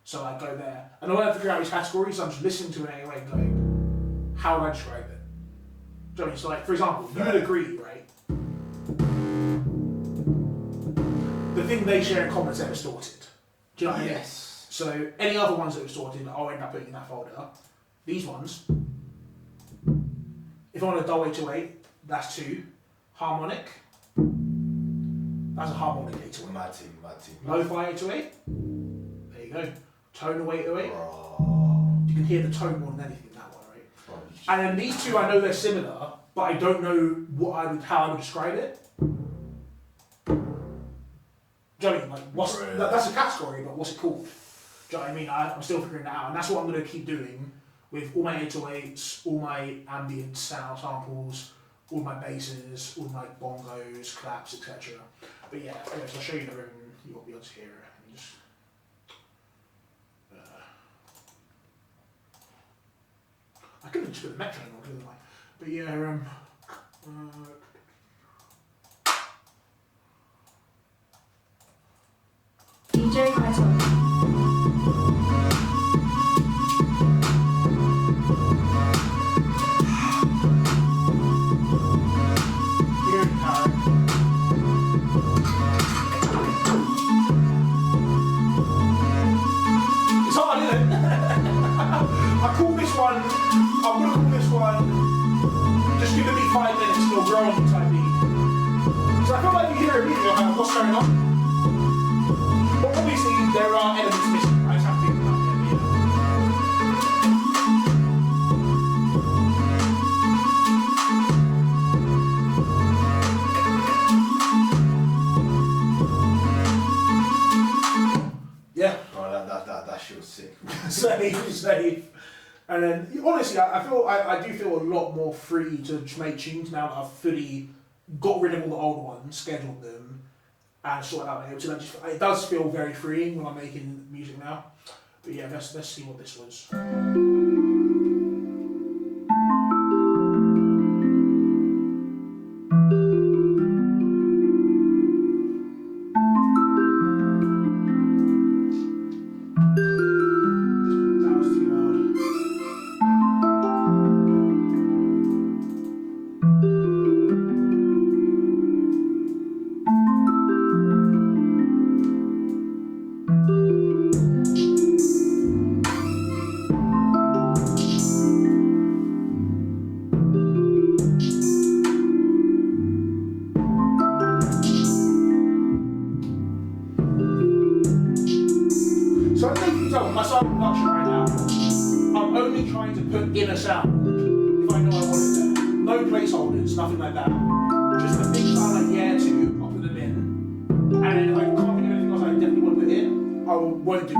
So I go there. And I want to figure out these categories, so I'm just listening to an 808 and going, how would I describe it? Do you know what I mean? So like, for example, you would agree, right? The thing they share in common is they're distorted. Do you know what I mean? Yes. So any other ones that are distorted, I'll end up putting in that folder. These ones, if I want a dull 808, that's 2. Harmonic, that's a harmonic 808. Mad team. Lo-fi 808, there you go. Tonal 808, Bro. you can hear the tone more than anything in that one, right? Bro, And then these two, I know they're similar, but I don't know how I would describe it. Do you know what I mean? Like, that's a category, but what's it called? Do you know what I mean? I'm still figuring that out, and that's what I'm going to keep doing with all my 808s, all my ambient sound samples, all my basses, all my bongos, claps, etc. But yeah, anyways, I'll show you the room, you'll be able to hear it. And just, I could have just put the metronome on, couldn't I? But yeah, DJ Hightop. here it now. It's hard, isn't it? I call this one, I'm going to call this one, just give the beat 5 minutes and it'll grow on you type beat. So I feel like you hear immediately what's going on. But obviously there are elements missing. I just have to think about it. Yeah. Bro, that shit was sick. Safe. And then, honestly, I do feel a lot more free to just make tunes now that I've fully got rid of all the old ones, scheduled them, and sorted out my notes. And it does feel very freeing when I'm making music now. But yeah, let's see what this was. So I think you can tell my sound production right now, I'm only trying to put in a sound if I know I want it there. No placeholders, nothing like that. Just the things I like to, I'll put them in. And then if I can't think of anything else I definitely want to put in, I won't do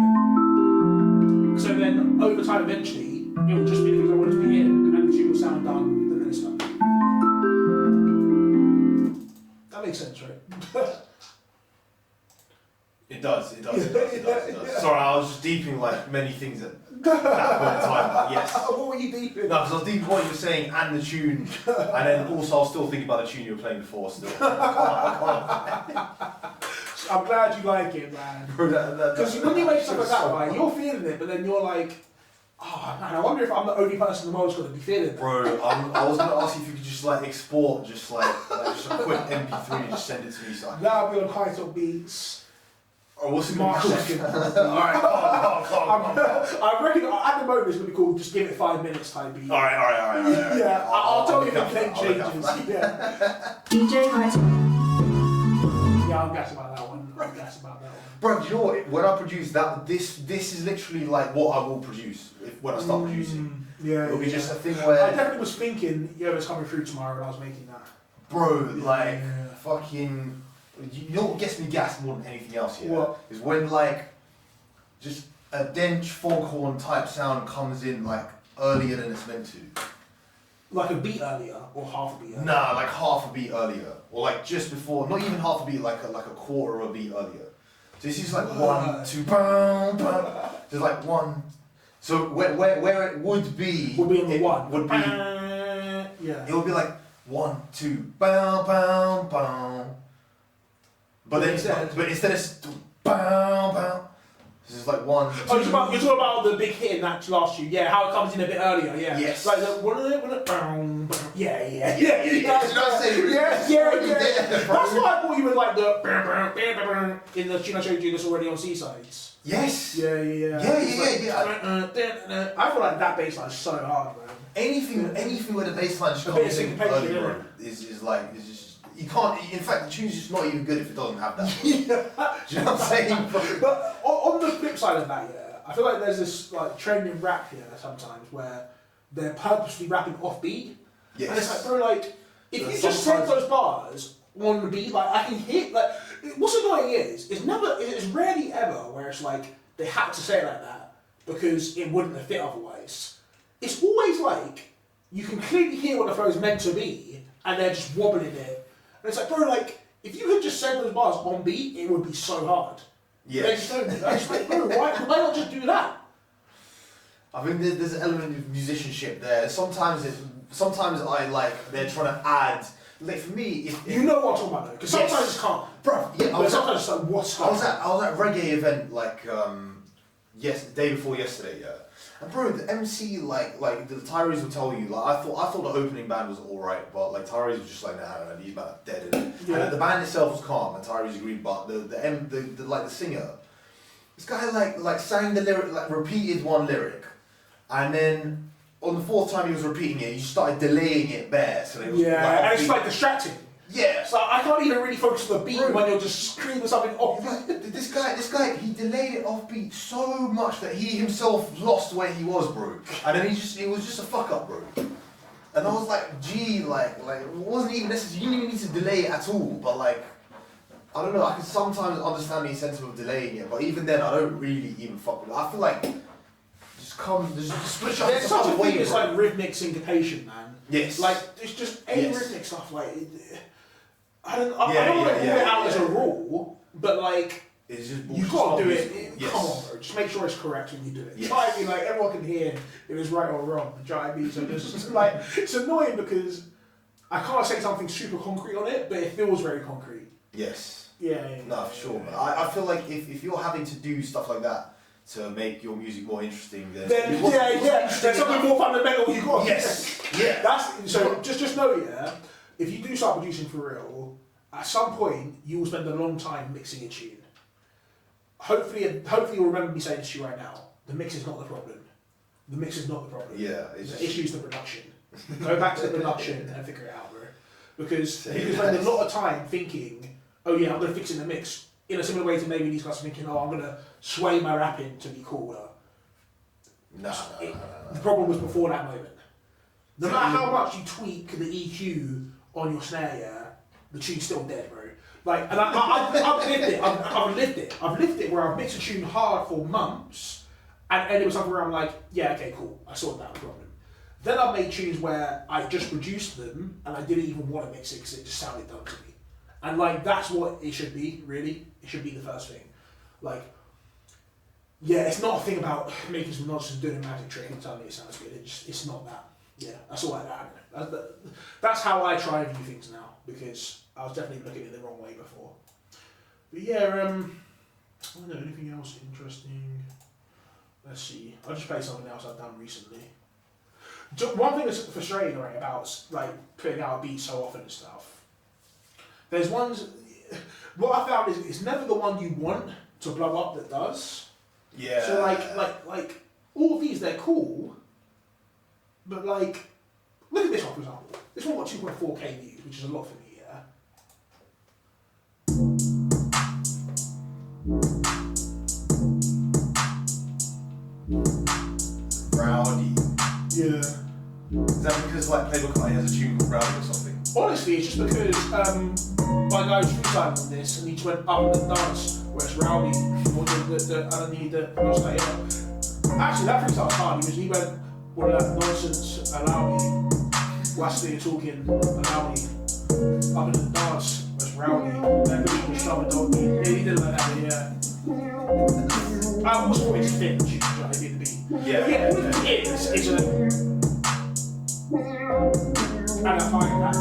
it. So then over time eventually, it will just be the things I want to be in and the tune will sound done, and then it's done. That makes sense, right? It does. Sorry, I was just deeping like many things at that point in time, but yes. What were you deeping? No, because I was deeping what you were saying and the tune, and then also I was still thinking about the tune you were playing before still. I'm glad you like it, man. Because when you make stuff like that, right, you're feeling it, but then you're like, oh man, I wonder if I'm the only person in the world's going to be feeling it. Bro, I was going to ask you if you could just like export, just a quick MP3 and just send it to me. So That'll be on Hightop Beats. Oh, what's it March called? 2nd. Alright, calm. I reckon at the moment it's going to be called Just Give It 5 Minutes type beat. Alright. Yeah, I'll tell you if anything changes. Yeah. DJ Hightop. Yeah, I'm gassing about that one. Bro, do you know what? When I produce that, this is literally like what I will produce when I start producing. Yeah. It'll be just a thing where I definitely was thinking, it's coming through tomorrow when I was making that. bro, like fucking. You know what gets me gassed more than anything else? Yeah, What? Is when like just a dense foghorn type sound comes in like earlier than it's meant to. Like a beat earlier, or half a beat earlier? Nah, like half a beat earlier, or like just before. Not even half a beat, like a quarter of a beat earlier. So this is like 1, 2, bam, bam. There's like one. So where it would be on the one. Would be yeah. it would be like 1, 2, bam, bam, bam. But then instead it's bam, bam. This is like 1, 2. Oh, you're talking about the big hit in that last tune, yeah, how it comes in a bit earlier, yeah. Yes. Like the yeah. You know what I'm saying? Yeah. That's why I thought you would like the in the tune I showed you that's already on C-sides. Yes. Yeah. I feel like that bass line is so hard, man. Anything where the bass line just comes in early, bro, is just. You can't. In fact, the tune's just not even good if it doesn't have that. Do you know what I'm saying? But on the flip side of that, yeah, I feel like there's this like trend in rap here sometimes where they're purposely rapping off beat. Yes. And it's like, bro, like if you just said those bars on the beat, like I can hit. Like what's annoying is it's rarely ever where it's like they had to say it like that because it wouldn't have fit otherwise. It's always like you can clearly hear what the flow's meant to be, and they're just wobbling it. And it's like, bro, like, if you had just said those bars on beat, it would be so hard. Yeah. They just don't. I just like, bro, why not just do that? I think there's an element of musicianship there. Sometimes I like they're trying to add. Like for me, You know what I'm talking about though, because sometimes it's calm. Bro, yeah, But sometimes it's like, what's I was at a reggae event like the day before yesterday, yeah. And bro, the MC like the Tyrese will tell you like I thought the opening band was alright, but like Tyrese was just like nah, these band are dead. Yeah. And the band itself was calm, and Tyrese agreed, but the singer, this guy like sang the lyric, like repeated one lyric, and then on the fourth time he was repeating it, he started delaying it bare, so it was and it's like distracting. Yeah. So I can't even really focus on the beat when you're just screaming something off. This guy, he delayed it off beat so much that he himself lost where he was, bro. And then it was just a fuck up, bro. And I was like, gee, like it wasn't even necessary. You didn't even need to delay it at all. But like, I don't know. I can sometimes understand the incentive of delaying it, but even then, I don't really even fuck with it. I feel like just There's switch up There's some such a other way, thing as bro. like rhythmic syncopation, man. Yes. Like it's just any Yes. rhythmic stuff. Like I don't want to rule it out as a rule, but like It's just you gotta do musical. it. Yes. Come on, bro. Just make sure it's correct when you do it. Yes. Try to be like everyone can hear if it's right or wrong. Do you know what I mean? So just like it's annoying because I can't say something super concrete on it, but it feels very concrete. Yes. Yeah. No, for sure, man. I feel like if you're having to do stuff like that to make your music more interesting, then There's something more fundamental you got. Yes. Yeah. That's so. Just know, yeah. If you do start producing for real, at some point you will spend a long time mixing a tune. Hopefully you'll remember me saying this to you right now. The mix is not the problem. The mix is not the problem. Yeah. It's The just, issue is the production. Go back to the production and figure it out, bro. Because Say you spend a less. lot of time thinking, oh yeah, I'm gonna fix it in the mix. In a similar way to maybe these guys are thinking, oh, I'm gonna sway my rapping to be cooler. no. The problem was before that moment. No matter how much you tweak the EQ on your snare, yeah, the tune's still dead, bro. Like, and I've lived it. I've lived it. I've lived it where I've mixed a tune hard for months, and it was something where I'm like, yeah, okay, cool, I sorted out the problem. Then I've made tunes where I just produced them, and I didn't even want to mix it because it just sounded dumb to me. And like, that's what it should be, really. It should be the first thing. Like, yeah, it's not a thing about making some nonsense and doing a magic trick and telling me it sounds good. It's not that. Yeah, that's all that's how I try and view things now, because I was definitely looking at it the wrong way before. But yeah, I don't know, anything else interesting? Let's see. I'll just play something else I've done recently. One thing that's frustrating, right, about like putting out a beat so often and stuff. There's ones. What I found is it's never the one you want to blow up that does. Yeah. So like all of these, they're cool, but like look at this one for example. This one got 2.4k views, which is a lot for me. Yeah. Rowdy. Yeah. Is that because like Playboy Carti has a tune called Rowdy or something? Honestly, it's just because my guy was freestyling on this and he just went up and dance where it's rowdy. I don't need the pronunciation. Actually, that freestyle was hard. He went, all that nonsense, allow me. Last thing you're talking, allow me. Up in the dance where it's rowdy. Then pushing the shove and don't need. Yeah, he did like that, yeah. I always thought it's fit, you know, I did the beat. Yeah. It's a. And a hi-hat.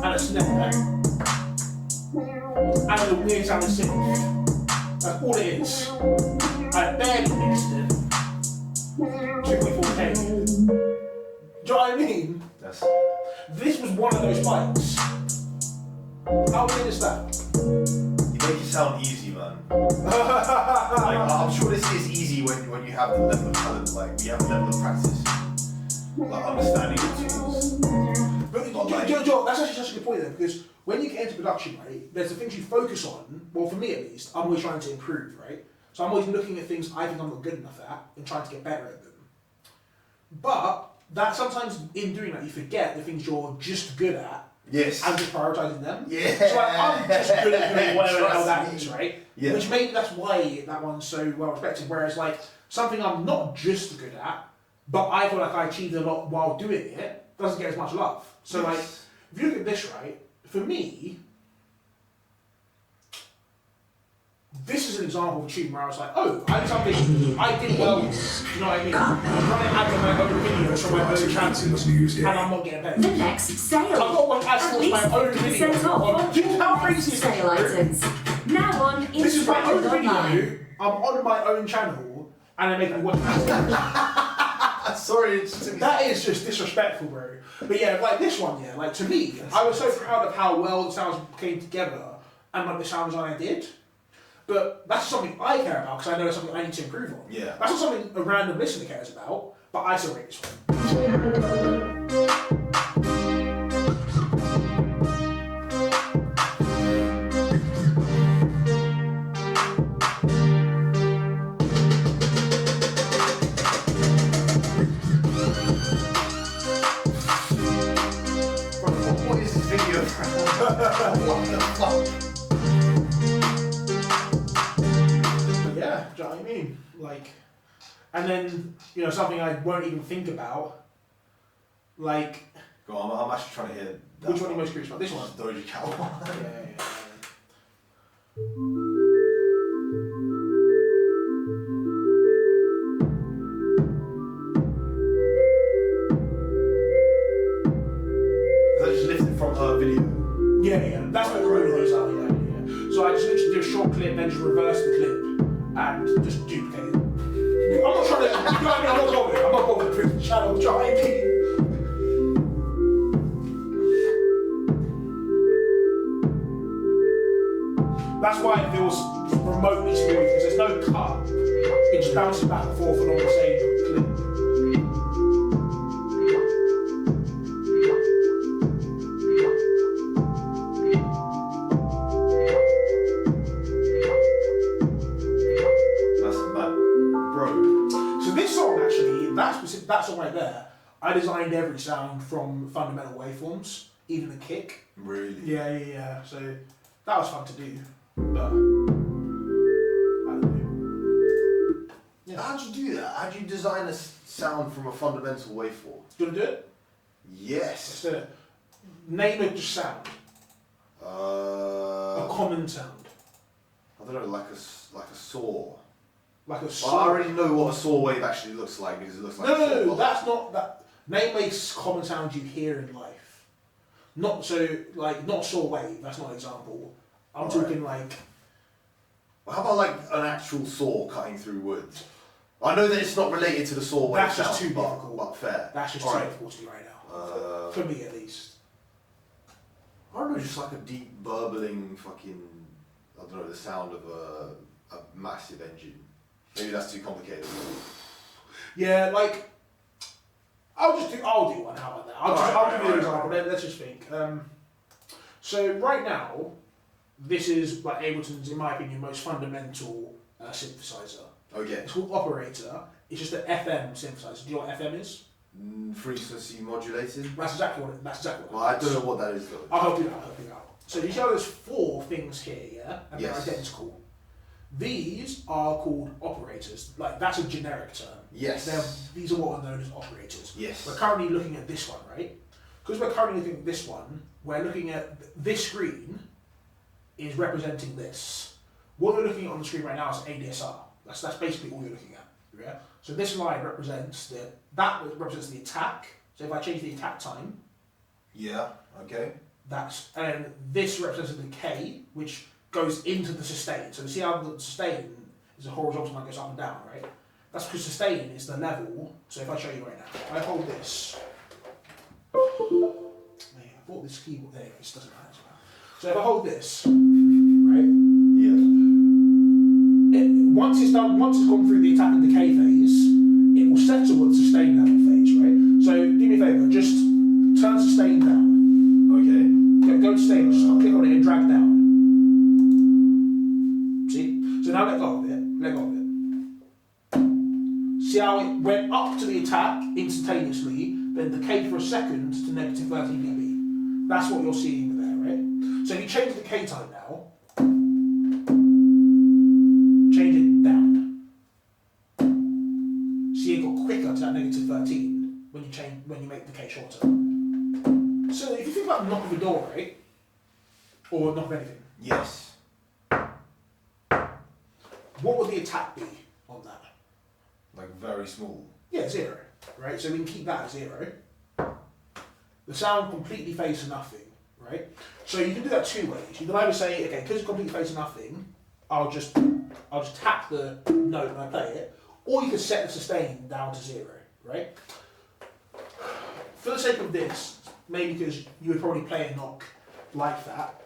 And a snare. And a weird sounding synth. That's all it is. I barely mixed it. 2.4k. Do you know what I mean? This was one of those fights. How weird is that? You make it sound easy, man. Like, I'm sure this is easy when you have the level of talent, like we have the level of practice, like understanding the tools. But Joe, that's actually such a good point there, because when you get into production, right, there's the things you focus on. Well, for me at least, I'm always trying to improve, right? So I'm always looking at things I think I'm not good enough at and trying to get better at them. But that sometimes in doing that you forget the things you're just good at. Yes. And just prioritising them. Yeah. So like, I'm just good at doing whatever the hell that Trust is, me. right? Yeah. Which maybe that's why that one's so well respected. Whereas like something I'm not just good at, but I feel like I achieved a lot while doing it, doesn't get as much love. So like, if you look at this, right, for me, this is an example of a tune where I was like, oh, I did something I did well, you know what I mean? I'm running ads on my own videos from my own channels, and I'm not getting paid. The next sale. I've got one ad At for least my own 50% video. off Do you know how on crazy this sale is? items. Now on This is my own Instagram video. online. I'm on my own channel, and I'm making one. Sorry, it's just That is just disrespectful, bro. But yeah, like this one, yeah, like to me, I was so proud of how well the sounds came together and like the sound design I did. But that's something I care about because I know it's something I need to improve on. Yeah. That's not something a random listener cares about, but I still rate this one. What is this video? What the fuck? But yeah. do you know what I mean? Like, and then, you know, something I won't even think about, like... Go on, I'm actually trying to hear that. Which one are you most curious about? This one? Doja Cat one. Yeah. Is that just lifted from her video? Yeah, that's what all of those are, yeah. So I just literally do a short clip, then just reverse the clip, and just duplicate it. I'm not trying to, you know what I mean? I'm not bothered with the channel, do you know what I mean? That's why it feels remotely smooth, because there's no cut. It just bounces back and forth along the same clip. That's mad. Bro. So this song actually, that song right there, I designed every sound from fundamental waveforms, even the kick. Really? Yeah. So that was fun to do. But I don't know. Yeah. How'd you do that? How'd you design a sound from a fundamental waveform? Do you want to do it? Yes. Let's do it. Name a just sound. A common sound. I don't know, like a saw. Like a Well, I saw. already know what a saw wave actually looks like because it looks like a saw. No, that's not that. Name a common sound you hear in life. Not so, like, not saw wave, that's not an example. I'm talking like... Well, how about like an actual saw cutting through wood? I know that it's not related to the saw wave That's just sound, too difficult. but fair. That's just too difficult to do right now. For me, at least. I don't know, just like a deep burbling fucking, I don't know, the sound of a massive engine. Maybe that's too complicated. Yeah, like, I'll do one, how about that? I'll give you an example, let's just think. So right now, this is like Ableton's, in my opinion, most fundamental synthesizer. Okay. It's called Operator. It's just an FM synthesizer. Do you know what FM is? Frequency modulated? That's exactly what Well, I don't know what that is though. I'll help you out. So you show there's 4 things here, yeah? And Yes. they're identical. These are called operators. Like, that's a generic term. Yes. These are what are known as operators. Yes. We're currently looking at this one, right? Because we're currently looking at this one, we're looking at this screen is representing this. What we're looking at on the screen right now is ADSR. That's basically all you're looking at. Yeah. So this line represents that represents the attack. So if I change the attack time, Yeah, okay. and this represents the decay, which goes into the sustain. So see how the sustain is a horizontal line, goes up and down, right? That's because sustain is the level. So if I show you right now, I hold this. Man, I bought this keyboard there. This doesn't matter. So if I hold this, right? Yeah. Once it's gone through the attack and decay phase, it will settle at the sustain level phase, right? So do me a favour, just turn sustain down. Okay. Go to sustain, just click on it and drag down. See? So now let go of it. See how it went up to the attack instantaneously, then decayed for a second to negative 30 dB. That's what you're seeing there, right? So if you change the decay time now, change it down. See, it got quicker to that negative 13 when you make decay shorter. So if you think about the knock of a door, right? Or knock of anything. Yes. What would the attack be on that? Like very small. Yeah, 0, right? So we can keep that at 0. The sound completely fades to nothing, right? So you can do that 2 ways. You can either say, okay, because it completely fades to nothing, I'll just tap the note when I play it, or you can set the sustain down to 0, right? For the sake of this, maybe because you would probably play a knock like that,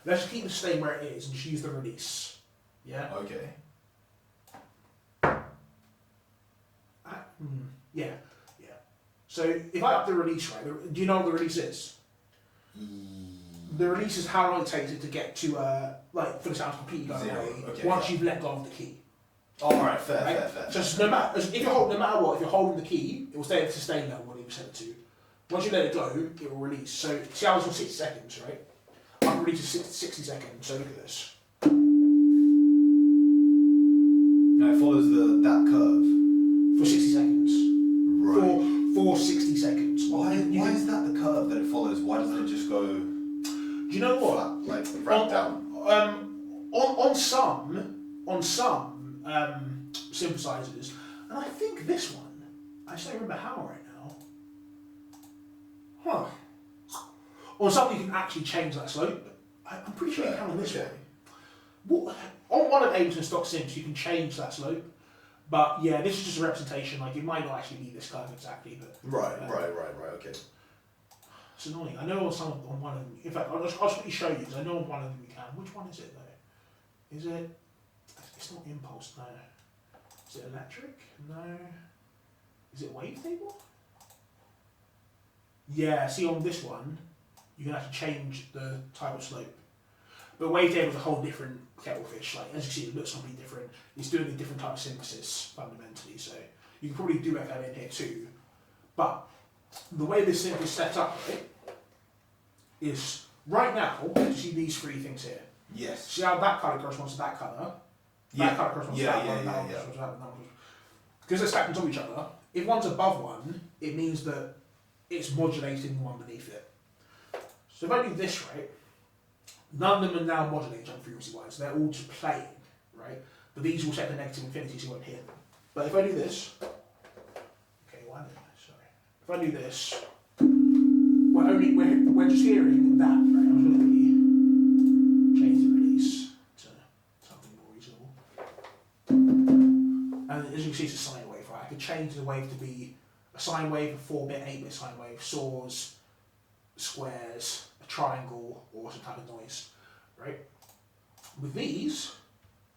let's just keep the sustain where it is and just use the release. Yeah? Okay. Yeah. So if I up the release, right, do you know what the release is? The release is how long it takes it to get to, like, for the sound to completely go 0, away okay, once fair. you've let go of the key. Alright, fair, Right? fair. So no matter what, if you're holding the key, it will stay at the sustain level when you set it to. Once you let it go, it will release. So see how it's for 60 seconds, right? I've released 60 seconds, so look at this. Now And it follows that curve. For 60 seconds. Right. For 60 seconds. Why is that the curve that it follows? Why doesn't it just go Do you know what? flat, like ramp down? On some synthesizers, and I think this one, I just don't remember how right now. Huh. On some you can actually change that slope. I'm pretty sure you can on this one. On one of Ableton stock synths you can change that slope. But yeah, this is just a representation, like it might not actually be this curve exactly, but... Right, okay. It's annoying. I know on one of them, in fact, I'll just quickly show you, because I know on one of them we can. Which one is it though? Is it... It's not impulse, no. Is it electric? No. Is it wavetable? Yeah, see on this one, you can actually change the type of slope. But wavetable is a whole different kettle of fish. Like, as you see, it looks completely different. It's doing a different type of synthesis, fundamentally, so you can probably do FM in here too. But the way this synth is set up, right, is right now, you see these three things here. Yes. See how that colour corresponds to that colour? That colour corresponds to that one, that one corresponds to that one. Because they're stacked on top of each other, if one's above one, it means that it's modulating the one beneath it. So if I do this, right, none of them are now modulating frequency-wise, they're all just playing, right? But these will set the negative infinity so you won't hear them. But if I do this, okay, why did I, sorry. If I do this, we're just hearing that, right? I'm just going to change the release to something more reasonable. And as you can see, it's a sine wave, right? I could change the wave to be a sine wave, a 4-bit, 8-bit sine wave, saws, squares, a triangle, or some type of noise, right? With these,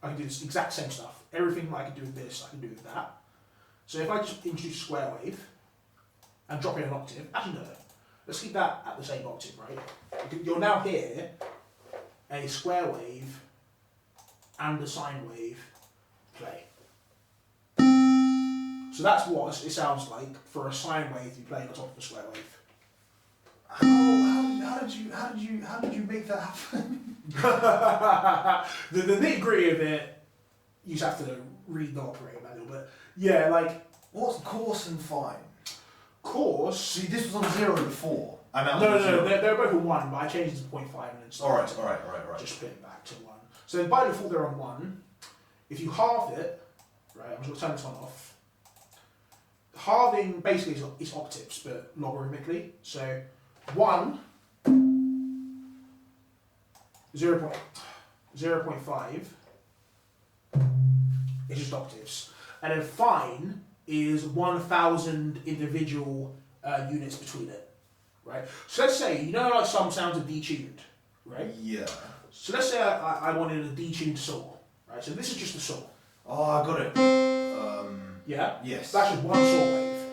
I can do this exact same stuff. Everything I can do with this, I can do with that. So if I just introduce a square wave and drop in an octave, actually no, let's keep that at the same octave, right? You'll now hear a square wave and a sine wave play. So that's what it sounds like for a sine wave to be playing on top of a square wave. How did you make that happen? the nitty-gritty of it, you just have to read the operator manual, but yeah, like... What's coarse and fine? Coarse... See, this was on 0 before. And that No, was on 0. they're both on 1, but I changed it to 0.5 and then started Alright. just split it back to 1. So by default they're on 1. If you halve it, right, I'm just going to turn this one off. Halving basically is octaves, but logarithmically. So 1, 0.5 is just octaves. And then fine is 1,000 individual units between it, right? So let's say, you know like some sounds are detuned, right? Yeah. So let's say I wanted a detuned saw, right? So this is just a saw. Oh, I got it. Yeah? Yes. That's just one saw wave.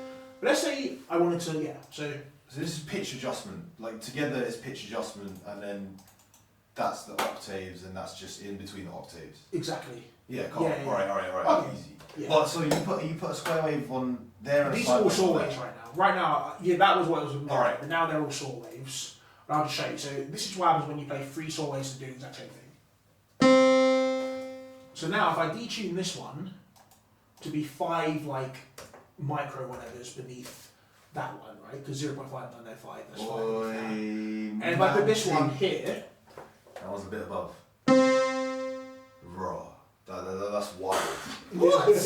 But let's say I wanted to, So this is pitch adjustment. Like together it's pitch adjustment, and then that's the octaves, and that's just in between the octaves. Exactly. Yeah, cool. Yeah. Alright. Okay. Easy. Yeah. But so you put a square wave on there and These a are all sine saw wave waves right now. Right now, yeah, that was what it was with Alright. but now they're all saw waves. And I'll just show you. So this is what happens when you play 3 saw waves to do the exact same thing. So now if I detune this one to be 5 like micro whatever's beneath that one, right? Because 0.5 and 5, that's 5. And if I put this one here, that was a bit above. Raw. That's wild. what?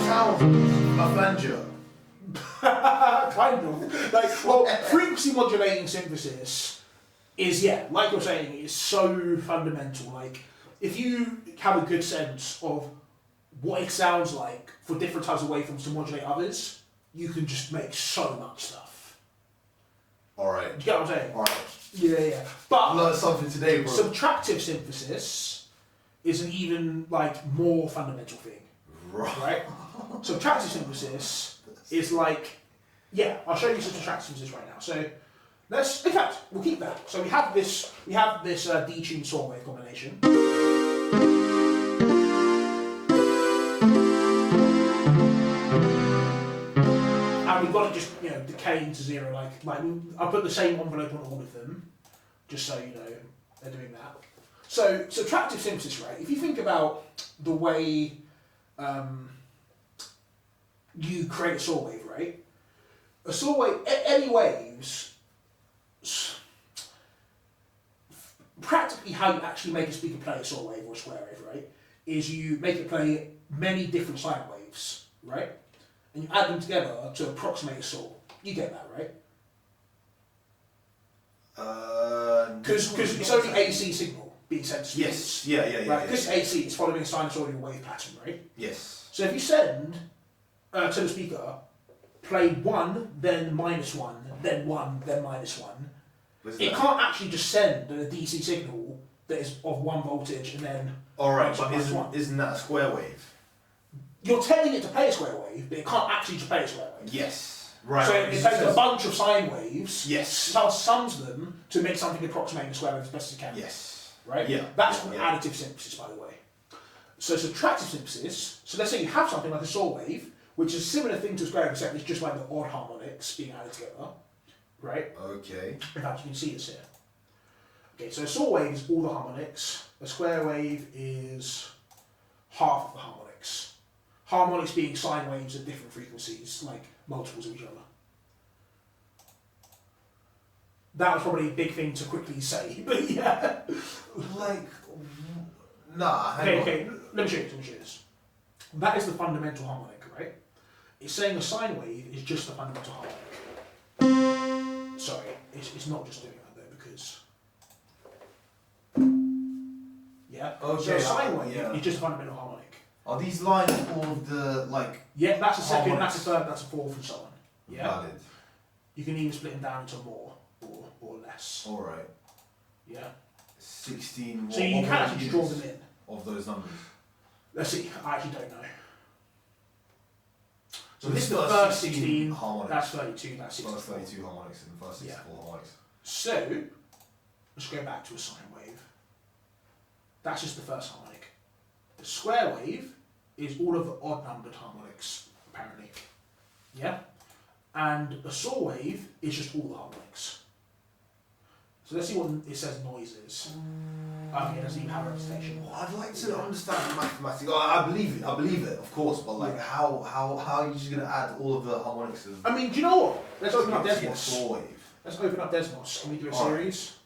Sounds a flanger. Kind of. Like, well, frequency modulating synthesis is, like you're saying, is so fundamental. Like, if you have a good sense of what it sounds like for different types of waveforms to modulate others, you can just make so much stuff. Alright. Do you get what I'm saying? Alright. Yeah. But I learned something today, bro. subtractive synthesis is an even more fundamental thing. Right? Subtractive synthesis is like, I'll show you some subtractive synthesis right now. So in fact, we'll keep that. So we have this detuned saw wave combination. And we've got it just, decaying to 0. Like I put the same envelope on all of them, just so you know. they're doing that. So subtractive synthesis, right? If you think about the way you create a saw wave, right? A saw wave, any waves, practically how you actually make a speaker play a saw wave or a square wave, right? Is you make it play many different sine waves, right? And you add them together to approximate a saw. You get that, right? Because it's only AC signal being sent to speakers. Yes. Yeah. Right. This AC is following a sinusoidal wave pattern, right? Yes. So if you send to the speaker, play 1, then -1, then 1, then -1, it can't actually just send a DC signal that is of 1 voltage and then. Alright, but -1. isn't that a square wave? You're telling it to play a square wave, but it can't actually just play a square wave. Yes. Right. So it plays a bunch of sine waves. Yes. Sums them to make something approximating a square wave as best as it can. Yes. Right? Yeah. That's called additive synthesis, by the way. So subtractive synthesis, so let's say you have something like a saw wave, which is a similar thing to a square wave, except it's just like the odd harmonics being added together. Right? Okay. In fact, you can see this here. Okay, so a saw wave is all the harmonics. A square wave is half of the harmonics. Harmonics being sine waves at different frequencies, like multiples of each other. That was probably a big thing to quickly say, but yeah. Like, nah. Okay, let me show you this. That is the fundamental harmonic, right? It's saying a sine wave is just the fundamental harmonic. Sorry, it's not just doing that though, because... Yeah, Okay, so a sine wave yeah. is just a fundamental harmonic. Are these lines all of the, like... Yeah, that's a second, harmonics? that's a third, that's a fourth, and so on. Yeah. Valid. You can even split them down into more or less. Alright. Yeah. 16... So you can actually just draw them in. Of those numbers. Let's see, I actually don't know. So this is the first first 16, harmonics. that's 32, that's 64. First 32 harmonics and the first 64 harmonics. So, let's go back to a sine wave. That's just the first harmonic. The square wave is all of the odd numbered harmonics, apparently. Yeah? And a saw wave is just all the harmonics. So let's see what it says noise is. Okay, it doesn't even have a representation. Well, I'd like to understand the mathematics. Oh, I believe it, of course, but like, how are you just going to add all of the harmonics of... I mean, do you know what? Let's open up a Desmos. saw wave? Let's open up Desmos. Can we do a series?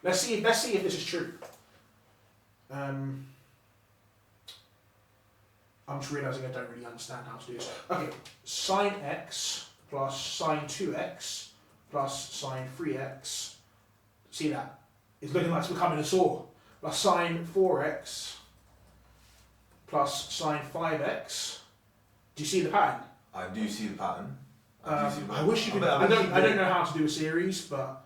Let's see if this is true. I'm just realising I don't really understand how to do this. Okay, sine x plus sine 2x plus sine 3x. See that? It's looking like it's becoming a saw. Plus sine 4x plus sine 5x. Do you see the pattern? I do see the pattern. I wish you could. I don't know how to do a series, but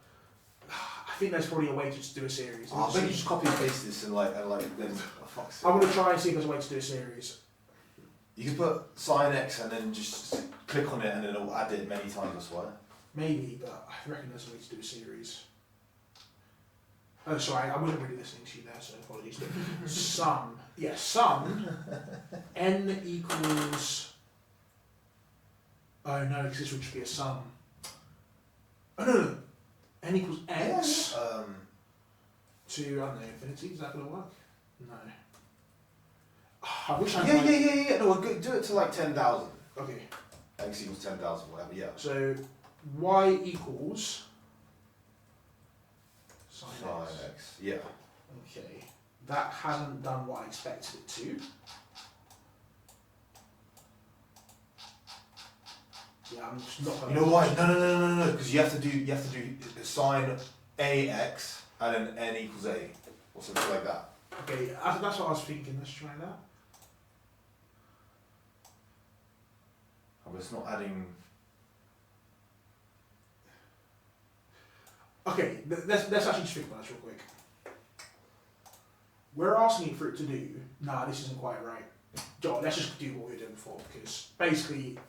I think there's probably a way to just do a series. I bet you just copy and paste this and then... fuck's sake. I'm going to try and see if there's a way to do a series. You can put sine x and then just click on it and then it'll add it many times, I swear. Maybe, but I reckon there's a way to do a series. Oh, sorry, I wasn't really listening to you there, so apologies. Sum. Yeah, sum. N equals... Oh no, because this would just be a sum. Oh no. N equals x to, I don't know, infinity. Is that going to work? No. I wish I had... Yeah. No, we'll do it to like 10,000. Okay. X equals 10,000, whatever, yeah. So, y equals... Sine X, yeah. Okay. That hasn't done what I expected it to. Yeah, I'm just not. You know why? No. Because you have to do sine ax and then n equals a or something like that. Okay, that's what I was thinking. Let's try that. But it's not adding. Okay, let's actually just think about this real quick. We're asking it for it to do. Nah, this isn't quite right. John, let's just do what we were doing before, because basically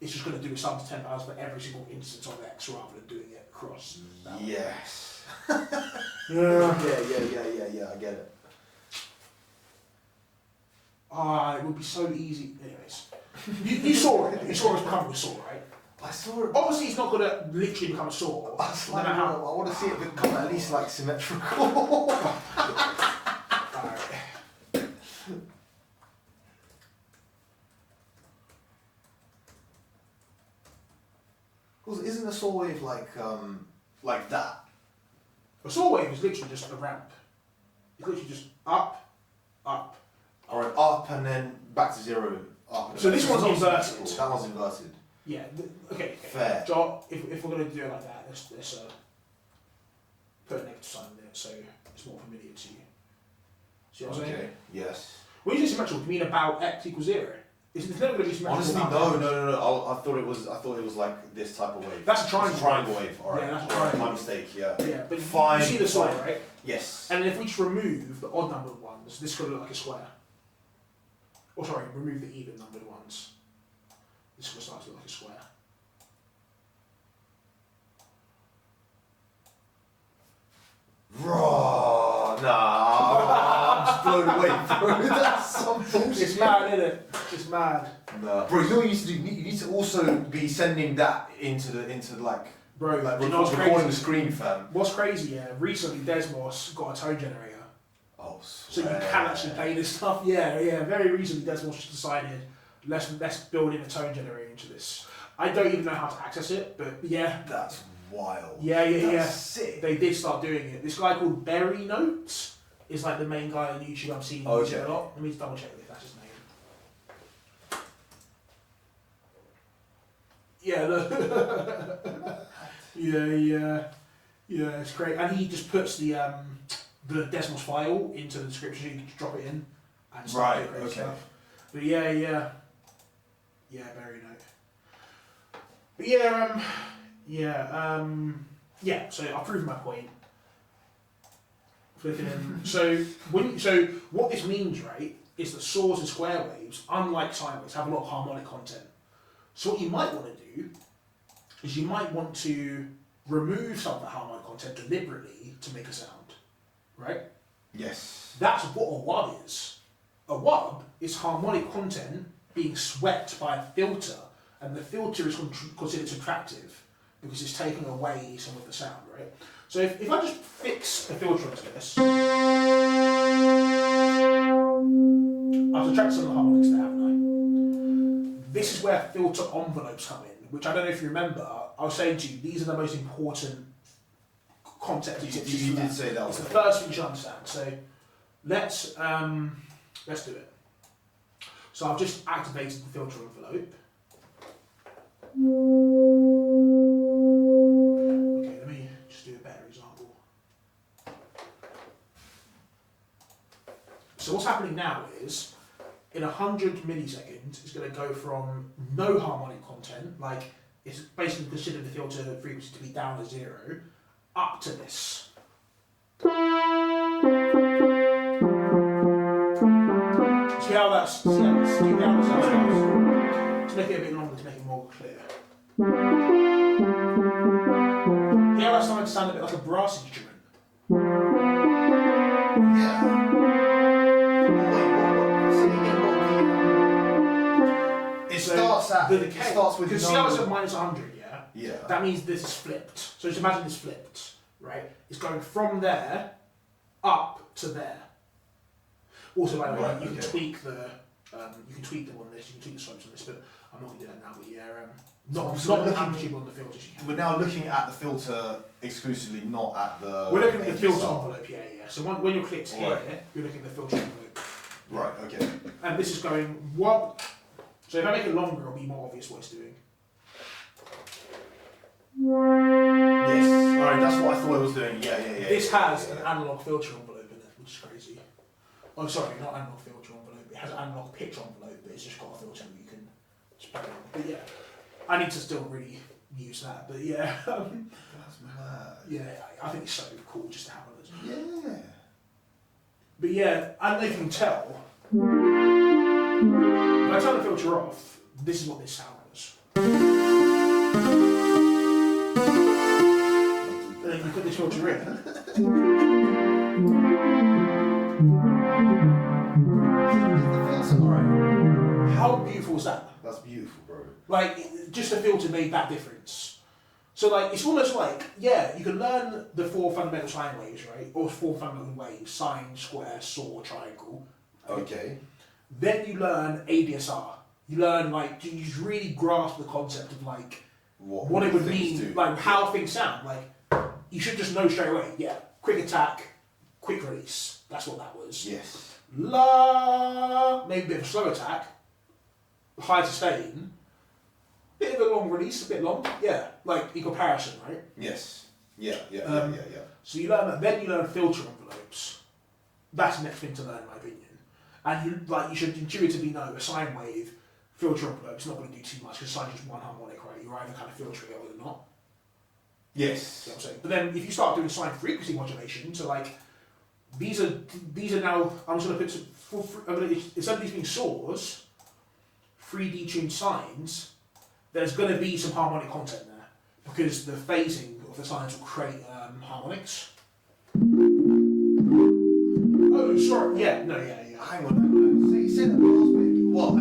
it's just going to do a sum to 10,000 for every single instance of x rather than doing it across. Yes. Yeah. Yeah, I get it. It would be so easy. Anyways, you saw it. You saw us becoming a saw, right? I saw it. Obviously, it's not going to literally become a saw. I No want to see it become at least like symmetrical. Alright. Because isn't a saw wave like that? A saw wave is literally just a ramp. It's literally just up, up. Or up and then back to zero. Up. So this one's inverted. That one's inverted. Yeah. Okay. Fair. So if we're going to do it like that, let's put a negative sign in there so it's more familiar to you. See what I'm saying? Okay. Yes. When you say symmetrical, do you mean about x equals 0? It's never going to be symmetrical. Honestly, no. I thought it was like this type of wave. That's a triangle. It's a triangle wave. All right. Yeah, that's a triangle. My mistake. Yeah. Yeah, but Fine. you see the saw, Fine. right? Yes. And then if we just remove the odd numbered ones, this could look like a square. Or sorry, remove the even numbered ones. This could start to look like a square. Raw. Nah. I'm just blown away, bro. That's some bullshit. It's mad, isn't it? It's mad. Nah. Bro, you know what you need to do? You need to also be sending that into like Bro, like do you know what's recording crazy? the screen, fam. What's crazy, yeah, recently Desmos got a tone generator. Oh, So you can actually play this stuff. Yeah, very recently Desmos just decided, let's build in a tone generator into this. I don't even know how to access it, but yeah. That's wild. Yeah. That's sick. They did start doing it. This guy called Berry Notes is like the main guy on YouTube I've seen use it a lot. Let me just double check if that's his name. Yeah, look. Yeah, it's great. And he just puts the Desmos file into the description, you can just drop it in and start doing great stuff. But yeah, Berry Note. But yeah, so I've proven my point. Flicking in. So what this means, right, is that saws and square waves, unlike sine waves, have a lot of harmonic content. So what you might want to do is you might want to remove some of the harmonic content deliberately to make a sound, right? Yes. That's what a wub is. A wub is harmonic content being swept by a filter, and the filter is considered subtractive because it's taking away some of the sound, right? So if I just fix the filter onto this, I've subtracted some of the harmonics there, haven't I? This is where filter envelopes come in, which I don't know if you remember, I was saying to you, these are the most important concepts. You did say that. It's the first thing you should understand. So let's do it. So I've just activated the filter envelope. Okay, let me just do a better example. So what's happening now is, in 100 milliseconds, it's going to go from no harmonic content, like it's basically considered the filter frequency to be down to 0, up to this. See how that's down to 0. To make it a bit longer, to make it more clear. See how that's starting to sound a bit like a brass instrument? It starts with because see how it's at minus 100, yeah? Yeah. That means this is flipped. So just imagine this flipped, right? It's going from there up to there. Also, by the way, you can tweak the one on this, you can tweak the slopes on this, but I'm not going to do that now. But yeah, not looking on the filters. We're now looking at the filter exclusively, not at the. We're looking at the filter envelope, yeah. So when you're clicked here, Right. you're looking at the filter envelope. Right. Okay. And this is going what? So if I make it longer, it'll be more obvious what it's doing. Yes. Alright, that's what I thought it was doing. Yeah. This has an analog filter envelope in it, which is crazy. Oh, sorry, not analog filter envelope. It has an analog pitch envelope, but it's just got a filter that you can spread on. But yeah, I need to still really use that. But yeah, That's mad. yeah, I think it's so cool just to have it. Yeah. But yeah, I don't know if you can tell. If I turn the filter off, this is what this sound was. And then you put this filter in. Alright. How beautiful is that? That's beautiful, bro. Like, just a filter made that difference. So like, it's almost like, yeah, you can learn the 4 fundamental sine waves, right? Or 4 fundamental waves, sine, square, saw, triangle. Okay. Then you learn ADSR. You learn, like, you really grasp the concept of like, what it would things mean, do. like how things sound. Like, you should just know straight away, yeah, quick attack, quick release. That's what that was. Yes. La, maybe a bit of a slow attack, high sustain, bit of a long release, a bit long, yeah, like in comparison, right? Yes. Yeah. So you learn that, then you learn filter envelopes. That's the next thing to learn, in my opinion. And you should intuitively know a sine wave filter envelope is not going to do too much because sine is just one harmonic, right? You're either kind of filtering it or you're not. Yes. See what I'm saying? But then if you start doing sine frequency modulation, so like these are now, I'm just going to put some, instead of these being saws, 3D tuned sines, there's going to be some harmonic content there because the phasing of the sines will create harmonics. Oh, sorry. Yeah. Hang on. Say that last bit. What?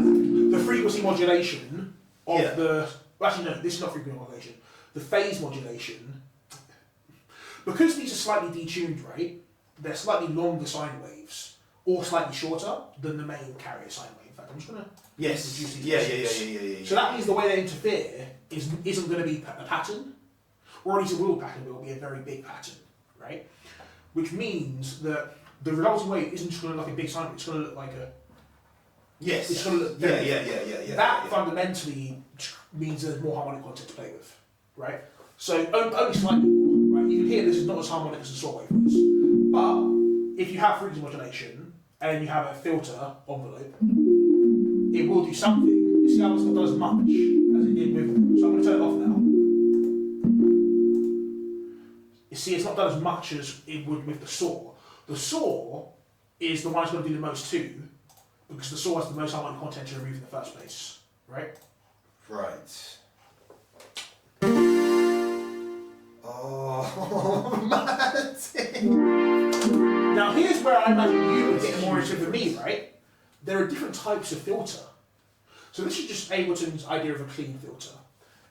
The frequency modulation of Yeah. actually no, this is not frequency modulation. The phase modulation, because these are slightly detuned, right? They're slightly longer sine waves or slightly shorter than the main carrier sine wave. In fact, I'm just gonna Yes. reduce these Yeah. distance. So that means the way they interfere isn't going to be a pattern, or at least it will pattern, but it will be a very big pattern, right? Which means that the resulting wave isn't just going to look like a big sine wave, it's going to look like a... Yes. It's going to look Yeah. That fundamentally means there's more harmonic content to play with, right? So only slightly more, right? You can hear this is not as harmonic as a saw wave is, but if you have frequency modulation and you have a filter envelope, it will do something. You see how it's not done as much as it did with. So I'm going to turn it off now. You see, it's not done as much as it would with the saw. The saw is the one that's going to do the most too, because the saw has the most harmonic content to remove in the first place, right? Right. Oh, man. Now here's where I imagine you would get more into than me, right? There are different types of filter. So this is just Ableton's idea of a clean filter.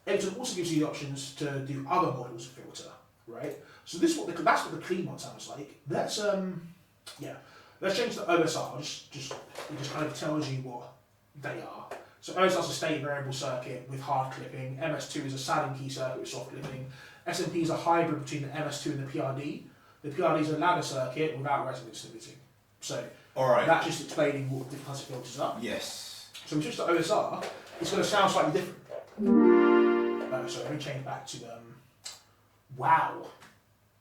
Ableton also gives you the options to do other models of filter, right? So that's what the clean one sounds like. Let's change the OSR. It just kind of tells you what they are. So OSR is a state variable circuit with hard clipping. MS2 is a saddle key circuit with soft clipping. SMP is a hybrid between the MS2 and the PRD. The PRD is a ladder circuit without resonance limiting. So that's just explaining what different kinds of filters are. Yes. So we switch to OSR, it's going to sound slightly different. Sorry, let me change back to wow.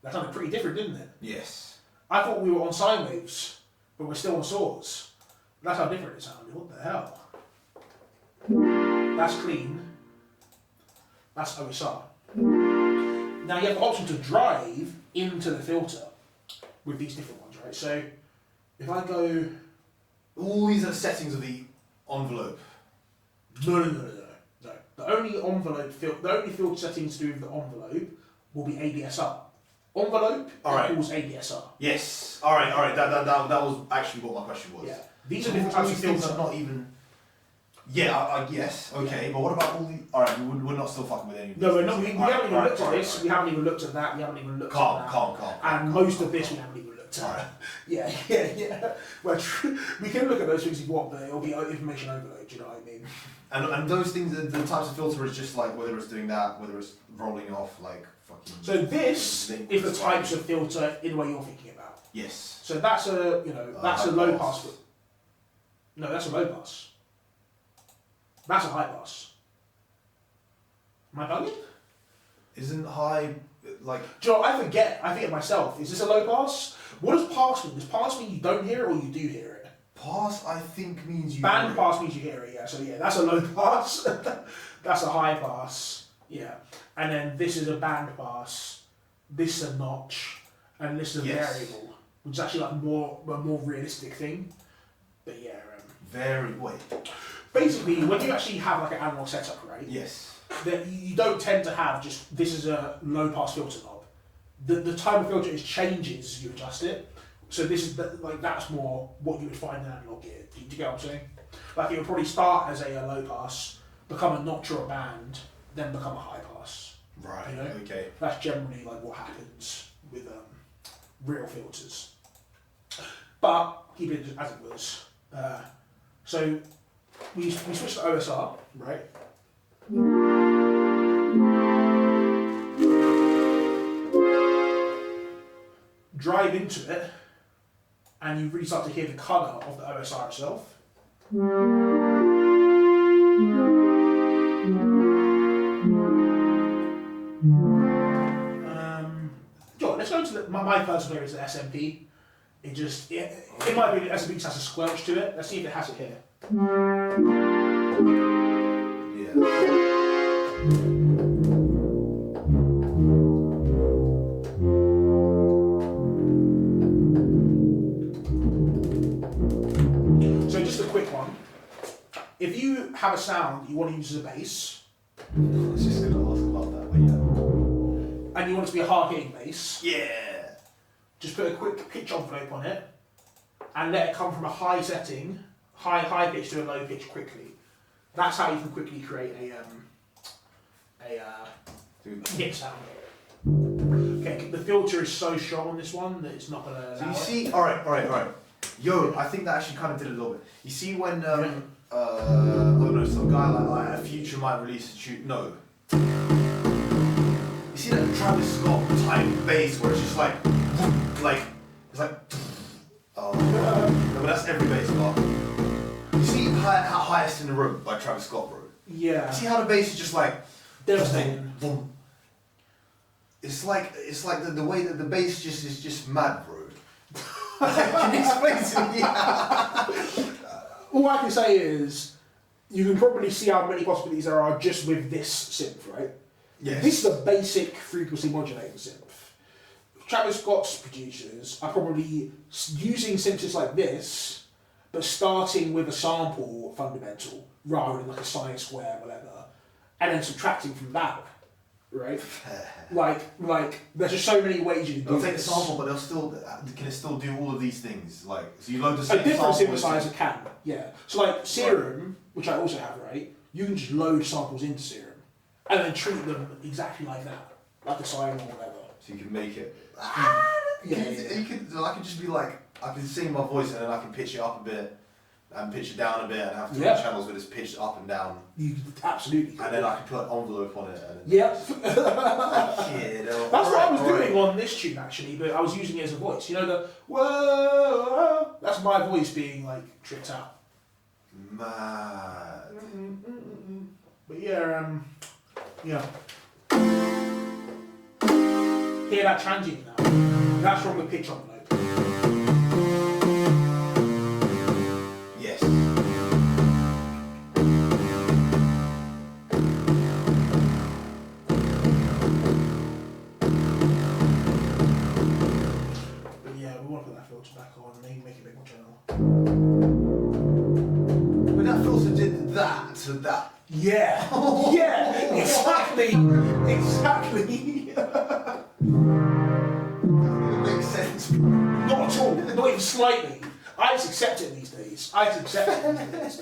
That sounded pretty different, didn't it? Yes. I thought we were on sine waves, but we're still on saws. That's how different it sounded. What the hell? That's clean. That's OSR. Now you have the option to drive into the filter with these different ones, right? So if I go... All these are settings of the envelope. No. The only filter settings to do with the envelope will be ADSR. Envelope equals ADSR. Yes. All right. That was actually what my question was. Yeah. These are different types of things filter. are not even. Yeah. I guess. Okay. Yeah. But what about all the? All right. We're not still fucking with any of these. No, we're not. We things. haven't even looked at this. Right. We haven't even looked at that. We haven't even looked at that. Calm. And most of this we haven't even looked at. Alright. Yeah. Well, we can look at those things if you want, but it'll be information overload. Do you know what I mean? And those things, the types of filter is just like whether it's doing that, whether it's rolling off like fucking. So this is the types of filter in the way you're thinking about. Yes. So that's a that's a low pass. pass. No, that's a low pass. That's a high pass. Am I bugging? Isn't high like? Do you know, I forget myself. Is this a low pass? What does pass mean? Does pass mean you don't hear it or you do hear it? Pass, I think, means you. Band pass means you hear it, yeah. So yeah, that's a low pass. That's a high pass, yeah. And then this is a band pass. This is a notch, and this is a variable, which is actually like a more realistic thing. But yeah. Wait. Basically, when you actually have like an analog setup, right? Yes. That you don't tend to have just this is a low pass filter knob. The type of filter changes as you adjust it. So this is that's more what you would find in analog gear. Do you get what I'm saying? Like it would probably start as a low pass, become a notch or a band, then become a high pass. Right. You know? Okay. That's generally like what happens with real filters. But keep it as it was. So we switched to OSR, right? Drive into it, and you really start to hear the colour of the OSR itself. Let's go into my personal favourite is the SMP. In my opinion, SMP just has a squelch to it. Let's see if it has it here. So just a quick one. If you have a sound you want to use as a bass, I was just going to ask about that, but yeah. and you want it to be a hard hitting bass, Yeah. just put a quick pitch envelope on it and let it come from a high setting, high pitch to a low pitch quickly. That's how you can quickly create a hit sound. Okay, the filter is so strong on this one that it's not going to. So you see, all right. Yo, I think that actually kind of did a little bit. You see when I don't know, some guy like a Future might release a tune. No. You see that Travis Scott type bass where it's just like it's like. Oh, no, but that's every bass bar. You see how Highest in the Room by Travis Scott, bro. Yeah. You see how the bass is just like Devastating. boom. It's like the way that the bass is just mad, bro. Can you explain to me? All I can say is, you can probably see how many possibilities there are just with this synth, right? Yes. This is a basic frequency modulating synth. Travis Scott's producers are probably using synths like this, but starting with a sample fundamental rather than like a sine square, whatever, and then subtracting from that, right? like there's just so many ways you can do They'll take a this. sample, but can it still do all of these things? Like, so you load the A same different sample. synthesizer can, yeah. So like Serum, which I also have, right? You can just load samples into Serum and then treat them exactly like that, like a sine or whatever. So you can make it. Yeah. So I can just be like, I can sing my voice and then I can pitch it up a bit and pitch it down a bit and have three channels with it's pitched up and down. You absolutely. And then I can put an envelope on it. And Yeah. That's That's what I was doing on this tune actually, but I was using it as a voice. You know the whoa. That's my voice being like tricked out. Mad. But yeah. Hear that transient now? That's from the pitch envelope. Yes. But yeah, we want to put that filter back on and maybe make it a bit more general. But that filter did that to that. Yeah, yeah, exactly. It makes sense. Not at all, not even slightly. I just accept it these days. I just accept it these days.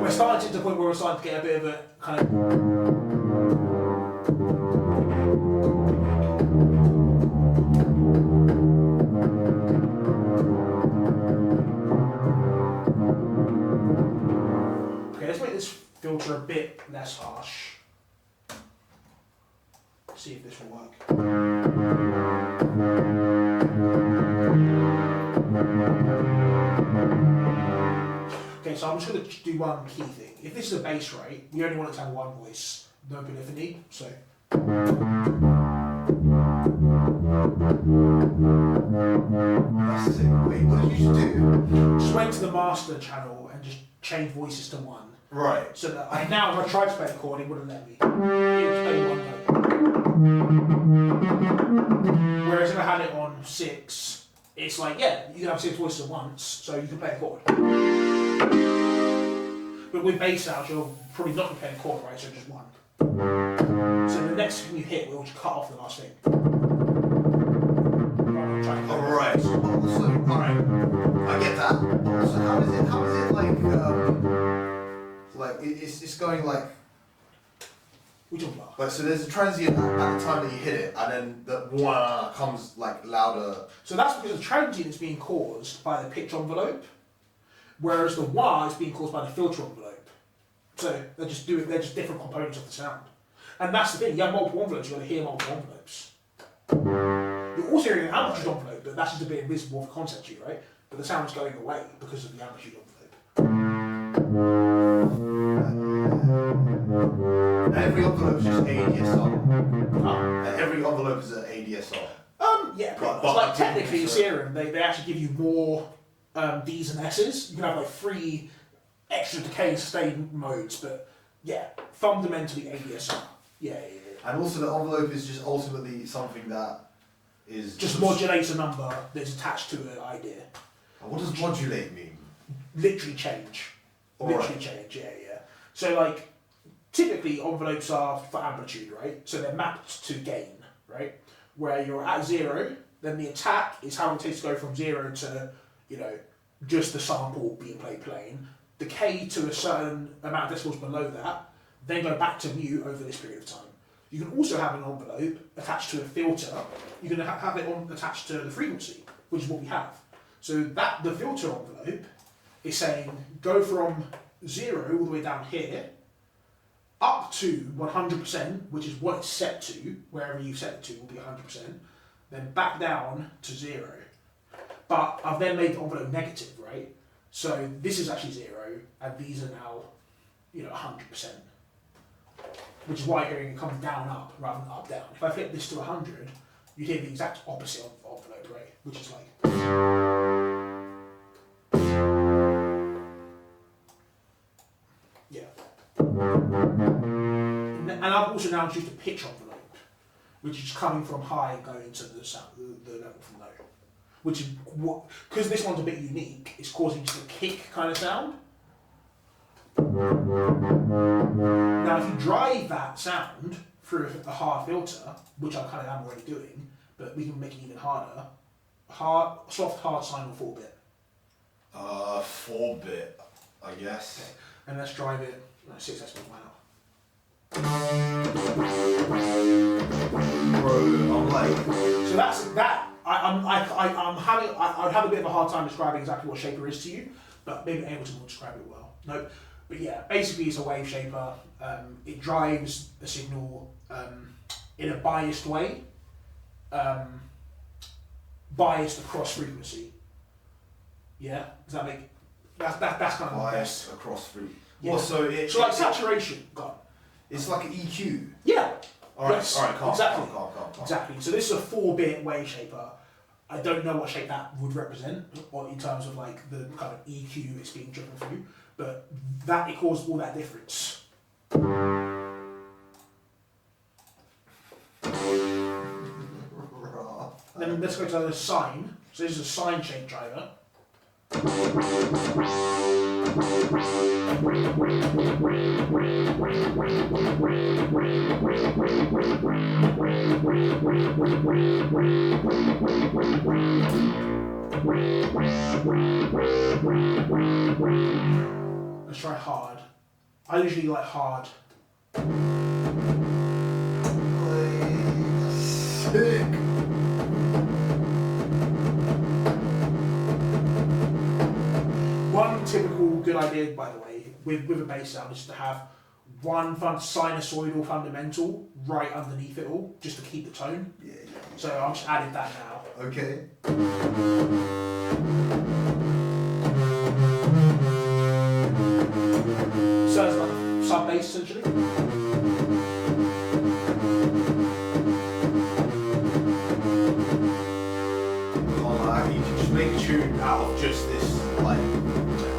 We're starting to the point where we're starting to get a bit of a kind of. Okay, let's make this filter a bit less harsh. See if this will work. Okay, so I'm just going to do one key thing. If this is a bass rate, we only want it to have one voice, no polyphony, so. That's it. Wait, what did you do? Just went to the master channel and just changed voices to one. Right. So that if I tried to play the chord, it wouldn't let me. It would play one note. Whereas if I had it on 6, it's like, yeah, you can have 6 voices at once, so you can play a chord. But with bass sounds, you're probably not preparing a chord, right? So just one. So the next thing you hit will just cut off the last thing. Alright. So, alright. I get that. So how is it like it's going like We talking about? so there's a transient at the time that you hit it, and then the wah comes like louder. So that's because the transient is being caused by the pitch envelope, whereas the wah is being caused by the filter envelope. So they're just different components of the sound. And that's the thing, you have multiple envelopes, you're going to hear multiple envelopes. You're also hearing an amplitude envelope, but that's just a bit invisible for concept to you, right? But the sound's going away because of the amplitude envelope. Every envelope is just ADSR. Oh. Every envelope is an ADSR. Yeah, But- but like technically in so- Serum, they actually give you more Ds and S's. You can have like 3 extra decay sustain modes, but yeah, fundamentally ADSR. Yeah. And also the envelope is just ultimately something that is Just modulates a number that's attached to an idea. What does modulate mean? Literally change. Alright. Literally change, yeah. So like, typically envelopes are for amplitude, right? So they're mapped to gain, right? Where you're at 0, then the attack is how it takes to go from 0 to, just the sample being played plain. Decay to a certain amount of decibels below that, then go back to mute over this period of time. You can also have an envelope attached to a filter. You can have it attached to the frequency, which is what we have. So the filter envelope is saying go from 0 all the way down here, up to 100%, which is what it's set to, wherever you set it to will be 100%, then back down to 0. But I've then made the envelope negative, right? So this is actually 0, and these are now, 100%. Which is why you're hearing it come down up rather than up down. If I flip this to 100, you'd hear the exact opposite of envelope, right? Which is like. Yeah. And I've also now introduced a pitch envelope, which is coming from high going to the sound, the level from low. Which is what, because this one's a bit unique, it's causing just a kick kind of sound. Now, if you drive that sound through a hard filter, which I kind of am already doing, but we can make it even harder. Soft, hard sine or 4-bit. 4-bit, I guess. Okay. And let's drive it 6 decibels wow. Bro, I'm like. So that's that. I'd have a bit of a hard time describing exactly what shaper is to you, but maybe Ableton will describe it well. No. But yeah, basically it's a wave shaper. It drives a signal in a biased way, biased across frequency. Yeah, does that make that's kind of Bias across free. Yeah. Well, so like saturation, gone. It's like an EQ. Yeah. Alright, Yes, calm. exactly. Calm. Exactly. So this is a 4-bit wave shaper. I don't know what shape that would represent, or in terms of like the kind of EQ it's being driven through, but that it causes all that difference. Then let's go to the sine. So this is a sine shape driver. Let's try hard. I usually like hard. Sick. One typical good idea, by the way, with a bass sound is to have one sinusoidal fundamental right underneath it all, just to keep the tone. Yeah. So I'm just adding that now. Okay. So it's like a sub bass essentially. You can just make a tune out of just this, like. I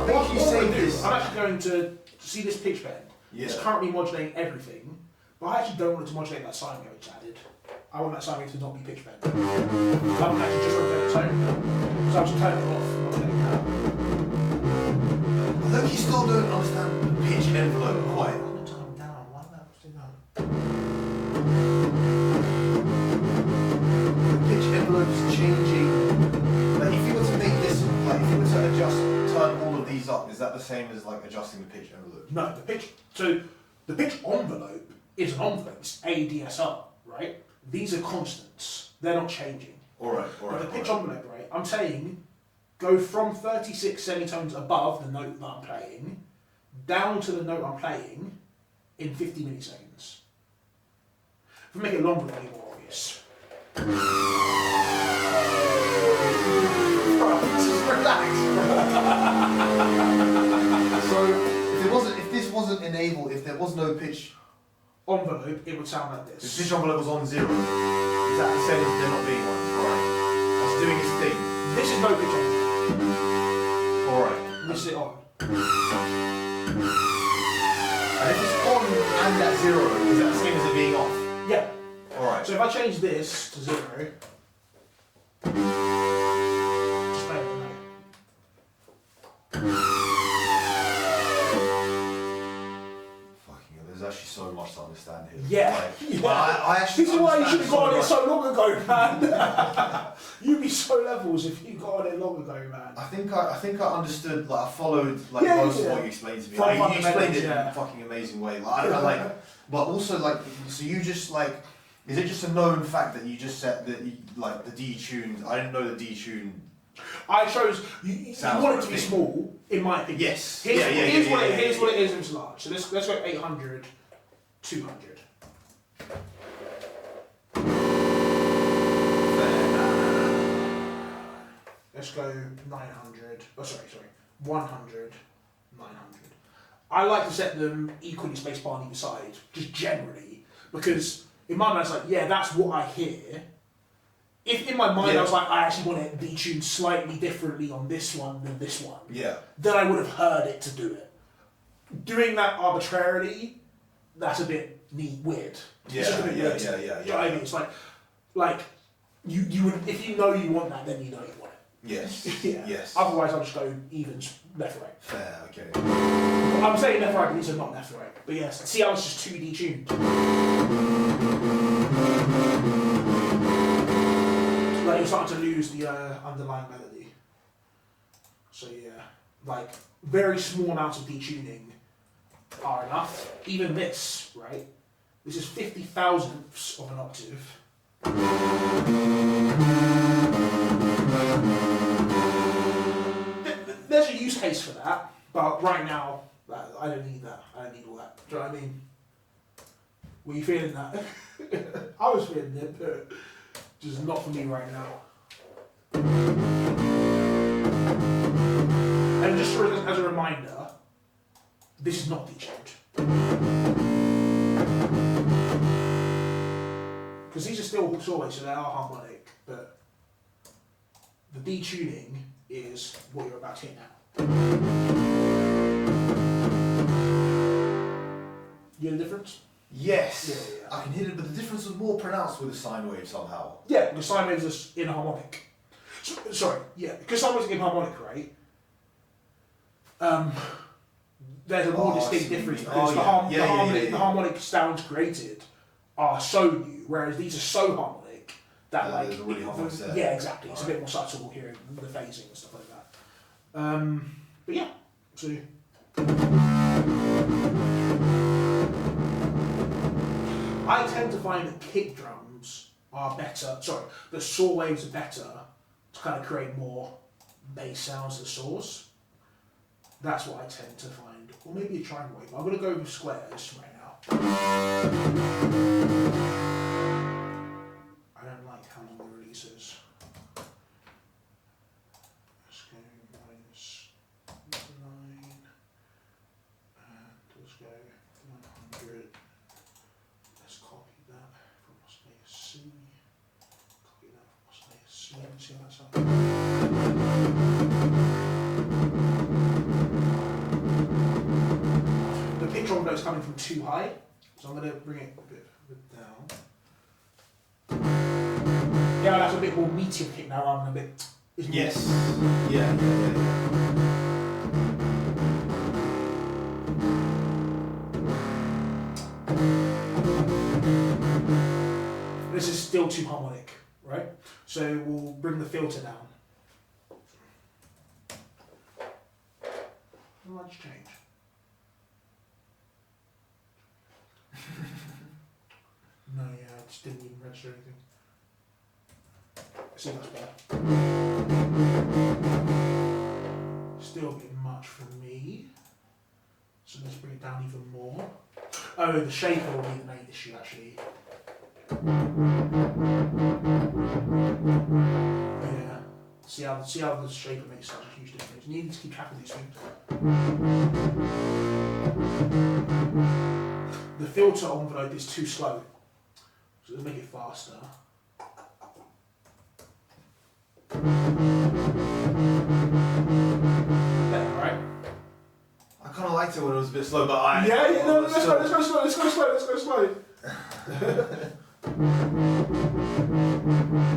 think you say this. I'm actually going to see this pitch bend. Yeah. It's currently modulating everything, but I actually don't want it to modulate that sine wave it's added. I want that sine wave to not be pitch bend. So I'm actually just rotate the tone. So I'm just turning it off, modulating that. Look, you still don't understand the pitch envelope quite. The pitch envelope is changing. Like if you were to make this, like if you were to turn all of these up, is that the same as like adjusting the pitch envelope? No, the pitch envelope is an envelope. It's ADSR, right? These are constants. They're not changing. Alright. But the pitch envelope, right? I'm saying go from 36 semitones above the note that I'm playing down to the note I'm playing in 50 milliseconds. If we make it longer, it'll be more obvious. Just relax. So if this wasn't enabled, if there was no pitch Envelope, it would sound like the this. pitch envelope was on 0, is that the same as there not being one? Alright. That's doing its thing. This is no pitch envelope. Alright. This is it on. And if it's on and at 0, is that the same as it being off? Yeah. Alright. So if I change this to 0, just play it for me. Fucking hell, there's actually so much to understand here. Yeah. Like, Yeah. I actually This is why you should have got on it much. so long ago, man. You'd be so levels if you got on it long ago, man. I think I understood, like I followed like Yeah, most yeah. of what you explained to me. From Like, you explained it in fundamentals, a fucking amazing way. Like, I like, but also like, so you just like, is it just a known fact that you just set that like the D tunes? I didn't know the D tune. I chose, you Sounds want it like to a be thing. Small, in my opinion. Yes. Here's what it is if it's large. So let's go 800, 200. Let's go 900, 100, 900. I like to set them equally spaced apart on either side, just generally, because in my mind it's like, yeah, that's what I hear. If in my mind Yeah. I was like, I actually want it detuned slightly differently on this one than this one, Yeah. then I would have heard it to do it. Doing that arbitrarily, that's a bit weird. It's just a bit weird to me. Do you know what I mean? It's like you would, if you know you want that, then you know you want it. Yes. Yeah. Yes. Otherwise, I'll just go evens, left, right. Fair. Okay. I'm saying left, right, but these are not left, right. But yes, see how it's just 2D tuned. Like you're starting to lose the underlying melody. So yeah, like very small amounts of detuning are enough. Even this, right? This is 50 thousandths of an octave. There's a use case for that, but right now, I don't need that. I don't need all that. Do you know what I mean? Were you feeling that? I was feeling it, but just not for me right now. And just as a reminder, this is not detuned. Because these are still saw so they are harmonic, but the detuning is what you're about to hear now. You get the difference? Yes. Yeah. I can hear it, but the difference was more pronounced with the sine wave somehow. Yeah, because sine waves are inharmonic. Sorry, yeah, because sine waves are inharmonic, right? There's a more distinct difference because the harmonic sounds created are so new, whereas these are so harmonic that there's a really harmonic set. yeah, exactly. It's a bit more subtle hearing the phasing and stuff like that. But yeah, so. I tend to find that kick drums are better, the saw waves are better to kind of create more bass sounds to saws. That's what I tend to find. Or maybe a triangle wave. I'm going to go with squares right now. I don't like how long the release is. Let's go -9. And let's go 100. Let's copy that from oscillator C. Copy that from oscillator C. Let's see how that sounds. The pitch on note is coming from too high, so I'm going to bring it a bit down. Yeah, that's a bit more meaty kick now rather than a bit. Yes. Yeah. still too harmonic, right? So we'll bring the filter down. Let's change. No, yeah, I just didn't even register anything. See, that's better. Still a bit much for me. So let's bring it down even more. Oh, the shaper will be the main issue actually. Yeah. See how the shaper makes such a huge difference. You need to keep track of these things. The filter envelope is too slow. So let's make it faster. Better, right? I kind of liked it when it was a bit slow, but I... Yeah, no, let's go slow.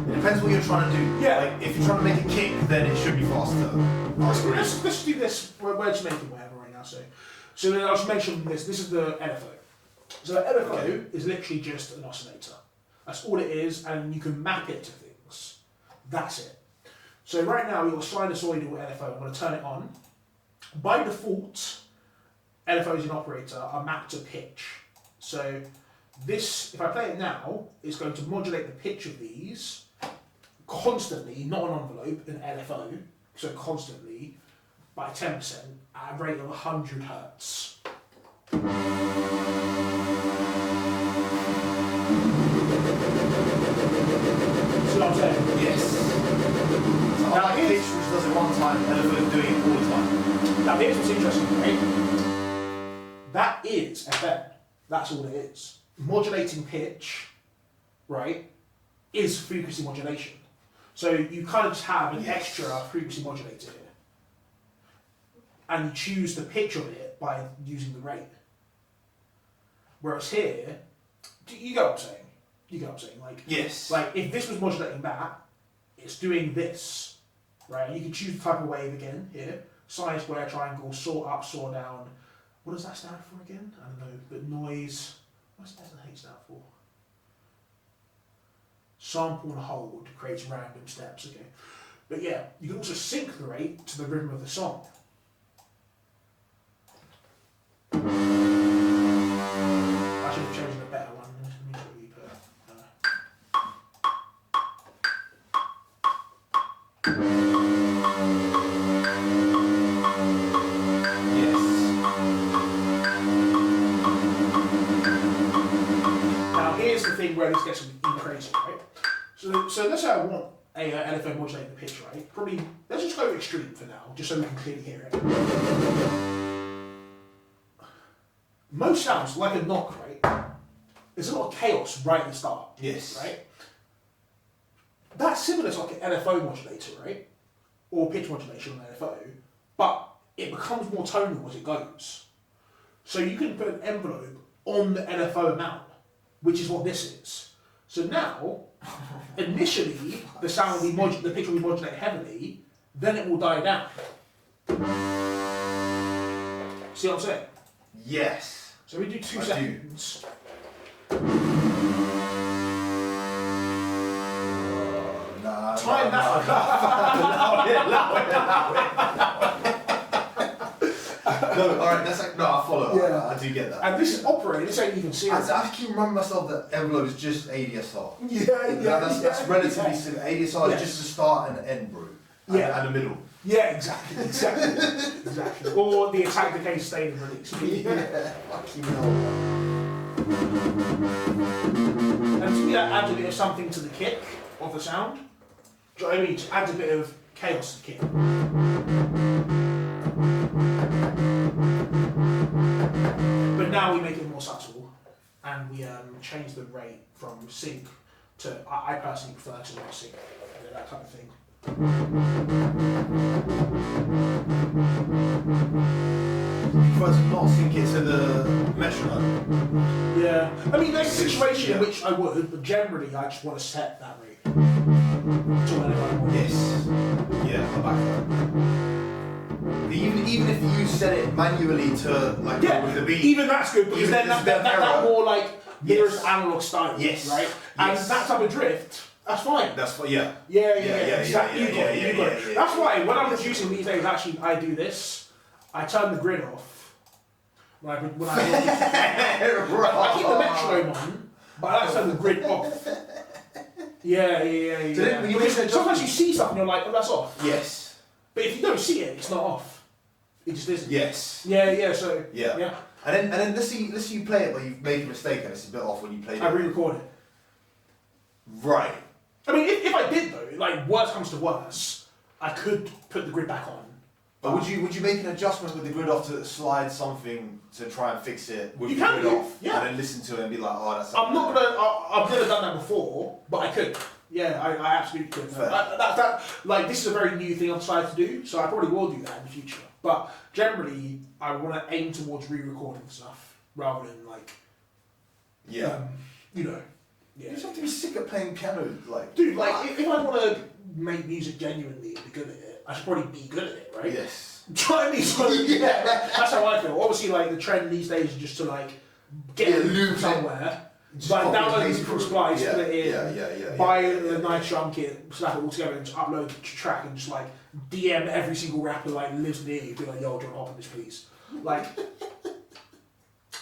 It depends what you're trying to do. Yeah. Like, if you're trying to make a kick, then it should be faster. Let's do this. We're just making whatever right now. So then I'll just mention this. This is the LFO. So the LFO is literally just an oscillator. That's all it is, and you can map it to things. That's it. So right now your sinusoidal LFO, I'm going to turn it on. By default, LFOs in operator are mapped to pitch. So this, if I play it now, it's going to modulate the pitch of these constantly, not an envelope, an LFO, so constantly by 10% at a rate of 100 hertz. See what I'm saying? Yes. So I like pitch which does it one time, elephant doing it all the time. Now here's what's interesting, right? That is FM. That's all it is. Modulating pitch, right, is frequency modulation. So you kind of just have an extra frequency modulator here. And you choose the pitch of it by using the rate. Whereas here, you get what I'm saying? You get what I'm saying? Like, yes. Like if this was modulating that, it's doing this, right? You can choose the type of wave again here. Sine, square, triangle, saw up, saw down. What does that stand for again? I don't know. But noise. What does S and H stand for? Sample and hold creates random steps. Okay. But yeah, you can also sync the rate to the rhythm of the song. I should have chosen a better one. Let me put where this gets even crazy, right? So let's say I want a LFO modulating the pitch, right? Probably, let's just go extreme for now, just so we can clearly hear it. Most sounds, like a knock, right? There's a lot of chaos right at the start. Yes. Right? That's similar to like an LFO modulator, right? Or pitch modulation on an LFO, but it becomes more tonal as it goes. So you can put an envelope on the LFO amount, which is what this is. So now, initially, the sound will be the pitch will be modulated heavily, then it will die down. See what I'm saying? Yes. So we do 2 seconds. Time that. No, alright, that's like, no, I follow. Yeah. I do get that. And this is operating, this ain't even serious. I keep reminding myself that envelope is just ADSR. That's relatively simple. ADSR is just the start and the end, bro. And the middle. Yeah, exactly. Exactly. Or the attack, decay, sustain, and release. Yeah, fucking hell. And to me, that adds a bit of something to the kick of the sound. Do you know what I mean? It adds a bit of chaos to the kick. But now we make it more subtle, and we change the rate from sync to, I personally prefer to not sync, that kind of thing. You prefer to not sync it to the metronome? Yeah. I mean, there's a situation in which I would, but generally I just want to set that rate. To whenever I want. Yes. Yeah, I back that. Even if you set it manually to like go with the beat. Even that's good because then that more like mirrors the analog style. Yes. Right? And Yes. that type of drift, that's fine. That's what. Yeah. Yeah. Yeah, Exactly. You got it. yeah, You got yeah, it. yeah, That's yeah. why when I'm producing these days, actually, I do this. I turn the grid off. When I I keep the metronome on, but I like to turn the grid off. Yeah. So then when you make an Sometimes you see something, you're like, oh, that's off. Yes. But if you don't see it, it's not off. It just isn't. Yes. Yeah. So Yeah. And then let's see you play it, but you've made a mistake and it's a bit off when you play it. I re-record it. Right. I mean, if I did though, like worst comes to worst, I could put the grid back on. But would you make an adjustment with the grid off to slide something to try and fix it with You the can grid do, off? yeah. And then listen to it and be like, oh, that's. I'm not gonna. I've never done that before, but I could. Yeah, I absolutely could. Fair. Like this is a very new thing I've decided to do, so I probably will do that in the future. But generally, I want to aim towards re-recording stuff rather than like. Yeah. You know. Yeah. You just have to be sick at playing piano, like. Dude, like if I want to make music genuinely and be good at it, I should probably be good at it, right? Yes. Do you know what I mean? So, yeah, that's how I feel. Obviously, like the trend these days is just to like get a loop somewhere, Just like copy and download paste it from through. Splice, Yeah, put it in, yeah. buy a nice drum kit, slap it all together, and just upload the track and just like DM every single rapper like lives near you, be like, yo, do you want to hop on this, please? Like,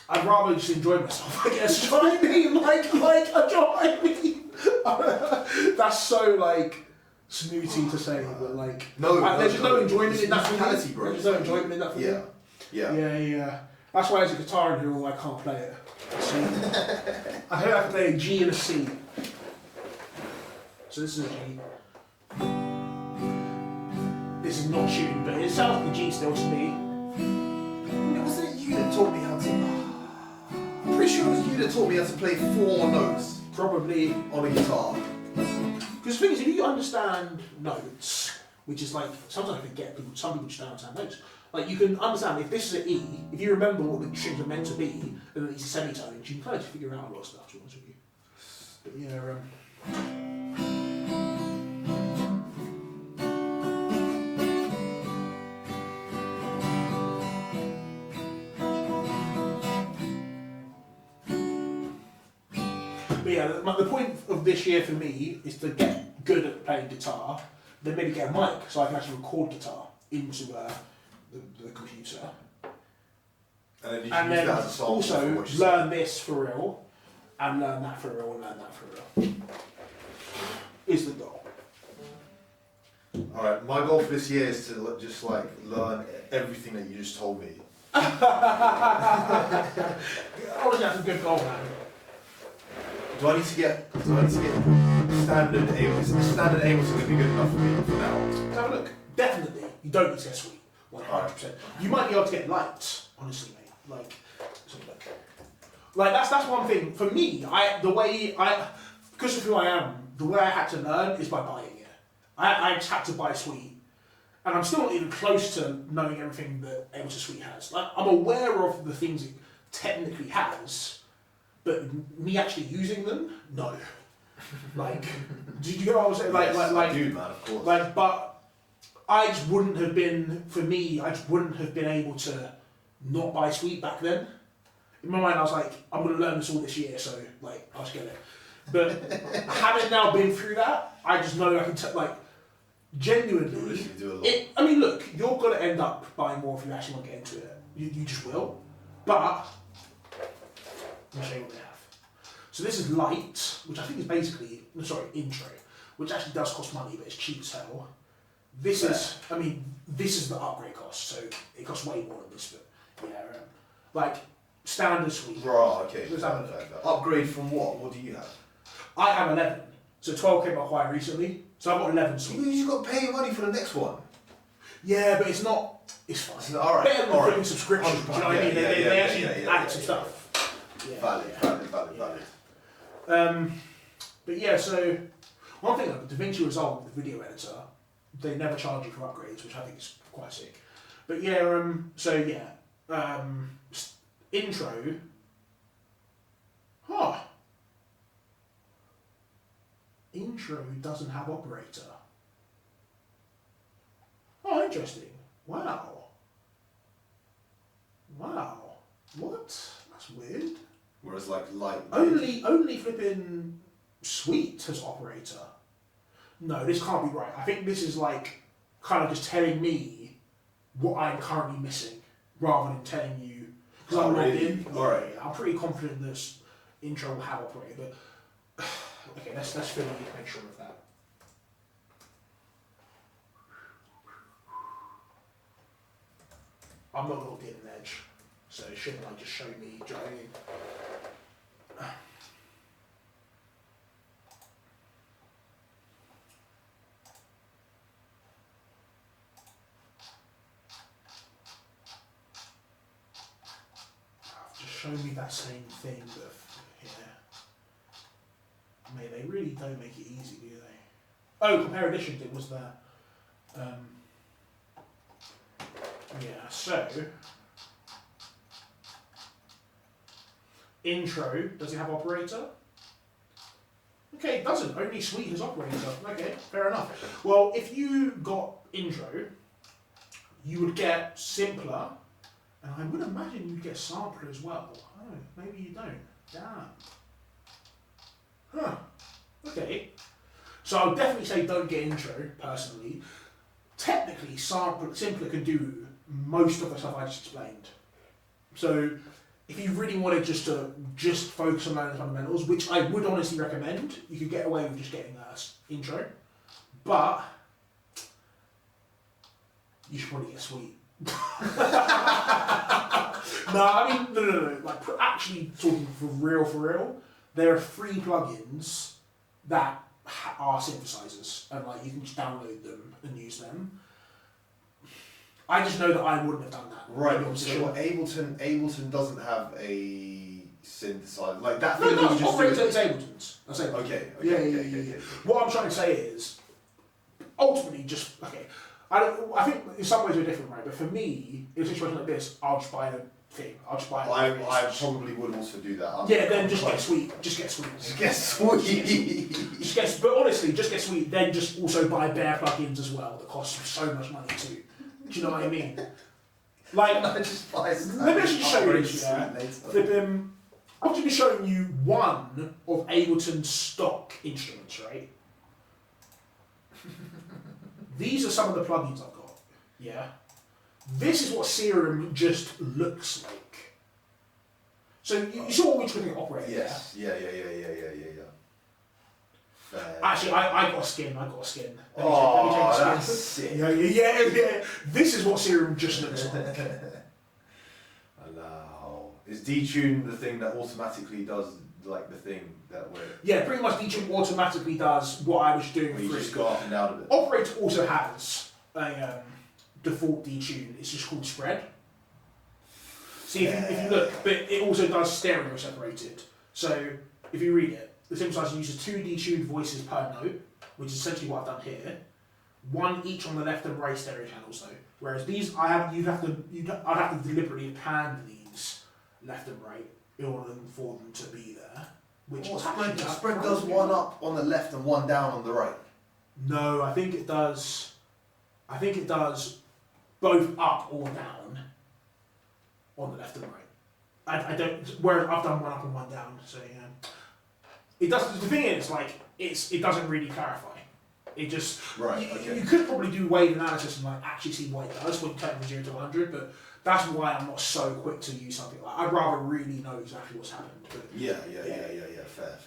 I'd rather just enjoy myself, I guess. Do you know what I mean? Like, do you know what I mean? That's so like. Snooty to say, but like there's just no enjoyment in that musicality, bro. There's no enjoyment in that for me. Yeah. That's why as a guitar hero I can't play it. C. I heard I can play a G and a C. So this is a G. This is not tuned, but it sounds like a G still to me. Wasn't it you that taught me how to? I'm pretty sure it was you that taught me how to play 4 notes Probably. on a guitar. Because the thing is, if you understand notes, which is like, sometimes I forget, some people just don't understand notes. Like, you can understand if this is an E, if you remember what the strings are meant to be, and then these are semitones, you can kind of figure out a lot of stuff, to be honest with you. But yeah, But yeah, the point of this year for me is to get good at playing guitar, then maybe get a mic so I can actually record guitar into the computer. And then, that as a song also learn this for real, and learn that for real, and learn that for real. Is the goal. Alright, my goal for this year is to just like learn everything that you just told me. Obviously that's a good goal, man. Do I need to get standard Amos? Standard Amos is going to be good enough for me for now. Let's have a look. Definitely, you don't need to get sweet. 100%. You might be able to get light, honestly, mate. Like, let's have a look. Like that's one thing for me. Because of who I am, the way I had to learn is by buying it. I just had to buy Sweet, and I'm still not even close to knowing everything that Ableton Sweet has. Like, I'm aware of the things it technically has, but me actually using them, no. Like, do you know what I'm saying? Yes, I do, man, of course. Like, but I just wouldn't have been, for me, I just wouldn't have been able to not buy Sweet back then. In my mind, I was like, I'm going to learn this all this year, so, like, I'll just get it. But having now been through that, I just know I can, genuinely, I mean, look, you're going to end up buying more if you actually want to get into it. You just will. But, I'll show you what they have. So this is Light, which I think is basically, Intro, which actually does cost money, but it's cheap as hell. This is, this is the upgrade cost, so it costs way more than this, but yeah, like, standard Suite. Right, okay. Let's have a look. Upgrade from what? What do you have? I have 11, so 12 came out quite recently, so I've got 11 Suite. You got to pay your money for the next one. Yeah, but it's not, it's fine. So, all right, better than all right. putting subscription, do you know what I mean? They actually added some stuff. Yeah, Valid. But yeah, so one thing, like DaVinci Resolve, the video editor, they never charge you for upgrades, which I think is quite sick. But yeah, intro. Intro doesn't have operator. Oh, interesting. Wow. What? That's weird. Whereas like light. Only flipping Sweet has operator. No, this can't be right. I think this is like kind of just telling me what I'm currently missing, rather than telling you because I'm logged in. Alright. I'm pretty confident this intro will have operator, but okay, let's fill in to make sure of that. I'm not logged in Edge, so it shouldn't like just show me joining. Just show me that same thing, but here. I mean, they really don't make it easy, do they? Oh, compare editions. It was the. Yeah, so intro, does it have operator? Okay, it doesn't. Only Sweet has operator. Okay, fair enough. Well, if you got intro, you would get simpler, and I would imagine you'd get sampler as well. Oh, maybe you don't. Damn. Huh. Okay. So I would definitely say don't get intro, personally. Technically, simpler can do most of the stuff I just explained. So if you really wanted just focus on learning the fundamentals, which I would honestly recommend, you could get away with just getting intro. But you should probably get Sweet. No, Like actually talking for real, there are free plugins that are synthesizers, and like you can just download them and use them. I just know that I wouldn't have done that. Right, so Ableton doesn't have a synthesizer like that. No, Thing no, you just operator do. is Ableton's. That's Ableton. Okay. Yeah. What I'm trying to say is, ultimately, just okay. I think in some ways we're different, right? But for me, in a situation like this, I'll just buy a thing. I'll just buy. I probably would also do that. Then just get Sweet. Just get Sweet. But honestly, just get Sweet. Then just also buy bare plugins as well that cost so much money too. Do you know what I mean? Like, I just buy. let me actually show you this. Yeah. I'm just showing you one of Ableton's stock instruments, right? These are some of the plugins I've got. Yeah. This is what Serum just looks like. So you saw what we're talking about operator. Yes. Yeah. Fair. Actually, I got a skin. Let me take a that's skin. sick. Yeah. This is what Serum just looks like. Allow. Is detune the thing that automatically does like the thing that we're. Yeah, pretty much detune automatically does what I was doing. You just go up and down a bit. Operator also has a default detune. It's just called spread. See, if you look, but it also does stereo separated. So if you read it, the synthesizer uses 2 detuned voices per note, which is essentially what I've done here. One each on the left and right stereo channels, though. Whereas these, I'd have to deliberately pan these left and right in order for them to be there. Which spread does one up on the left and one down on the right. No, I think it does both up or down on the left and right. I don't. Whereas I've done one up and one down. So yeah, it does. The thing is, like, it doesn't really clarify. It just you could probably do wave analysis and like actually see what it does when you turn from 0 to 100, but that's why I'm not so quick to use something like. I'd rather really know exactly what's happened. But Yeah. Fair.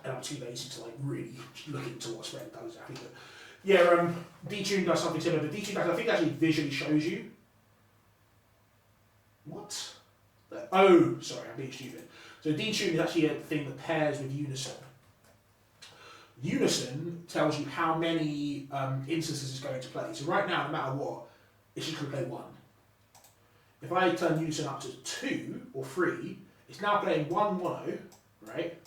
And I'm too lazy to like really look into what spread does exactly. But yeah, detune does something similar. But detune does, I think, actually visually shows you. What? Oh, sorry, I'm being stupid. So detune is actually a thing that pairs with unison. Unison tells you how many instances it's going to play. So right now, no matter what, it's just going to play 1. If I turn unison up to 2 or 3, it's now playing 1 mono, right?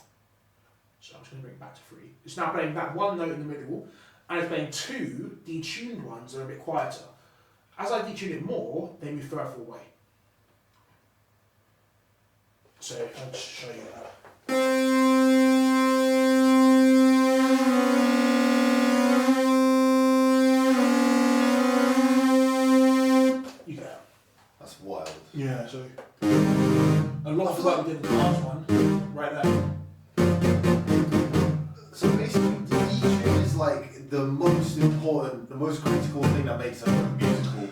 So I'm just going to bring it back to 3. It's now playing that 1 note in the middle, and it's playing 2 detuned ones that are a bit quieter. As I detune it more, they move further away. So I'll just show you that. You go. That's wild. Yeah, so a lot of work we did in the last one right there. So basically, the EQ is like the most important, the most critical thing that makes a musical.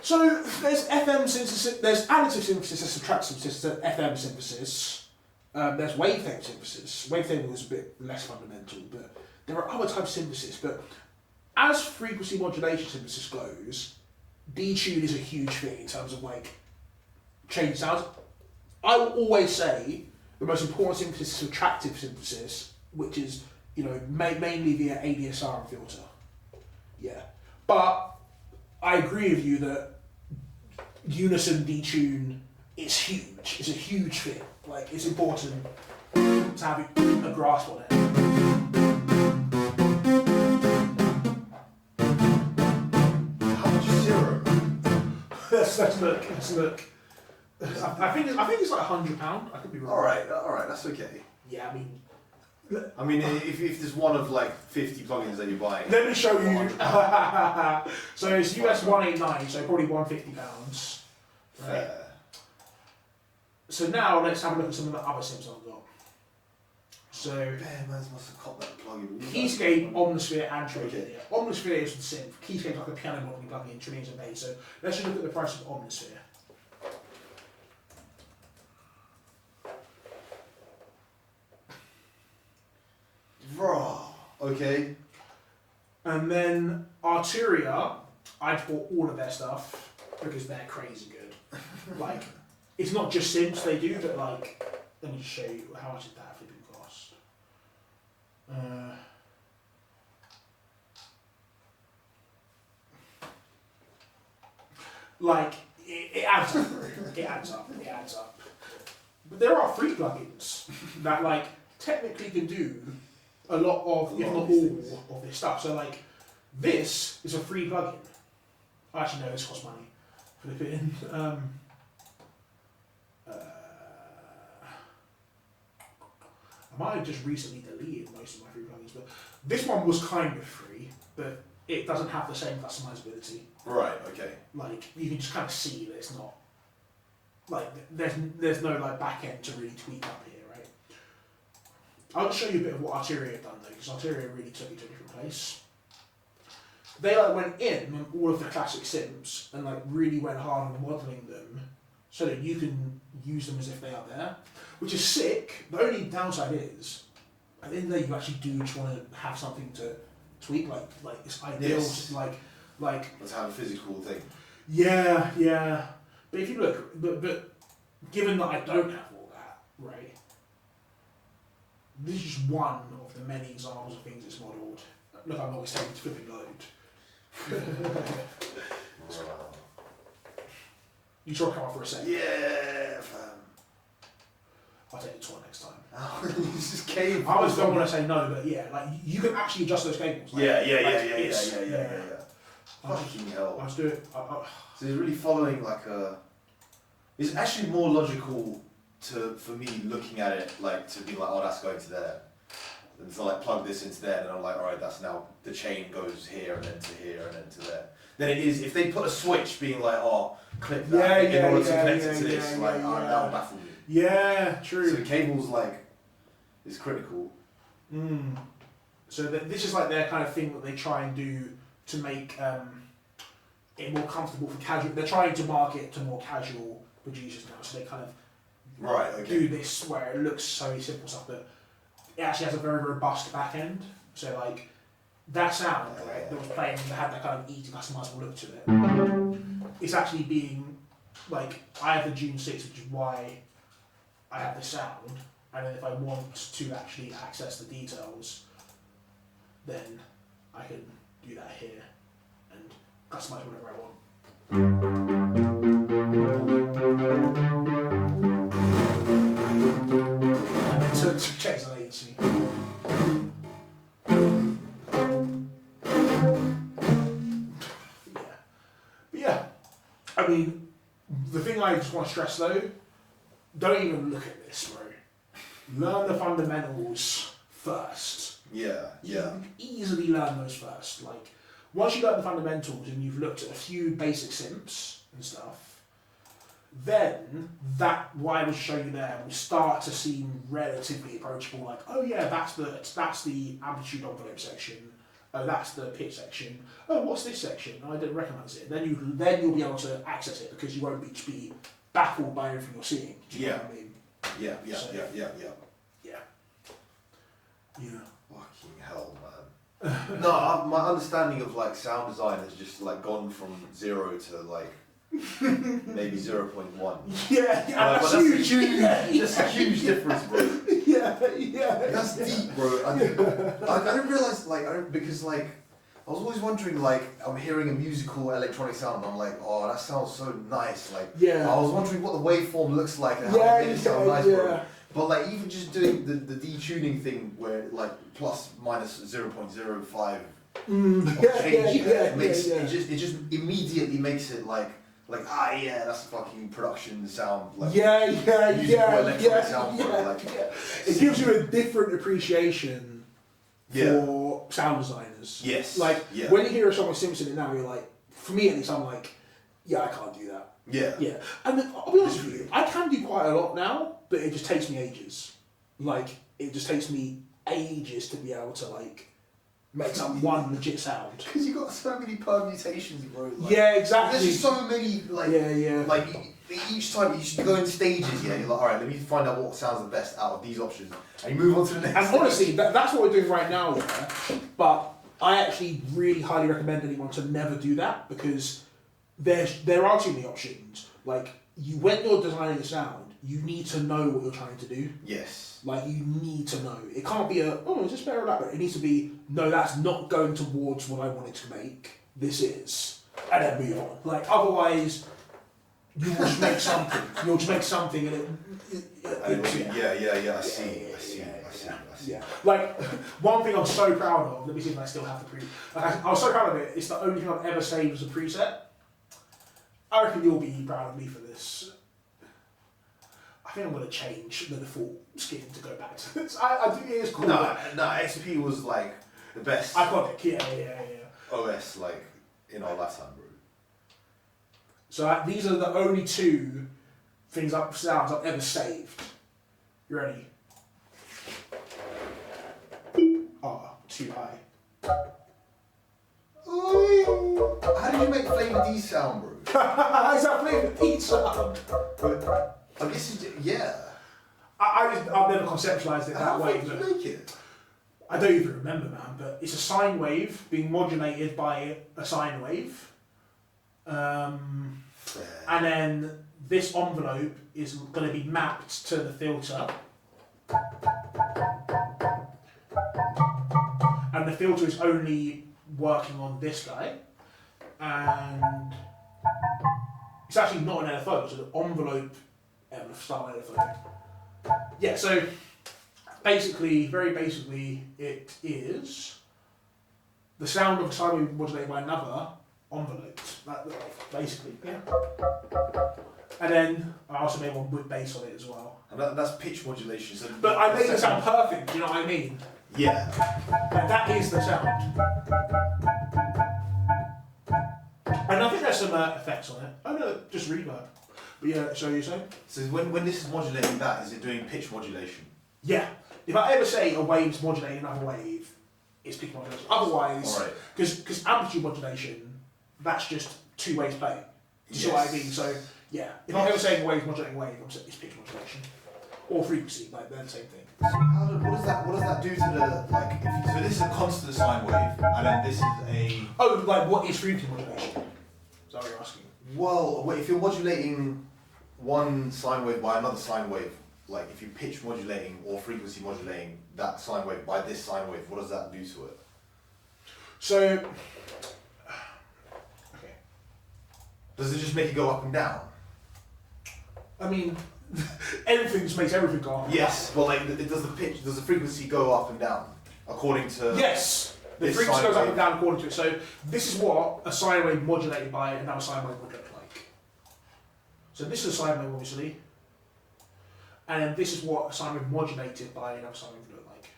So there's FM synthesis, there's additive synthesis, there's subtractive synthesis, there's FM synthesis, there's wavetable synthesis. Wavetable is a bit less fundamental, but there are other types of synthesis. But as frequency modulation synthesis goes, detune is a huge thing in terms of like change sounds. I will always say the most important synthesis is subtractive synthesis, which is mainly via ADSR and filter. Yeah, but I agree with you that unison detune is huge. It's a huge thing. Like, it's important to have a grasp on it. How much is zero? let's look. I think it's like £100. I could be wrong. All right, that's okay. Yeah, I mean, if there's one of like 50 plugins that you buy. let me show you. So it's US 189, so probably £150. Right. Fair. So now let's have a look at some of the other sims I've got. So Bear Mans must have caught that plugin. Keyscape, Omnisphere, and Trinian. Okay. Yeah. Omnisphere is the synth. Keyscape's like a piano modeling plugin. Trinian's a bass. So let's just look at the price of Omnisphere. Raw. Okay. And then Arturia, I bought all of their stuff because they're crazy good. Like, it's not just synths they do, but like, let me just show you how much did that flipping cost. Like, it adds up. It adds up. But there are free plugins that like technically can do a lot of, if not all, of this stuff. So like, this is a free plugin. Actually, no, this costs money. Flip it in. I might have just recently deleted most of my free plugins, but this one was kind of free, but it doesn't have the same customizability. Right. Okay. Like, you can just kind of see that it's not, like, there's no like back end to really tweak up here, right? I'll just show you a bit of what Arturia have done though, because Arturia really took it to a different place. They like went in on all of the classic synths and like really went hard on modelling them so that you can use them as if they are there, which is sick. The only downside is, at the end of the day, you actually do just want to have something to tweak. Like it's ideal, Yes. like Let's have a physical thing. yeah. But if you look, but given that I don't have all that, right? This is just one of the many examples of things it's modelled. Look, I'm always taking to flipping load. You try to come up for a second. Yeah, fam. I'll take the tour next time. Oh, this is cable. I always don't want to say no, but yeah, like you can actually adjust those cables. Like, Yeah. I Fucking hell. was doing. So he's really following like a. It's actually more logical for me looking at it like to be like, oh, that's going to there, and so like plug this into there, and I'm like, all right, that's now the chain goes here and then to here and then to there. Then it is if they put a switch being like, oh, click that in order to connect it to this, like that'll baffle me. Yeah, true. So the cable's like is critical. So this is like their kind of thing that they try and do to make it more comfortable for casual. They're trying to market to more casual producers now, so they kind of do this where it looks so simple stuff, but it actually has a very robust back end. So like that sound that was playing that had that kind of easy customizable look to it. It's actually being like I have the June 6, which is why I have this sound, and then if I want to actually access the details, then I can do that here and customize whatever I want. To check the latency. Yeah. I mean, the thing I just want to stress though, don't even look at this, bro. Learn the fundamentals first. Yeah. You can easily learn those first. Like, once you learn the fundamentals and you've looked at a few basic synths and stuff, then that what I was showing you there will start to seem relatively approachable. Like, oh yeah, that's the amplitude envelope section. Oh, that's the pitch section. Oh, what's this section? I didn't recognise it. Then you'll be able to access it because you won't be baffled by everything you're seeing. Do you know what I mean? Yeah. Yeah. Fucking hell, man. No, my understanding of like sound design has just like gone from 0 to like maybe 0.1. Yeah, But that's a huge difference, bro. Yeah. That's deep, bro. I didn't realize because like I was always wondering like I'm hearing a musical electronic sound and I'm like, oh, that sounds so nice. Like I was wondering what the waveform looks like and how it makes it sound nice, bro. But like even just doing the detuning thing where like plus minus 0.05 change it just immediately makes it like that's fucking production sound like electronic sound, bro. It gives you a different appreciation for sound designers. Yes. When you hear a song with Simpson it now, you're like, for me at least, I'm like, I can't do that. Yeah. And then, I'll be honest with you, I can do quite a lot now, but it just takes me ages. Like, it just takes me ages to be able to like make some one legit sound. Because you've got so many permutations, bro. Like, exactly. There's just so many, like, like each time you should go in stages, you're like, alright, let me find out what sounds the best out of these options. And you move on to the next And stage. honestly, that's what we're doing right now, but I actually really highly recommend anyone to never do that because there are too many options. Like, when you're designing a sound, you need to know what you're trying to do. Yes. Like, you need to know. It can't be is this better or that better? It needs to be, no, that's not going towards what I wanted to make. This is. And then move on. Like, otherwise, you'll just make something. You'll just make something and I see. Yeah. Like, one thing I'm so proud of, let me see if I still have the preset. I was so proud of it, it's the only thing I've ever saved as a preset. I reckon you'll be proud of me for this. I think I'm going to change the default skin to go back to this. I think it is cool. No, XP was like the best iconic, yeah. OS like in our lifetime, bro. So these are the only two sounds I've ever saved. You ready? Oh, too high. How did you make Flavor D sound, bro? How's that Flavor D sound? I guess I've never conceptualized it that way. How did you make it? I don't even remember, man, but it's a sine wave being modulated by a sine wave. And then this envelope is going to be mapped to the filter. And the filter is only working on this guy. And it's actually not an LFO, it's an envelope style LFO. Yeah, so very basically, it is the sound of a sine wave modulated by another envelope. Basically, yeah. And then I also made one with bass on it as well. And that's pitch modulation. So but I made it sound perfect, do you know what I mean? Yeah. Like, that is the sound. And I think there's some effects on it. Oh no, just reverb. But yeah, so you're saying? So when this is modulating that, is it doing pitch modulation? Yeah. If I ever say a wave's modulating another wave, it's pitch modulation. Otherwise, because amplitude modulation, that's just two waves playing. Do you see what I mean? So yeah, if I'm ever saying a wave's modulating a wave, I'm saying it's pitch modulation. Or frequency, like they're the same thing. So what does that do to the like? So this is a constant sine wave, and then this is a. Oh, like what is frequency modulation? Is that what you're asking? Well, wait, if you're modulating one sine wave by another sine wave, like if you pitch modulating or frequency modulating that sine wave by this sine wave, what does that do to it? So, okay. Does it just make it go up and down? I mean, everything just makes everything go up. Yes, but like, does the frequency go up and down according to? Yes, the frequency goes up and down according to it. So this is what a sine wave modulated by another sine wave would look like. So this is a sine wave, obviously, and then this is what a sine wave modulated by another sine wave would look like.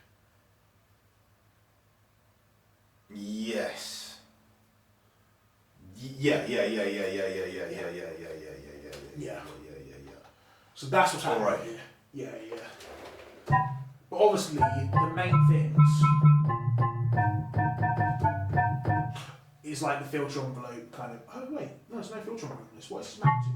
Yes. Yeah. So that's what's happening Alright. here. Yeah. But obviously, the main things is like the filter envelope kind of. Oh wait, no, there's no filter envelope in this. What is this mapped to?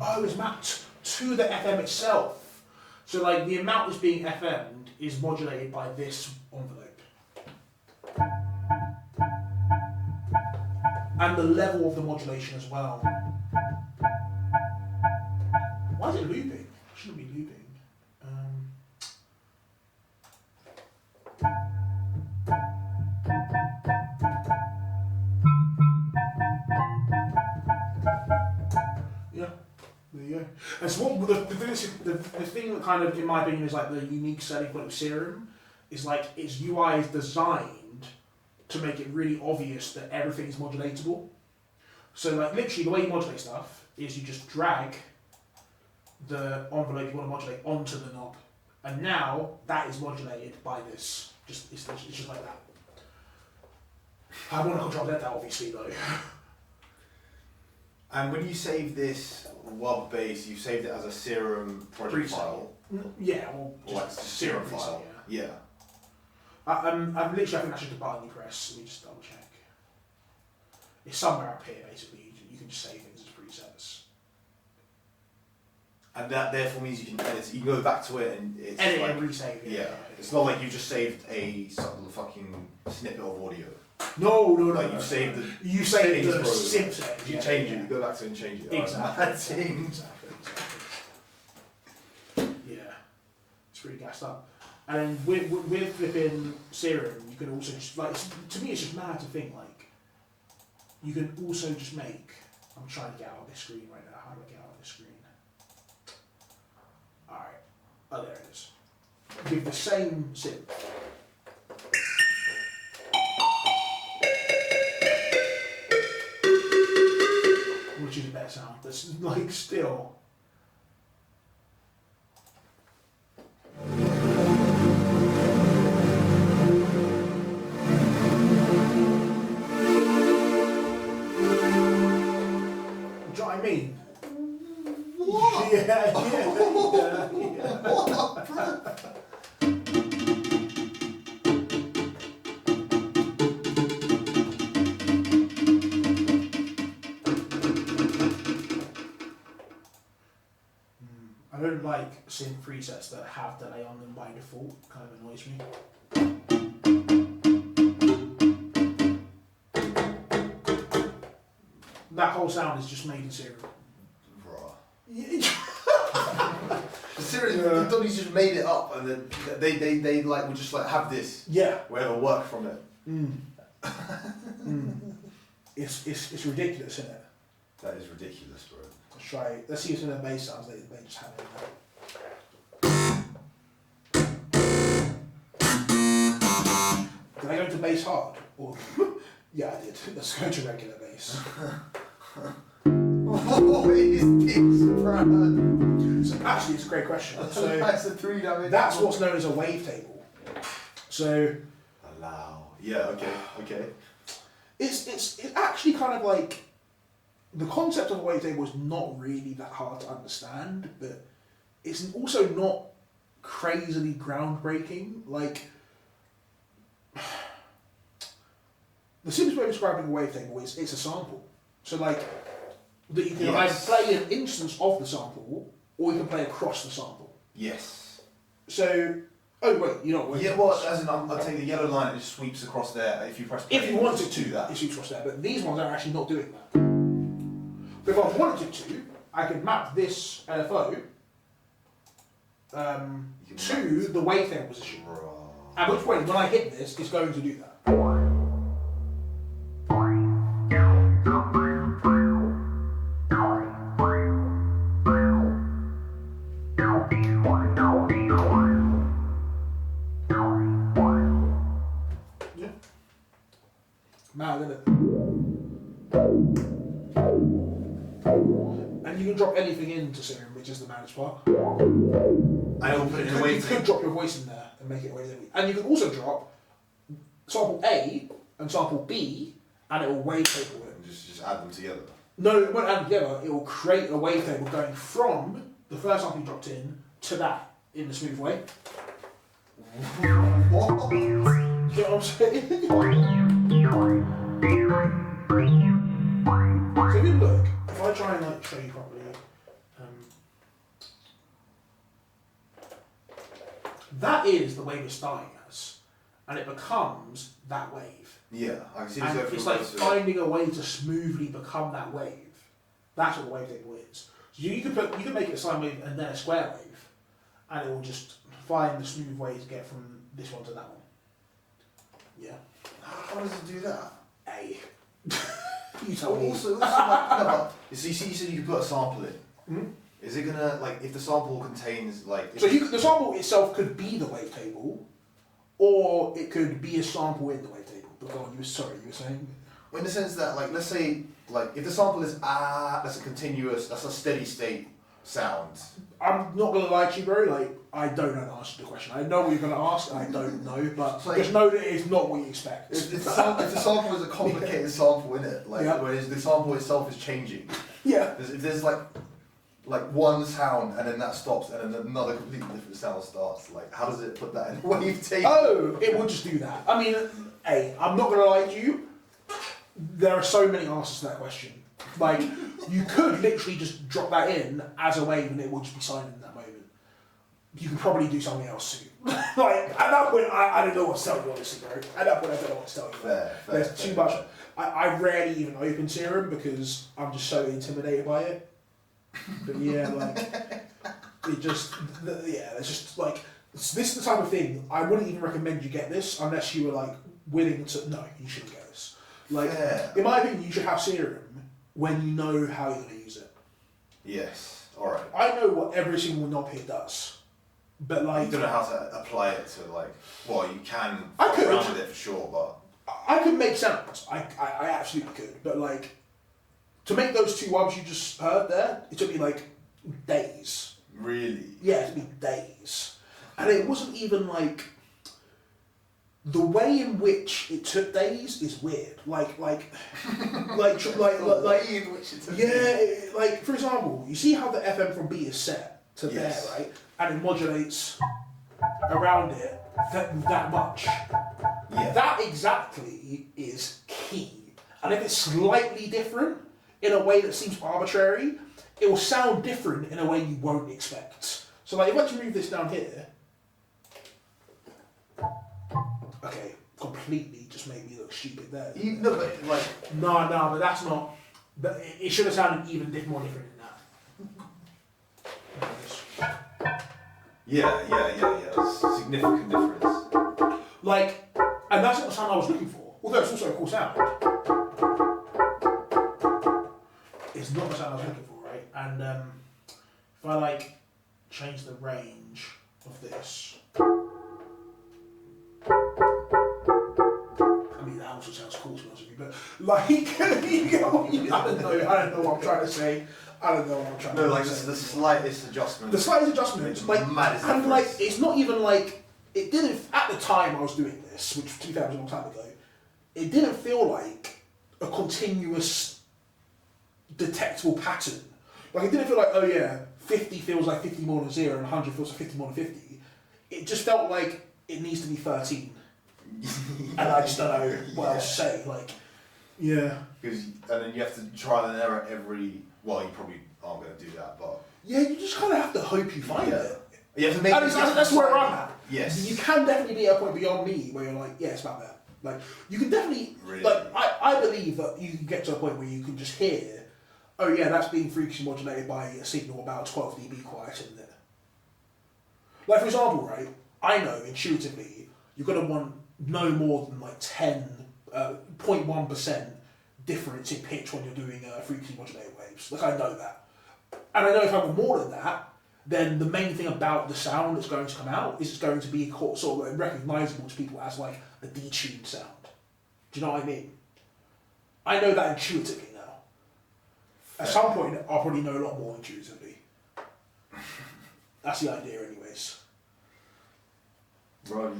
Oh, it's mapped to the FM itself. So like the amount that's being FM'd is modulated by this envelope. And the level of the modulation as well. Why is it looping? It shouldn't be looping. Yeah, there you go. And so what the thing that kind of, in my opinion, is like the unique selling point of Serum is like its UI is designed to make it really obvious that everything is modulatable. So like literally the way you modulate stuff is you just drag the envelope you want to modulate onto the knob, and now that is modulated by this. It's just like that. I want to control that obviously though. And when you save this WUB base, you saved it as a Serum project Preset. file, Yeah, or or like just Serum preset, file. yeah. Yeah. I'm literally, I think that's just a button you press. Let me just double check. It's somewhere up here, basically. You can just save things as presets. And that therefore means you can edit. You can go back to it and it's Edit like, and resave. yeah. It's not like you just saved a fucking snippet of audio. No. Like you saved the. You saved the settings synth settings. If you change it, you go back to it and change it. Exactly. Exactly. Yeah. It's really gassed up. And then with flipping Serum, you can also just, like, to me it's just mad to think, like, you can also just make, I'm trying to get out of this screen right now, how do I get out of this screen? Alright, oh there it is. With the same synth. Which is a better sound, but like still. Do you know what I mean? What? Yeah. I don't like synth presets that have delay on them by default. Kind of annoys me. That whole sound is just made in Serum. Seriously, the Donnies just made it up, and then they like would just like have this. Yeah. Whatever work from it. It's ridiculous, isn't it? That is ridiculous, bro. Let's try. Let's see if some of the bass sounds they just have in there. Did I go to bass hard? Or yeah, I did. Let's go to regular bass. What is this, bro? So actually, it's a great question. So That's a 3-dimensional. that's what's known as a wavetable. So Allow. Yeah. Okay. it's actually kind of like the concept of a wavetable is not really that hard to understand, but it's also not crazily groundbreaking. Like the simplest way of describing a wavetable is it's a sample. So like that you can either play an instance of the sample or you can play across the sample. Yes. So oh wait, you know what? Yeah. Well, as in, I'll take the yellow line and it just sweeps across there. If you press. Play, If you wanted to, that. it sweeps across there. But these ones are actually not doing that. But if I wanted to, I could map this LFO to the wavetable position. At which point, when I hit this, it's going to do that. Yeah. Mad, isn't it? And you can drop anything into Serum, which is the maddest part. I will put it in a You wave. could drop your voice in there and make it wavetable. And you can also drop sample A and sample B, and it will wavetable it. Just add them together. No, it won't add together. It will create a wavetable going from the first sample you dropped in to that in the smooth way. What? You get what I'm saying? So if you look, if I try and like show you properly, that is the wave it's starting as, and it becomes that wave. Yeah, I can see And this. it's like finding a way to smoothly become that wave. That's what the wavetable is. So you can make it a sine wave and then a square wave, and it will just find the smooth way to get from this one to that one. Yeah. How does it do that? A. You tell me. Also, like, no, but, so you said you could put a sample in. Hmm? Is it gonna, like, if the sample contains, like... So the sample itself could be the wavetable, or it could be a sample in the wavetable. But go on, you were saying? In the sense that, like, let's say, like, if the sample is that's a continuous, that's a steady state sound. I'm not gonna lie to you, bro. Like, I don't know the answer to the question. I know what you're gonna ask, and I don't know, but Like, just know that it's not what you expect. If the sample is a complicated sample in it, like, Yeah. whereas the sample itself is changing. Yeah. If there's like one sound and then that stops and then another completely different sound starts, like, how does it put that in a wavetable? Oh, it would just do that. I mean, hey, I'm not gonna lie to you. There are so many answers to that question. Like, you could literally just drop that in as a wave and it would just be silent in that moment. You could probably do something else too. Like, at that point, I don't know what to tell you, honestly, bro. At that point, I don't know what to tell you. Fair, There's fair. too much. I rarely even open Serum because I'm just so intimidated by it. But yeah, like, it just, it's just like, this is the type of thing, I wouldn't even recommend you get this unless you were like willing to, no, you shouldn't get this. Like, Yeah. in my opinion, you should have Serum when you know how you're going to use it. Yes, alright. I know what every single knob here does, but like, You don't know how to apply it to, like, well, you can I fuck could. around with it for sure, but... I could make sounds, I absolutely could, but like, to make those two ones you just heard there, it took me like days. Really? Yeah, it took me days. And it wasn't even like, the way in which it took days is weird. Like, in which it took yeah, like, for example, you see how the FM from B is set to Yes. there, right? And it modulates around it that much. Yeah. That exactly is key. And if it's slightly different in a way that seems arbitrary, it will sound different in a way you won't expect. So like, if I just move this down here, okay, completely just made me look stupid there. No, but, like... No, but that's not. But it should have sounded even more different than that. Yeah. There's a significant difference. Like, and that's not the sound I was looking for. Although it's also a cool sound. It's not the sound I was looking for, right? And if I like change the range of this, I mean that also sounds cool to be honest with you, but like, you get what you, I don't know what I'm trying to say. I don't know what I'm trying to say. No, like, the slightest adjustment. The slightest adjustment, like, Maddest and difference. like, it's not even like, it didn't, at the time I was doing this, which 2000 was a long time ago, it didn't feel like a continuous detectable pattern. Like, it didn't feel like, oh yeah, 50 feels like 50 more than 0 and 100 feels like 50 more than 50. It just felt like it needs to be 13. And I just don't know what else to say, like, yeah. Because, and then you have to try and error every... Well, you probably aren't going to do that, but... Yeah, you just kind of have to hope you find it. You have to make... And that's where I'm at. Yes. You can definitely be at a point beyond me where you're like, yeah, it's about that. Like, you can definitely, Really? like, I believe that you can get to a point where you can just hear, oh yeah, that's being frequency modulated by a signal about 12 dB quiet in there. Like, for example, right, I know intuitively you're going to want no more than like 0.1% difference in pitch when you're doing frequency modulated waves. Like, I know that. And I know if I want more than that, then the main thing about the sound that's going to come out is it's going to be sort of like recognisable to people as like a detuned sound. Do you know what I mean? I know that intuitively now. At some point, I'll probably know a lot more intuitively. That's the idea anyways. Bro,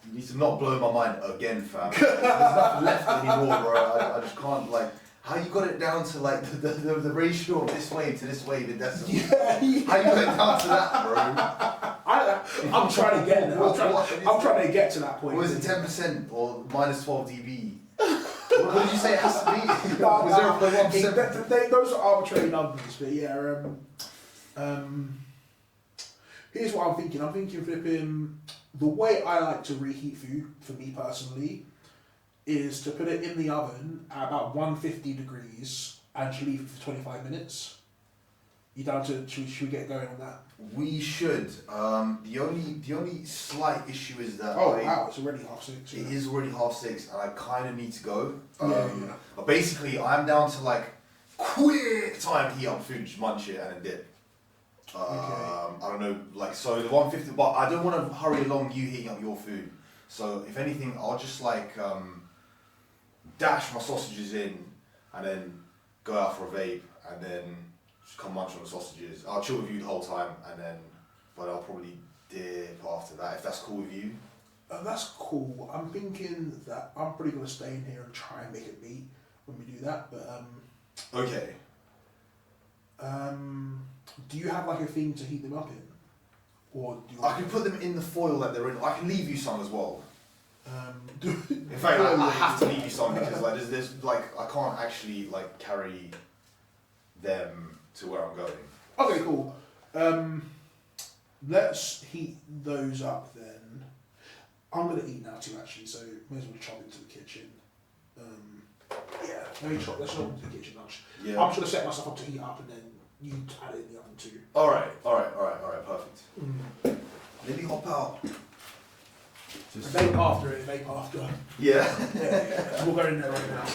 you need to not blow my mind again, fam. There's nothing left anymore, bro. I just can't, like... how you got it down to like the ratio of this way to this way, the decimal? Yeah. How you got it down to that, bro? I'm trying to get there. I'm trying to get to that point. Was it 10% or minus 12 dB? What did you say it has to be? No, Was 0.1%? those are arbitrary numbers, but yeah. Here's what I'm thinking. I'm thinking flipping. The way I like to reheat food, for me personally, is to put it in the oven at about 150 degrees and just leave it for 25 minutes. You down to? Should we get going on that? We should. The only slight issue is that Wow, it's already 6:30. it is already 6:30, and I kind of need to go. Yeah. But basically, I'm down to like quick time heat up food, just munch it, and then dip. I don't know, like so the 150, but I don't want to hurry along you heating up your food. So if anything, I'll just like dash my sausages in, and then go out for a vape, and then just come munch on the sausages. I'll chill with you the whole time, but I'll probably dip after that if that's cool with you. That's cool. I'm thinking that I'm probably gonna stay in here and try and make it meat when we do that. But Okay. do you have like a thing to heat them up in, or do you? I can put them in the foil that they're in. I can leave you some as well. In In fact, I have to leave you some because like there's like I can't actually like carry them to where I'm going. Okay, cool. Let's heat those up then. I'm gonna eat now too, actually, so may as well chop into the kitchen. Yeah, maybe chop. Let's chop into the kitchen lunch. Yeah. I'm just gonna set myself up to heat up, and then you add it in the oven too. All right, perfect. Let me hop out. Just Vape after it. Vape after. yeah. Yeah. We'll go in there right now.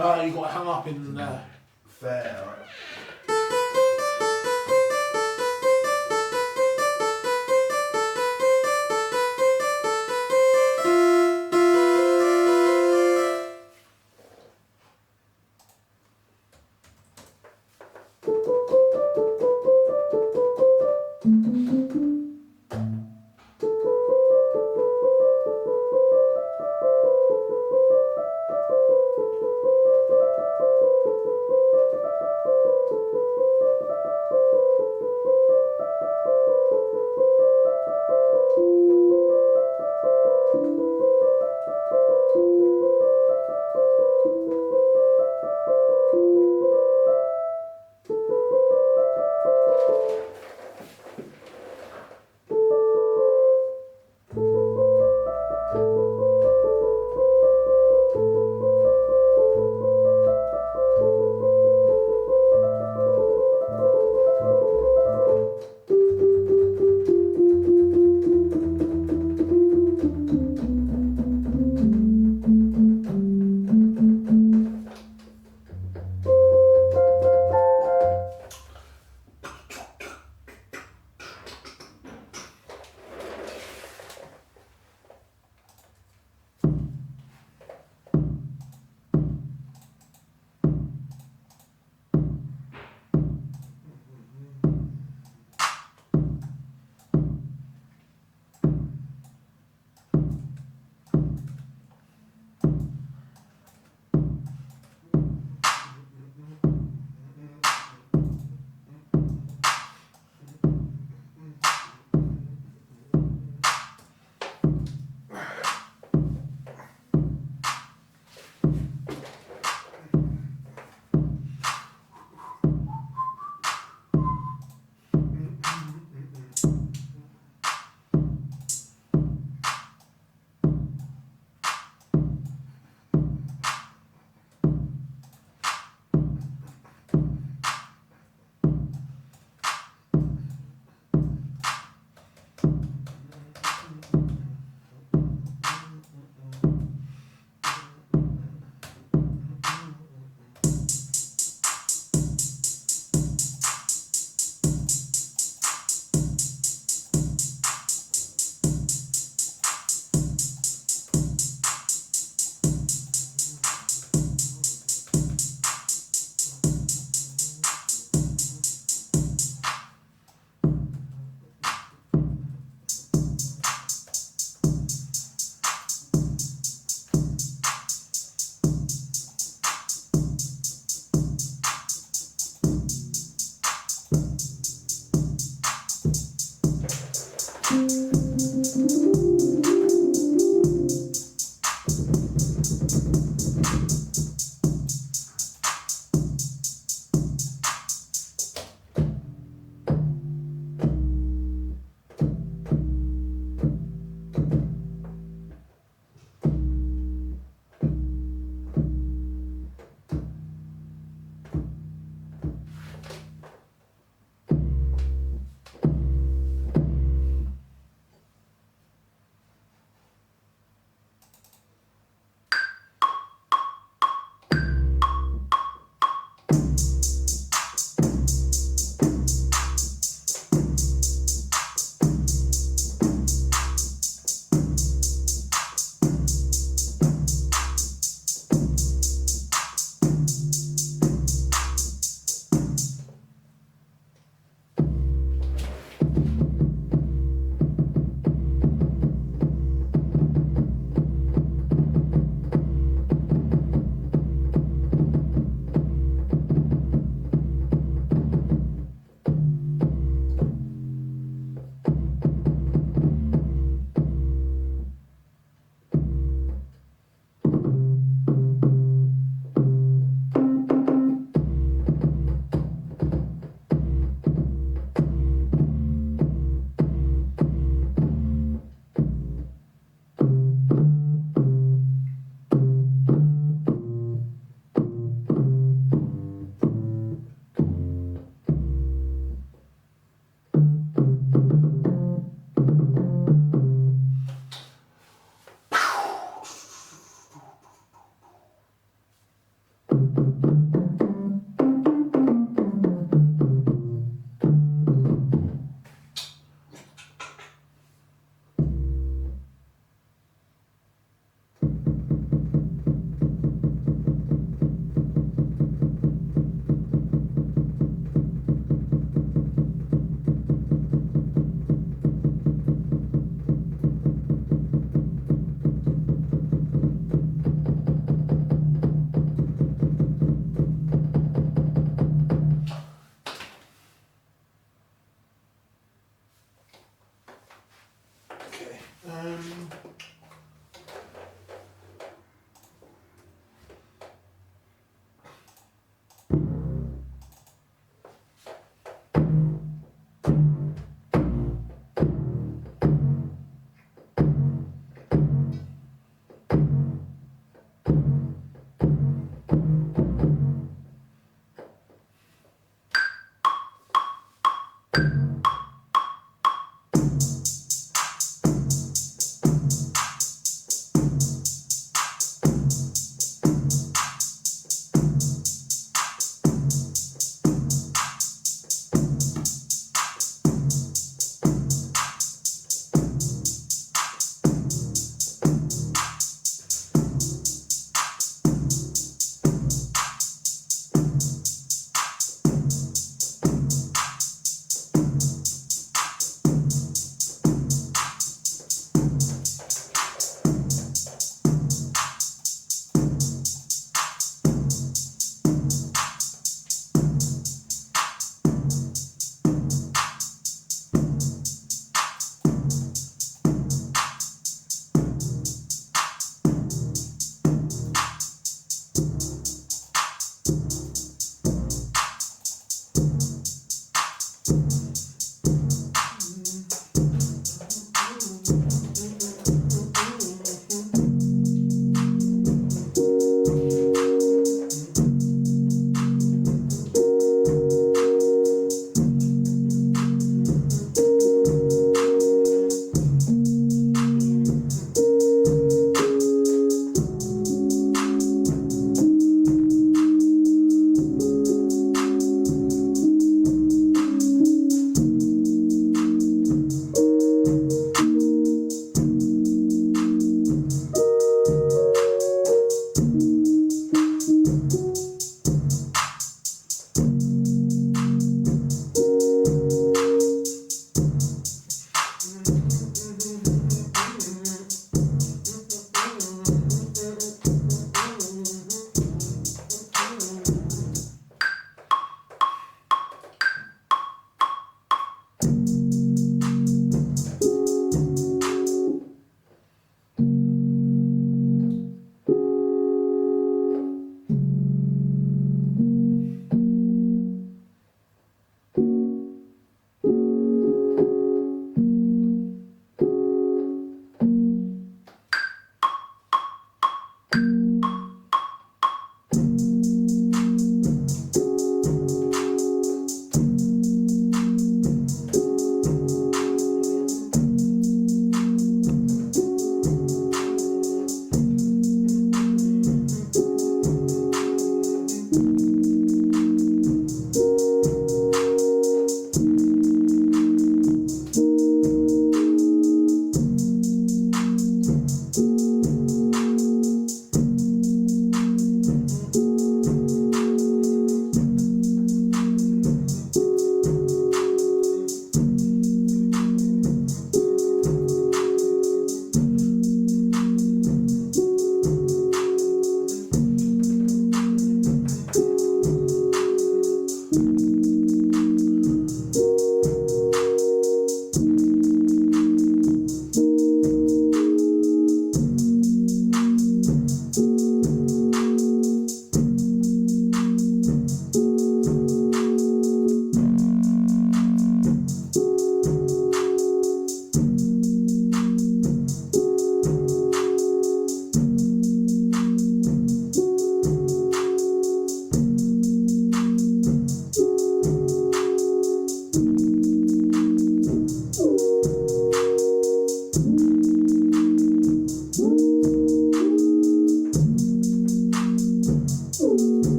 No, you got hung up in there. Fair, right?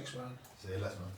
Thanks, man. See you later, man.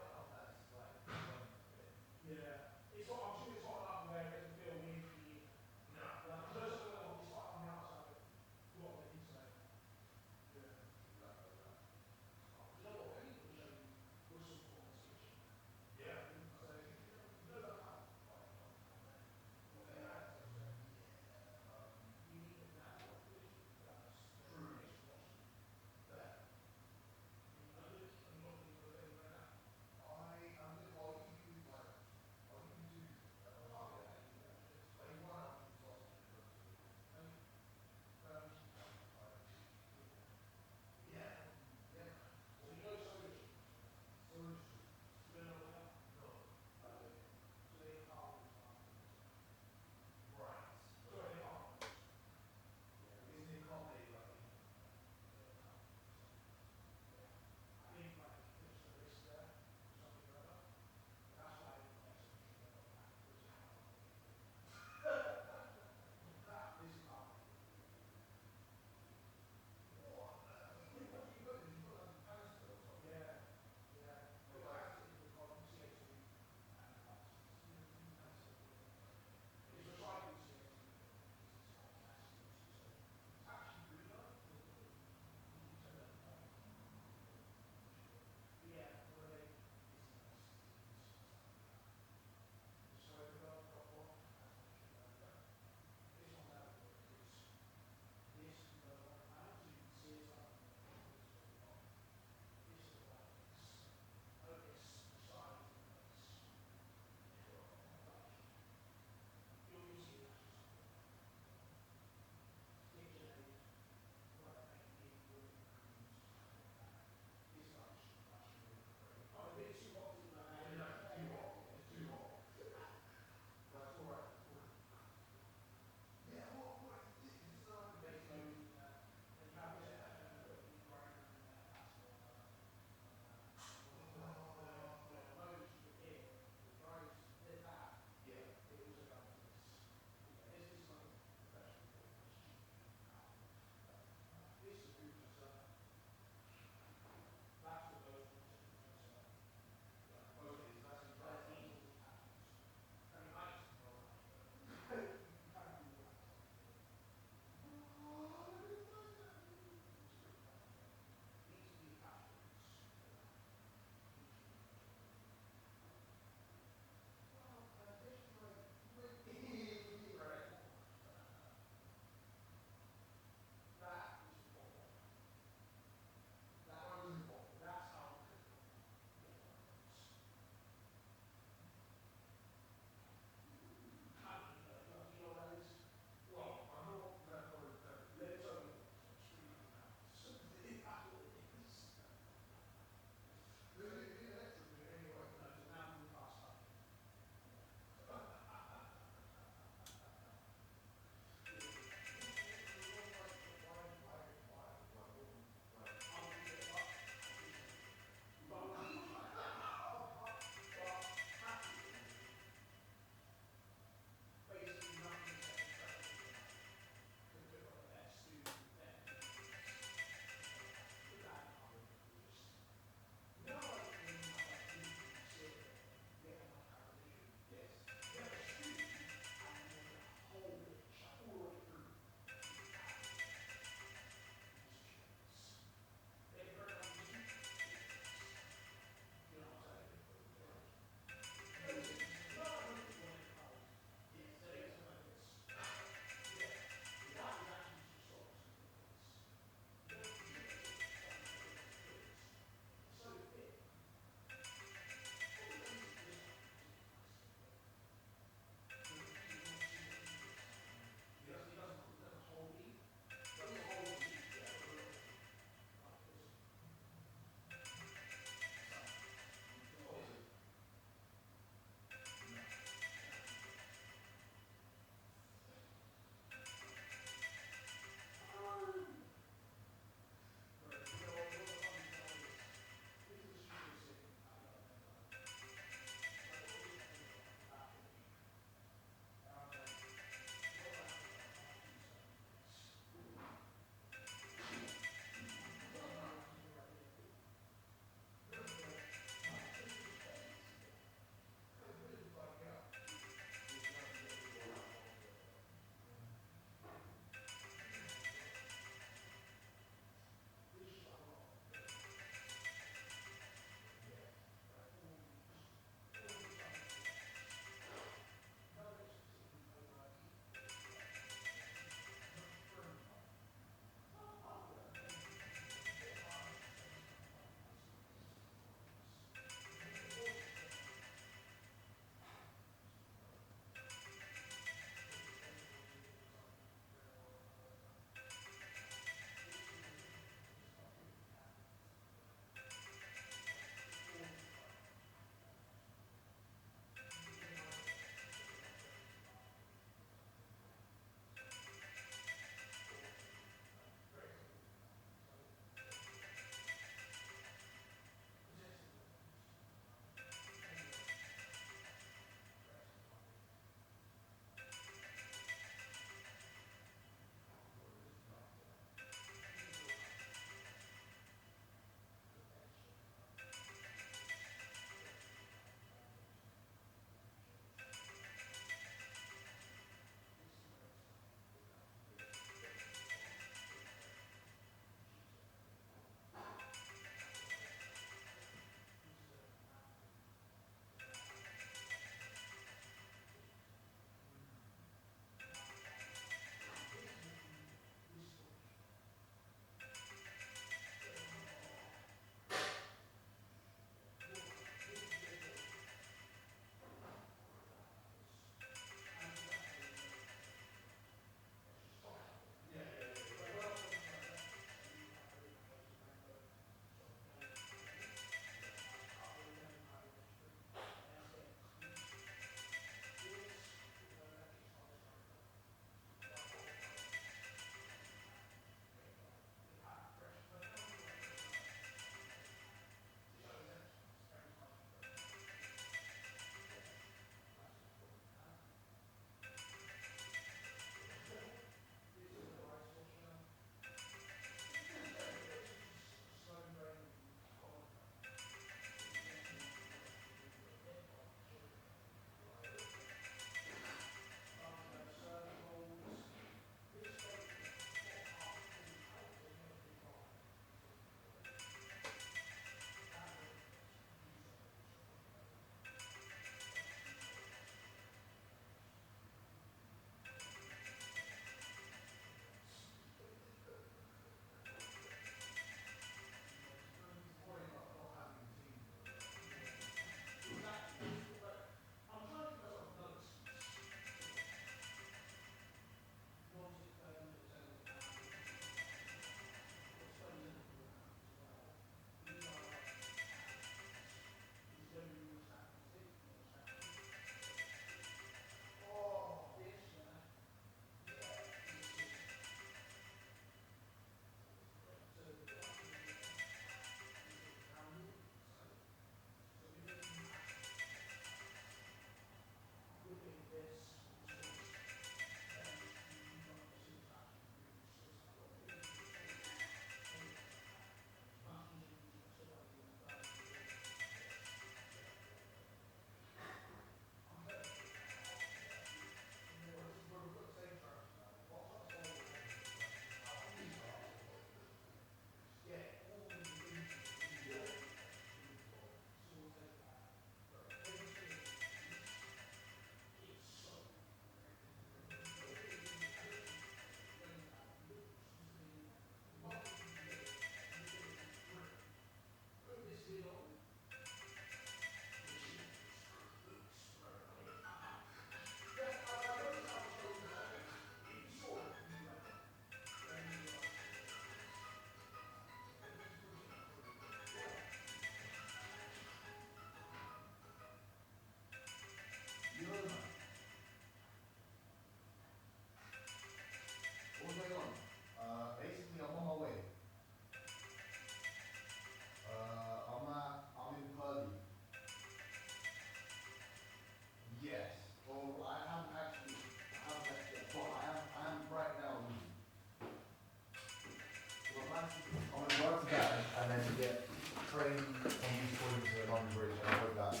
I'm gonna work to that and then get train on these points to London Bridge, and I hope that is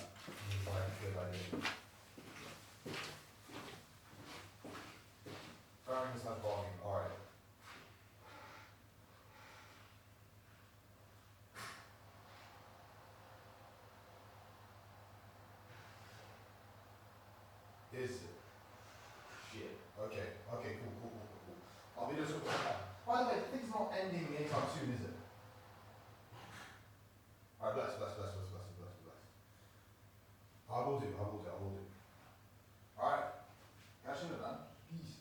like a good idea. Throwing this like volume, alright. Is it? Shit. Okay, cool. I'll be just by the way, the thing's not ending anytime soon, is it? Alright, bless. I will do. Alright. Catch you later, man. Peace.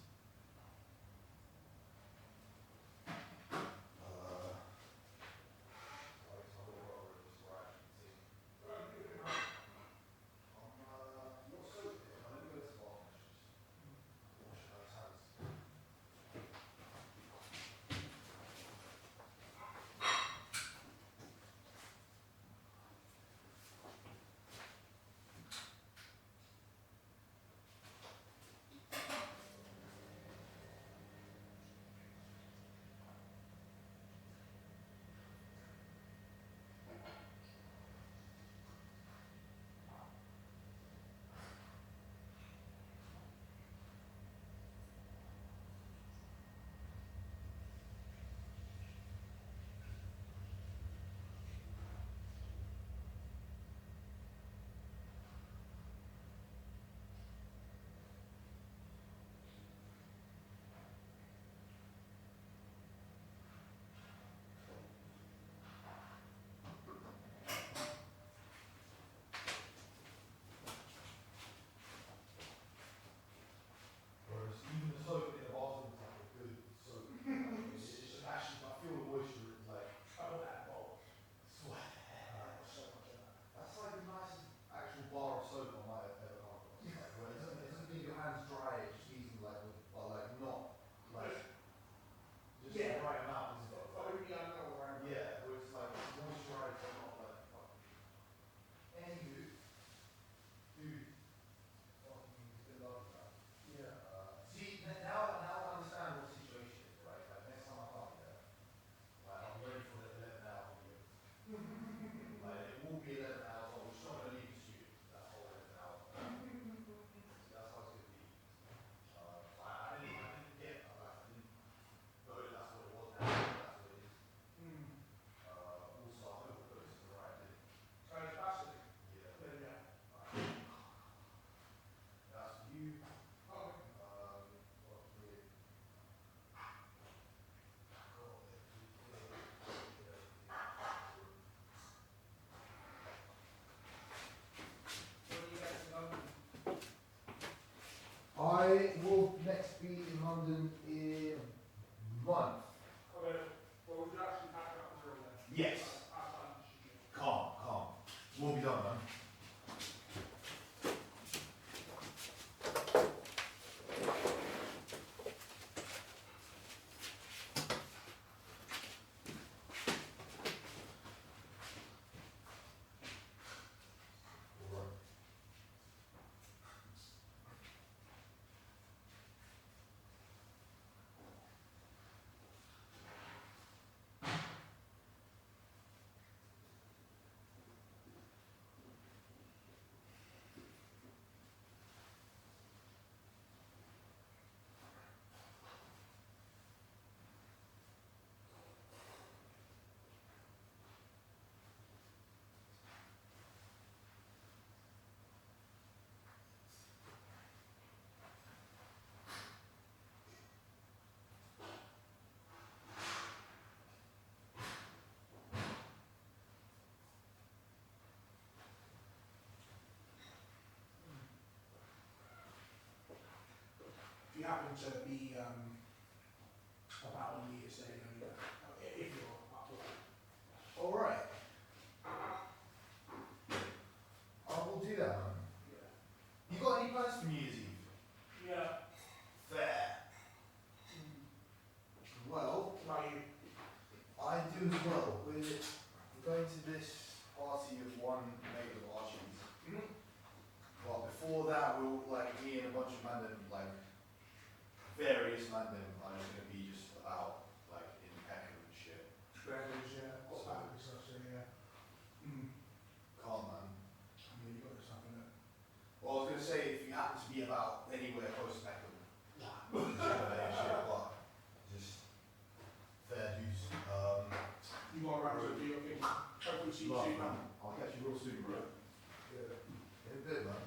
Whereas even the soap in the bathroom is like a good soap. It's just actually, I feel the moisture is like, I got that bowl. sweat. So much of that. That's like the nicest actual bar of soap I might have ever come across. Like, where it doesn't leave your hands dry, it just leaves them like, but like not, like, just Yeah. the right amount. Isn't it? Oh, yeah, I know, right? Yeah, where it's like moisturized but not like, fucking. Anywho, dude, fucking good luck with that. Yeah. See, now I understand what the situation is, right? Like, next time I come there, like, I'm ready for the 11-hour video. Like, it will be 11 hours, but we're just not going to leave the studio that whole 11 hours. That's how it's going to be. I didn't get that, like, I didn't know that that's what it was now, that's what it is. Also, I hope the place is alright, Fantastic. yeah. Yeah. That's you. Okay. What's weird? When are you guys in London? I will next be in London in a month. Okay. Well, we should actually pack up the room then. Yes. Outside the studio. Calm. We'll be done, man. Alright. If you happen to be about on New Year's Day, if you're up for it. Alright. I will do that, man. Yeah. You got any plans for New Year's Eve? Yeah. Fair. Well, About you? I do as well. We're going to this party of one mate of Archie's. But before that, me and a bunch of men, like, various men, are just going to be just out, like, in Peckham and shit. say if you happen to be about anywhere close to Beckham, but just fair dues. You got around to do your thing. Hopefully see you soon, man. I'll catch you real soon, bro. Yeah. In a bit, man.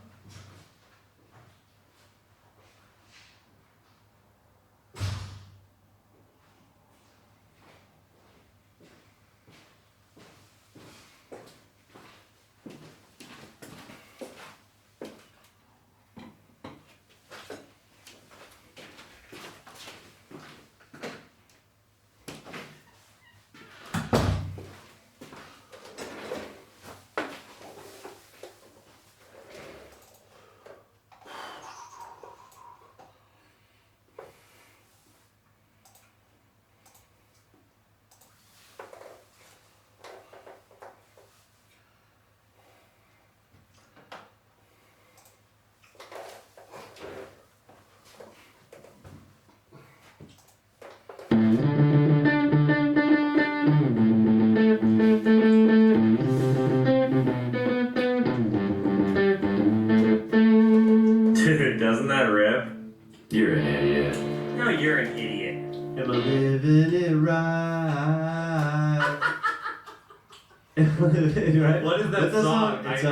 Dude, doesn't that rip? You're an idiot. No, you're an idiot. Am I living it right? Right? What is that What's song? It's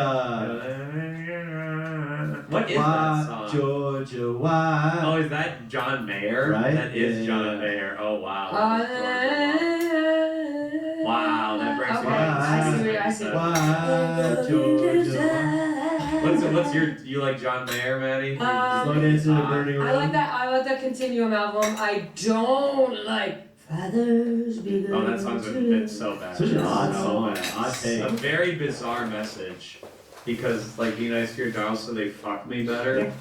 What is why, that song? Georgia, why? Oh, is that John Mayer? Right? That is Yeah. John Mayer. Oh wow. That is Georgia. Wow, that brings me Okay, I see. Why, Georgia? What's your? You like John Mayer, Maddie? Slow dancing in the burning room. I like that Continuum album. I don't like Fathers Be Oh, that song's it's so bad. Such an odd So song. bad. Odd take. A very bizarre message, because like Be Nice to Your Doll so they fuck me better.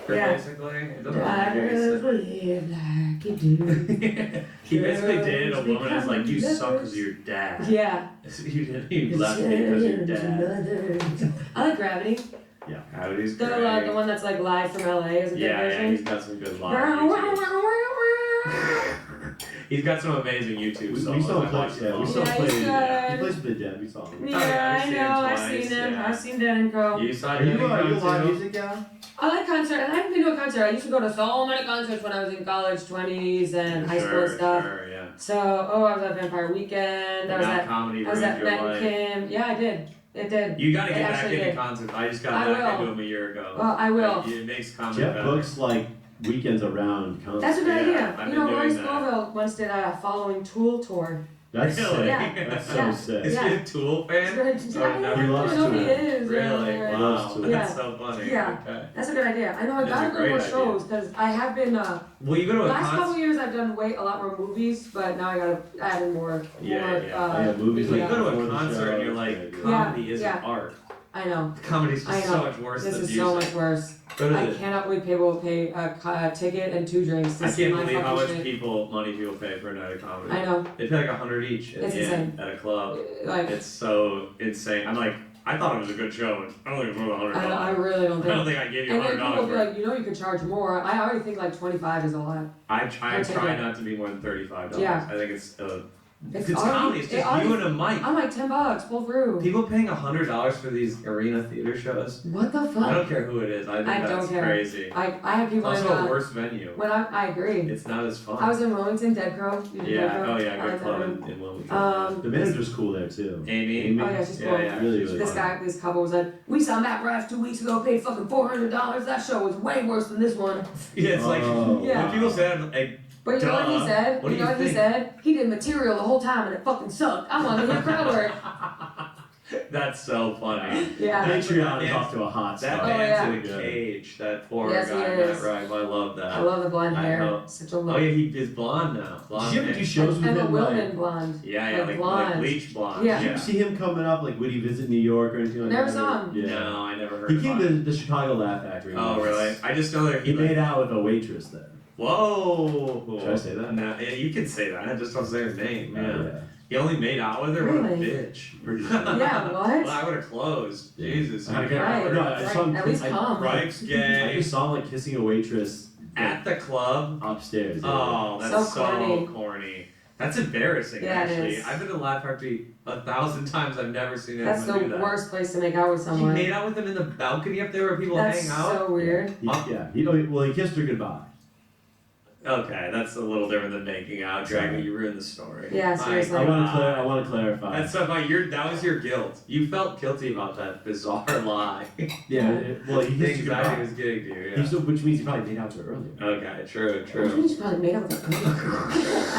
Yeah. Basically, it doesn't Daughters will live like you do. He basically dated a woman and was like, you suck because of your dad. Yeah. You didn't. You left me because of your dad. I like Gravity. Yeah, Gravity's The great. one that's like live from LA is a good Yeah, version. he's got some good live YouTubes. He's got some amazing YouTube We songs. still I play, like yeah, we them. still Yeah, play. he's good. He plays the Debbie song. Yeah, I've I seen know. him I've twice, seen him. yeah. I've seen Dan and Co. You saw Are you Danny a Go live too? music guy? I like concert, and I haven't been to a concert. I used to go to so many concerts when I was in college, 20s, and high school and stuff. Sure, yeah. So, I was at Vampire Weekend. I was That at comedy I was ruined at your Met and life. Kim. Yeah, I did. It did. You gotta It get back actually into did. concerts. I just got I back will. into them a year ago. Well, I will. It makes comedy Jeff better. books like weekends around concerts. That's a good Yeah, idea. I've You been know, doing Royce that. Scoville once did a following Tool tour. That's Really? sick. Yeah. That's so Yeah. sick. Is Yeah. he a Tool fan? It's Oh, good. never He loves I don't know if he Tool. is. Really? Yeah. Wow, Tool. that's Yeah. so funny. Yeah. Okay. That's a good idea. I know I That's gotta a go to great more idea. shows because I have been. Well, you go to a Last couple concert. years I've done a lot more movies, but now I gotta add in more. Yeah, more, yeah. Yeah, movies When you like go to before a the concert show, and you're it's like, good. comedy isn't Yeah. art. I know. Comedy's I just know. so much worse This than is music. so much worse. Go to I the- cannot believe people will pay a ticket and 2 drinks to I see can't my believe how much fucking shit. money people pay for a night of comedy. I know. They pay like $100 each at It's the end at a club. Like, It's so insane. I'm like, I thought it was a good show. I don't think it was more than $100. I really don't I think. don't think I gave you And then people $100. will be like, you know, you could charge more. I already think like 25 is a lot. I try ticket. not to be more than $35. Yeah. I think it's It's it's already- comedy. It's it just already- you and a mic. I'm like $10, pull through. People paying $100 for these arena theater shows. What the I fuck? don't care who it is. I think I that's don't care. crazy. I have people Also in a worse venue. when I agree. It's not as fun. I was in Wilmington, Dead Crow. You know Dead yeah. Crow? Oh yeah. I Good like club that room. in Wilmington. The manager's cool there too. Amy. Oh yeah, she's cool. Yeah. Really, she's really This fun. this couple was like, we saw Matt Rife 2 weeks ago, paid fucking $400. That show was way worse than this one. Yeah. It's like Yeah. when people say that, I'm like, But you know what he Duh. said? What do you know you what he think? said? He did material the whole time and it fucking sucked. I wanted to hear crowd work. that's so funny. Yeah. Patreon is That off to a hot That start. Oh, man's yeah. in a cage. That poor Yes, he guy, is. Matt Rife. I love that. I love the blonde I hair. know. Such a Oh look. yeah, he is blonde now. Blonde Did you ever hair. do shows with Emma him? Willman blonde. Yeah, like like blonde. bleach blonde. Yeah. Did you see him coming up? Like, would he visit New York or anything like Never that? saw him. Yeah. No, I never heard He of came him. to the Chicago Laugh Factory. Oh once. really? I just know that He he made out with a waitress there. Whoa! Should I say that? No, yeah, you can say that. Just don't say her name. Oh, Yeah. He only made out with her. What a Really? bitch. Pretty sure. Yeah, Well, what? I would have closed. Yeah. Jesus. I you can't- Right, no, I saw him- At least come. Rife's I gay. just saw him like kissing a waitress At the club. upstairs. Oh, So that's so corny. corny. That's embarrassing, Yeah, it actually. is. I've been to Laugh Factory 1,000 times. I've never seen anyone That's do the that. worst place to make out with He someone. made out with them in the balcony up there where people That's hang out. so weird. Yeah. He kissed her goodbye. Okay, that's a little different than making out. Drago, you ruined the story. Yeah, My seriously. I God. want to clarify. That's so funny. That was your guilt. You felt guilty about that bizarre lie. Yeah. Well, he The kissed her anxiety goodbye. was getting to you. He Yeah. still- which means he probably made out to her earlier. Okay, true, Which true. means you probably made out with a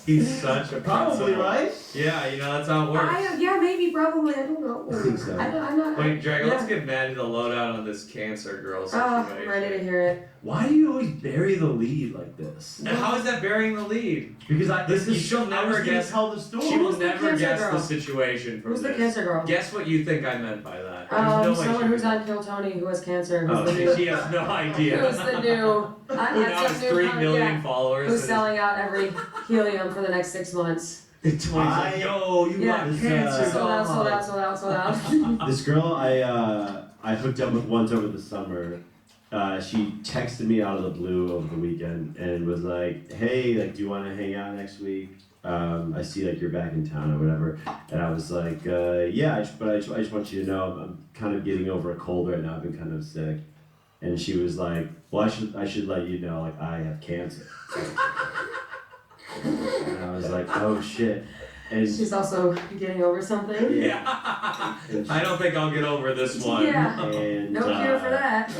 He's such a Probably principal. right. Yeah, that's how it works. Yeah, maybe, probably. I don't know. I think so. I'm not. Wait, Drago, yeah. let's get Maddie the lowdown on this cancer girl situation. Oh, I'm ready to hear it. Why do you always bury the lead like this? And how is that burying the lead? Because she'll never guess. tell the story. She will Who's the never cancer guess girl? the situation from Who's the this. cancer girl? Guess what you think I meant by that. There's no way Someone she who's can- on Kill Tony who has cancer. Who's Oh, the new? she has no idea. Who's the new? Who now has 3 million followers. Who's and selling out every helium for the next 6 months? is- It's like, yo, you Yeah. got This, cancer. Sold out, sold out, sold out, sold out. This girl I hooked up with once over the summer. She texted me out of the blue over the weekend and was like, "Hey, like, do you want to hang out next week? I see like you're back in town or whatever." And I was like, "Yeah, but I just want you to know I'm kind of getting over a cold right now. I've been kind of sick." And she was like, "Well, I should let you know, like, I have cancer." And I was like, "Oh shit." And She's also getting over something. Yeah. I don't think I'll get over this one. Yeah. and No cure for that.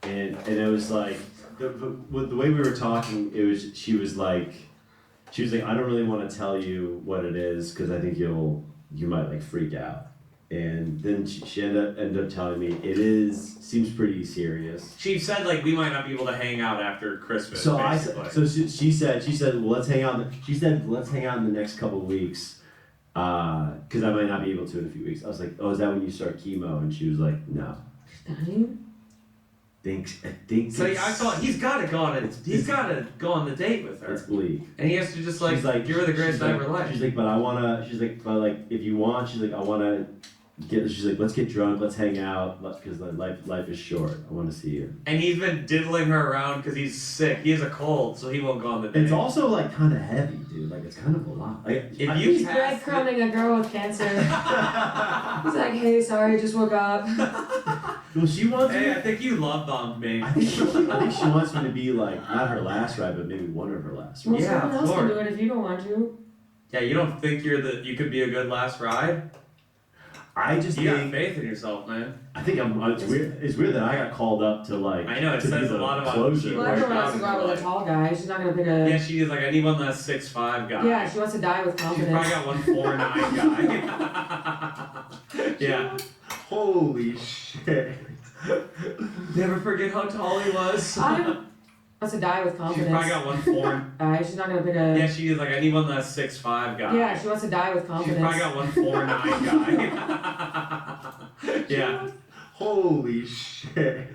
And it was like the way we were talking, she was like I don't really want to tell you what it is because I think you might like freak out. And then she ended up telling me seems pretty serious. She said like we might not be able to hang out after Christmas. So basically. she said well let's hang out. She said let's hang out in the next couple of weeks. Because I might not be able to in a few weeks. I was like, oh, is that when you start chemo? And she was like, no. Dying? I think. So I thought he's got to go on the date with her, It's bleak. and he has to just like, She's like, give her the greatest she's night like, of her life. She's like, but I wanna. She's like, but like, if you want, she's like, I wanna get. She's like, let's get drunk, let's hang out, because life is short. I want to see you. And he's been diddling her around because he's sick. He has a cold, so he won't go on the date. It's also like kind of heavy, dude. Like it's kind of a lot. Like If I- you He's pass the- breadcrumbing a girl with cancer. He's like, hey, sorry, just woke up. well, she wants. Hey, I me, think you love bombed me. I think she wants me to be like not her last ride, but maybe one of her last Well, rides. Yeah, someone of else can course. do it if you don't want to. Yeah, you don't think you could be a good last ride? I just You got think. faith in yourself, man. I think it's weird. It's weird that I got called up to like. I know, it to says be a the lot about closer. you. Well, Right. everyone wants to go out with a tall guy. She's not going to pick a... Yeah, she is like, I need one that's 6'5" guy. Yeah, she wants to die with She's confidence. probably got 1'4'9" guy. Yeah. Holy shit. Never forget how tall he was. Wants to die with She's confidence. probably got 1'4". She's not going to pick a... Yeah, she is like, I need one that's 6'5" guy. Yeah, she wants to die with She's confidence. probably got 1'4'9" guy. Yeah. Holy shit.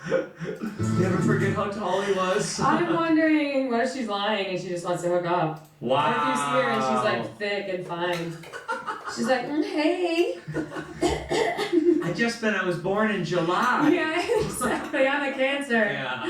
Never forget how tall he was. I'm wondering, what if she's lying and she just wants to hook up? Wow. What if you see her and she's like thick and fine? She's like, hey. I was born in July. Yeah, exactly. I'm a Cancer. Yeah.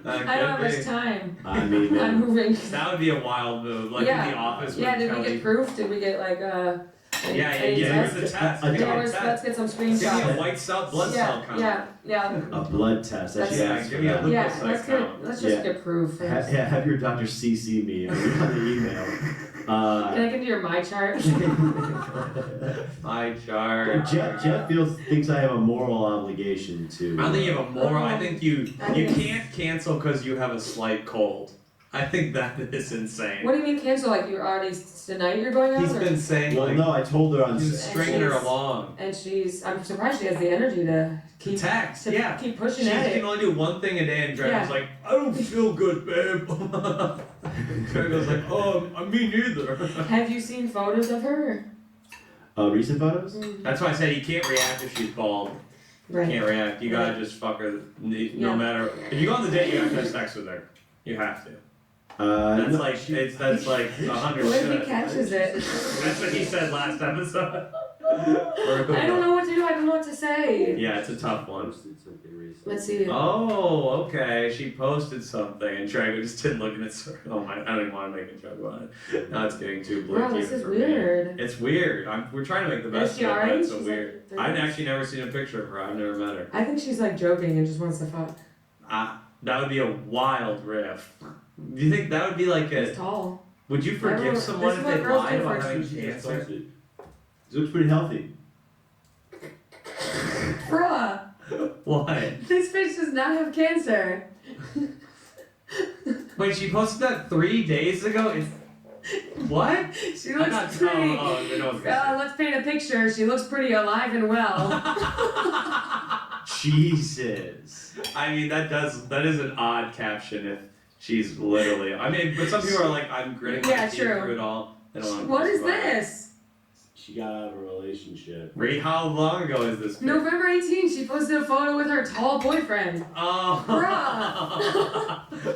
I don't have much time. I mean, I'm moving. That would be a wild move, like in the office with Yeah, did Kelly. we get proof? Did we get like Yeah, any here's test? the test. Yeah, Give me a let's test. get some Give me a screenshots. white cell, blood cell count. Yeah. a blood test. I should Yeah, ask give for me a that. look. Yeah, let's just Yeah. get proof first. Have your doctor CC me on the email. Can I get to your my chart? My chart. Jeff thinks I have a moral obligation to. I don't think you have a moral. I think you I think- can't cancel because you have a slight cold. I think that is insane. What do you mean cancel? Like you're already tonight you're going out? He's or? been saying Well, like no, I told her on. he's stringing her she's- along. And I'm surprised she has the energy to keep Text, to yeah. keep pushing She at can it. only do one thing a day, and Dragon's Yeah. like, I don't feel good, babe. Dragon's like, me neither. Have you seen photos of her? Recent photos. That's why I said you can't react if she's bald. Right. Can't react. You gotta just fuck her. No matter. If you go on the date, you have to have sex with her. You have to. That's No, like that's like 100%. What if he catches it? That's what he said last episode. I don't know what to do. I don't know what to say. Yeah, it's a tough one. Let's see. Oh, okay. She posted something, and Drago just didn't look at it. So, oh my! I don't even want to make a joke about it. Now it's getting too bleak. Bro, this even is for weird. Me. It's weird. We're trying to make the best Is she of it, but alright? it's so She's weird. like I've 30? actually never seen a picture of her. I've never met her. I think she's like joking and just wants to fuck. That would be a wild riff. Do you think that would be like He's a? tall. Would you forgive Everyone- someone this if is what they girls lied do about first. having cancer? She looks pretty healthy. Bruh, What? this bitch does not have cancer. Wait, she posted that 3 days ago. What? She I'm looks not- pretty. no one's gonna Let's paint a picture. She looks pretty alive and well. Jesus. I mean, that is an odd caption if she's literally. I mean, but some people are like, I'm gritting my Yeah, teeth true. through it all. They don't wanna What post is about it. this? She got out of a relationship. Read how long ago is this? pic? November 18th, she posted a photo with her tall boyfriend. Oh.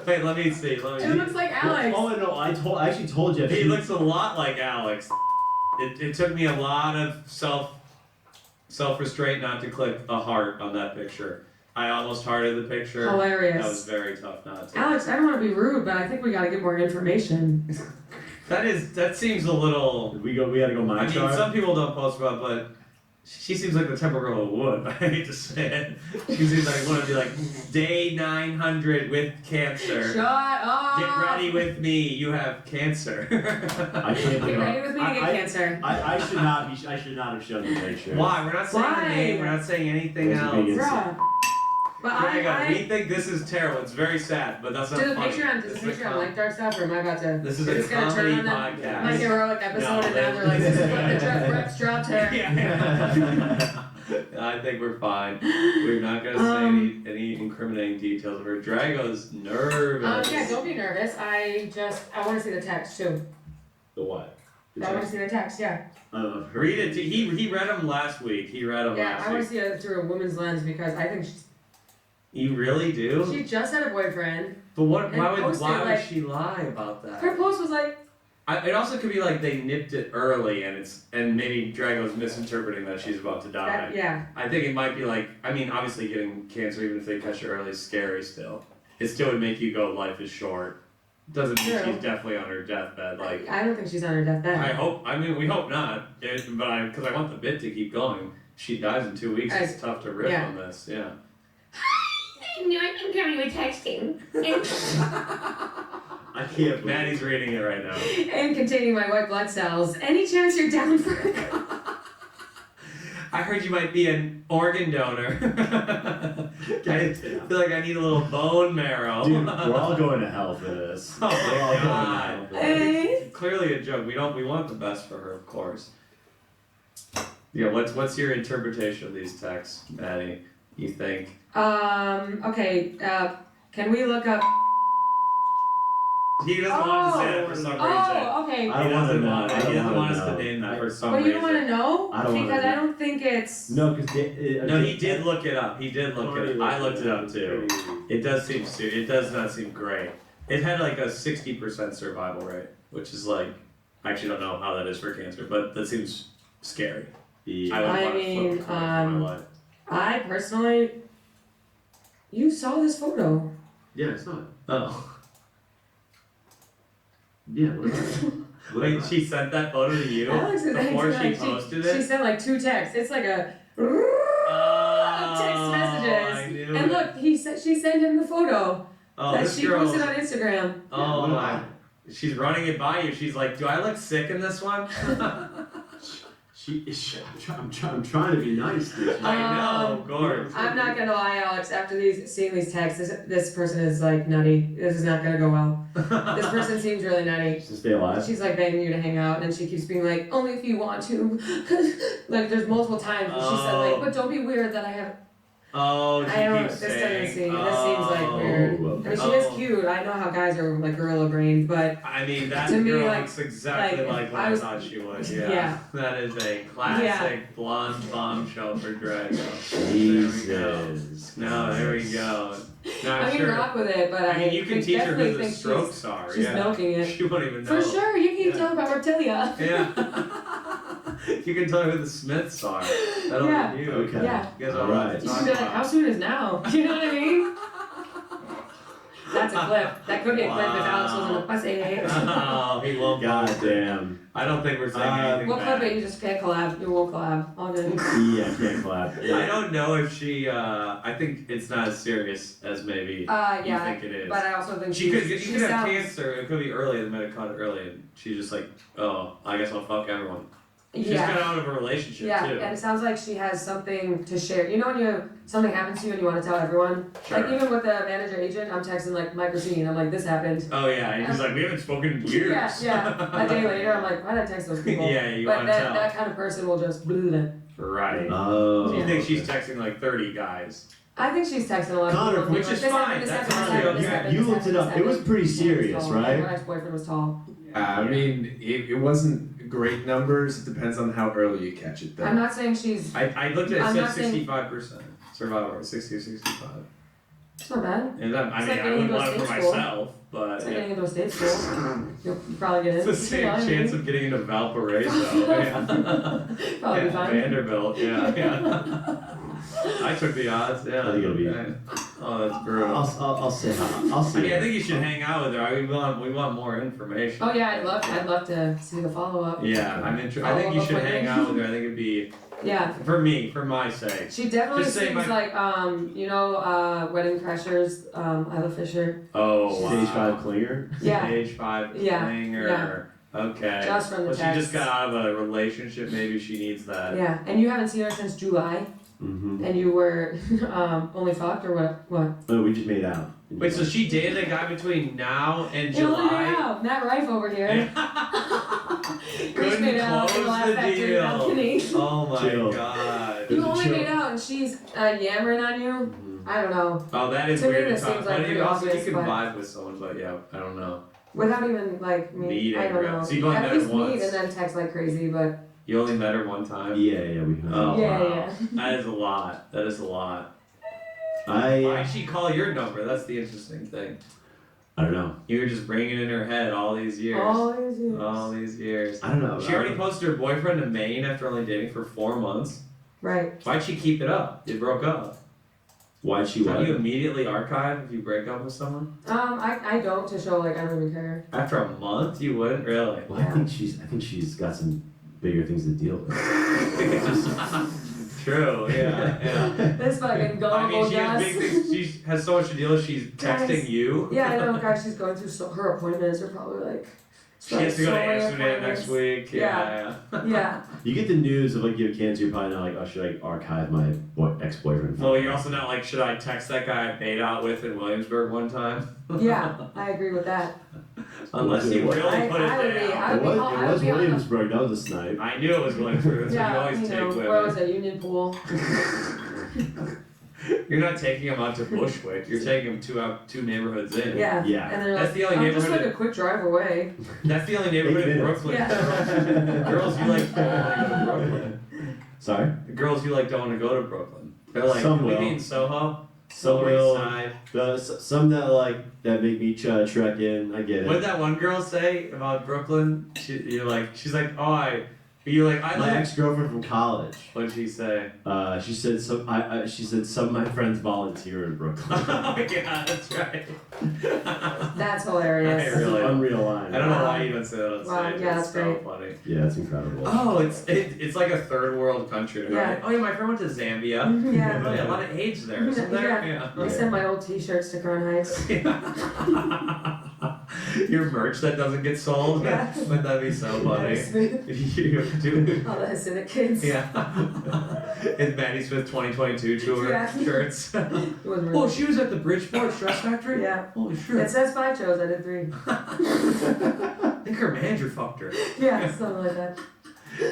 Wait, let me see. It looks like Alex. Oh no, I actually told Jeff. He looks a lot like Alex. It took me a lot of self-restraint not to click a heart on that picture. I almost hearted the picture. Hilarious. That was very tough not to. Alex, I don't want to be rude, but I think we gotta get more information. That seems a little. We gotta go I my mean, chart. some people don't post about, but she seems like the type of girl who would. I hate to say it. She seems like one to be like, day 900 with cancer. Shut up! Get ready with me. You have cancer. I can't Get think ready with me to get cancer. I should not have shown the picture. Why? We're not saying Why? her name. We're not saying anything There's a else. big Bruh. But We think this is terrible. It's very sad, but that's not does the funny. Patreon This is a like dark stuff, or am I about to? This is It's a gonna comedy turn on podcast. my heroic episode, No, and now they're like, this is what the reps dropped her. Yeah. I think we're fine. We're not gonna say any incriminating details of her. Drago's nervous. Yeah, don't be nervous. I want to see the text too. The what? I want to see the text. Yeah. Read it. He read them last week. He read them Yeah, last I want week. to see it through a woman's lens because I think You really do? she just had a boyfriend. But what? and Why would posted, why would like- she lie about that? Her post was like, It also could be like they nipped it early, and maybe Drago's misinterpreting that she's about to die. yeah. I think it might be like, I mean, obviously getting cancer, even if they catch it early, is scary still. It still would make you go, life is short. Doesn't mean True. she's definitely on her deathbed. Like, I don't think she's on her deathbed. we hope not. Because I want the bit to keep going. She dies in 2 weeks. It's tough to riff on this. Yeah. I'm coming with texting. I can't. Maddie's reading it right now. And containing my white blood cells. Any chance you're down for a I heard you might be an organ donor. I feel like I need a little bone marrow. Dude, we're all going to hell for this. Oh my We're all going to God. hell for this. Hey. Clearly a joke. We want the best for her, of course. Yeah, what's your interpretation of these texts, Maddie? You think? Okay, can we look up? He doesn't want to say that for some reason. Oh, okay. I don't want to know. He doesn't want us to name that for some But reason. you don't want to know? I don't wanna because know. I don't think it's. No, because No, he did look it up. He did look it up. I looked it up too. It does seem it does not seem great. It had like a 60% survival rate, which is like, I actually don't know how that is for cancer, but that seems scary. Yeah. I would I want mean, a foot for my life. I personally, you saw this photo. Yeah, I saw it. Oh. Yeah, what about it? What Wait, about it? she sent that photo to you Alex is before she like, posted she it? sent like 2 texts. It's like a text I messages. knew And it. look, she sent him the photo Oh, that this she girl. posted on Instagram. Oh What my. about She's running it by you. She's like, do I look sick in this one? I'm trying to be nice, dude. I know, of course. I'm not gonna lie, Alex. After seeing these texts, this person is like nutty. This is not gonna go well. This person seems really nutty. To stay alive. She's like begging you to hang out, and she keeps being like, only if you want to. Like there's multiple times where she said like, but don't be weird that I have. Oh, she I don't. keeps This saying. doesn't seem. This seems like weird. I mean, she is cute. I know how guys are like gorilla brained, but I mean, that To me, girl like- looks exactly like, like if what I I was- thought she would. Yeah. Yeah. That is a classic blonde bombshell for Drago. Jesus. No, there we go. No, I I'm can sure. rock with it. But I mean, you can teach her definitely who the think strokes are. she's yeah. milking it. She won't even know. For sure, you can Yeah. tell about Reptilia. Yeah. You can tell her who the Smiths are. That'll Yeah. be you. Okay. Yeah. You guys All all know what right. to You talk can be like, about. how soon is now? You know what I mean? That's a clip. That could be a clip if Alex was in the pussy. Oh, he won't. God damn. I don't think we're saying anything We'll bad. clip it. You just can't collab. You won't collab. All good. Yeah, can't clap. I don't know if she. I think it's not as serious as maybe Yeah. you think it is. But I also think She could. she You could have sounds- cancer. It could be early. They might have caught it early, and she's just like, oh, I guess I'll fuck everyone. She's Yeah. got out of a relationship Yeah, too. and it sounds like she has something to share. You know when something happens to you and you want to tell everyone? Sure. Like even with the manager agent, I'm texting like Mike Racine, I'm like, this happened. Oh yeah, and he's like, we haven't spoken in years. Yeah. A day later, I'm like, why did I text those people? Yeah, you But want to tell. that kind of person will just blew it. Right. Oh. You think she's texting like 30 guys? I think she's texting a lot Connor, of people. which being is like, fine, This that's happened, fine. this happened, You this looked it happened, up. this It was happened. pretty He was serious, tall. right? My ex-boyfriend was tall. I mean, it wasn't great numbers. It depends on how early you catch it, though. I'm not saying she's. I looked at it, I'm it not said saying- 65% survival rate, 60 or 65. It's not bad. And that, I It's mean, like I getting wouldn't into a want it for state school. myself, but It's like yeah. getting into a state school. You'll probably get in. It's the You same know what I chance mean? of getting into Valparaiso. yeah. Probably Yeah, fine. Vanderbilt, yeah. I took the odds, yeah. I think it'll be- Oh, that's brutal. I'll say I'll see. I mean, I think you should hang out with her. I mean, we want more information. Oh yeah, I'd love to see the follow up. Yeah, I think you should hang out with her. I think it'd be Yeah. for my sake. She definitely Just say seems my- like Wedding Crashers, Isla Fisher. Oh, wow. Stage 5 clinger. Yeah. Stage 5 Yeah, clinger. Okay. Just from the Well, she text. just got out of a relationship. Maybe she needs that. Yeah, and you haven't seen her since July, Mm-hmm. and you were only fucked or what? What? Oh, we just made out. Wait, so she dated a guy between now and You only made July? out. Matt Rife over here. Rich made out in close the last the factory deal. balcony. Oh my Chill. god. You only Chill. made out, and she's yammering on you. Mhm. I don't know. Oh, that is To me, weird to this talk. seems like But pretty you also obvious, you can but- vibe with someone, but yeah, I don't know. Without even like me, Meeting, I don't right? know. So you only met At her least meet once? and then text like crazy, but You only met her one time. Yeah, we. Oh Yeah, wow. yeah. That is a lot. That is a lot. I Why'd she call your number? That's the interesting thing. don't know. You were just ringing in her head all these years. all these years. All these years. I don't know. She already posted her boyfriend to Maine after only dating for 4 months. Right. Why'd she keep it up? You broke up. Why'd she Don't what? you immediately archive if you break up with someone? I don't to show like I don't even care. After a month, you wouldn't really. Well, I think she's got some bigger things to deal with. True. Yeah. Yeah. This fucking I mean, gullible she has guess. big things. She has so much to deal with. She's texting Guys. you. Yeah, I know, guys. She's going through her appointments are probably like. She has to go so to many Amsterdam next appointments. week. Yeah. Yeah. You get the news of like you have cancer, you're probably not like, oh, should I archive my ex-boyfriend? Well, you're also not like, should I text that guy I made out with in Williamsburg one time? Yeah, I agree with that. Unless you What? really put it I would be- down. I It would was, be- I would be on Williamsburg. That was a snipe. I knew it was Williamsburg. That's what you Yeah, always you take know, with where was it. it? Union Pool. You're not taking him out to Bushwick. You're taking him two neighborhoods in. Yeah. Yeah. And they're That's like, the only I'm just like neighborhood. a quick drive away. That's the only neighborhood 8 in minutes. Brooklyn. Yeah. Girls, you like don't want to go to Brooklyn. Sorry. The girls you like don't want to go to Brooklyn. They're like, Some can we will. be in Soho? Some Lower East will. Side. Some that make me trek in. I get What it. did that one girl say about Brooklyn? She's like, oh, You're like, I My like. ex-girlfriend from college. What did she say? She said she said some of my friends volunteer in Brooklyn. Oh yeah, that's right. That's hilarious. That's an unreal line. I don't know why you don't say that on Wow, stage. yeah, It's that's so great. funny. Yeah, it's incredible. Oh, it's like a third world country, right? Yeah. Oh yeah, my friend went to Zambia. Yeah. Oh, yeah, a lot of AIDS there, isn't there? Yeah. I sent my old T-shirts to Crown Heights. Your merch that doesn't get sold? Yeah. Wouldn't that be so funny? Smooth. All the Hasidic kids. Yeah. It's Maddie Smith 2022 tour Yeah. shirts. It was really Oh, she was at the Bridgeport Dress Factory? Yeah. Holy shit. It says 5 shows. I did 3. I think her manager fucked her. Yeah, something like that.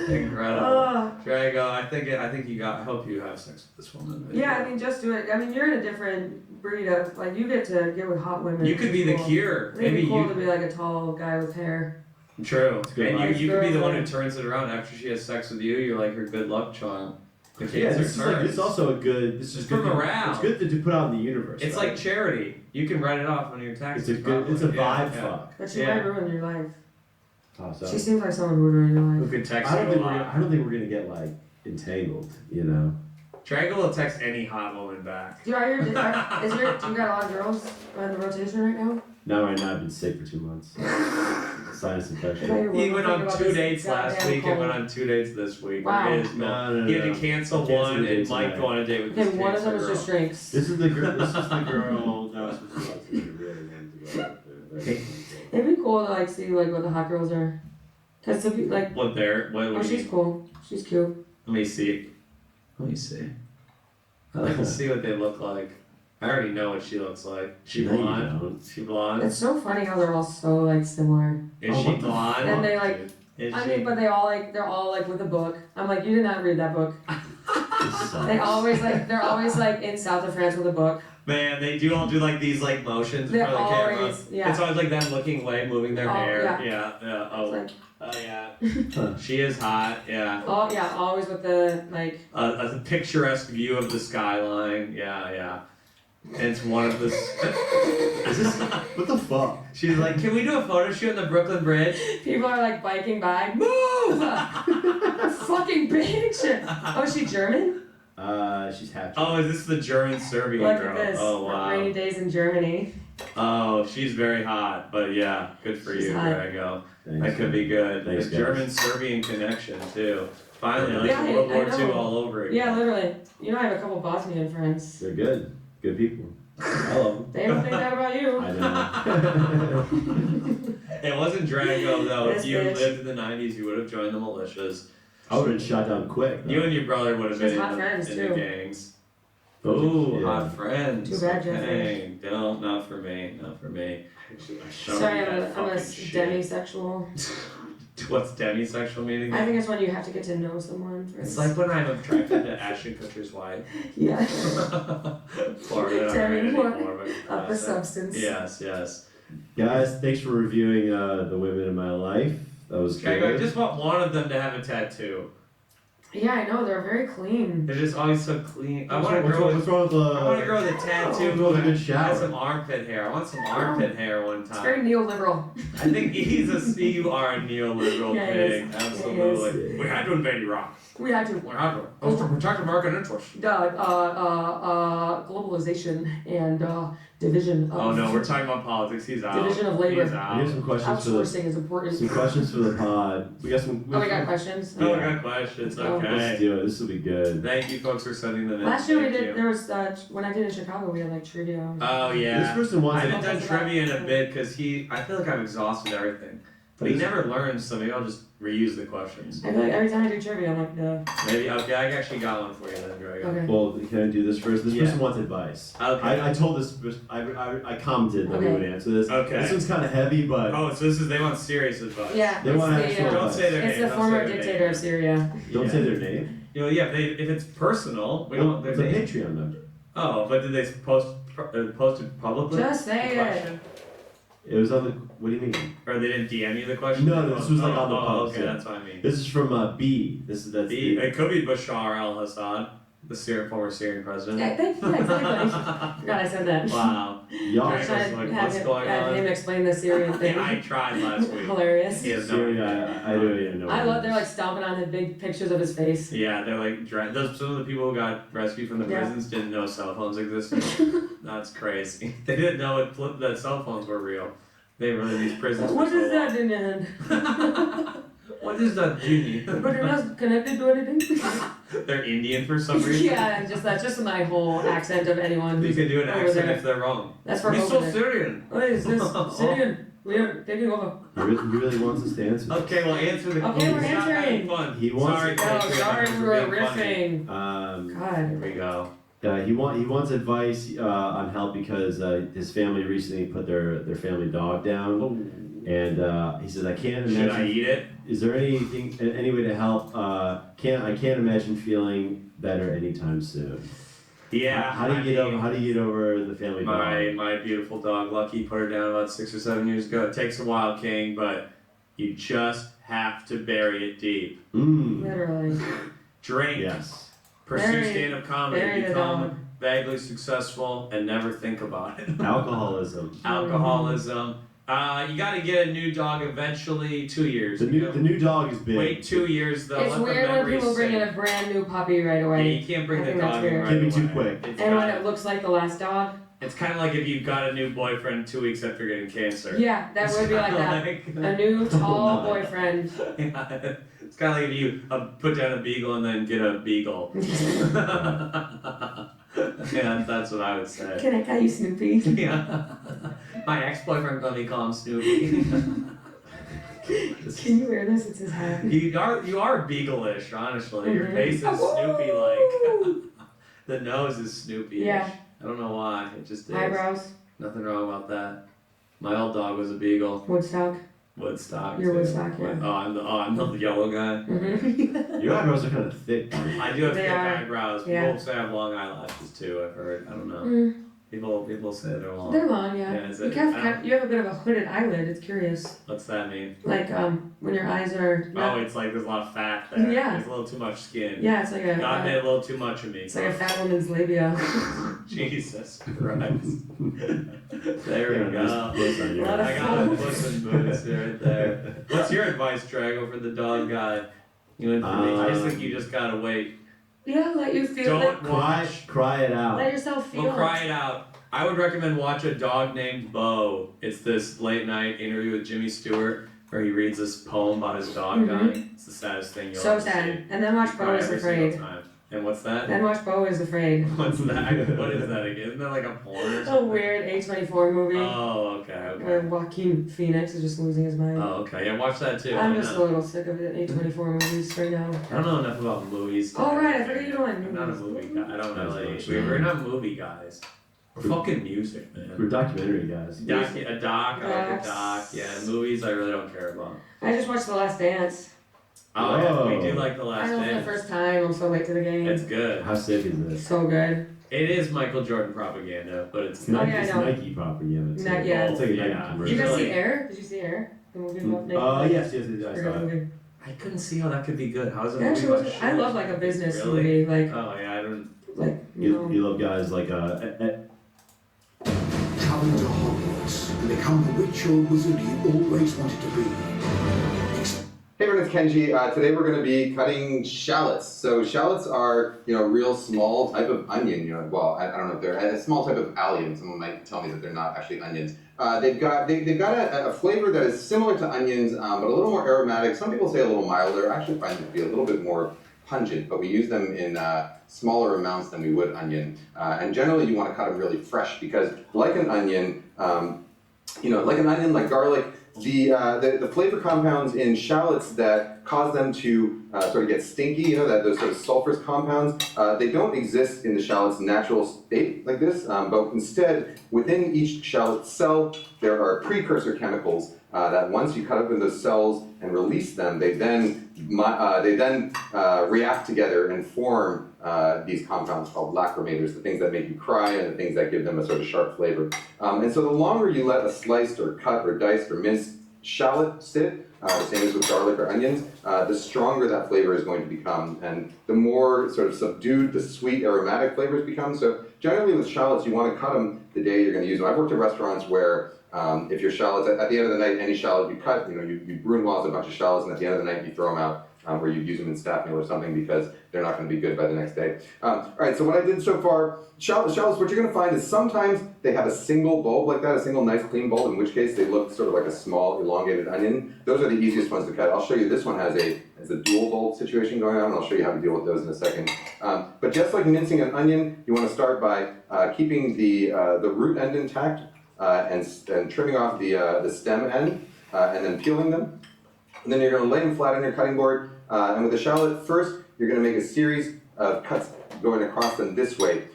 Incredible. Oh. Drago, I think you got. I hope you have sex with this woman. Yeah, I mean, just do it. I mean, you're in a different breed of like you get to get with hot women. You could be the Cool. cure. It'd be Maybe cool you. to be like a tall guy with hair. True. good And life. you could be the one who Girls, turns it around after she has sex with you. You're like her good luck charm. The Yeah, cancer this is like turns. it's also a good. This is For good. morale. It's good to put out in the universe. It's right? like charity. You can write it off on your It's taxes. a good. probably. It's a Yeah, vibe yeah. fuck. But she Yeah. might ruin your life. Oh, so. She seems like someone who would ruin your Who life. could text I don't you a think we're. lot. I don't think we're gonna get like entangled. You know. Drago will text any hot woman back. Do you got a lot of girls on the rotation right now? Now right now I've been sick for 2 months. Sinus infection. He went on 2 dates last goddamn week and cold. went on 2 dates this week. Wow. It is No. He had to cancel I canceled one the and date Mike tonight. go on a date with Okay, this one of them cancer is girl. just drinks. This is the girl. This is the girl. That was supposed to be really wanted to go out there. It'd be cool to like see like what the hot girls are. Cause to be like, What there? What oh, would she's you? cool. She's cute. Let me see. Let me see. I like to see what they look like. I already know what she looks like. She No, you blonde? don't. She blonde? It's so funny how they're all so like similar. Is Oh, she what the blonde? And they like, Is I she? mean, but they're all like with a book. I'm like, you did not read that book. This sucks. They're always like in south of France with a book. Man, they do all do like these like motions in They're front of the camera. always, yeah. It's always like them looking away, moving their Oh, hair. yeah. Yeah. Oh. It's Oh yeah. She is hot. Yeah. always with the like. A picturesque view of the skyline. Yeah. And it's one of the. Is this, what the fuck? She's like, can we do a photo shoot on the Brooklyn Bridge? People are like biking by. Move! Fucking bitch! Oh, is she German? She's half. Oh, is this the German Serbian Look girl? at this. Oh wow. Rainy days in Germany. Oh, she's very hot. But yeah, good for She's you, hot. Drago. Thanks. That could be good. Thanks, The guys. German-Serbian connection too. Finally, like Yeah, World I War know. II all over again. Yeah, literally. You know, I have a couple Bosnian friends. They're good. Good people. I love them. They don't think that about you. I know. It wasn't Drago though. This If you bitch. lived in the 90s, you would have joined the militias. I would have been shot down quick. though. You and your brother would have She has been hot in friends, the too. gangs. Ooh, Yeah. hot friends. Too bad, okay. No, not for me. Not for me. Sorry, I'm a fucking shit. demisexual. What's demisexual meaning? I think it's when you have to get to know someone first. It's like when I'm attracted to Ashton Kutcher's wife. Yeah. Florida, not Demi right Moore. anymore, but Up the classic. substance. Yes. Guys, thanks for reviewing the women in my life. That was Okay, I good. just want one of them to have a tattoo. Yeah, I know, they're very clean. They're just always so clean. I want a What's girl wrong- with what's wrong with I want a girl with a tattoo What's who wrong with a good has shower? some armpit hair. I want some armpit hair one It's time. very neoliberal. I think you are a neoliberal Yeah, he pig. is. Absolutely. He is. We had to invade Iraq. We had to. We had to. It was to protect American interests. Globalization and division of. Oh no, we're talking about politics. He's out. Division of labor. He's We out. have some questions for Outsourcing is important. some questions for the pod. We got some. Oh, we got questions? Oh, we got questions. Oh. Let's Okay. do it. This will be good. Thank you, folks, for sending them in. Last year we Thank did, you. there was, when I did in Chicago, we had like trivia. Oh yeah. This person I wants. haven't done About- trivia in a bit because I feel like I've exhausted everything. But he never learns, so maybe I'll just reuse the questions. I feel like every time I do trivia, I'm like, no. Maybe, okay, I actually got one for you then, Greg. Okay. Well, can I do this first? This Yeah. person wants advice. Okay. I told this. I commented that Okay. we would answer this. Okay. This one's kind of heavy, but Oh, so they want serious advice. Yeah, They it's want the, actual Don't say their it's name. the don't former say their dictator name. of Syria. don't say their name. You know, yeah, if it's personal, we don't want their It's a name. Patreon member. Oh, but did they post it publicly? Just say the it. question? It was on the. What do you mean? Or they didn't DM you the question? No, this was like on the oh, post, okay, yeah. that's what I mean. This is from B. That's It could be Bashar al-Assad. The former Syrian president. Yeah, exactly. God, I said that. Wow. Y'all, I tried to Like, have what's him, going on? explain the Syrian thing. Yeah, I tried last week. Hilarious. He has no Syria, idea. I don't even know. I what love it they're is. like stomping on the big pictures of his face. Yeah, they're like some of the people who got rescued from the Yeah. prisons didn't know cell phones existed. That's crazy. They didn't know that cell phones were real. They were in these prisons. What for so is that in your hand? long. What is that, Genie? But you're not connected to anything? They're Indian for some reason. Yeah, that's just my whole accent of anyone You who's can do an over accent there. if they're wrong. That's for We're over so there. Syrian. What is this? Syrian. We are taking over. He really wants us to answer. Okay, well answer the Okay, we're Stop having answering. fun. He wants Sorry, to- Oh, Patrick, sorry for we were being funny. riffing. Here God. we go. he wants advice on help because his family recently put their family dog down, and he says I can't imagine. Should I eat it? Is there any way to help? I can't imagine feeling better anytime soon. Yeah. How do you get over the family dog? My beautiful dog Lucky put her down about 6 or 7 years ago. It takes a while, King, but you just have to bury it deep. Literally. Drink. Yes. Pursue Bury- stand-up comedy. bury the dog. Become vaguely successful and never think about it. Alcoholism. Alcoholism. You got to get a new dog eventually. 2 years. The new dog is big. Wait 2 years though. It's Let the weird when memories people bring in sink. a brand new puppy right Yeah, away. you can't bring I the think that's dog in weird. right Can't be away. too quick. It's And when got- it looks like the last dog. It's kind of like if you got a new boyfriend 2 weeks after getting cancer. Yeah, that would be like that. A new tall boyfriend. Yeah, it's kind of like if you put down a beagle and then get a beagle. Yeah, that's what I would say. Can I call you Snoopy? Yeah. My ex-boyfriend let me call him Snoopy. Can you wear this? It's his hat. You are beagle-ish, honestly. Your Mhm. face is Snoopy-like. The nose is Snoopy-ish. Yeah. I don't know why. It just is. Eyebrows. Nothing wrong about that. My old dog was a beagle. Woodstock. Woodstock. You're too. Woodstock, yeah. Oh, I'm the yellow guy. Mm-hmm. Your eyebrows are kind of thick. I do have They thick are. eyebrows. Yeah. People say I have long eyelashes too. I've heard. I don't know. Mm, People say they're long. they're long, yeah. Yeah, is You it- have you have a bit of a hooded eyelid. It's curious. What's that mean? Like when your eyes are. Oh, it's like there's a lot of fat there. Yeah. There's a little too much skin. Yeah, it's like a. God made a little too much of me. It's like a fat woman's labia. Jesus Christ. There we go. Nice on your- A lot of I got a folds. puss and boots right there. What's your advice, Drago, for the dog guy? You went for me. I just think you just gotta wait. Yeah, let you feel. Don't watch. Cry it out. Let yourself feel. Well, cry it out. I would recommend watch A Dog Named Bo. It's this late night interview with Jimmy Stewart where he reads this poem about his dog dying. It's the saddest thing you'll So ever sad. see. And then watch You Bo cry is every single Afraid. time. And what's that? Then watch Bo is Afraid. What's that? What is that again? Isn't that like a porn or A something? weird A24 movie. Oh, okay, Where okay. Joaquin Phoenix is just losing his mind. Oh, okay. Yeah, watch that too. I'm Why just a not? little sick of it. A24 movies right now. I don't know enough about movies. Oh, right, I forget you don't like I'm not a movies. movie guy. I don't That's really. not We're true. not movie guys. We're fucking music, We're man. documentary guys. A doc. I like a Docs. doc. Yeah, movies I really don't care about. I just watched The Last Dance. Oh, yeah, we Whoa. do like The I Last know for the Dance. first time. I'm so late to the game. It's good. How sick is this? So good. It is Michael Jordan propaganda, but it's It's Nike, yeah, I it's know. Nike propaganda. too. Not yet. It's like a Nike Yeah. Did you commercial. guys see Really? Air? Did you see Air? The movie about naked Yes, I Pretty saw good it. movie. I couldn't see how that could be good. How is it? It a movie actually was. about I shit? love like a business Really? movie. Like Oh yeah, I don't. you know. You love guys like Travel to Hogwarts and become the witch or wizard you always wanted to be. Hey everyone, it's Kenji. Today we're going to be cutting shallots. So shallots are, a real small type of onion. Well, I don't know if they're a small type of allium. Someone might tell me that they're not actually onions. They've got a flavor that is similar to onions, but a little more aromatic. Some people say a little milder. I actually find them to be a little bit more pungent, but we use them in smaller amounts than we would onion. And generally, you want to cut them really fresh because, like an onion, like garlic. The flavor compounds in shallots that cause them to sort of get stinky, those sort of sulfurous compounds, they don't exist in the shallot's natural state like this, but instead, within each shallot cell, there are precursor chemicals that once you cut open those cells and release them, they then react together and form these compounds called lacrimators, the things that make you cry and the things that give them a sort of sharp flavor. And so the longer you let a sliced or cut or diced or minced shallot sit, the same as with garlic or onions, the stronger that flavor is going to become, and the more sort of subdued the sweet aromatic flavors become. So generally with shallots, you want to cut them the day you're going to use them. I've worked at restaurants where if your shallots, at the end of the night, any shallot you cut, you brunoise a bunch of shallots, and at the end of the night you throw them out, or you use them in staff meal or something because they're not going to be good by the next day. All right, so what I did so far, shallots, what you're going to find is sometimes they have a single bulb like that, a single nice clean bulb, in which case they look sort of like a small elongated onion. Those are the easiest ones to cut. I'll show you this one has a dual bulb situation going on, and I'll show you how to deal with those in a second. But just like mincing an onion, you want to start by keeping the root end intact and trimming off the stem end and then peeling them. And then you're going to lay them flat on your cutting board. And with the shallot, first, you're going to make a series of cuts going across them this way.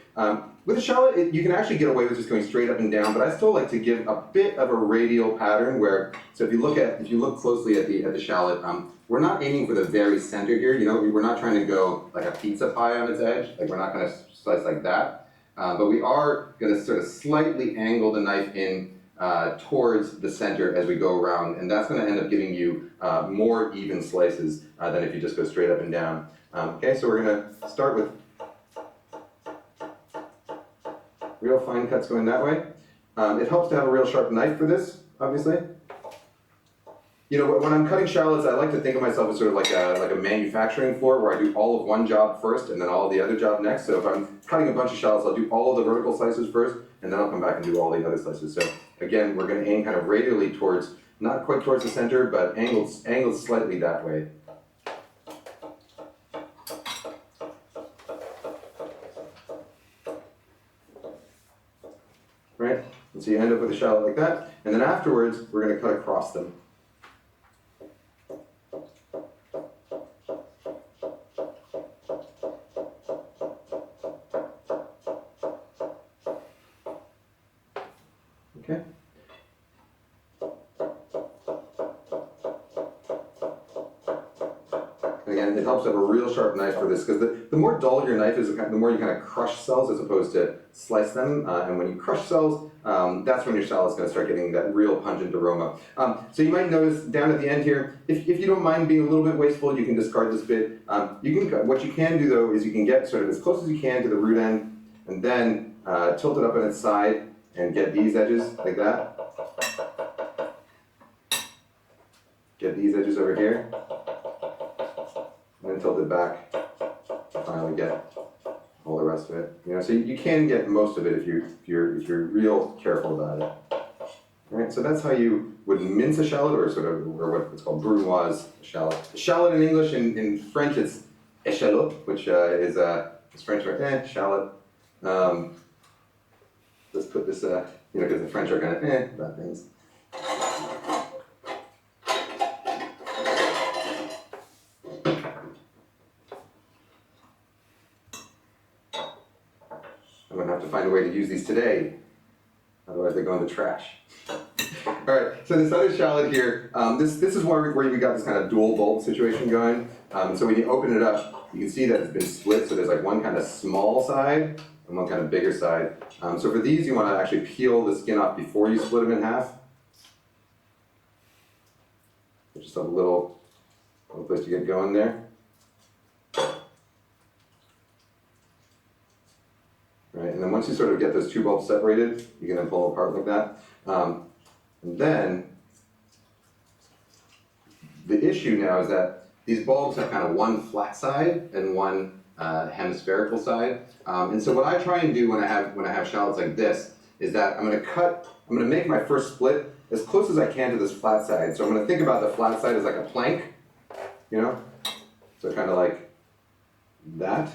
With a shallot, you can actually get away with just going straight up and down, but I still like to give a bit of a radial pattern where, so if you look closely at the shallot, we're not aiming for the very center here. We're not trying to go like a pizza pie on its edge. Like we're not going to slice like that. But we are going to sort of slightly angle the knife in towards the center as we go around, and that's going to end up giving you more even slices than if you just go straight up and down. Okay, so we're going to start with real fine cuts going that way. It helps to have a real sharp knife for this, obviously. When I'm cutting shallots, I like to think of myself as sort of like a manufacturing floor where I do all of one job first and then all of the other job next. So if I'm cutting a bunch of shallots, I'll do all of the vertical slices first, and then I'll come back and do all the other slices. So again, we're going to aim kind of radially towards, not quite towards the center, but angled slightly that way. Right? And so you end up with a shallot like that, and then afterwards, we're going to cut across them. Okay. Again, it helps to have a real sharp knife for this because the more dull your knife is, the more you kind of crush cells as opposed to slice them. And when you crush cells, that's when your shallot's going to start getting that real pungent aroma. So you might notice down at the end here, if you don't mind being a little bit wasteful, you can discard this bit. What you can do though is you can get sort of as close as you can to the root end, and then tilt it up on its side and get these edges like that. Get these edges over here, and then tilt it back to finally get all the rest of it. So you can get most of it if you're real careful about it. All right, so that's how you would mince a shallot, or what's called brunoise shallot. Shallot in English, in French it's échalote, which is French for shallot. Let's put this, because the French are kind of about things. I'm going to have to find a way to use these today, otherwise they go in the trash. All right, so this other shallot here, this is where we got this kind of dual bulb situation going. So when you open it up, you can see that it's been split, so there's like one kind of small side and one kind of bigger side. So for these, you want to actually peel the skin off before you split them in half. Just a little place to get going there. Right, and then once you sort of get those two bulbs separated, you can then pull them apart like that. And then the issue now is that these bulbs have kind of one flat side and one hemispherical side. And so what I try and do when I have shallots like this is that I'm going to make my first split as close as I can to this flat side. So I'm going to think about the flat side as like a plank, so kind of like that.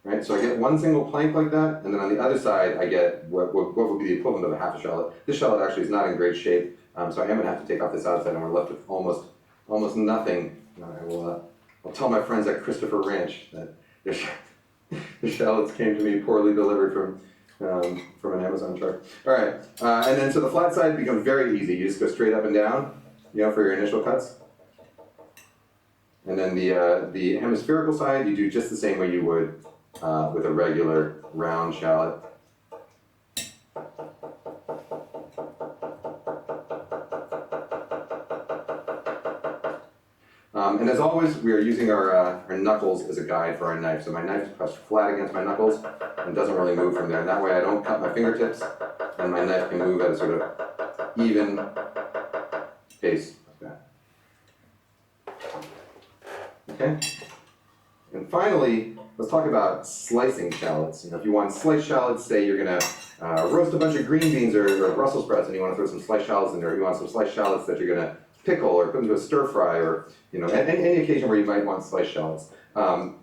Right, so I get one single plank like that, and then on the other side I get what would be the equivalent of a half a shallot. This shallot actually is not in great shape, so I am going to have to take off this outside, and we're left with almost nothing. I'll tell my friends at Christopher Ranch that the shallots came to me poorly delivered from an Amazon truck. All right, and then so the flat side becomes very easy. You just go straight up and down, for your initial cuts. And then the hemispherical side, you do just the same way you would with a regular round shallot. And as always, we are using our knuckles as a guide for our knife. So my knife is pressed flat against my knuckles and doesn't really move from there. And that way I don't cut my fingertips, and my knife can move at a sort of even pace like that. Okay? And finally, let's talk about slicing shallots. If you want sliced shallots, say you're gonna roast a bunch of green beans or Brussels sprouts and you want to throw some sliced shallots in there, or you want some sliced shallots that you're gonna pickle or put into a stir fry, or any occasion where you might want sliced shallots. I'm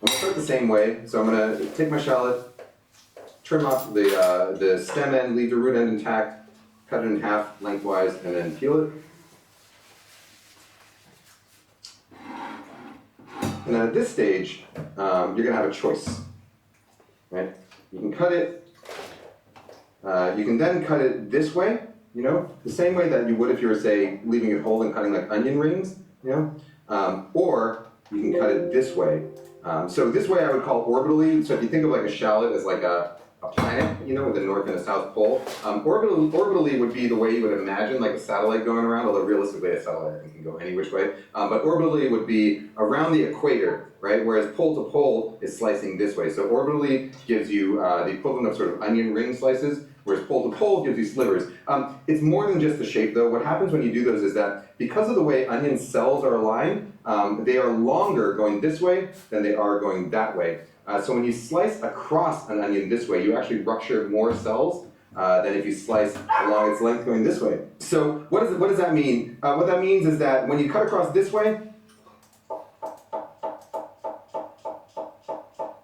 gonna start the same way. So I'm gonna take my shallot, trim off the stem end, leave the root end intact, cut it in half lengthwise, and then peel it. And then at this stage, you're gonna have a choice, right? You can cut it. You can then cut it this way. The same way that you would if you were, say, leaving it whole and cutting like onion rings, or you can cut it this way. So this way I would call orbitally. So if you think of like a shallot as like a planet, with a north and a south pole, orbitally would be the way you would imagine like a satellite going around, although realistically a satellite can go any which way. But orbitally would be around the equator, right? Whereas pole to pole is slicing this way. So orbitally gives you the equivalent of sort of onion ring slices, whereas pole to pole gives you slivers. It's more than just the shape though. What happens when you do those is that because of the way onion cells are aligned, they are longer going this way than they are going that way. So when you slice across an onion this way, you actually rupture more cells than if you slice along its length going this way. So what does that mean? What that means is that when you cut across this way,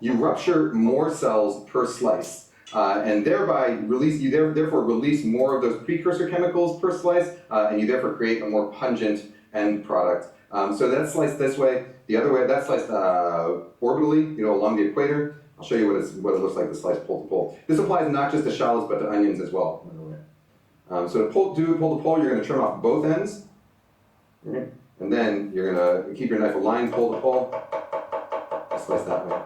you rupture more cells per slice. And thereby therefore release more of those precursor chemicals per slice, and you therefore create a more pungent end product. So that's sliced this way. The other way, that's sliced orbitally, along the equator. I'll show you what it looks like to slice pole to pole. This applies not just to shallots, but to onions as well, by the way. So to pole to pole, you're going to trim off both ends. Right? And then you're going to keep your knife aligned pole to pole. Slice that way.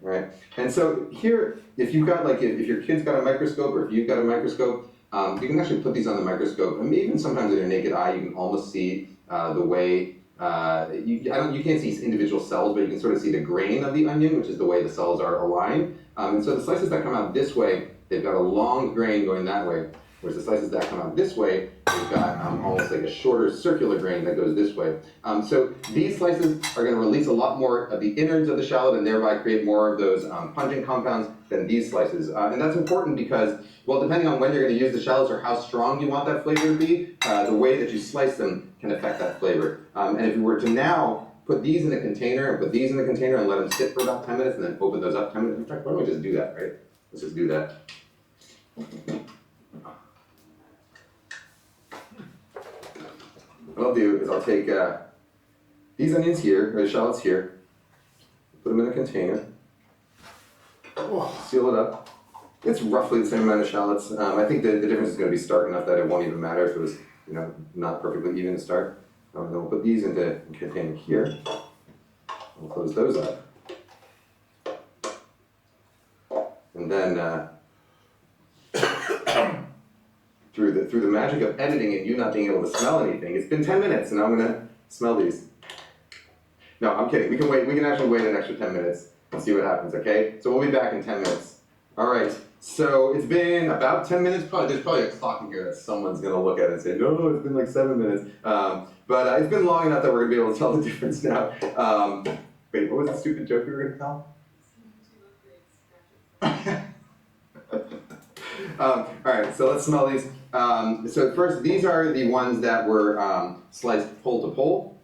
Right? And so here, if you've got if your kid's got a microscope, or if you've got a microscope, you can actually put these on the microscope, and even sometimes with your naked eye, you can almost see the way you can't see individual cells, but you can sort of see the grain of the onion, which is the way the cells are aligned. And so the slices that come out this way, they've got a long grain going that way, whereas the slices that come out this way, they've got almost like a shorter circular grain that goes this way. So these slices are going to release a lot more of the innards of the shallot and thereby create more of those pungent compounds than these slices. And that's important because, well, depending on when you're going to use the shallots or how strong you want that flavor to be, the way that you slice them can affect that flavor. And if you were to now put these in a container and put these in the container and let them sit for about 10 minutes and then open those up 10 minutes, in fact, why don't we just do that, right? Let's just do that. What I'll do is I'll take these onions here, or the shallots here, put them in a container, seal it up. It's roughly the same amount of shallots. I think the difference is going to be stark enough that it won't even matter if it was, not perfectly even to start. Then we'll put these into a container here. We'll close those up. And then through the magic of editing and you not being able to smell anything, it's been 10 minutes and I'm gonna smell these. No, I'm kidding. We can actually wait an extra 10 minutes and see what happens, okay? So we'll be back in 10 minutes. All right, so it's been about 10 minutes. There's probably a clock in here that someone's gonna look at and say, no, it's been like 7 minutes. But it's been long enough that we're gonna be able to tell the difference now. Wait, what was the stupid joke you were gonna tell? All right, so let's smell these. So first, these are the ones that were sliced pole to pole.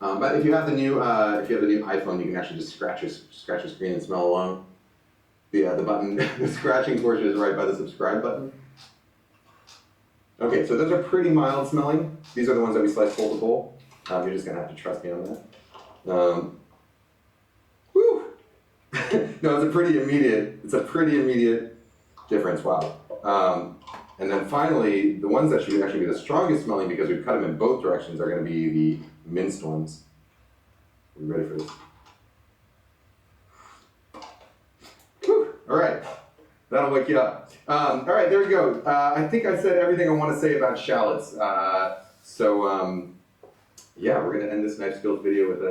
But if you have the new iPhone, you can actually just scratch your screen and smell along. The button, the scratching portion is right by the subscribe button. Okay, so those are pretty mild smelling. These are the ones that we sliced pole to pole. You're just gonna have to trust me on that. Whew. No, it's a pretty immediate difference. Wow. And then finally, the ones that should actually be the strongest smelling because we've cut them in both directions are going to be the minced ones. Are you ready for this? Whew. All right, that'll wake you up. All right, there we go. I think I said everything I want to say about shallots. Yeah, we're gonna end this knife skills video with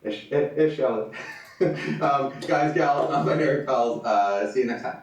a shallot. Guys, gals, non-binary pals. See you next time.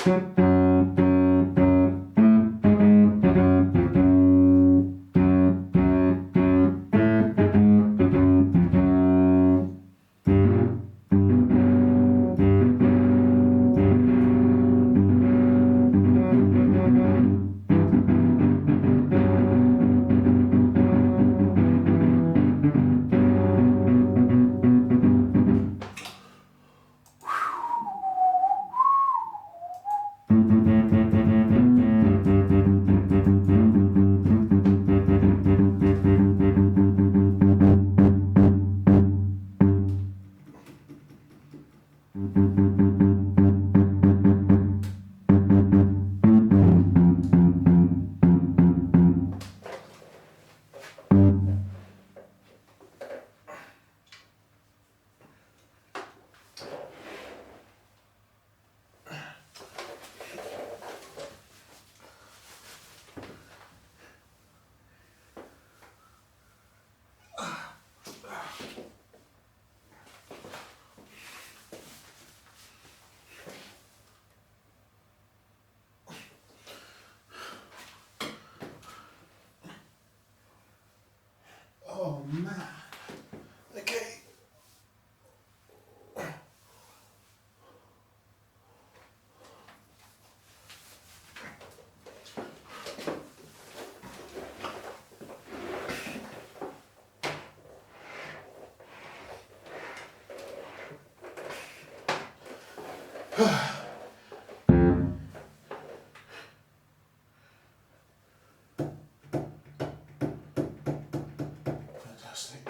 Oh man. Okay. Fantastic.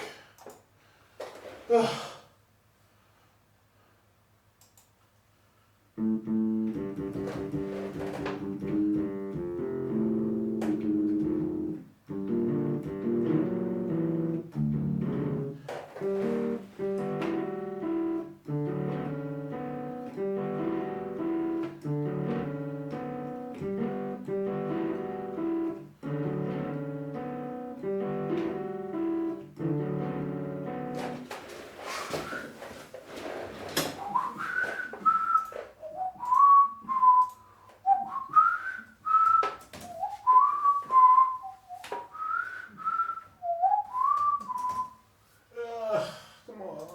Come on.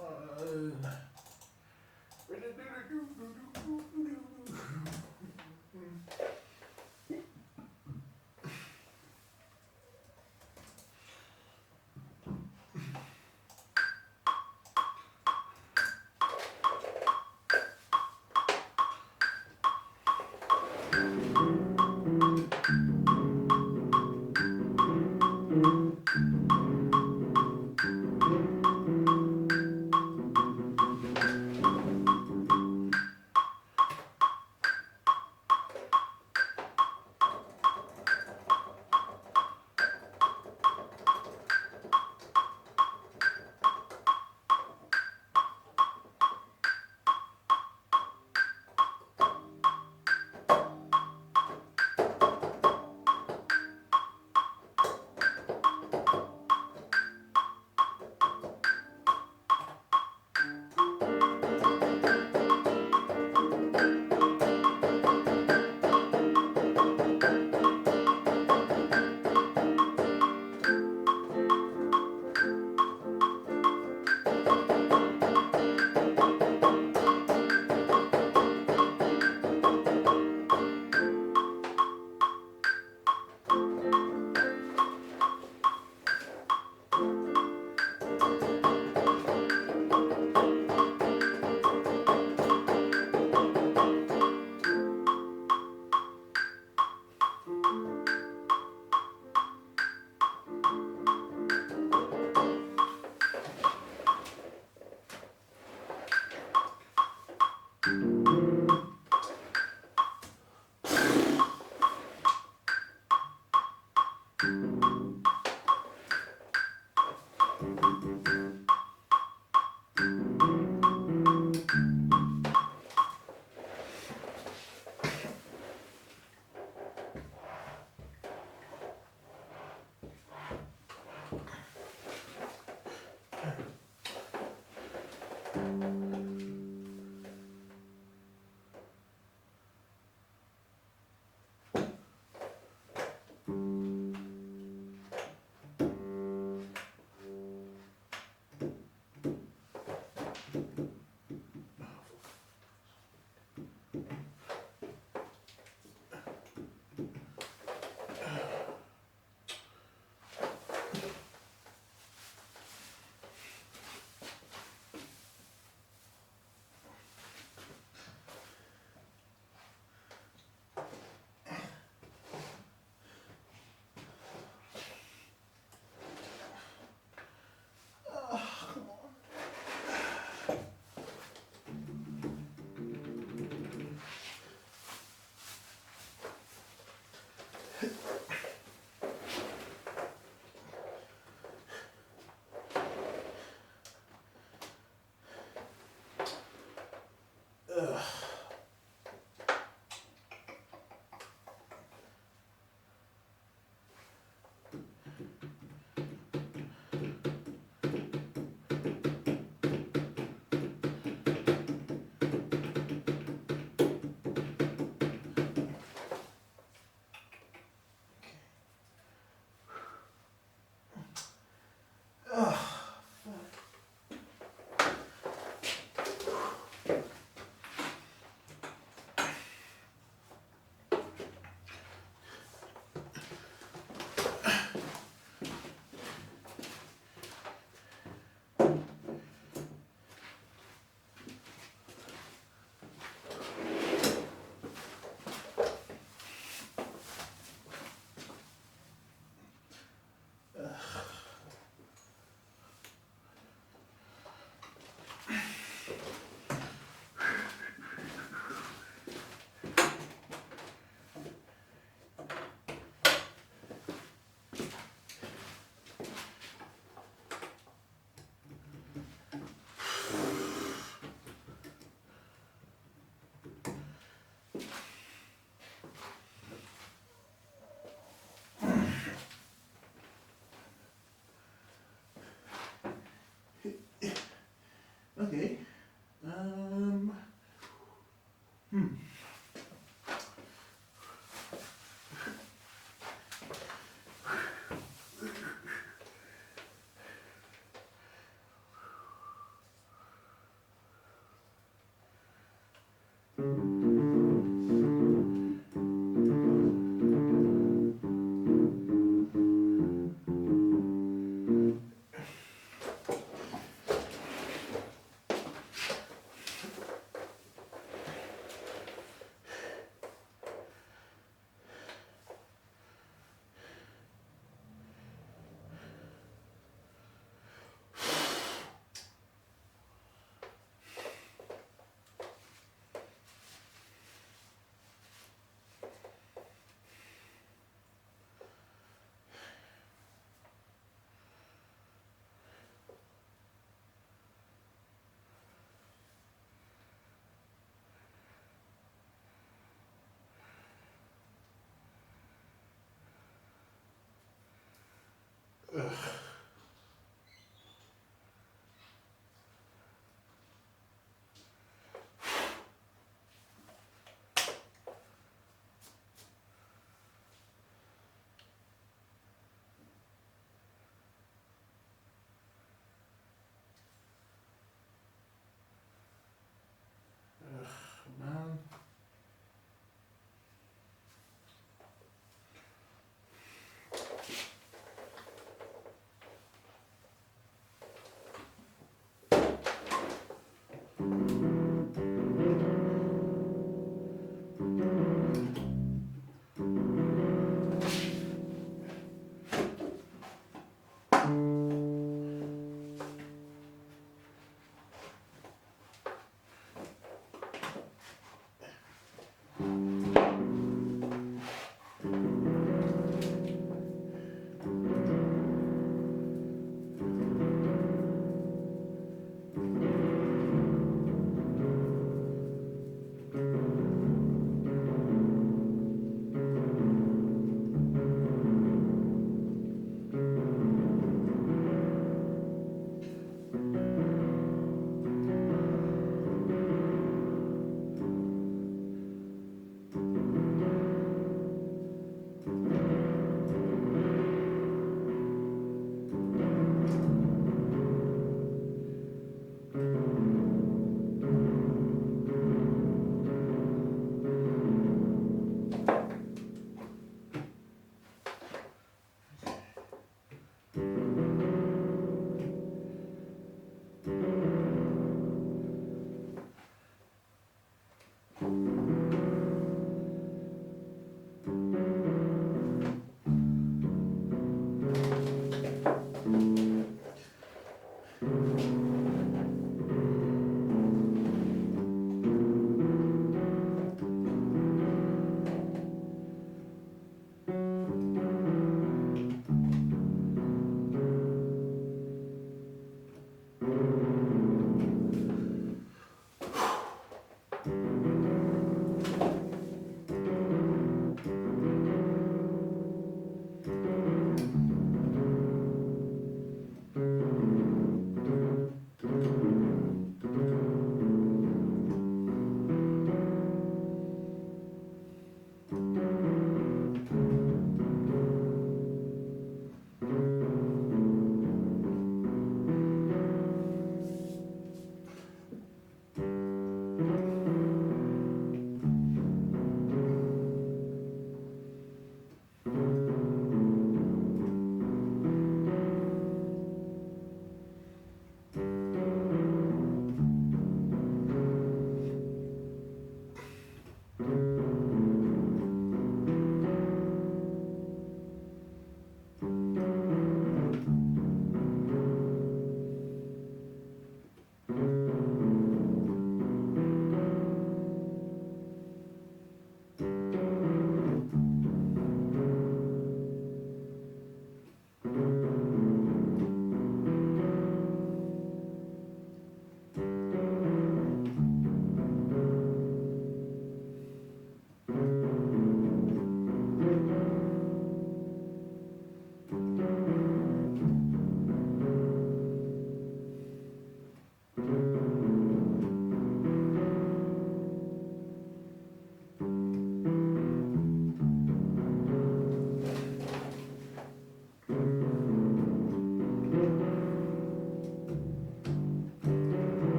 Man.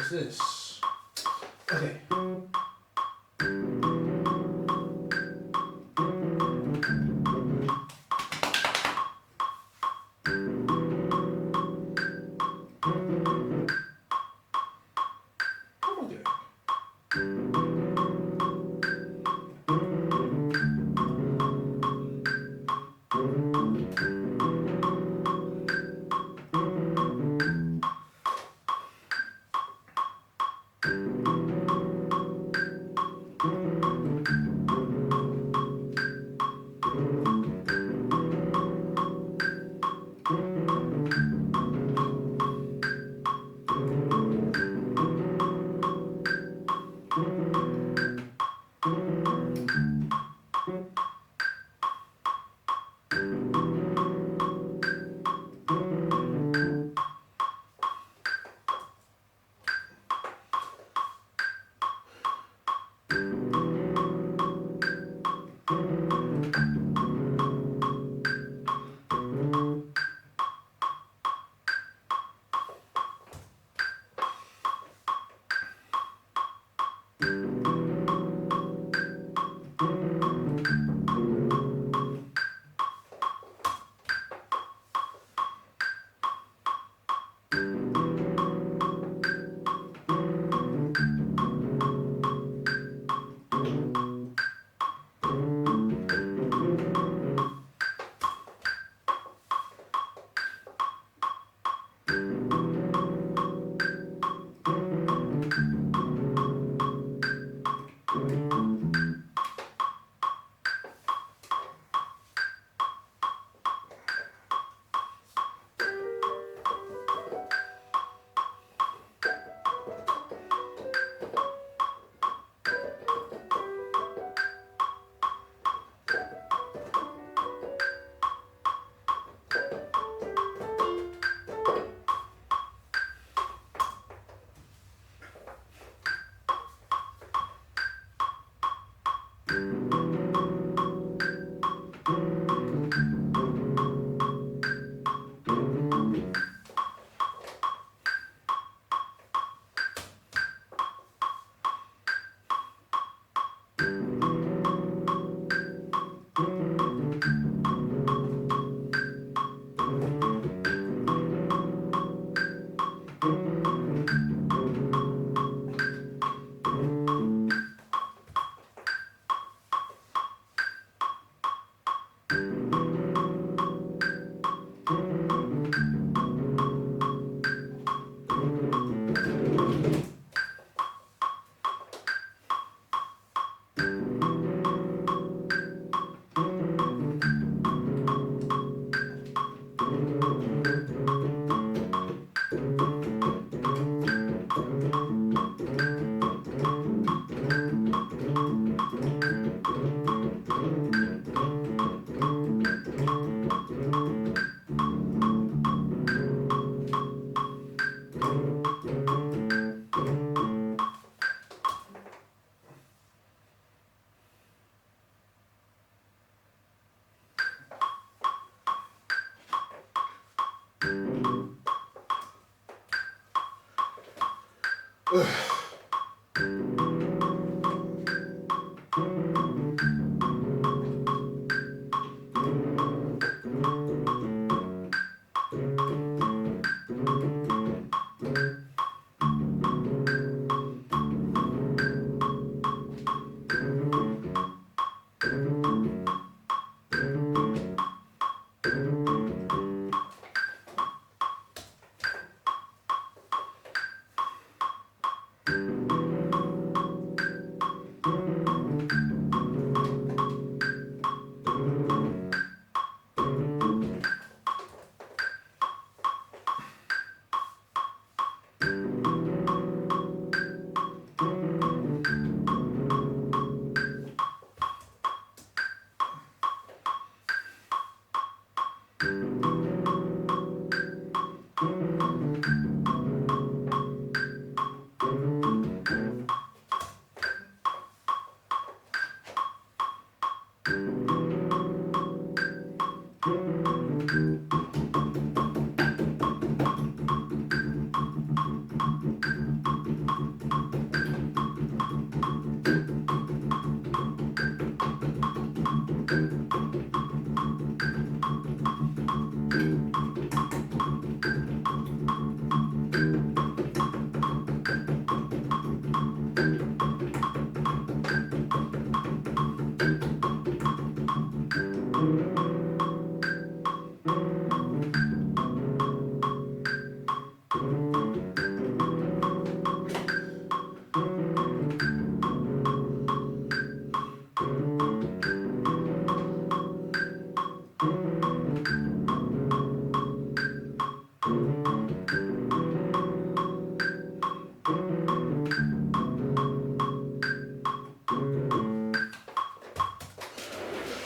What's this? Okay.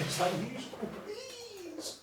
It's unusual, please.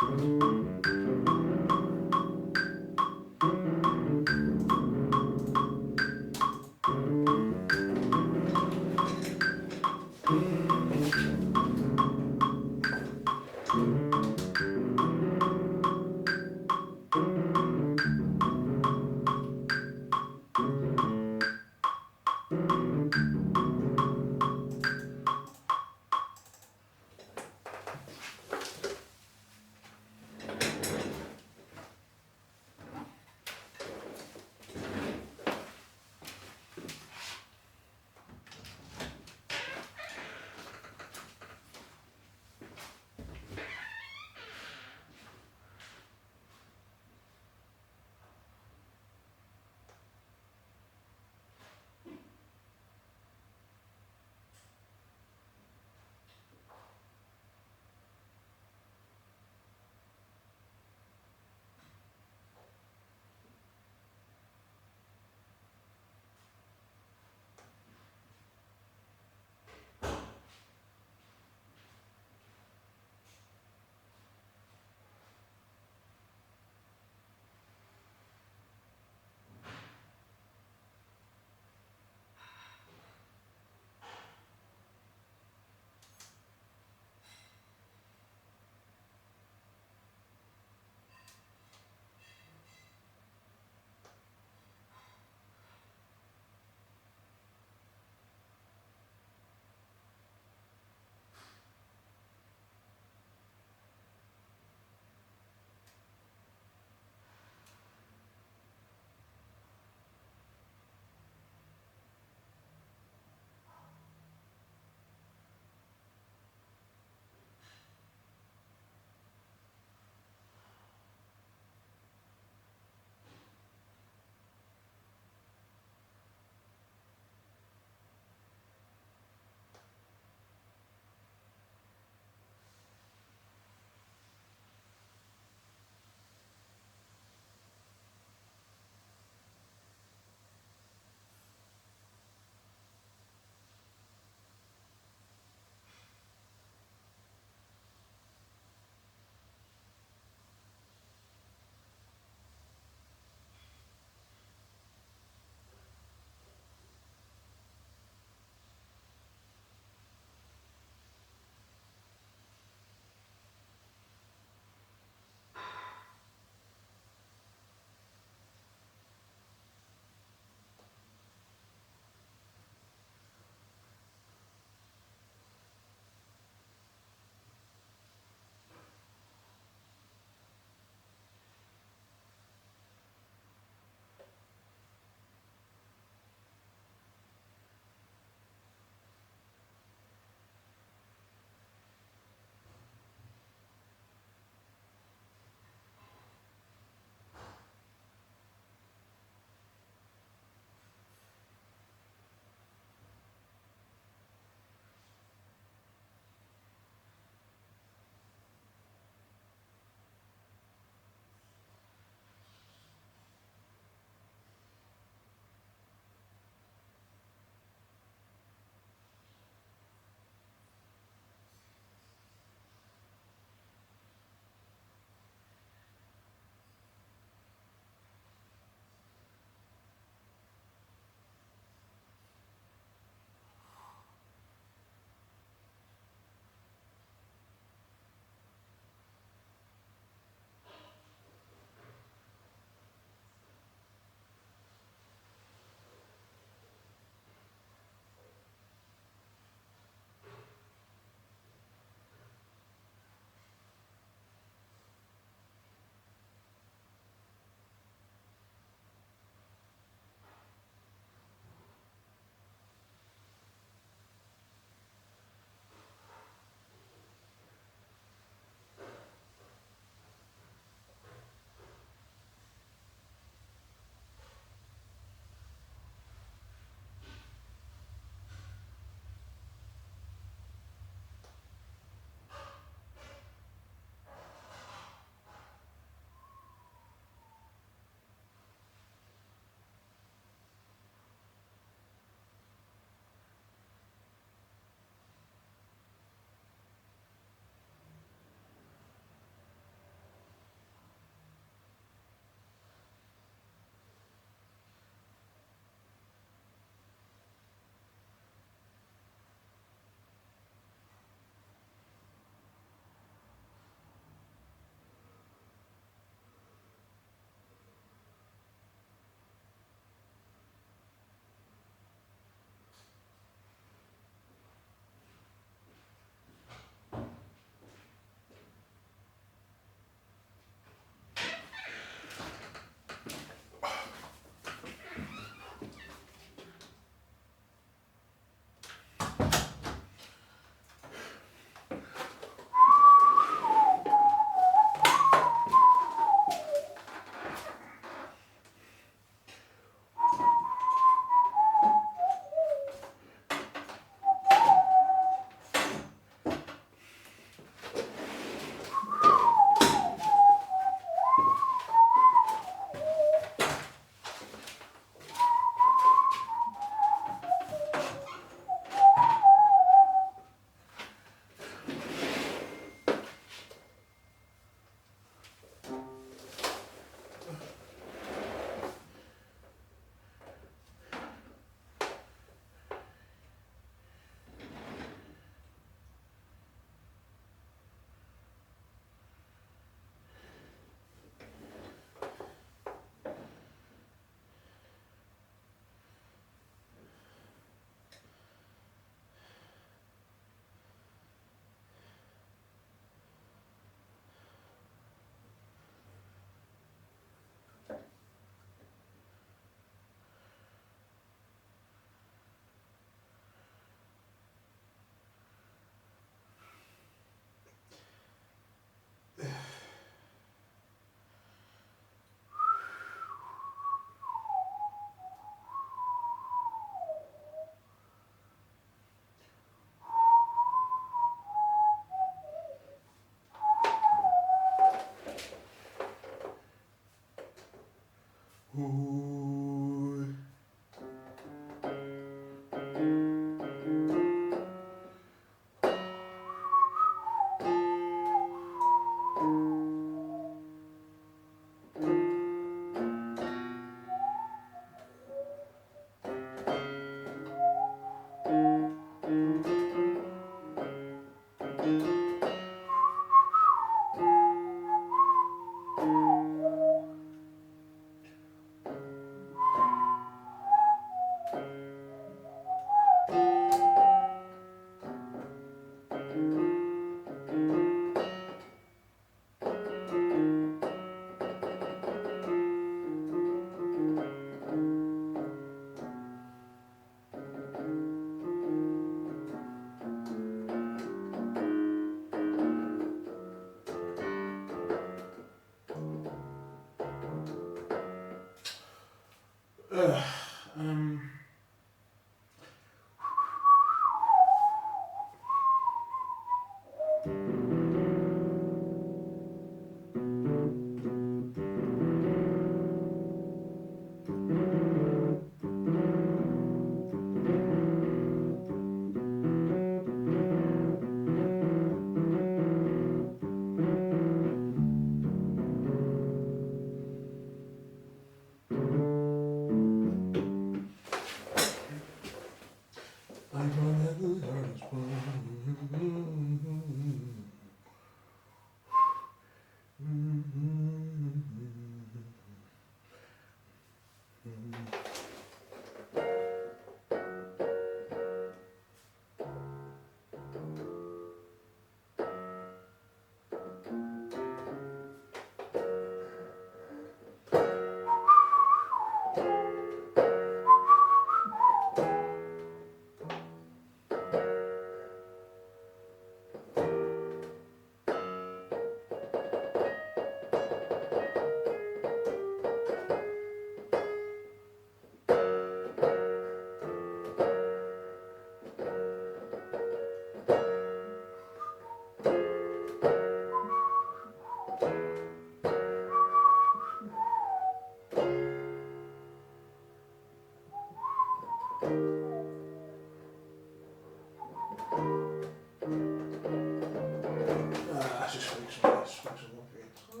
Just focus on this. Focus on one thing at a time.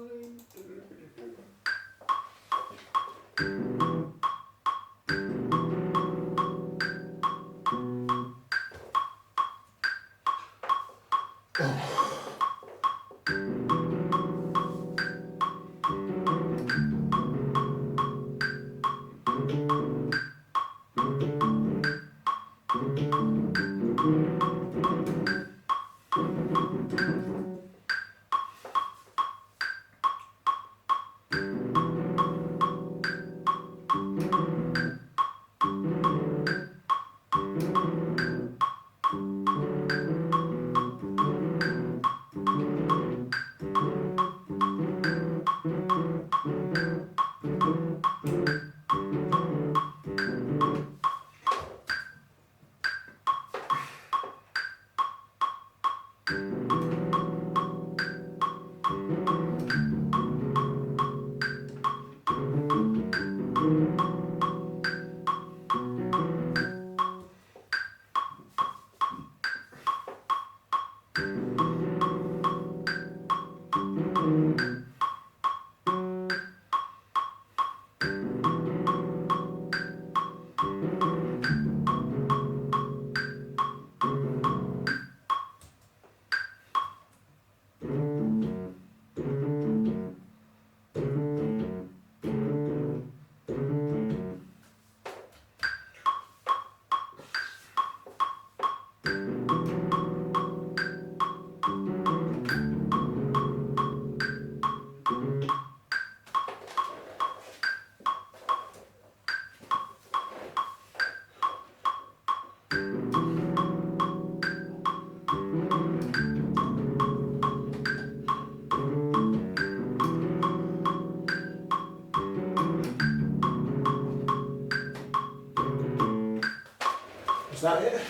Is that it?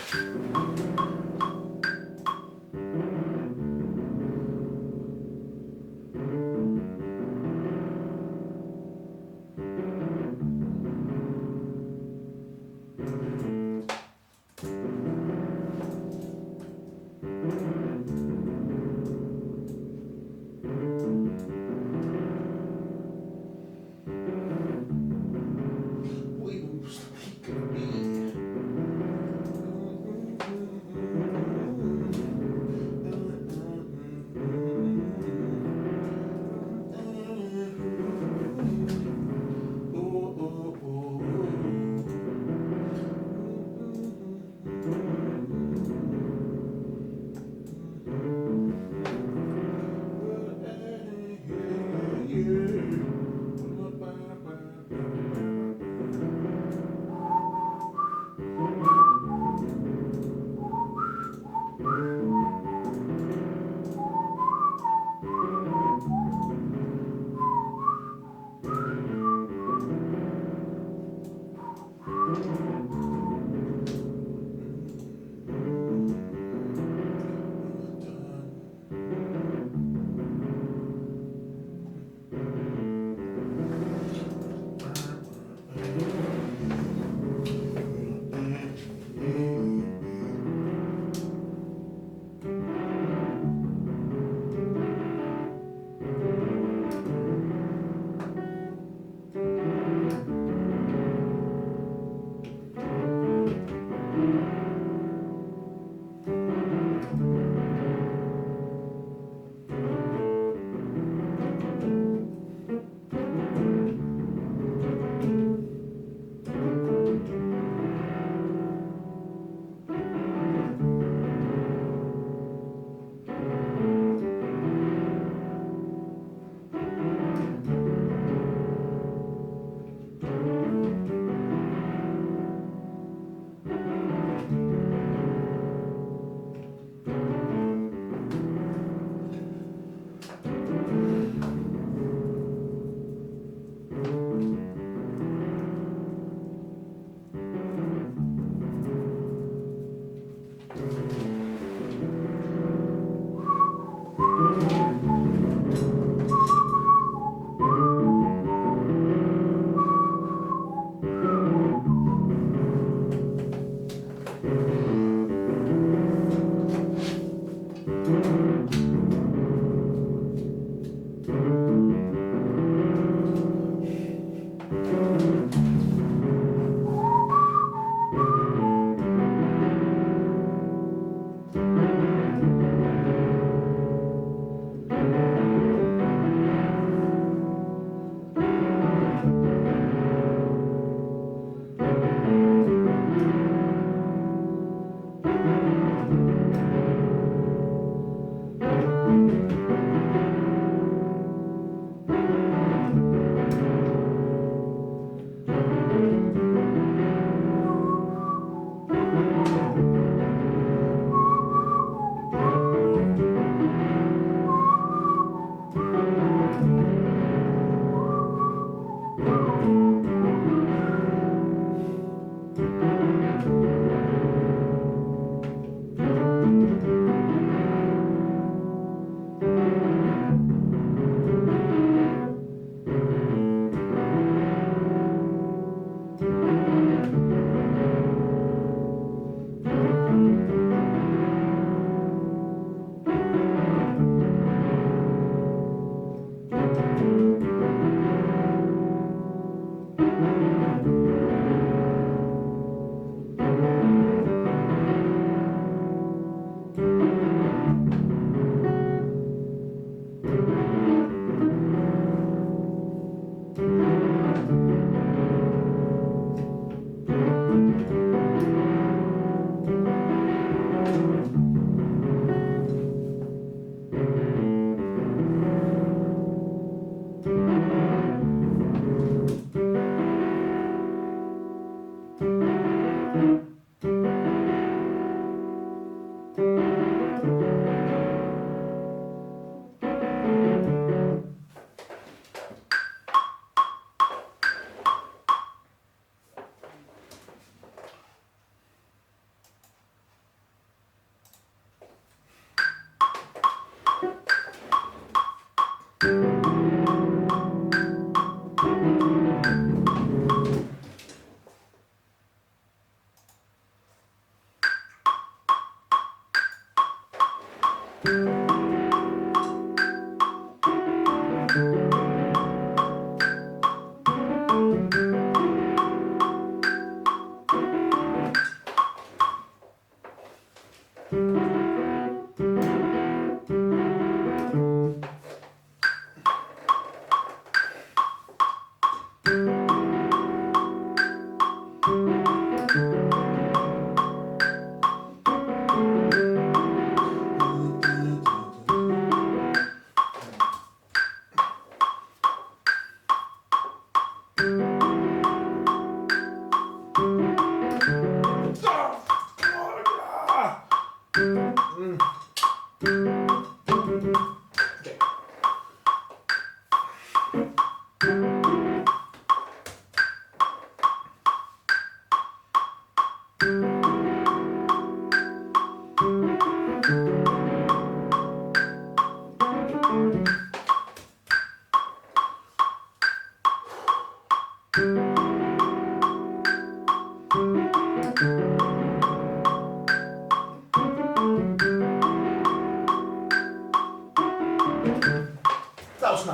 That was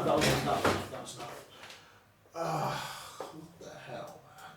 enough. What the hell, man?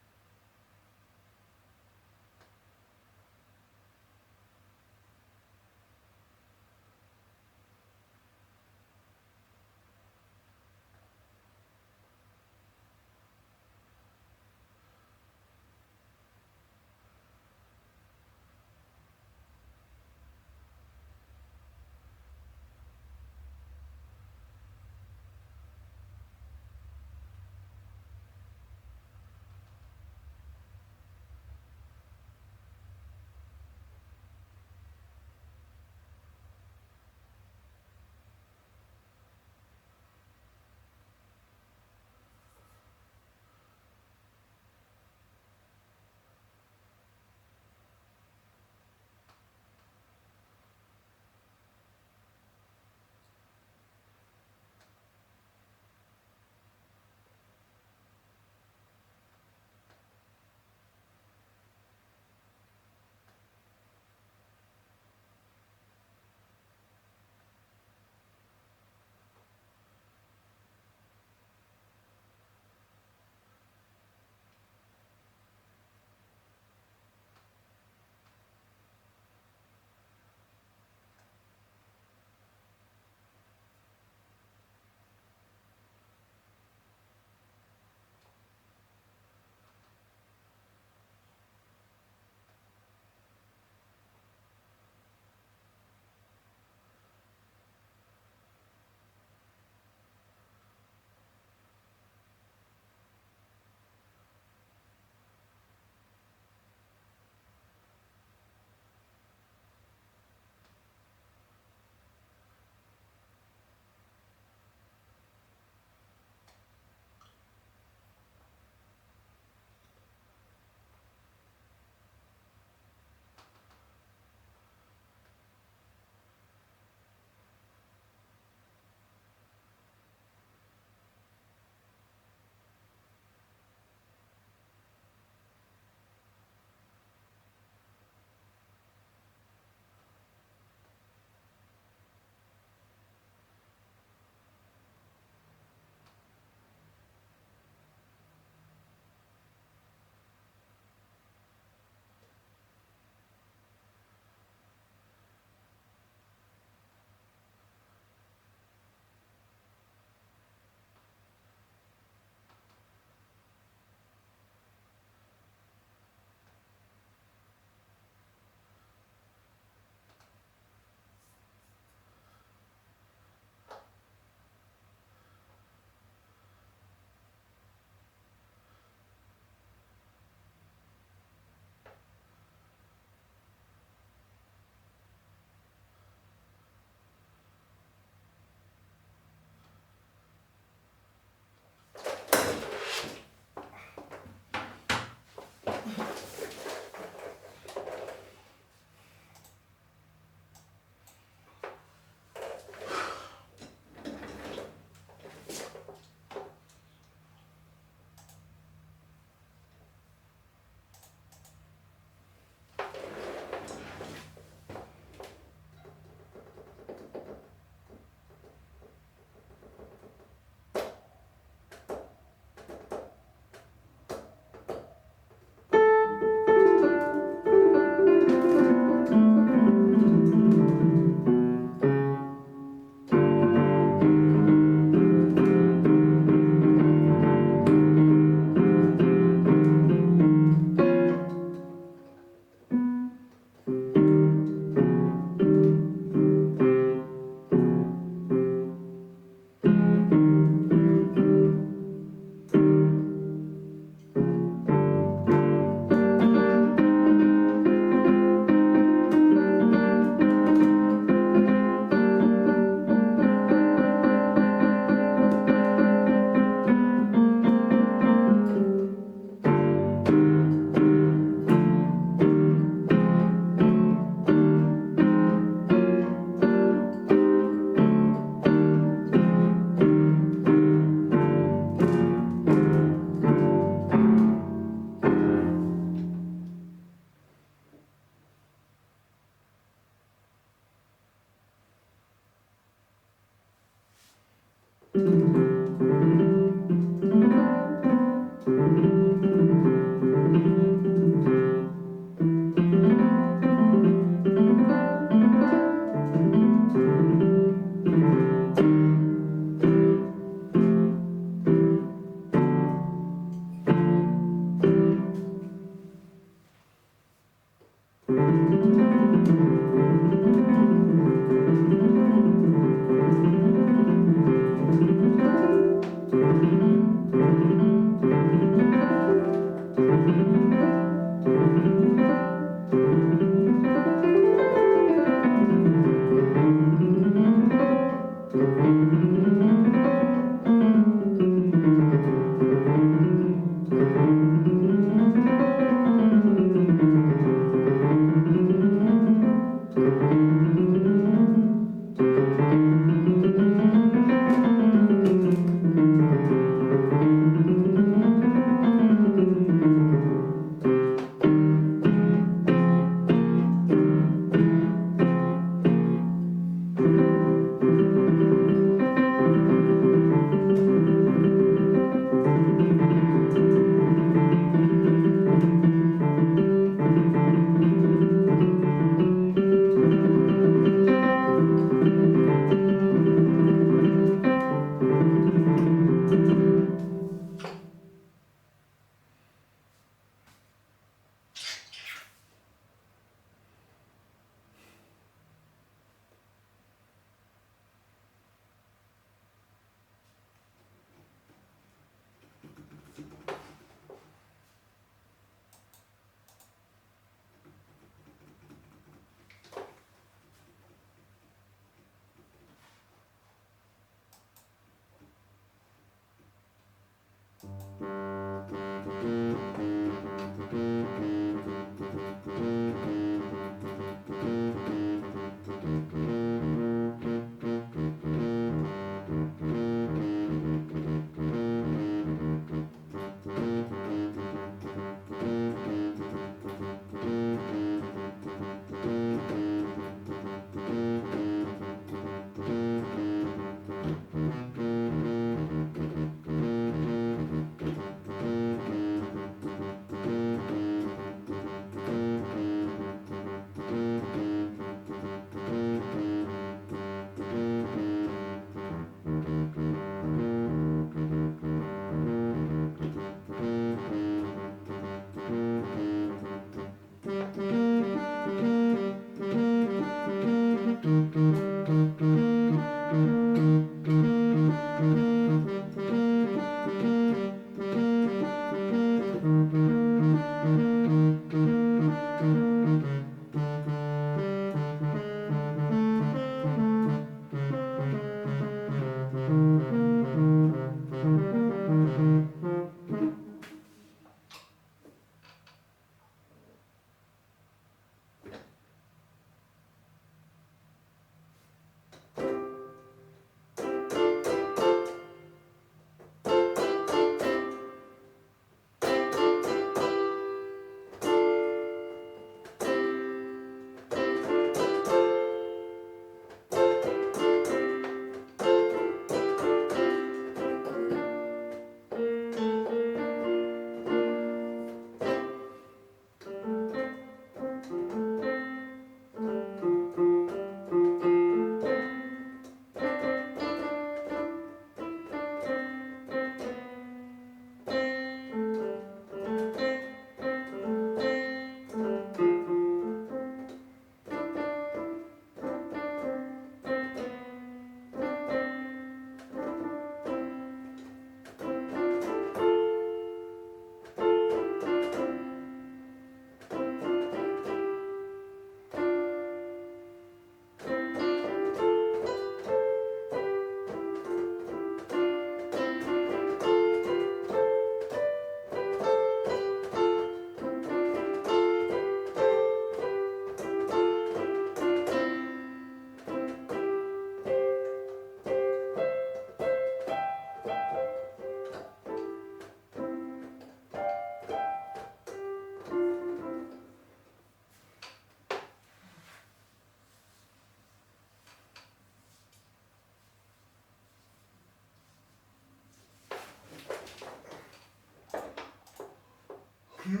You're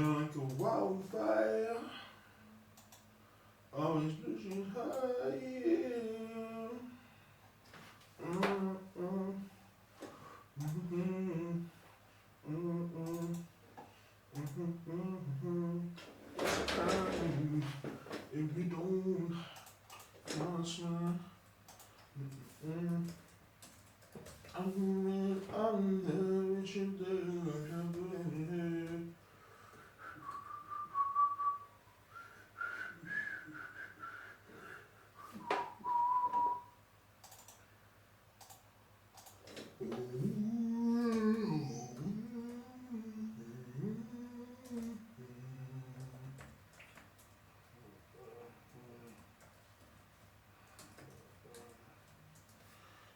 like a wildfire, always pushing higher. If we don't answer, I'm never should do.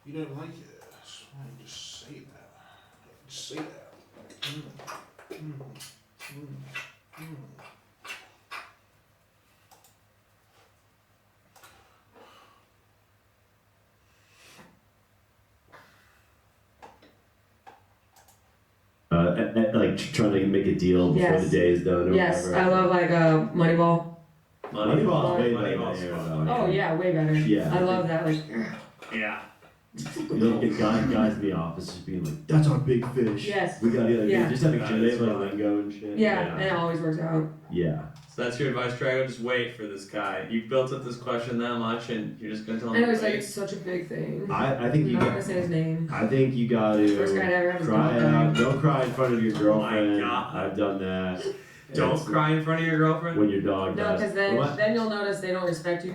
You don't like it, that's why you just say that. Just say that. Like trying to make a deal before Yes. the day is done or Yes, whatever. I love like Moneyball. Moneyball's way better Moneyball's than fun. Oh yeah, way better. Yeah. I love that. Like, Yeah. You don't get guys in the office just being like, "That's our big fish." Yes. We gotta Yeah. just have a That they is have like fun. lingo and shit. yeah, and it always works out. Yeah. So that's your advice, Drago. Just wait for this guy. You've built up this question that much, and you're just gonna tell I him know to it's like wait. it's such a big thing. I think I'm you not gonna got. say his name. I think you gotta First guy to ever have his cry dog out. die. Don't cry in front of your girlfriend. God. I've done that. Don't It's- cry in front of your girlfriend. when your dog No, dies. because then What? then you'll notice they don't respect you.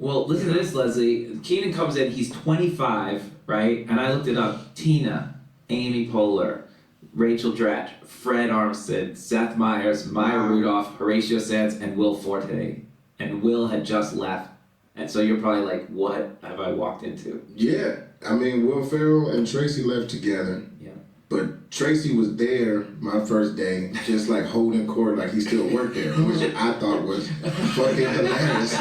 Well, listen to this, Leslie. Keenan comes in, he's 25, right? And I looked it up. Tina, Amy Poehler, Rachel Dratch, Fred Armstead, Seth Meyers, Maya Rudolph, Horatio Sands, and Will Forte. And Will had just left. And so you're probably like, what have I walked into? Yeah, I mean, Will Ferrell and Tracy left together. Yeah. But Tracy was there my first day, just like holding court like he still worked there, which I thought was fucking hilarious.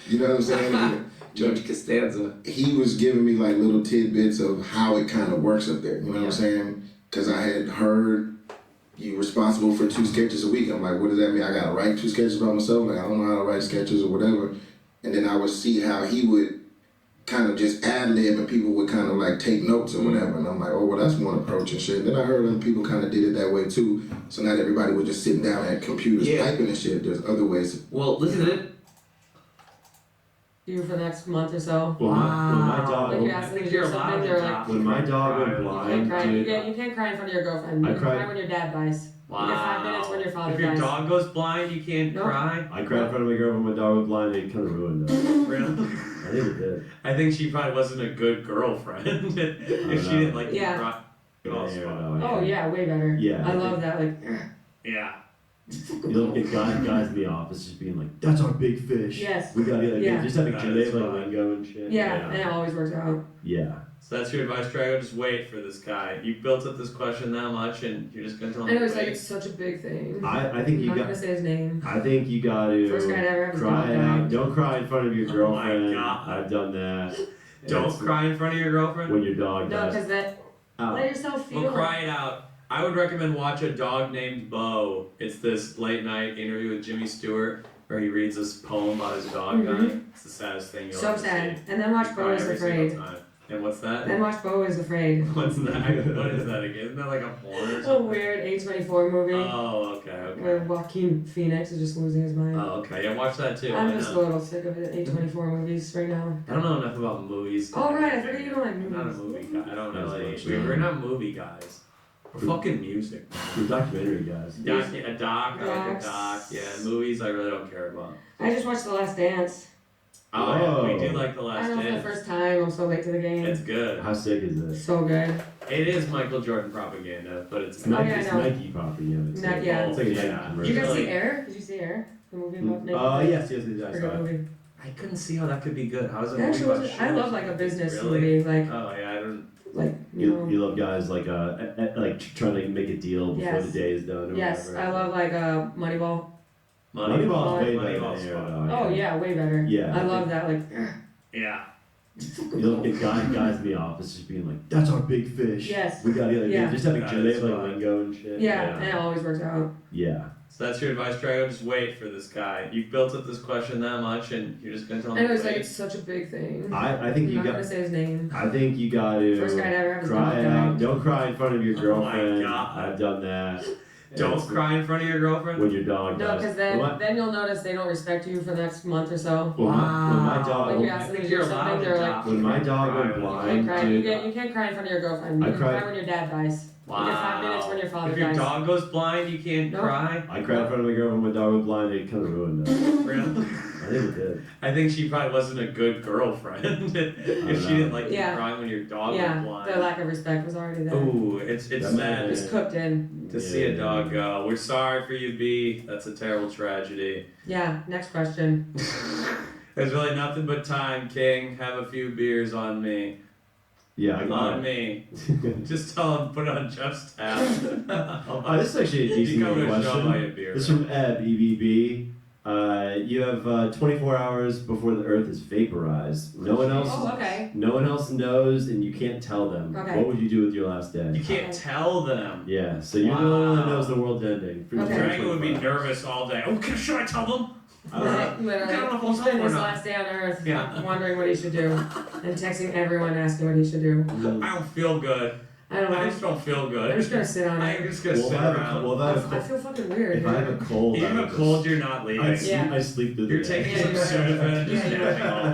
You know what I'm saying? George Costanza. He was giving me like little tidbits of how it kind of works up there. You know what I'm saying? Because I had heard you responsible for 2 sketches a week. I'm like, what does that mean? I gotta write 2 sketches by myself? Like, I don't know how to write sketches or whatever. And then I would see how he would kind of just ad lib and people would kind of like take notes or whatever. And I'm like, oh, well, that's one approach and shit. Then I heard other people kind of did it that way too. So not everybody was just sitting down at computers typing and shit. There's other ways. Well, listen to it. You for the next month or so. When my dog, Like you ask them to do you're something, allowed to they're like, talk. when my dog went you can't blind, cry. dude, You can't cry in front of your girlfriend. I You can cried- cry when your dad dies. Wow. You get 5 minutes when your father If your dies. dog goes blind, you can't No. cry. I cried in front of my girl when my dog was blind. It kind of ruined it. Really? I think it did. I think she probably wasn't a good girlfriend if she didn't like Yeah. you cry. Oh yeah, way better. Yeah, I I love that. Like, Yeah. You don't get guys in the office just being like, "That's our big fish." Yes. We gotta Yeah. just have a That they is have like fun. lingo and shit. yeah, and it always works out. Yeah. So that's your advice, Drago. Just wait for this guy. You've built up this question that much, and you're just gonna tell I him know to it's like wait. it's such a big thing. I think I'm you not got. gonna say his name. I think you gotta First guy to ever have his cry dog out. die. Don't cry in front of your girlfriend. God. I've done that. Don't It's cry in front of your girlfriend. when your dog No, dies. because that let yourself feel. Well, cry it out. I would recommend watch A Dog Named Bo. It's this late night interview with Jimmy Stewart where he reads this poem about his dog dying. It's the saddest thing you'll So ever sad. see. And then watch You Bo cry is every Afraid. single time. And what's that? Then watch Bo is Afraid. What's that? What is that again? Isn't that like a porn or A something? weird A24 movie Oh, okay, where okay. Joaquin Phoenix is just losing his mind. Oh, okay. Yeah, watch that too. I'm I just a know. little sick of it. A24 movies right now. I don't know enough about movies. Oh right, I forget you don't like I'm not a movies. movie guy. I don't That's really. much, We're yeah. not movie guys. We're fucking music. We're documentary guys. A doc, I like a Docs. doc. Yeah, movies I really don't care about. I just watched The Last Dance. Oh, yeah, we Whoa. do like The I Last don't know for the Dance. first time. I'm so late to the game. It's good. How sick is this? So good. It is Michael Jordan propaganda, but it's It's Oh, Nike, yeah, I it's know. Nike propaganda. too. Not yet. It's like a Nike Yeah. commercial. You guys Really? see Air? Did you see Air? The movie about naked Yes, I Pretty saw good it. movie. I couldn't see how that could be good. How is it? It actually wasn't. I love like a business Really? movie, like Oh yeah, I don't. you know. You love guys like trying to make a deal before Yes. the day is done or Yes, whatever. I love like Moneyball's Moneyball. way better than Moneyball's Air, fun. though. Oh yeah, way better. Yeah, I I love that. Like, Yeah. You'll get guys in the office just being like, "That's our big fish." Yes. We got it. Yeah. Just having That they is have like fun. lingo and shit. Yeah, and it always works out. Yeah. So that's your advice, Drago. Just wait for this guy. You've built up this question that much, and you're just gonna tell him. And it was to like wait. it's such a big thing. I think I'm you not got. gonna say his name. I think you got to First guy to ever have his cry dog it out. die. Don't cry in front of your Oh my girlfriend. God. I've done that. Don't cry in front of your girlfriend. When your dog No, dies. because then, When my- then you'll notice they don't respect you for the next month or so. when my dog. Like you I ask them think to you're do allowed something, to they're like, die. When my dog Cry went when you you blind, can't cry. dude. You can't cry in front of your girlfriend. You I can cried- cry when your dad dies. Wow. You get 5 minutes when your father If your dies. dog goes blind, you can't Nope. cry. I cried in front of my girl when my dog went blind. It kind of ruined it. Really? I think it did. I think she probably wasn't a good girlfriend if she didn't like you Yeah. crying when your dog Yeah, went blind. the lack of respect was already there. Ooh, it's That's sad It's cooked in. to see a dog go. We're sorry for you, B. That's a terrible tragedy. Yeah, next question. There's really nothing but time, King. Have a few beers on me. Yeah, I got On it. me. Just tell him put it on Jeff's tab. This is actually a decent You come little to a show, buy question. a beer. This is from Eb, EBB. You have 24 hours before the Earth is vaporized. No one else. Oh, okay. No one else knows, and you can't tell them. Okay. What would you do with your last day? You can't tell them. Yeah, so you're the only one that Wow. knows the world's ending. For Okay. Dragon would be 24 hours. nervous all day. Oh, should I tell them? Literally, I don't know if I'll he tell spent him or his not. last day on Earth Yeah. wondering what he should do and texting everyone asking what he should do. I don't feel good. I don't know. I just don't feel good. I'm just gonna sit on I'm it. just gonna Well, sit if I have a around. cold- well, if I have a I feel fucking weird. If I have a cold, If you I have would a just- cold, you're not leaving. I sleep through the You're day. taking some Yeah. Sudafed and just Yeah. napping all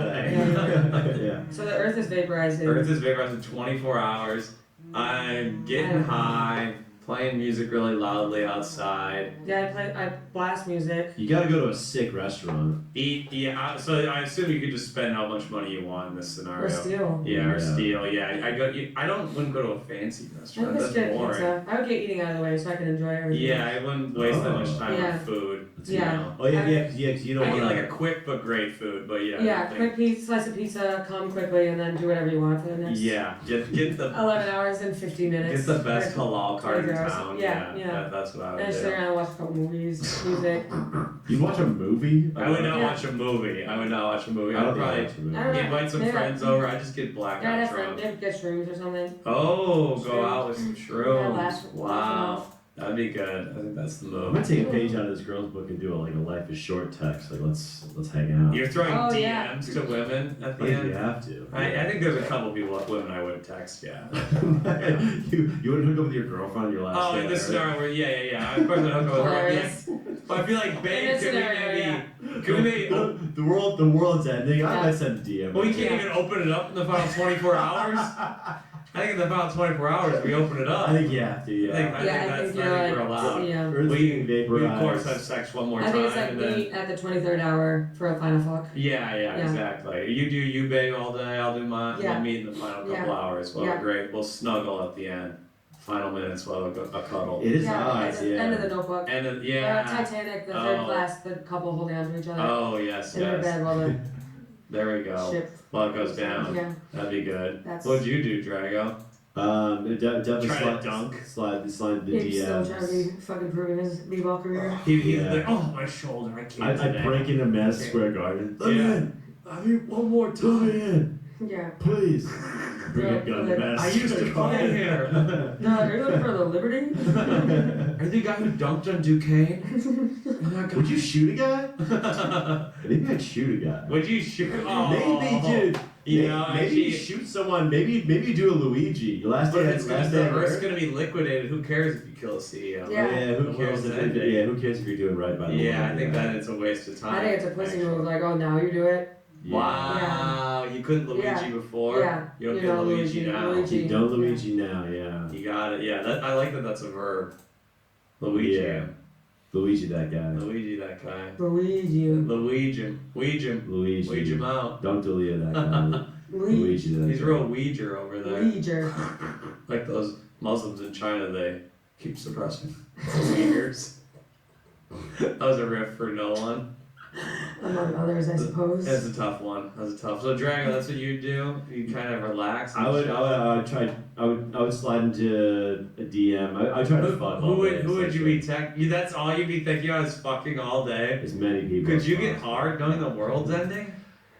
day. Yeah. So the Earth is vaporizing. Earth is vaporized in 24 hours. I'm getting high, playing music really loudly outside. Yeah, I blast music. You gotta go to a sick restaurant. Eat, yeah. So I assume you could just spend how much money you want in this scenario. Or steal. Yeah, or Yeah. steal. Yeah, wouldn't go to a fancy I restaurant. would That's just get boring. pizza. I would get eating out of the way so I can enjoy everything. Yeah, I wouldn't waste that much time Yeah. on food. Yeah. You know? Oh yeah, 'cause you don't I want get like a quick but great food, but yeah. Yeah, I think- quick piece, slice of pizza, come quickly, and then do whatever you want for the next Yeah, get the 11 hours and 50 minutes. get the best halal cart in 20 hours. town. Yeah. That's what I would And just sit do. around and watch a couple movies, music. You watch a movie? I would not Yeah. watch a movie. I would not watch a movie. I I don't would think I probably watch a movie. I don't know. invite some Maybe friends over. I just get Yeah, blackout have drunk. maybe get shrooms or something. Oh, go Shrooms. out with some Yeah, shrooms. laugh it Wow, off. that'd be good. I think that's the I'm move. gonna take a page out of this girl's book and do a life is short text. Like let's hang out. You're throwing Oh, DMs yeah. to women at I the think we end. have to. I think there's a couple people, women I would text. Yeah. you wouldn't hook up with your girlfriend on your last Oh, day. in this right? scenario where yeah. Of course I hook up with her. Yeah. Hilarious. But I feel like, In babe, this could we scenario, maybe, could we maybe, the world's ending. I Yeah. might send a DM. well, we can't Yeah. even open it up in the final 24 hours. I think in the final 24 hours we open it up. I think you have to. I think, Yeah. I Yeah, think I that's, think I you're think we're like, allowed. yeah. Earth's getting We vaporized. of course have sex one more I time think it's like and then meet at the 23rd hour for a final fuck. yeah, Yeah. exactly. You do you babe all day, I'll do mine. Yeah. We'll meet in the final couple Yeah. hours. Well, Yeah. great. We'll snuggle at the end. Final minutes, we'll have a cuddle. It is Yeah, odd. at the Yeah. end of the notebook. And then, Or yeah. Titanic, the third Oh. class, the couple holding on to each other. Oh yes, in their yes. bed while the There we go. ship. While it goes down. Yeah. That'd be good. That's- What'd you do, Drago? Definitely Try to slide, dunk. slide the He's still DMs. trying to be fucking proving his b-ball career. He's Yeah. like, oh, my shoulder, I can't I today. break into Madison Square Garden. Let me Yeah. in. I mean, one more time. Let me in, Yeah. please. Bring a Yeah, gun yeah. to Madison I used to Square play Garden. here. No, are you looking for the Liberty? Are you the guy who dunked on Duquesne? Would you shoot a guy? Maybe I'd shoot a guy. Would you shoot? Oh. Maybe, dude. You know, maybe actually, you shoot someone. Maybe you do a Luigi. Your last but day. if it's gonna, last the day. Earth's gonna be liquidated. Who cares if you kill a CEO? Yeah. Who The cares world's if ending. yeah, who cares if you're doing right by the Yeah, world? I think that it's a waste of time. I think it's a pussy actually. move, like, oh, now you do it. Yeah. Wow, you couldn't Luigi Yeah. before. Yeah. You don't You get know, Luigi now. Luigi. You don't Luigi now, yeah. You got it. Yeah, that, I like that. That's a verb. Luigi. Yeah. Luigi that guy. Luigi, that guy. Luigi. Luigi. Ouija. Luigi. Ouija him out. Don't delete that guy. Luigi that He's guy. real Ouija over there. Luigi. Like those Muslims in China, they keep suppressing Uyghurs. That was a riff for no one. Among others, I suppose. That's a tough one. That's a tough. So Drago, that's what you do. You kind of relax. And I would chill. I would slide into a DM. I try to fuck all day, Who would you essentially. be tech? That's all you'd be thinking about is fucking all day. As many people. Could as you get possible. hard knowing the world's ending?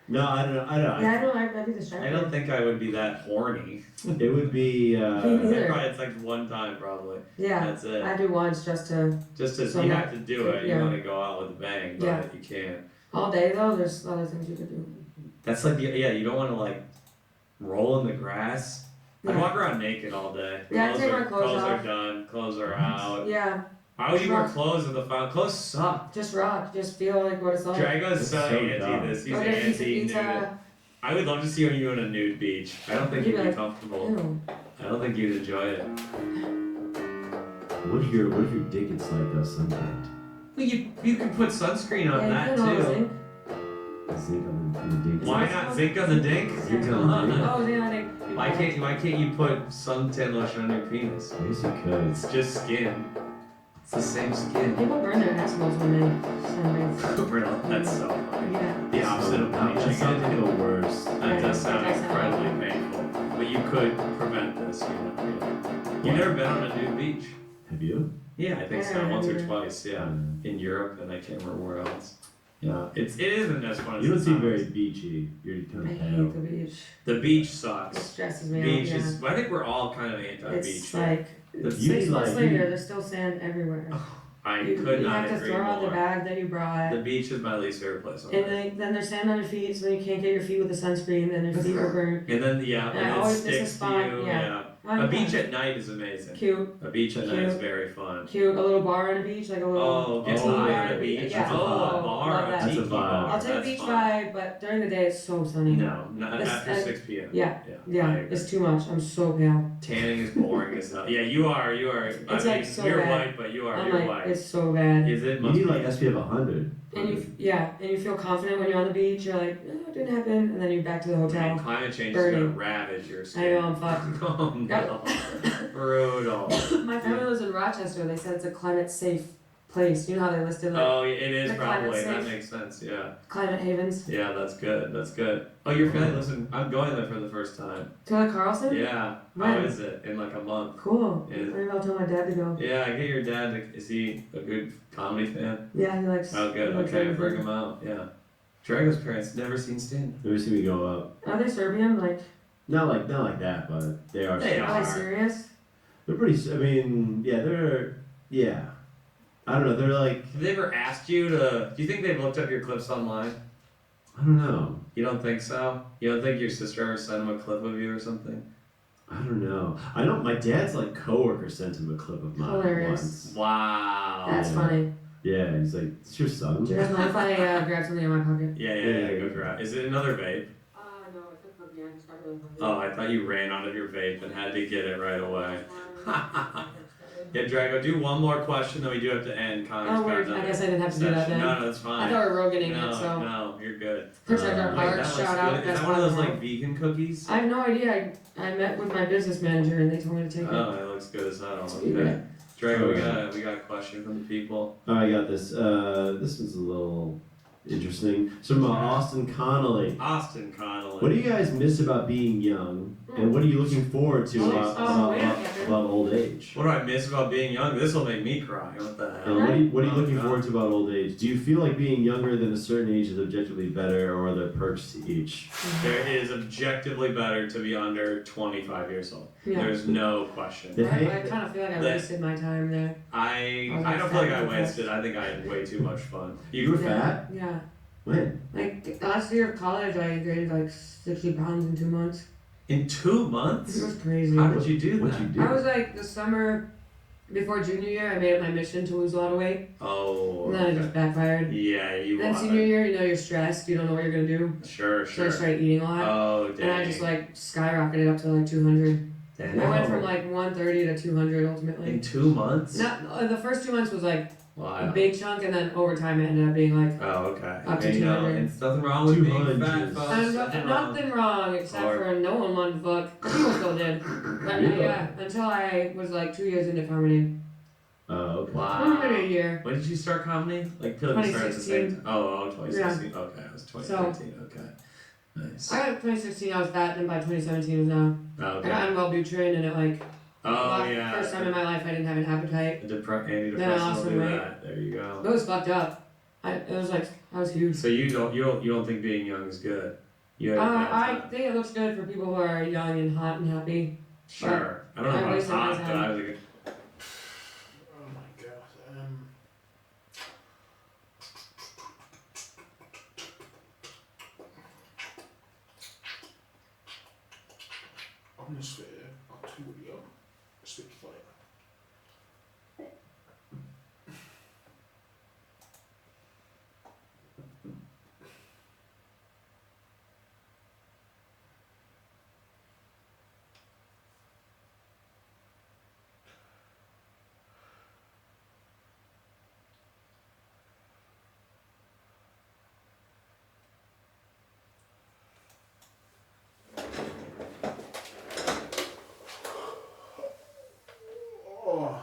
No, I don't know. Yeah, I know. I'd be distracted. I don't think I would be that horny. It would be. Me neither. Probably it's like one time probably. Yeah. That's it. I do once just to. So you have to do it. Yeah. You want to go out with a bang, but Yeah. you can't. All day though, there's other things you could do. That's like you don't want to like roll in the grass. I Yeah. walk around naked all day. Yeah, I take my clothes are off. done. Clothes are out. Yeah. Why would you wear Rock. clothes in the fountain? Clothes suck. Just rock. Just feel like what it's like. Drago's so anti dumb. this. He's Go get a piece of anti nude. pizza. I would love to see you on a nude beach. I don't think You'd you'd be be like, comfortable. Ew. I don't think you'd enjoy it. What if your dick gets like sunburned? Well, you can put sunscreen on Yeah, that you can too. zinc. Zinc on the dick. Why not zinc on the dink? Zinc Come on the on. dick. Oh, yeah, they. Why can't you put suntan lotion on your penis? I guess you could. It's just skin. It's the same skin. People burn their assholes when they sunbathe. That's so funny. Yeah. The opposite of That bleaching sounds like it. the worst. That does sound It does sound incredibly painful. But you could prevent this, you know. You've never been on a nude beach? Have you? Yeah, I think so. Yeah, Once or yeah. twice, yeah. In Europe, and I can't remember where else. Yeah, it isn't as fun as You don't it seem sounds. very beachy. You're kind I of hate pale. the beach. The beach It sucks. stresses me Beach out. is. I think we're all kind of anti-beach. It's here. like The 6 beach, months like, later, you- there's still sand everywhere. I You could not have to agree throw out the more. bag that you brought. The beach is my least favorite place on And earth. then there's sand on your feet, so then you can't get your feet with the sunscreen, and your feet are burnt. And then And I and it always miss a sticks to spot, you. yeah. A beach at night is amazing. Cute, A beach at night is Cute. very fun. cute. A little bar on a beach, like a little. Oh, get Oh, high yeah. on a beach. Yeah. Oh, a Oh, bar, love a that. tiki That's a vibe. bar. I'll take a That's beach fun. vibe, but during the day it's so sunny. No, not This- after and- 6 p.m. Yeah, I yeah, agree. it's too much. I'm so pale. Tanning is boring as hell. Yeah, you are. I It's mean, like so you're bad. white, but you are. I'm You're like, white. it's so bad. Is it? You Must need be. like SPF 100. And you feel confident when you're on the beach. You're like, no, it didn't happen, and then you're back to the Man, hotel. climate change is Burning. gonna ravage your I skin. know I'm fucked. Oh no. Brutal. My family lives in Rochester. They said it's a climate safe place. You know how they listed like Oh, it is the climate probably. That safe. makes sense. Yeah. climate havens. Yeah, that's good. That's good. Oh, your family listen. I'm going there for the first time. To the Carlson? Yeah. When? How is it? In like a month. Cool. Is- Maybe I'll tell my dad to go. Yeah, I get your dad. Is he a good comedy fan? Yeah, he likes. Oh, good. he likes Okay, everything. bring him out. Yeah. Drago's parents never seen stand. Never see me go up. Are they Serbian? Like, Not like that, but they are. They are they are. serious? They're pretty. I mean, yeah, they're. Yeah. I don't know. They're like. Have they ever asked you to? Do you think they've looked up your clips online? I don't know. You don't think so? You don't think your sister ever sent him a clip of you or something? I don't know. I know my dad's like coworker sent him a clip of mine Hilarious. once. Wow. That's Yeah. funny. Yeah, he's like, "It's your son." Do you guys mind if I grab something in my pocket? Yeah. Go grab. Is it another vape? No, I took from behind. It's probably Oh, I thought you ran out of your vape and had to get it right away. Yeah, Drago, do one more question, then we do have to end. Connor's Oh, got weird. I another guess I didn't have to do that session. then. No, that's fine. I thought we were Roganing no, it, so. No, you're good. Protect our Wait, hearts, that looks shout out, good. Is best that one of those podcast. like vegan cookies? I have no idea. I met with my business manager and they told me to take it. Oh, it looks good as hell. Yeah. Okay. Drago, we got a question from the people. Oh, I got this. This is a little interesting. It's from Austin Connolly. Austin Connolly. What do you guys miss about being young, and what are you looking forward to about old age? What do I miss about being young? This will make me cry. What the hell? And what are you Oh, looking God. forward to about old age? Do you feel like being younger than a certain age is objectively better, or are there perks to each? There is objectively better to be under 25 years old. Yeah. There's no question. I kind of feel like I wasted my time there. I was don't feel like I fat. wasted. I think I had way too much fun. You were fat? Yeah. When? Like last year of college, I gained like 60 pounds in 2 months. In 2 months? It was crazy. How did you do that? What'd you do? I was like the summer before junior year, I made it my mission to lose a lot of weight. Oh. And then it just backfired. Yeah, you Then are. senior year, you know, you're stressed, you don't know what you're gonna do. Sure. So I started eating a lot. Oh, dang. And I just like skyrocketed up to like 200. Dang. I went from like 130 to 200 ultimately. In 2 months? Not the first 2 months was like Wow. a big chunk, and then over time it ended up being like Oh, okay. up to And, you know, 200. it's nothing wrong with being 200. fat, folks. Nothing wrong except for no one wanted to fuck. People still did. But Really? yeah, until I was like 2 years into comedy. Oh, okay. Wow. Maybe a year. When did you start comedy? Like, feel like you started at the same 2016. time. Oh, 2016. Okay, it was 2015. Okay. Nice. I got 2016, I was fat, and by 2017 was now. Oh, okay. I got on Wellbutrin, and it like. Oh, yeah. First time in my life I didn't have an appetite. Antidepressant Then I lost will some do weight. that. There you go. It was fucked up. I was huge. So you don't think being young is good? You had a bad I time. think it looks good for people who are young and hot and happy. Sure. I don't know if I was wasted my hot, but time. I was like, Oh my god. Atmosphere Arturio Spitfire. Oh.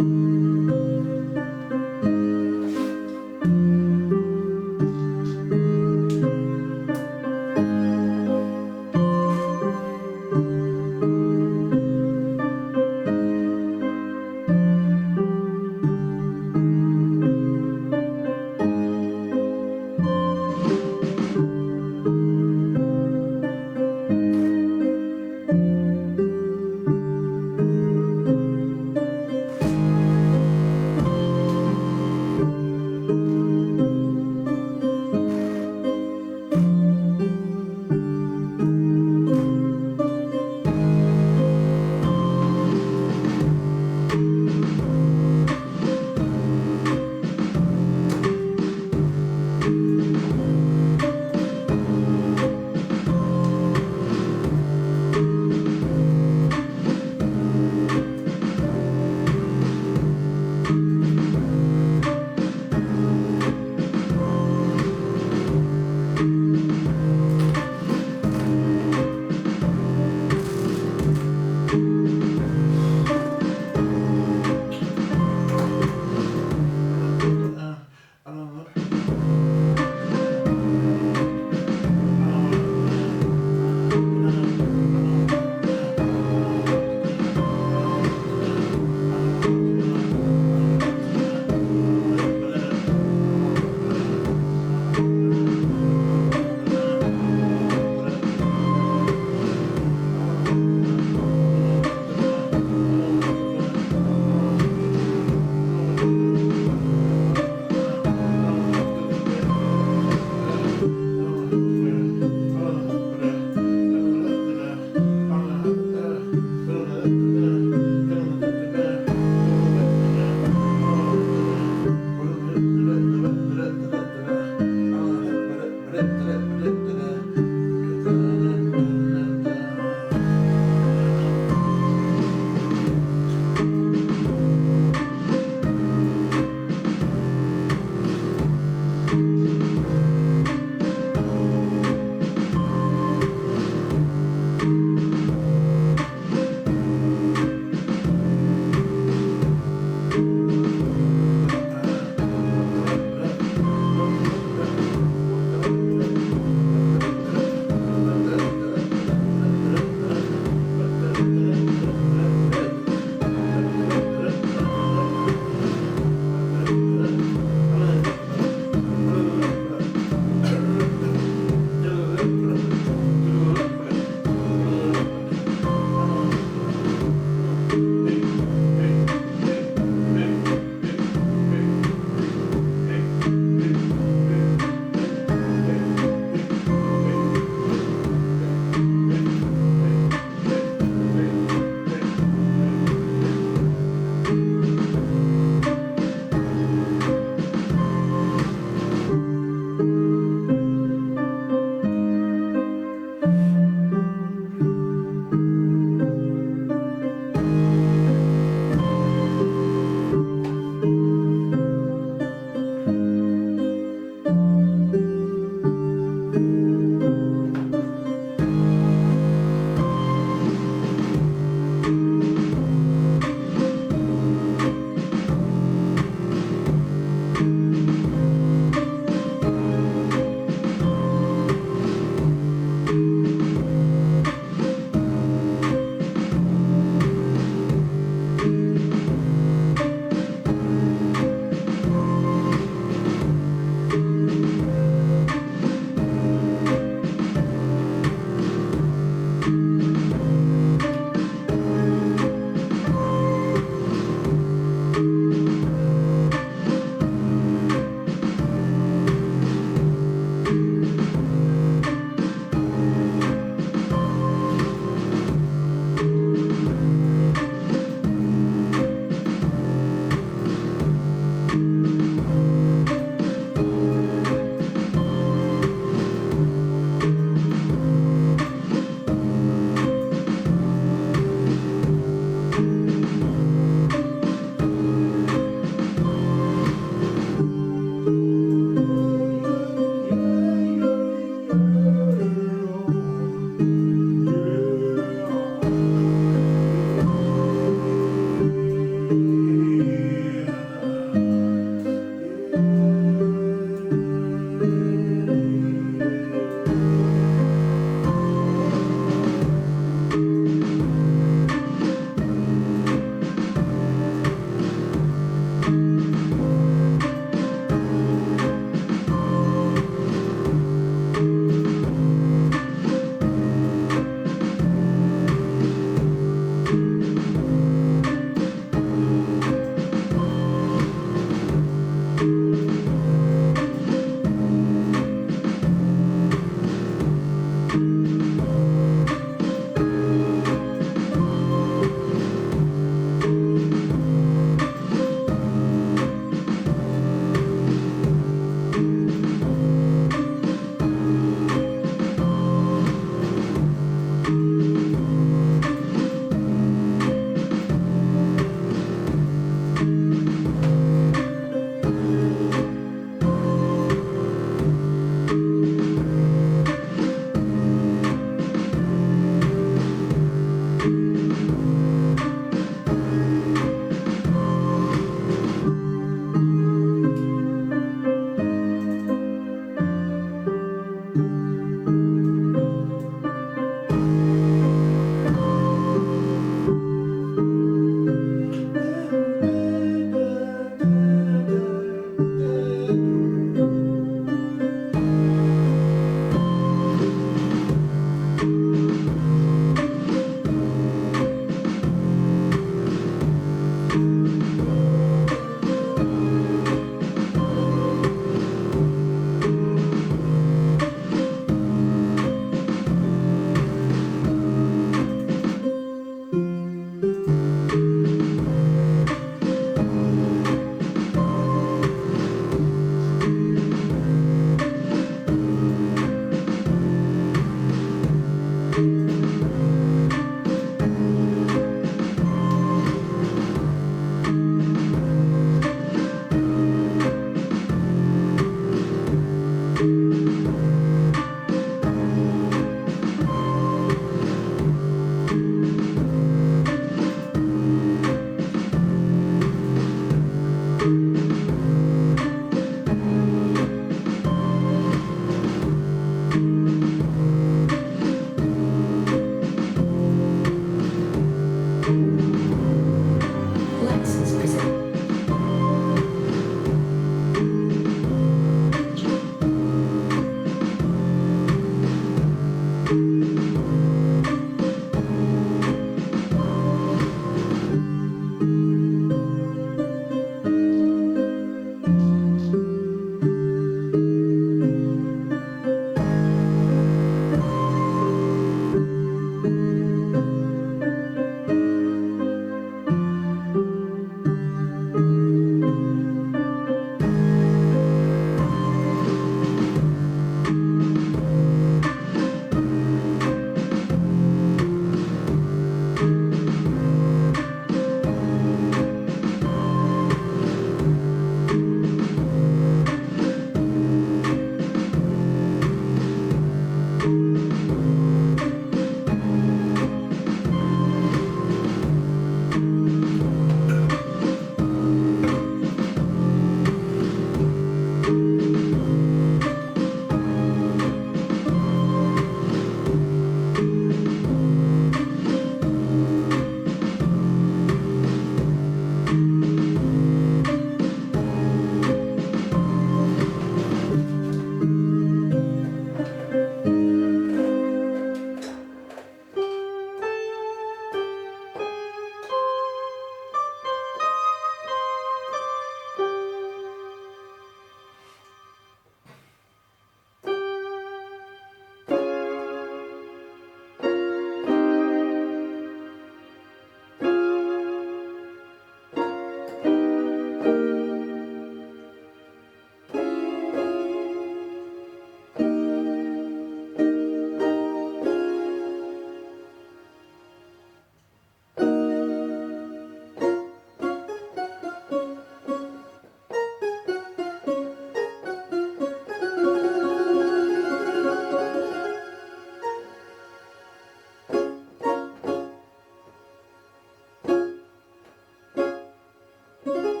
Bye.